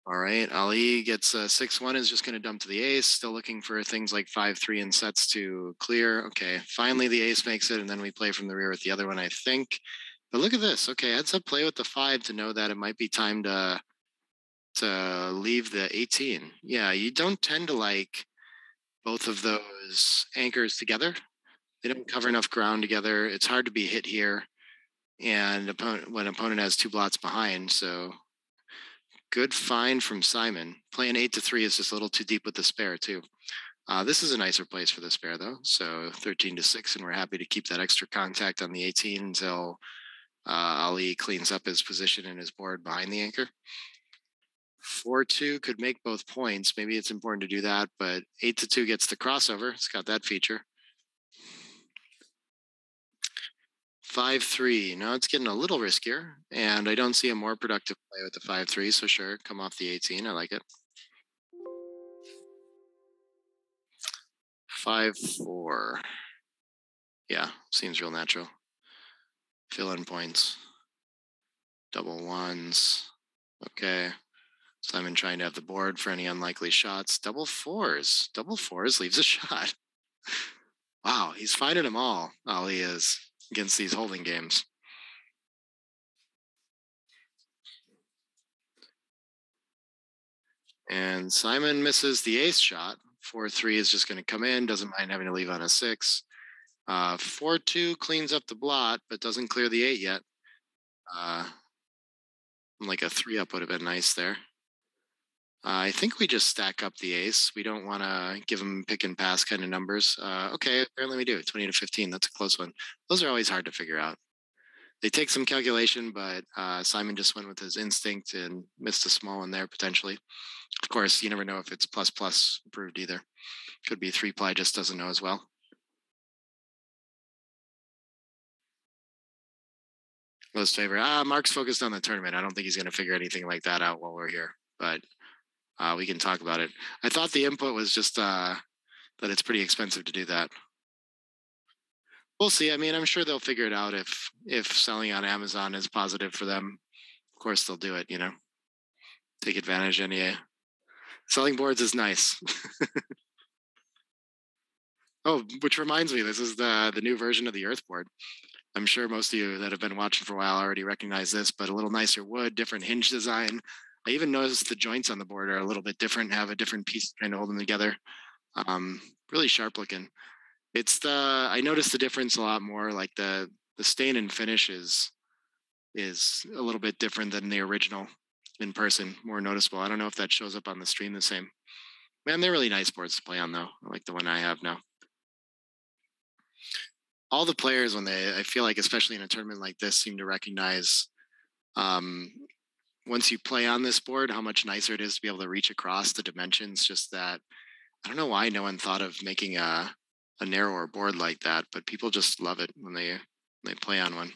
All right, Ali gets 6-1, is just going to dump to the ace. Still looking for things like 5-3 and sets to clear. Okay, finally the ace makes it, and then we play from the rear with the other one, I think. But look at this. Okay, heads up play with the 5 to know that it might be time to leave the 18. Yeah, you don't tend to like both of those anchors together. They don't cover enough ground together. It's hard to be hit here, and when opponent has 2 blots behind, so... Good find from Simon. Playing 8-3 is just a little too deep with the spare too. This is a nicer place for the spare though. So 13-6, and we're happy to keep that extra contact on the 18 until Ali cleans up his position and his board behind the anchor. 4-2 could make both points. Maybe it's important to do that, but 8-2 gets the crossover. It's got that feature. 5-3. Now it's getting a little riskier, and I don't see a more productive play with the 5-3, so sure, come off the 18. I like it. 5-4. Yeah, seems real natural. Fill-in points. Double ones. Okay. Simon trying to have the board for any unlikely shots. Double fours. Double fours leaves a shot. Wow, he's finding them all. Ali is against these holding games. And Simon misses the ace shot. 4-3 is just going to come in. Doesn't mind having to leave on a 6. 4-2 cleans up the blot, but doesn't clear the 8 yet. Like a 3-up would have been nice there. I think we just stack up the ace. We don't want to give him pick and pass kind of numbers. Okay, apparently we do. 20 to 15. That's a close one. Those are always hard to figure out. They take some calculation, but Simon just went with his instinct and missed a small one there potentially. Of course, you never know if it's plus approved either. Could be 3-ply, just doesn't know as well. Most favorite. Marc's focused on the tournament. I don't think he's going to figure anything like that out while we're here, but we can talk about it. I thought the input was just that it's pretty expensive to do that. We'll see. I mean, I'm sure they'll figure it out if selling on Amazon is positive for them. Of course, they'll do it, you know. Take advantage of any. Selling boards is nice. Oh, which reminds me, this is the new version of the Earth board. I'm sure most of you that have been watching for a while already recognize this, but a little nicer wood, different hinge design. I even noticed the joints on the board are a little bit different, have a different piece trying to hold them together. Really sharp looking. I noticed the difference a lot more, like the stain and finish is a little bit different than the original in person, more noticeable. I don't know if that shows up on the stream the same. Man, they're really nice boards to play on though. I like the one I have now. All the players, I feel like, especially in a tournament like this, seem to recognize once you play on this board, how much nicer it is to be able to reach across the dimensions. Just that, I don't know why no one thought of making a narrower board like that, but people just love it when they play on one.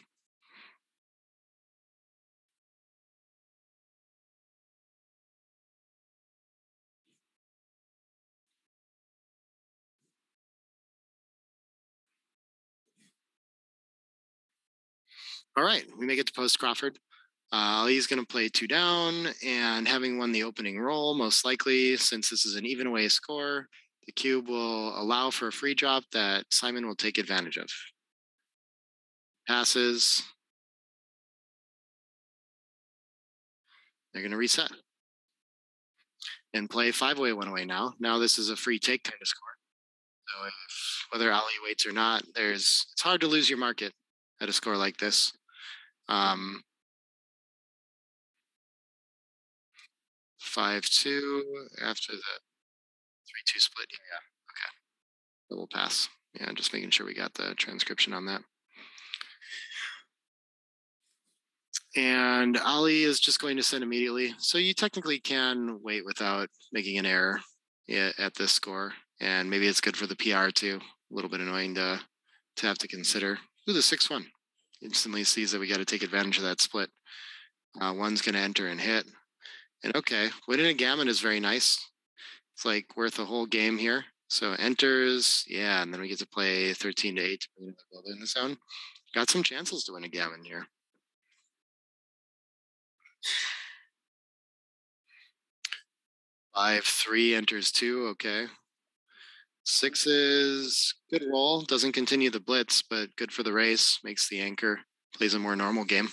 All right, we make it to post Crawford. Ali's going to play 2 down, and having won the opening roll, most likely, since this is an even away score, the cube will allow for a free drop that Simon will take advantage of. Passes. They're going to reset and play 5-away, 1-away now. Now this is a free take kind of score. So whether Ali waits or not, it's hard to lose your market at a score like this. 5-2 after the 3-2 split. Yeah. Okay. Double pass. Yeah, just making sure we got the transcription on that. And Ali is just going to send immediately. So you technically can wait without making an error at this score. And maybe it's good for the PR too. A little bit annoying to have to consider. Ooh, the 6-1. Instantly sees that we got to take advantage of that split. One's going to enter and hit. And okay, winning a gammon is very nice. It's like worth a whole game here. So enters, yeah, and then we get to play 13 to 8 in the zone. Got some chances to win a gammon here. Five, 3 enters 2, okay. 6s, good roll. Doesn't continue the blitz, but good for the race. Makes the anchor. Plays a more normal game.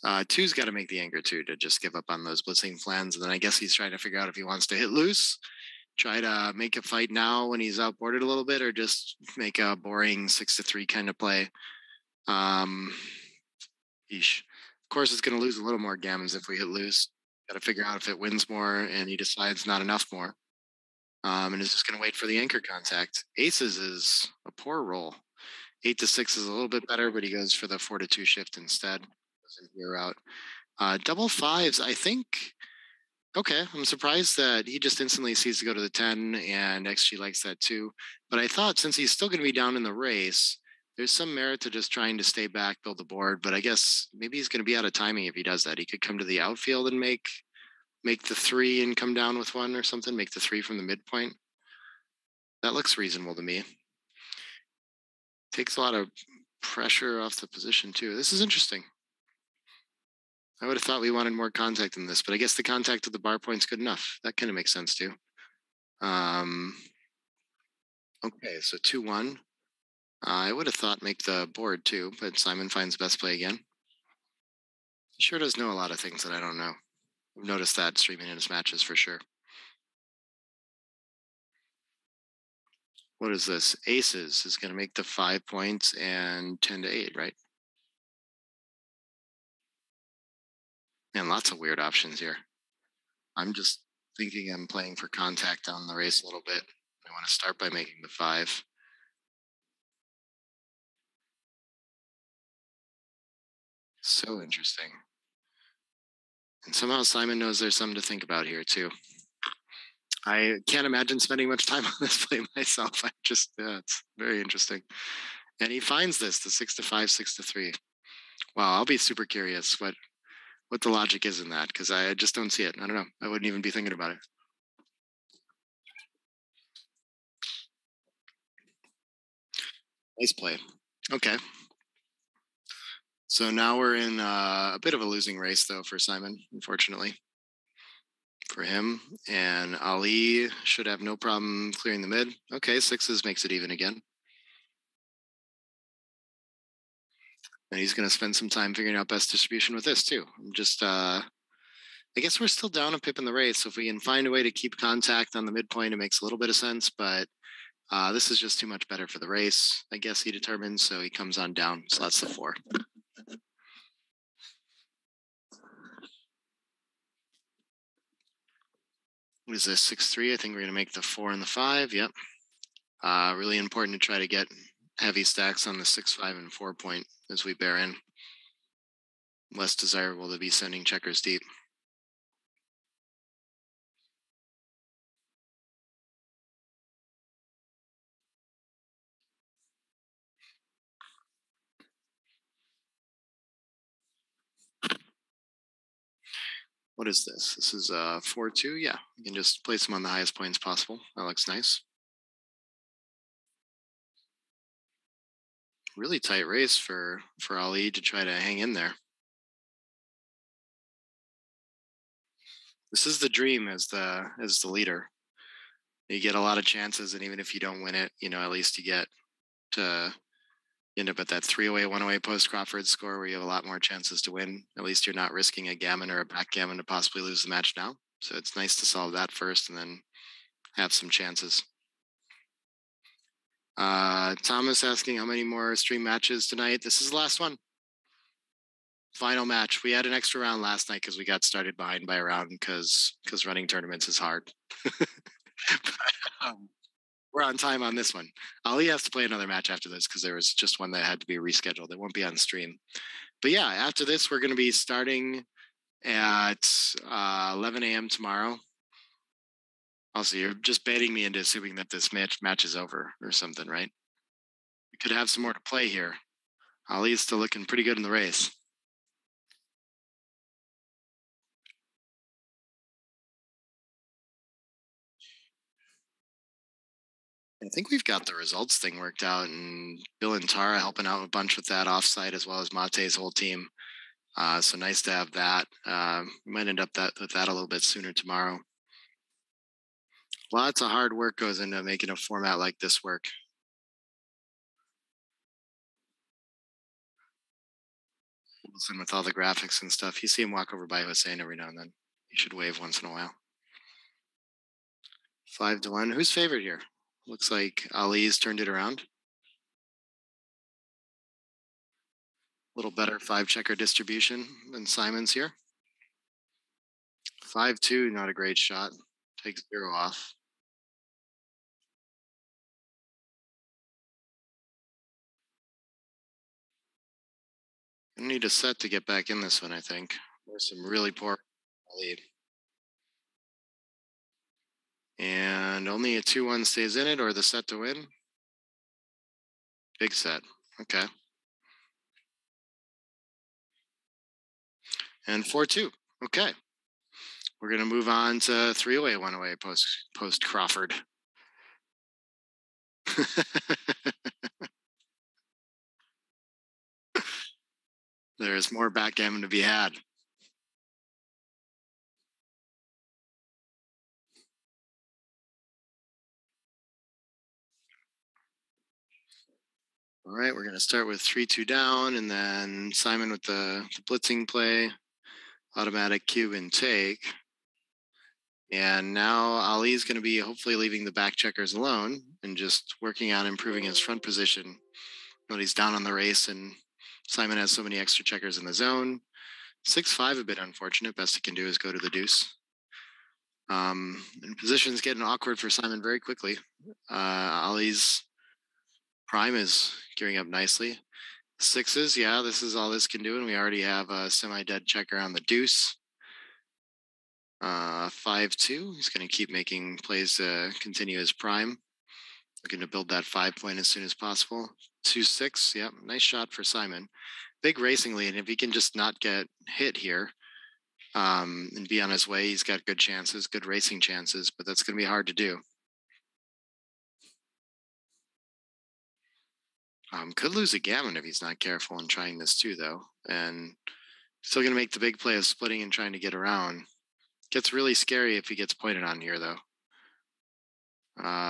2's got to make the anchor too, to just give up on those blitzing flans. And then I guess he's trying to figure out if he wants to hit loose, try to make a fight now when he's outboarded a little bit, or just make a boring 6-3 kind of play. Of course, it's going to lose a little more gammons if we hit loose. Got to figure out if it wins more and he decides not enough more. And is just going to wait for the anchor contact. Aces is a poor roll. 8-6 is a little bit better, but he goes for the 4-2 shift instead. Doesn't veer out. Double 5s, I think. Okay, I'm surprised that he just instantly sees to go to the 10, and XG likes that too. But I thought since he's still going to be down in the race, there's some merit to just trying to stay back, build the board, but I guess maybe he's going to be out of timing if he does that. He could come to the outfield and make the 3 and come down with 1 or something, make the 3 from the midpoint. That looks reasonable to me. Takes a lot of pressure off the position too. This is interesting. I would have thought we wanted more contact in this, but I guess the contact of the bar point's good enough. That kind of makes sense too. Okay, so 2-1. I would have thought make the board too, but Simon finds best play again. He sure does know a lot of things that I don't know. I've noticed that streaming in his matches for sure. What is this? Aces is going to make the 5 points and 10-8, right? Man, lots of weird options here. I'm just thinking I'm playing for contact on the race a little bit. I want to start by making the 5. So interesting. And somehow Simon knows there's something to think about here too. I can't imagine spending much time on this play myself. It's very interesting. And he finds this, the 6-5, 6-3. Wow, I'll be super curious what the logic is in that, because I just don't see it. I don't know. I wouldn't even be thinking about it. Nice play. Okay. So now we're in a bit of a losing race, though, for Simon, unfortunately, for him. And Ali should have no problem clearing the mid. Okay, 6s makes it even again. And he's going to spend some time figuring out best distribution with this, too. I'm just, I guess we're still down a pip in the race. So if we can find a way to keep contact on the midpoint, it makes a little bit of sense. But this is just too much better for the race, I guess he determines. So he comes on down. So that's the 4. What is this, 6-3? I think we're going to make the 4 and the 5. Yep. Really important to try to get heavy stacks on the 6, 5, and 4 point as we bear in. Less desirable to be sending checkers deep. What is this? This is 4-2. Yeah, you can just place them on the highest points possible. That looks nice. Really tight race for Ali to try to hang in there. This is the dream as the leader. You get a lot of chances, and even if you don't win it, at least you get to end up at that 3-away, 1-away post Crawford score where you have a lot more chances to win. At least you're not risking a gammon or a backgammon to possibly lose the match now. So it's nice to solve that first and then have some chances. Thomas asking how many more stream matches tonight. This is the last one. Final match. We had an extra round last night because we got started behind by a round because running tournaments is hard. But, we're on time on this one. Ali has to play another match after this because there was just one that had to be rescheduled. It won't be on stream. But yeah, after this, we're going to be starting at 11 a.m. tomorrow. Also, you're just baiting me into assuming that this match is over or something, right? We could have some more to play here. Ali is still looking pretty good in the race. I think we've got the results thing worked out, and Bill and Tara helping out a bunch with that offsite as well as Mate's whole team. So nice to have that. We might end up with that a little bit sooner tomorrow. Lots of hard work goes into making a format like this work. Olsen with all the graphics and stuff. You see him walk over by Hussein every now and then. You should wave once in a while. 5-1. Who's favored here? Looks like Ali's turned it around. A little better 5-checker distribution than Simon's here. 5-2, not a great shot. Takes 0 off. I need a set to get back in this one, I think. There's some really poor lead. And only a 2-1 stays in it, or the set to win. Big set. Okay. And 4-2. Okay. We're going to move on to 3 away, 1 away post Crawford. There's more backgammon to be had. All right, we're going to start with 3-2 down, and then Simon with the blitzing play, automatic cube and take. And now Ali's going to be hopefully leaving the back checkers alone and just working on improving his front position. But he's down on the race, and Simon has so many extra checkers in the zone. 6-5, a bit unfortunate. Best he can do is go to the deuce. And position's getting awkward for Simon very quickly. Ali's prime is gearing up nicely. 6s, yeah, this is all this can do, and we already have a semi-dead checker on the deuce. 5-2, he's going to keep making plays to continue his prime. Looking to build that 5 point as soon as possible. 2-6, yep, nice shot for Simon. Big racing lead, and if he can just not get hit here and be on his way, he's got good chances, good racing chances, but that's going to be hard to do. Could lose a gammon if he's not careful in trying this too, though. And still going to make the big play of splitting and trying to get around. Gets really scary if he gets pointed on here, though.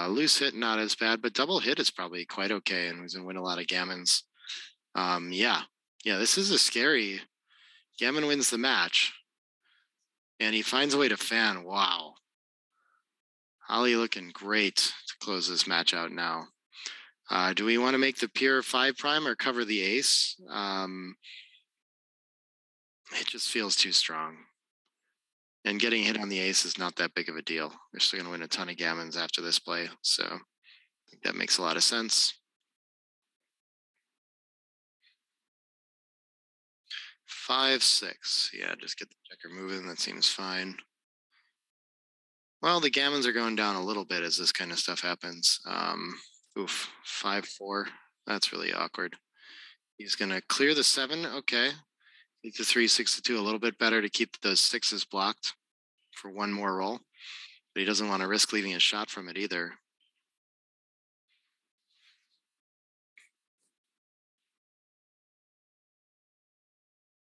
Loose hit, not as bad, but double hit is probably quite okay, and he's going to win a lot of gammons. Yeah, this is a scary... Gammon wins the match, and he finds a way to fan. Wow. Ali looking great to close this match out now. Do we want to make the pure 5 prime or cover the ace? It just feels too strong. And getting hit on the ace is not that big of a deal. We're still going to win a ton of gammons after this play, so I think that makes a lot of sense. 5-6. Yeah, just get the checker moving. That seems fine. Well, the gammons are going down a little bit as this kind of stuff happens. 5-4. That's really awkward. He's going to clear the 7. Okay. 8-3, 6-2. A little bit better to keep those 6s blocked for one more roll. But he doesn't want to risk leaving a shot from it either.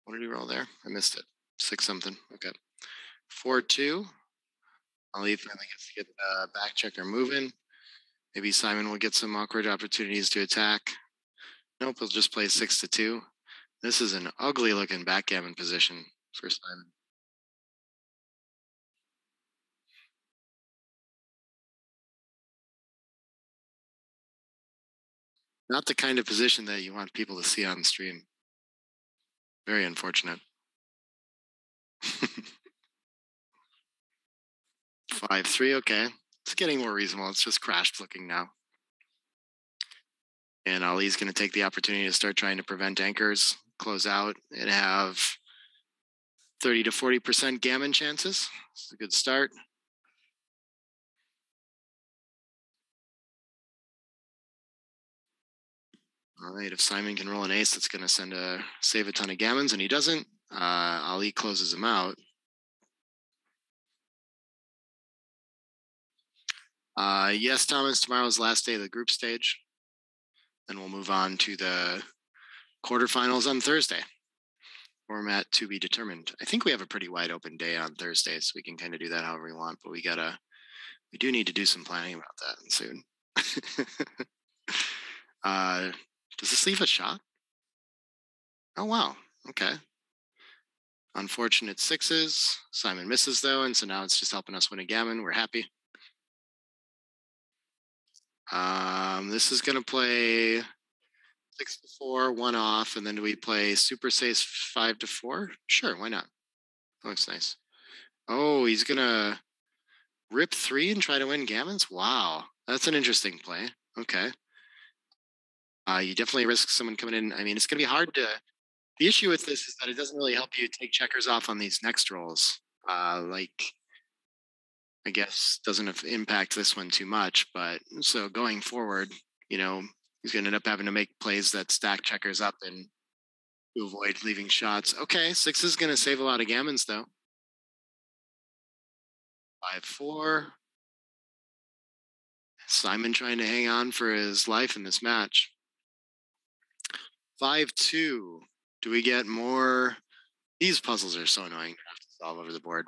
What did he roll there? I missed it. 6 something. Okay. 4-2. Ali finally gets to get the back checker moving. Maybe Simon will get some awkward opportunities to attack. Nope, he'll just play 6-2. This is an ugly looking backgammon position for Simon. Not the kind of position that you want people to see on stream. Very unfortunate. 5-3, okay. It's getting more reasonable. It's just crashed looking now. And Ali's going to take the opportunity to start trying to prevent anchors, close out, and have 30 to 40% gammon chances. It's a good start. All right, if Simon can roll an ace, that's going to save a ton of gammons, and he doesn't. Ali closes him out. Yes, Thomas, tomorrow's last day of the group stage. Then we'll move on to the quarterfinals on Thursday. Format to be determined. I think we have a pretty wide open day on Thursday, so we can kind of do that however we want, but we do need to do some planning about that soon. Does this leave a shot? Oh, wow. Okay. Unfortunate 6s. Simon misses, though, and so now it's just helping us win a gammon. We're happy. This is going to play 6-4, 1 off, and then do we play Super Sace 5-4? Sure, why not? That looks nice. Oh, he's going to rip 3 and try to win gammons? Wow, that's an interesting play. Okay. You definitely risk someone coming in. I mean, it's going to be hard to... The issue with this is that it doesn't really help you take checkers off on these next rolls. I guess doesn't impact this one too much, but so going forward, He's going to end up having to make plays that stack checkers up and to avoid leaving shots. Okay, 6 is going to save a lot of gammons, though. 5-4. Simon trying to hang on for his life in this match. 5-2. Do we get more? These puzzles are so annoying to have to solve over the board.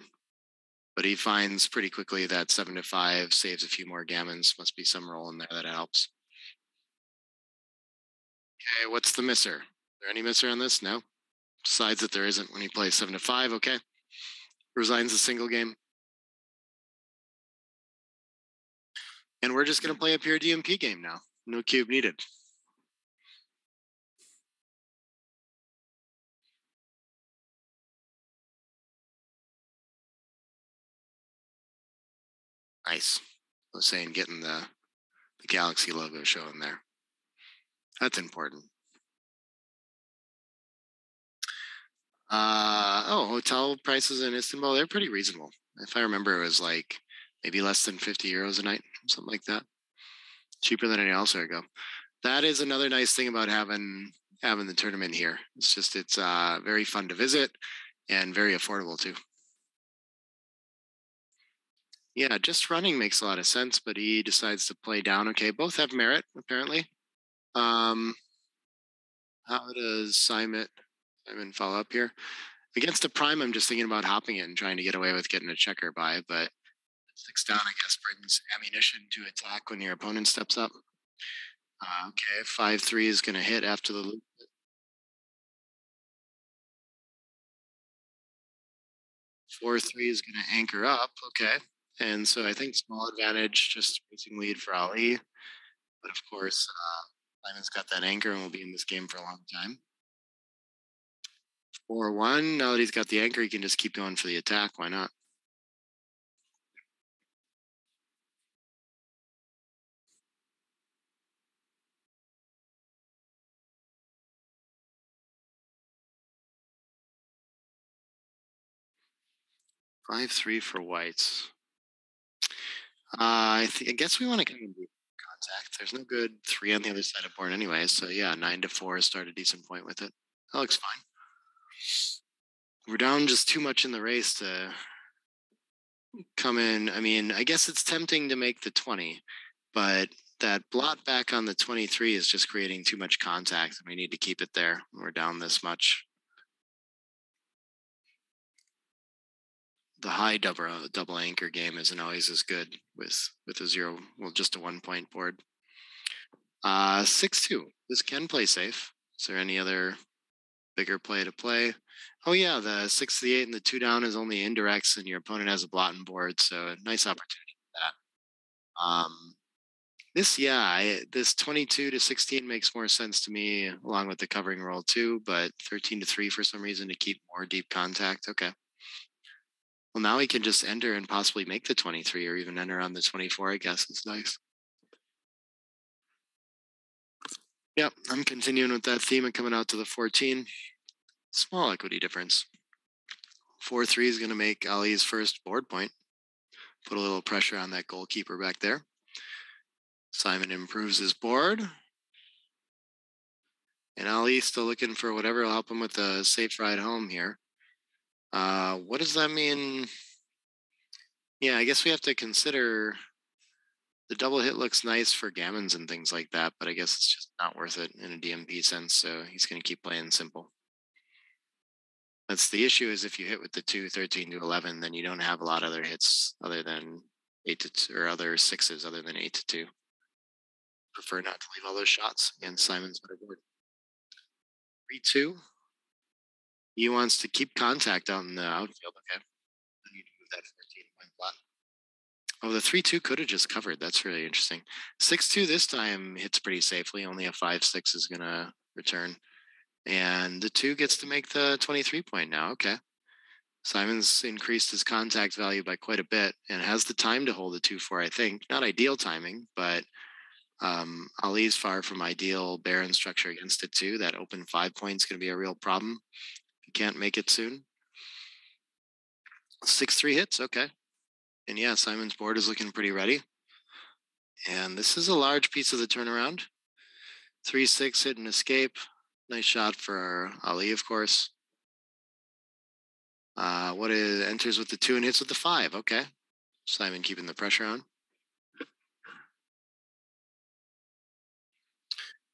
But he finds pretty quickly that 7-5 saves a few more gammons. Must be some roll in there that helps. Okay, what's the misser? Is there any misser on this? No. Decides that there isn't when he plays 7-5. Okay. Resigns the single game. And we're just going to play a pure DMP game now. No cube needed. Nice. I was saying getting the Galaxy logo showing there. That's important. Hotel prices in Istanbul, they're pretty reasonable. If I remember, it was like maybe less than 50 euros a night, something like that. Cheaper than any elsewhere go. That is another nice thing about having the tournament here. It's very fun to visit and very affordable too. Yeah, just running makes a lot of sense, but he decides to play down. Okay, both have merit, apparently. How does Simon follow up here? Against the prime, I'm just thinking about hopping it and trying to get away with getting a checker by, but 6 down, I guess, brings ammunition to attack when your opponent steps up. Okay, 5-3 is going to hit after the loop. 4-3 is going to anchor up. Okay. And so I think small advantage, just racing lead for Ali. But of course, Simon's got that anchor and will be in this game for a long time. 4-1. Now that he's got the anchor, he can just keep going for the attack. Why not? Five-3 for whites. I guess we want to kind of do contact. There's no good 3 on the other side of board anyway. So yeah, 9-4 start a decent point with it. That looks fine. We're down just too much in the race to come in. I mean, I guess it's tempting to make the 20, but that blot back on the 23 is just creating too much contact, and we need to keep it there. We're down this much. The high double anchor game isn't always as good with a 0, well, just a 1 point board. 6-2. This can play safe. Is there any other bigger play to play? Oh yeah, the 6 to the 8 and the 2 down is only indirects, and your opponent has a blotting board, so a nice opportunity for that. This 22 to 16 makes more sense to me, along with the covering roll too. But 13 to 3 for some reason to keep more deep contact. Okay. Well, now he can just enter and possibly make the 23 or even enter on the 24, I guess. It's nice. Yep, I'm continuing with that theme and coming out to the 14. Small equity difference. 4-3 is going to make Ali's first board point. Put a little pressure on that goalkeeper back there. Simon improves his board. And Ali still looking for whatever will help him with a safe ride home here. What does that mean? Yeah, I guess we have to consider the double hit looks nice for gammons and things like that, but I guess it's just not worth it in a DMP sense, so he's going to keep playing simple. That's the issue, is if you hit with the 2, 13 to 11, then you don't have a lot of other hits other than 8 to 2, or other 6s other than 8 to 2. Prefer not to leave all those shots against Simon's better board. 3-2. He wants to keep contact out in the outfield. Okay. I need to move that 14-point plot. Oh, the 3-2 could have just covered. That's really interesting. 6-2 this time hits pretty safely. Only a 5-6 is going to return. And the 2 gets to make the 23 point now. Okay. Simon's increased his contact value by quite a bit and has the time to hold the 2-4, I think. Not ideal timing, but Ali's far from ideal Baron structure against it too. That open 5 point is going to be a real problem. You can't make it soon. 6-3 hits, okay. And yeah, Simon's board is looking pretty ready. And this is a large piece of the turnaround. 3-6 hit and escape. Nice shot for Ali, of course. What is enters with the 2 and hits with the 5? Okay. Simon keeping the pressure on.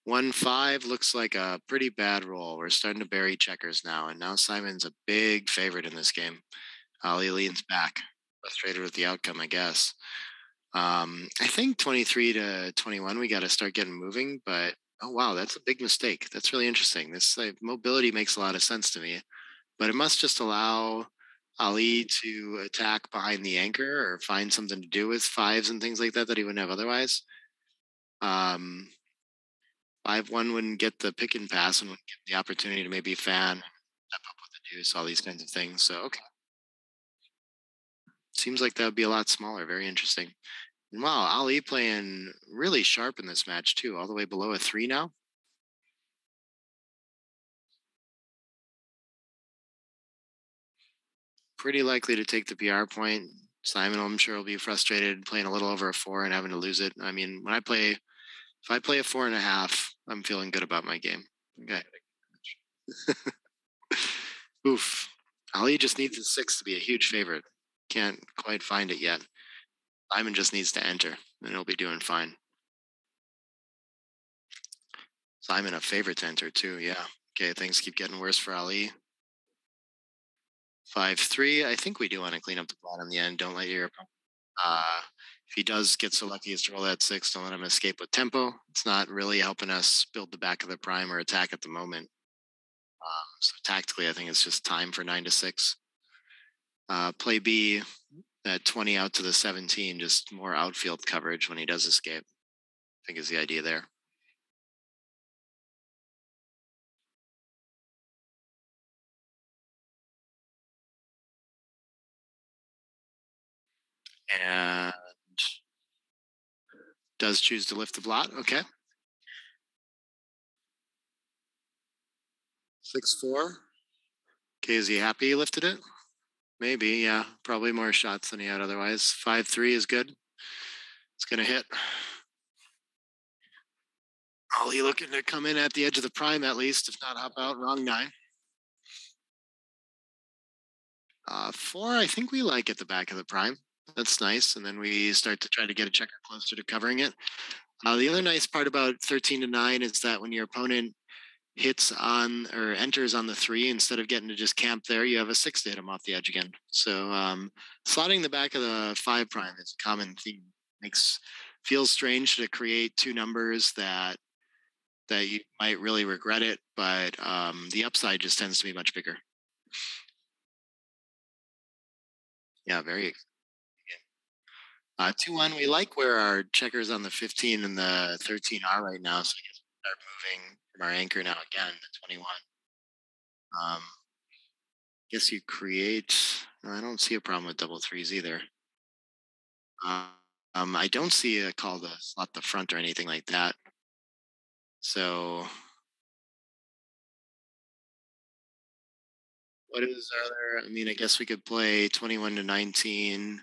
1-5 looks like a pretty bad roll. We're starting to bury checkers now, and now Simon's a big favorite in this game. Ali leans back, frustrated with the outcome, I guess. I think 23-21, we got to start getting moving, but oh wow, that's a big mistake. That's really interesting. This mobility makes a lot of sense to me, but it must just allow Ali to attack behind the anchor or find something to do with 5s and things like that he wouldn't have otherwise. 5-1 wouldn't get the pick and pass and wouldn't get the opportunity to maybe fan, step up with the deuce, all these kinds of things. So okay. Seems like that would be a lot smaller. Very interesting. And wow, Ali playing really sharp in this match too, all the way below a 3 now. Pretty likely to take the PR point. Simon, I'm sure, will be frustrated playing a little over a 4 and having to lose it. I mean, if I play a 4.5, I'm feeling good about my game. Okay. Oof. Ali just needs a 6 to be a huge favorite. Can't quite find it yet. Simon just needs to enter, and he'll be doing fine. Simon a favorite to enter too, yeah. Okay, things keep getting worse for Ali. 5-3. I think we do want to clean up the plot in the end. Don't let your if he does get so lucky as to roll that 6, don't let him escape with tempo. It's not really helping us build the back of the prime or attack at the moment. So tactically, I think it's just time for 9-6. Play B at 20 out to the 17, just more outfield coverage when he does escape, I think is the idea there. And does choose to lift the blot. Okay. 6-4. Okay, is he happy he lifted it? Maybe, yeah. Probably more shots than he had otherwise. 5-3 is good. It's going to hit. Ali looking to come in at the edge of the prime at least, if not hop out. Wrong 9. 4, I think we like at the back of the prime. That's nice. And then we start to try to get a checker closer to covering it. The other nice part about 13-9 is that when your opponent hits on or enters on the 3, instead of getting to just camp there, you have a 6 to hit him off the edge again. So slotting the back of the 5 prime is a common theme. Feels strange to create 2 numbers that you might really regret it, but the upside just tends to be much bigger. Yeah, very exciting. 2-1, we like where our checkers on the 15 and the 13 are right now, so I guess we start moving from our anchor now again to 21. Guess you create, no, I don't see a problem with double 3s either. I don't see a call to slot the front or anything like that. So what is there? I mean, I guess we could play 21-19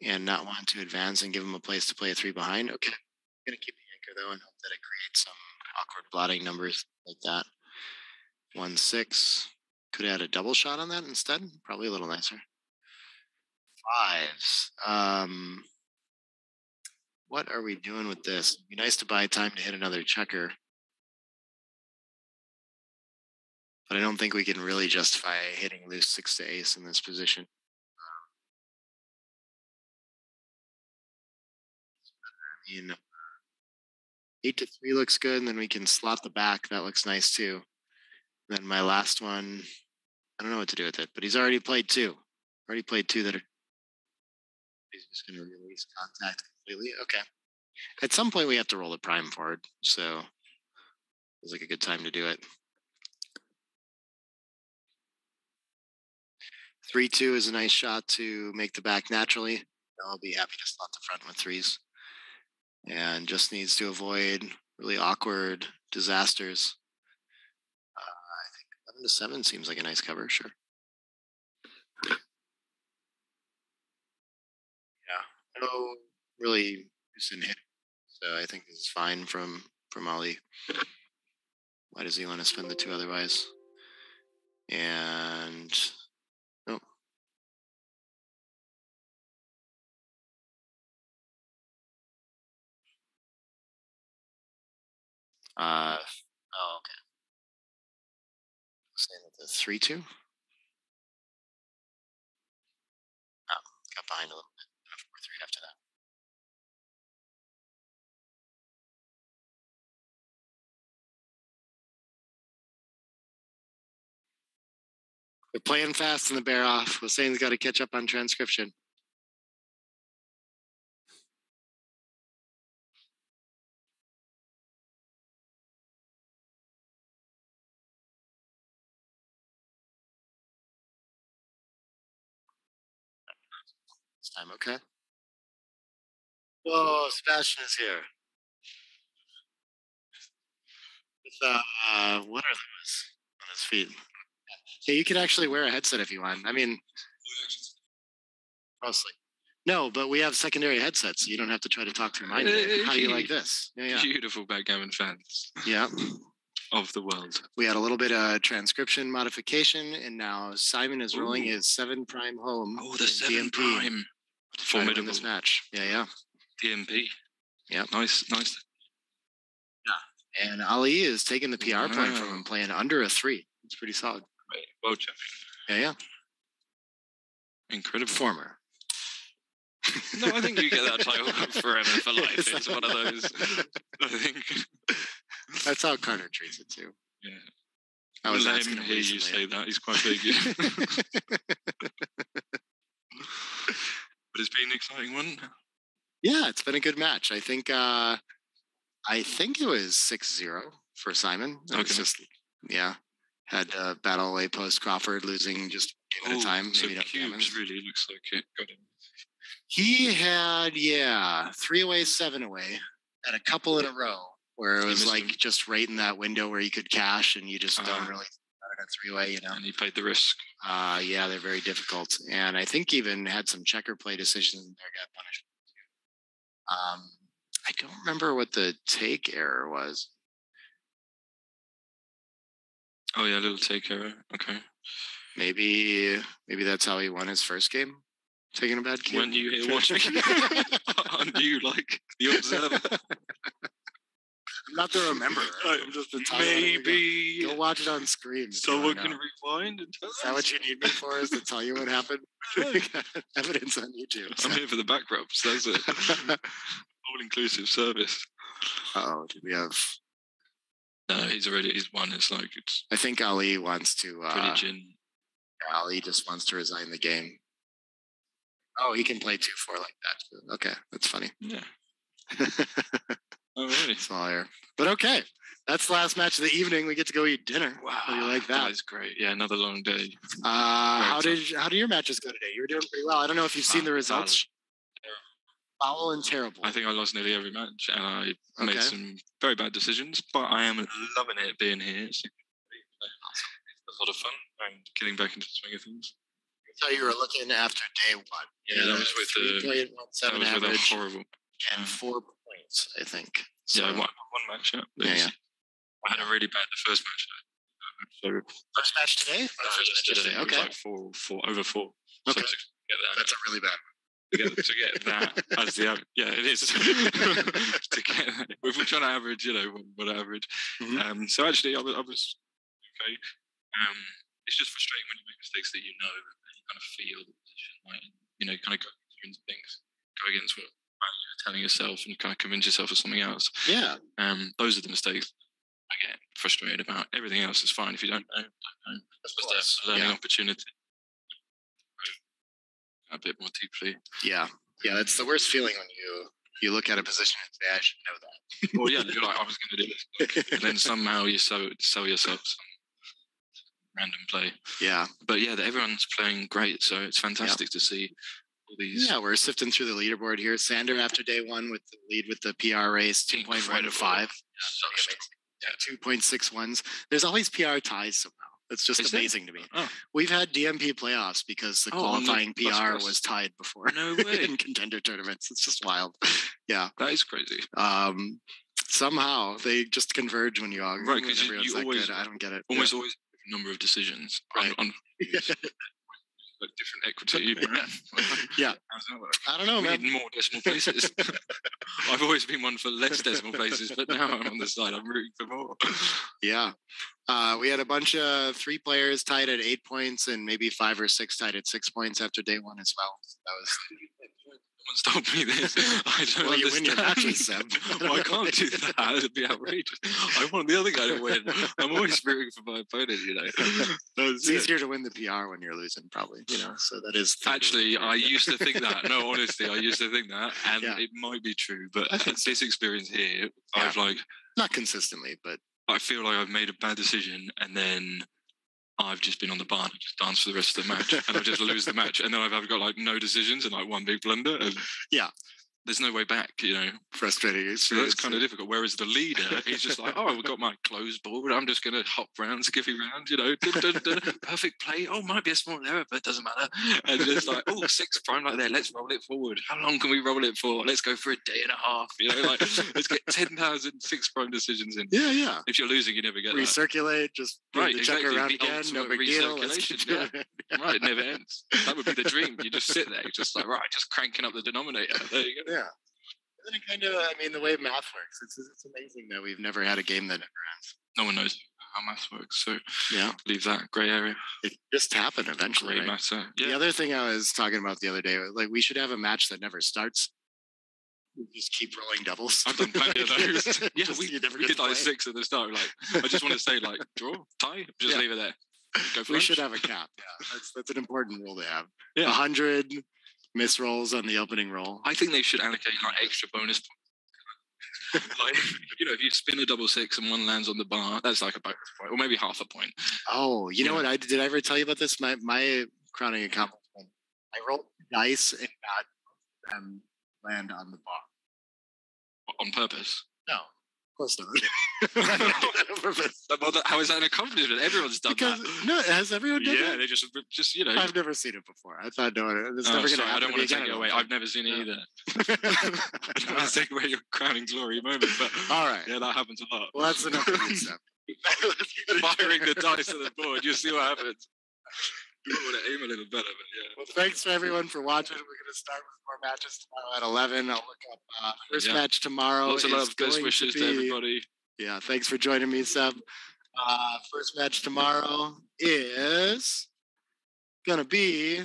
and not want to advance and give him a place to play a 3 behind. Okay, I'm going to keep the anchor though and hope that it creates some awkward blotting numbers like that. 1-6. Could have had a double shot on that instead. Probably a little nicer. 5s. What are we doing with this? It'd be nice to buy time to hit another checker. But I don't think we can really justify hitting loose 6 to ace in this position. I mean, 8 to 3 looks good, and then we can slot the back. That looks nice too. And then my last one, I don't know what to do with it, but he's already played 2. Already played 2 that are. He's just going to release contact completely. Okay. At some point, we have to roll the prime forward, so it's like a good time to do it. 3-2 is a nice shot to make the back naturally. I'll be happy to slot the front with 3s. And just needs to avoid really awkward disasters. I think 11-7 seems like a nice cover, sure. Yeah, no really recent hit, so I think this is fine from from Ali. Why does he want to spend the 2 otherwise? And oh. Okay. Saying that the 3-2. Oh, got behind a little bit. 4-3 after that. They're playing fast in the bear off. Hussein's got to catch up on transcription. This time, okay. Whoa, Sebastian is here. With, what are those on his feet? Yeah, you could actually wear a headset if you want. I mean, mostly. No, but we have secondary headsets, so you don't have to try to talk through mine. How do you like this? Yeah. Beautiful Backgammon fans. Yeah. Of the world. We had a little bit of transcription modification, and now Simon is rolling his 7 prime home. Oh, the 7 prime. Formidable. This match. Yeah. DMP. Yeah. Nice. Yeah. And Ali is taking the PR point from him, playing under a 3. It's pretty solid. Right. Well champion. Yeah. Incredible. Former. No, I think you get that title forever for life. It's one of those. I think. That's how Carter treats it too. Yeah. I was let him hear you say that. He's quite big. But it's been an exciting one. Yeah, it's been a good match. I think it was 6-0 for Simon. It was just had battle away post Crawford, losing just a game at a time. So Cubes really looks like it got him. He had 3 away, 7 away, and a couple in a row where it was like just right in that window where you could cash and you just don't really start a 3-way, And he played the risk. Yeah, they're very difficult. And I think even had some checker play decisions in there got punished. I don't remember what the take error was. Oh yeah, a little take error. Okay. Maybe that's how he won his first game. Taking a bad cue. When you here watching? Aren't you like the observer? I'm not the rememberer. I'm just the title. Maybe go watch it on screen. Someone can rewind and tell us. Is that what you need me for? Is to tell you what happened? Evidence on YouTube. I'm here for the back rubs. That's it. All-inclusive service. Oh, do we have? No, he's won. It's like it's. I think Ali wants to. Ali just wants to resign the game. Oh, he can play 2-4 like that. Okay, that's funny. Yeah. Oh, really? Small error. But okay. That's the last match of the evening. We get to go eat dinner. Wow. How do you like that? That is great. Yeah, another long day. How do your matches go today? You were doing pretty well. I don't know if you've seen the results. Foul and terrible. I think I lost nearly every match and I made some very bad decisions, but I am loving it being here. It's a lot of fun and getting back into the swing of things. So you were looking after day 1. Yeah, that was with the average horrible and 4 points, I think. So, yeah, one match. Yeah. I had a really bad the first match. So first match today? First match today. Okay. It was like 4 over 4. Okay. So that's a really bad one. To get that as the average, it is. To get that, if we're trying to average, what average. Mm-hmm. So actually, I was okay. It's just frustrating when you make mistakes that you know and you kind of feel the position, like kind of go against things, go against what you're telling yourself, and kind of convince yourself of something else. Yeah. Those are the mistakes I get frustrated about. Everything else is fine if you don't know. That's just a learning opportunity. A bit more deeply. Yeah, that's the worst feeling when you look at a position and say, I should know that. Well, yeah, you're like, I was going to do this. And then somehow you sell yourself some random play. Yeah. But yeah, everyone's playing great, so it's fantastic to see all these. Yeah, we're sifting through the leaderboard here. Sander after day 1 with the lead with the PR race, 2.15. 2.61s. There's always PR ties somehow. It's just amazing to me. Oh. We've had DMP playoffs because the qualifying PR was tied before. No way. In contender tournaments. It's just wild. Yeah. That is crazy. Somehow they just converge when you argue. Right, because everyone's you that always good. I don't get it. almost always have a number of decisions. Right. On like different equity. Yeah. I don't know, we man. need more decimal places. I've always been one for less decimal places, but now I'm on the side. I'm rooting for more. Yeah. We had a bunch of 3 players tied at 8 points and maybe 5 or 6 tied at 6 points after day 1 as well. So that was. Someone's told me this. I don't Well, you understand. win your matches, Seb. Well, I can't do that. It'd be outrageous. I want the other guy to win. I'm always rooting for my opponent, you know. It's easier to win the PR when you're losing, probably, you know. So that is actually, I used to think that. No, honestly, I used to think that, and Yeah. it might be true. But this experience here, I've like not consistently, but I feel like I've made a bad decision, and then I've just been on the bar and just danced for the rest of the match, and I just lose the match, and then I've got like no decisions and like one big blunder, and yeah, there's no way back, you know. Frustrating. So that's kind of difficult. Whereas the leader, he's just like, oh, I've got my closed board. I'm just going to hop round, skiffy round, you know. Perfect play. Oh, might be a small error, but it doesn't matter. And just like, oh, 6 prime like there. Let's roll it forward. How long can we roll it for? Let's go for a day and a half. You know, like let's get 10,000 6 prime decisions in. Yeah, yeah. If you're losing, you never get recirculate. Just right, the exactly. checker around The again. No big deal. Recirculation. Yeah. Right, it never ends. That would be the dream. You just sit there, just like right, just cranking up the denominator. There you go. Yeah. And then kind of, I mean, the way math works, it's amazing that we've never had a game that never ends. No one knows how math works, so yeah, leave that grey area. It just happened eventually. Grey Right? matter. Yeah. The other thing I was talking about the other day, like we should have a match that never starts. We just keep rolling doubles. I've done plenty of those. Yeah, we did like play. 6 at the start. Like, I just want to say, like, draw, tie, just leave it there. Go for we lunch. should have a cap. Yeah, that's an important rule to have. Yeah. 100 miss rolls on the opening roll. I think they should allocate like extra bonus points. Like, you know, if you spin a double 6 and one lands on the bar, that's like a bonus point, or maybe half a point. Oh, you know what? Did I ever tell you about this? My crowning accomplishment. I rolled dice and got them land on the bar. On purpose? No, of course not. On purpose. How is that an accomplishment? Everyone's done that. No, has everyone done that? Yeah, they just you know. I've never seen it before. I thought no, it's never going to happen. I don't want to take it away. I've never seen it either. I don't want to take away your crowning glory moment, but all right, yeah, that happens a lot. Well, that's enough of good stuff. Firing the dice at the board, you'll see what happens. You want to aim a little better, but yeah. Well, thanks for everyone for watching. We're going to start with more matches tomorrow at 11. I'll look up first match tomorrow. Lots of love, best wishes to everybody. Yeah, thanks for joining me, Seb. First match tomorrow is going to be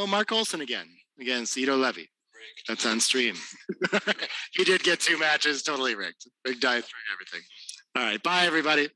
Marc Olsen again against Ito Levy. That's on stream. He did get 2 matches, totally rigged. Big die through everything. All right, bye everybody.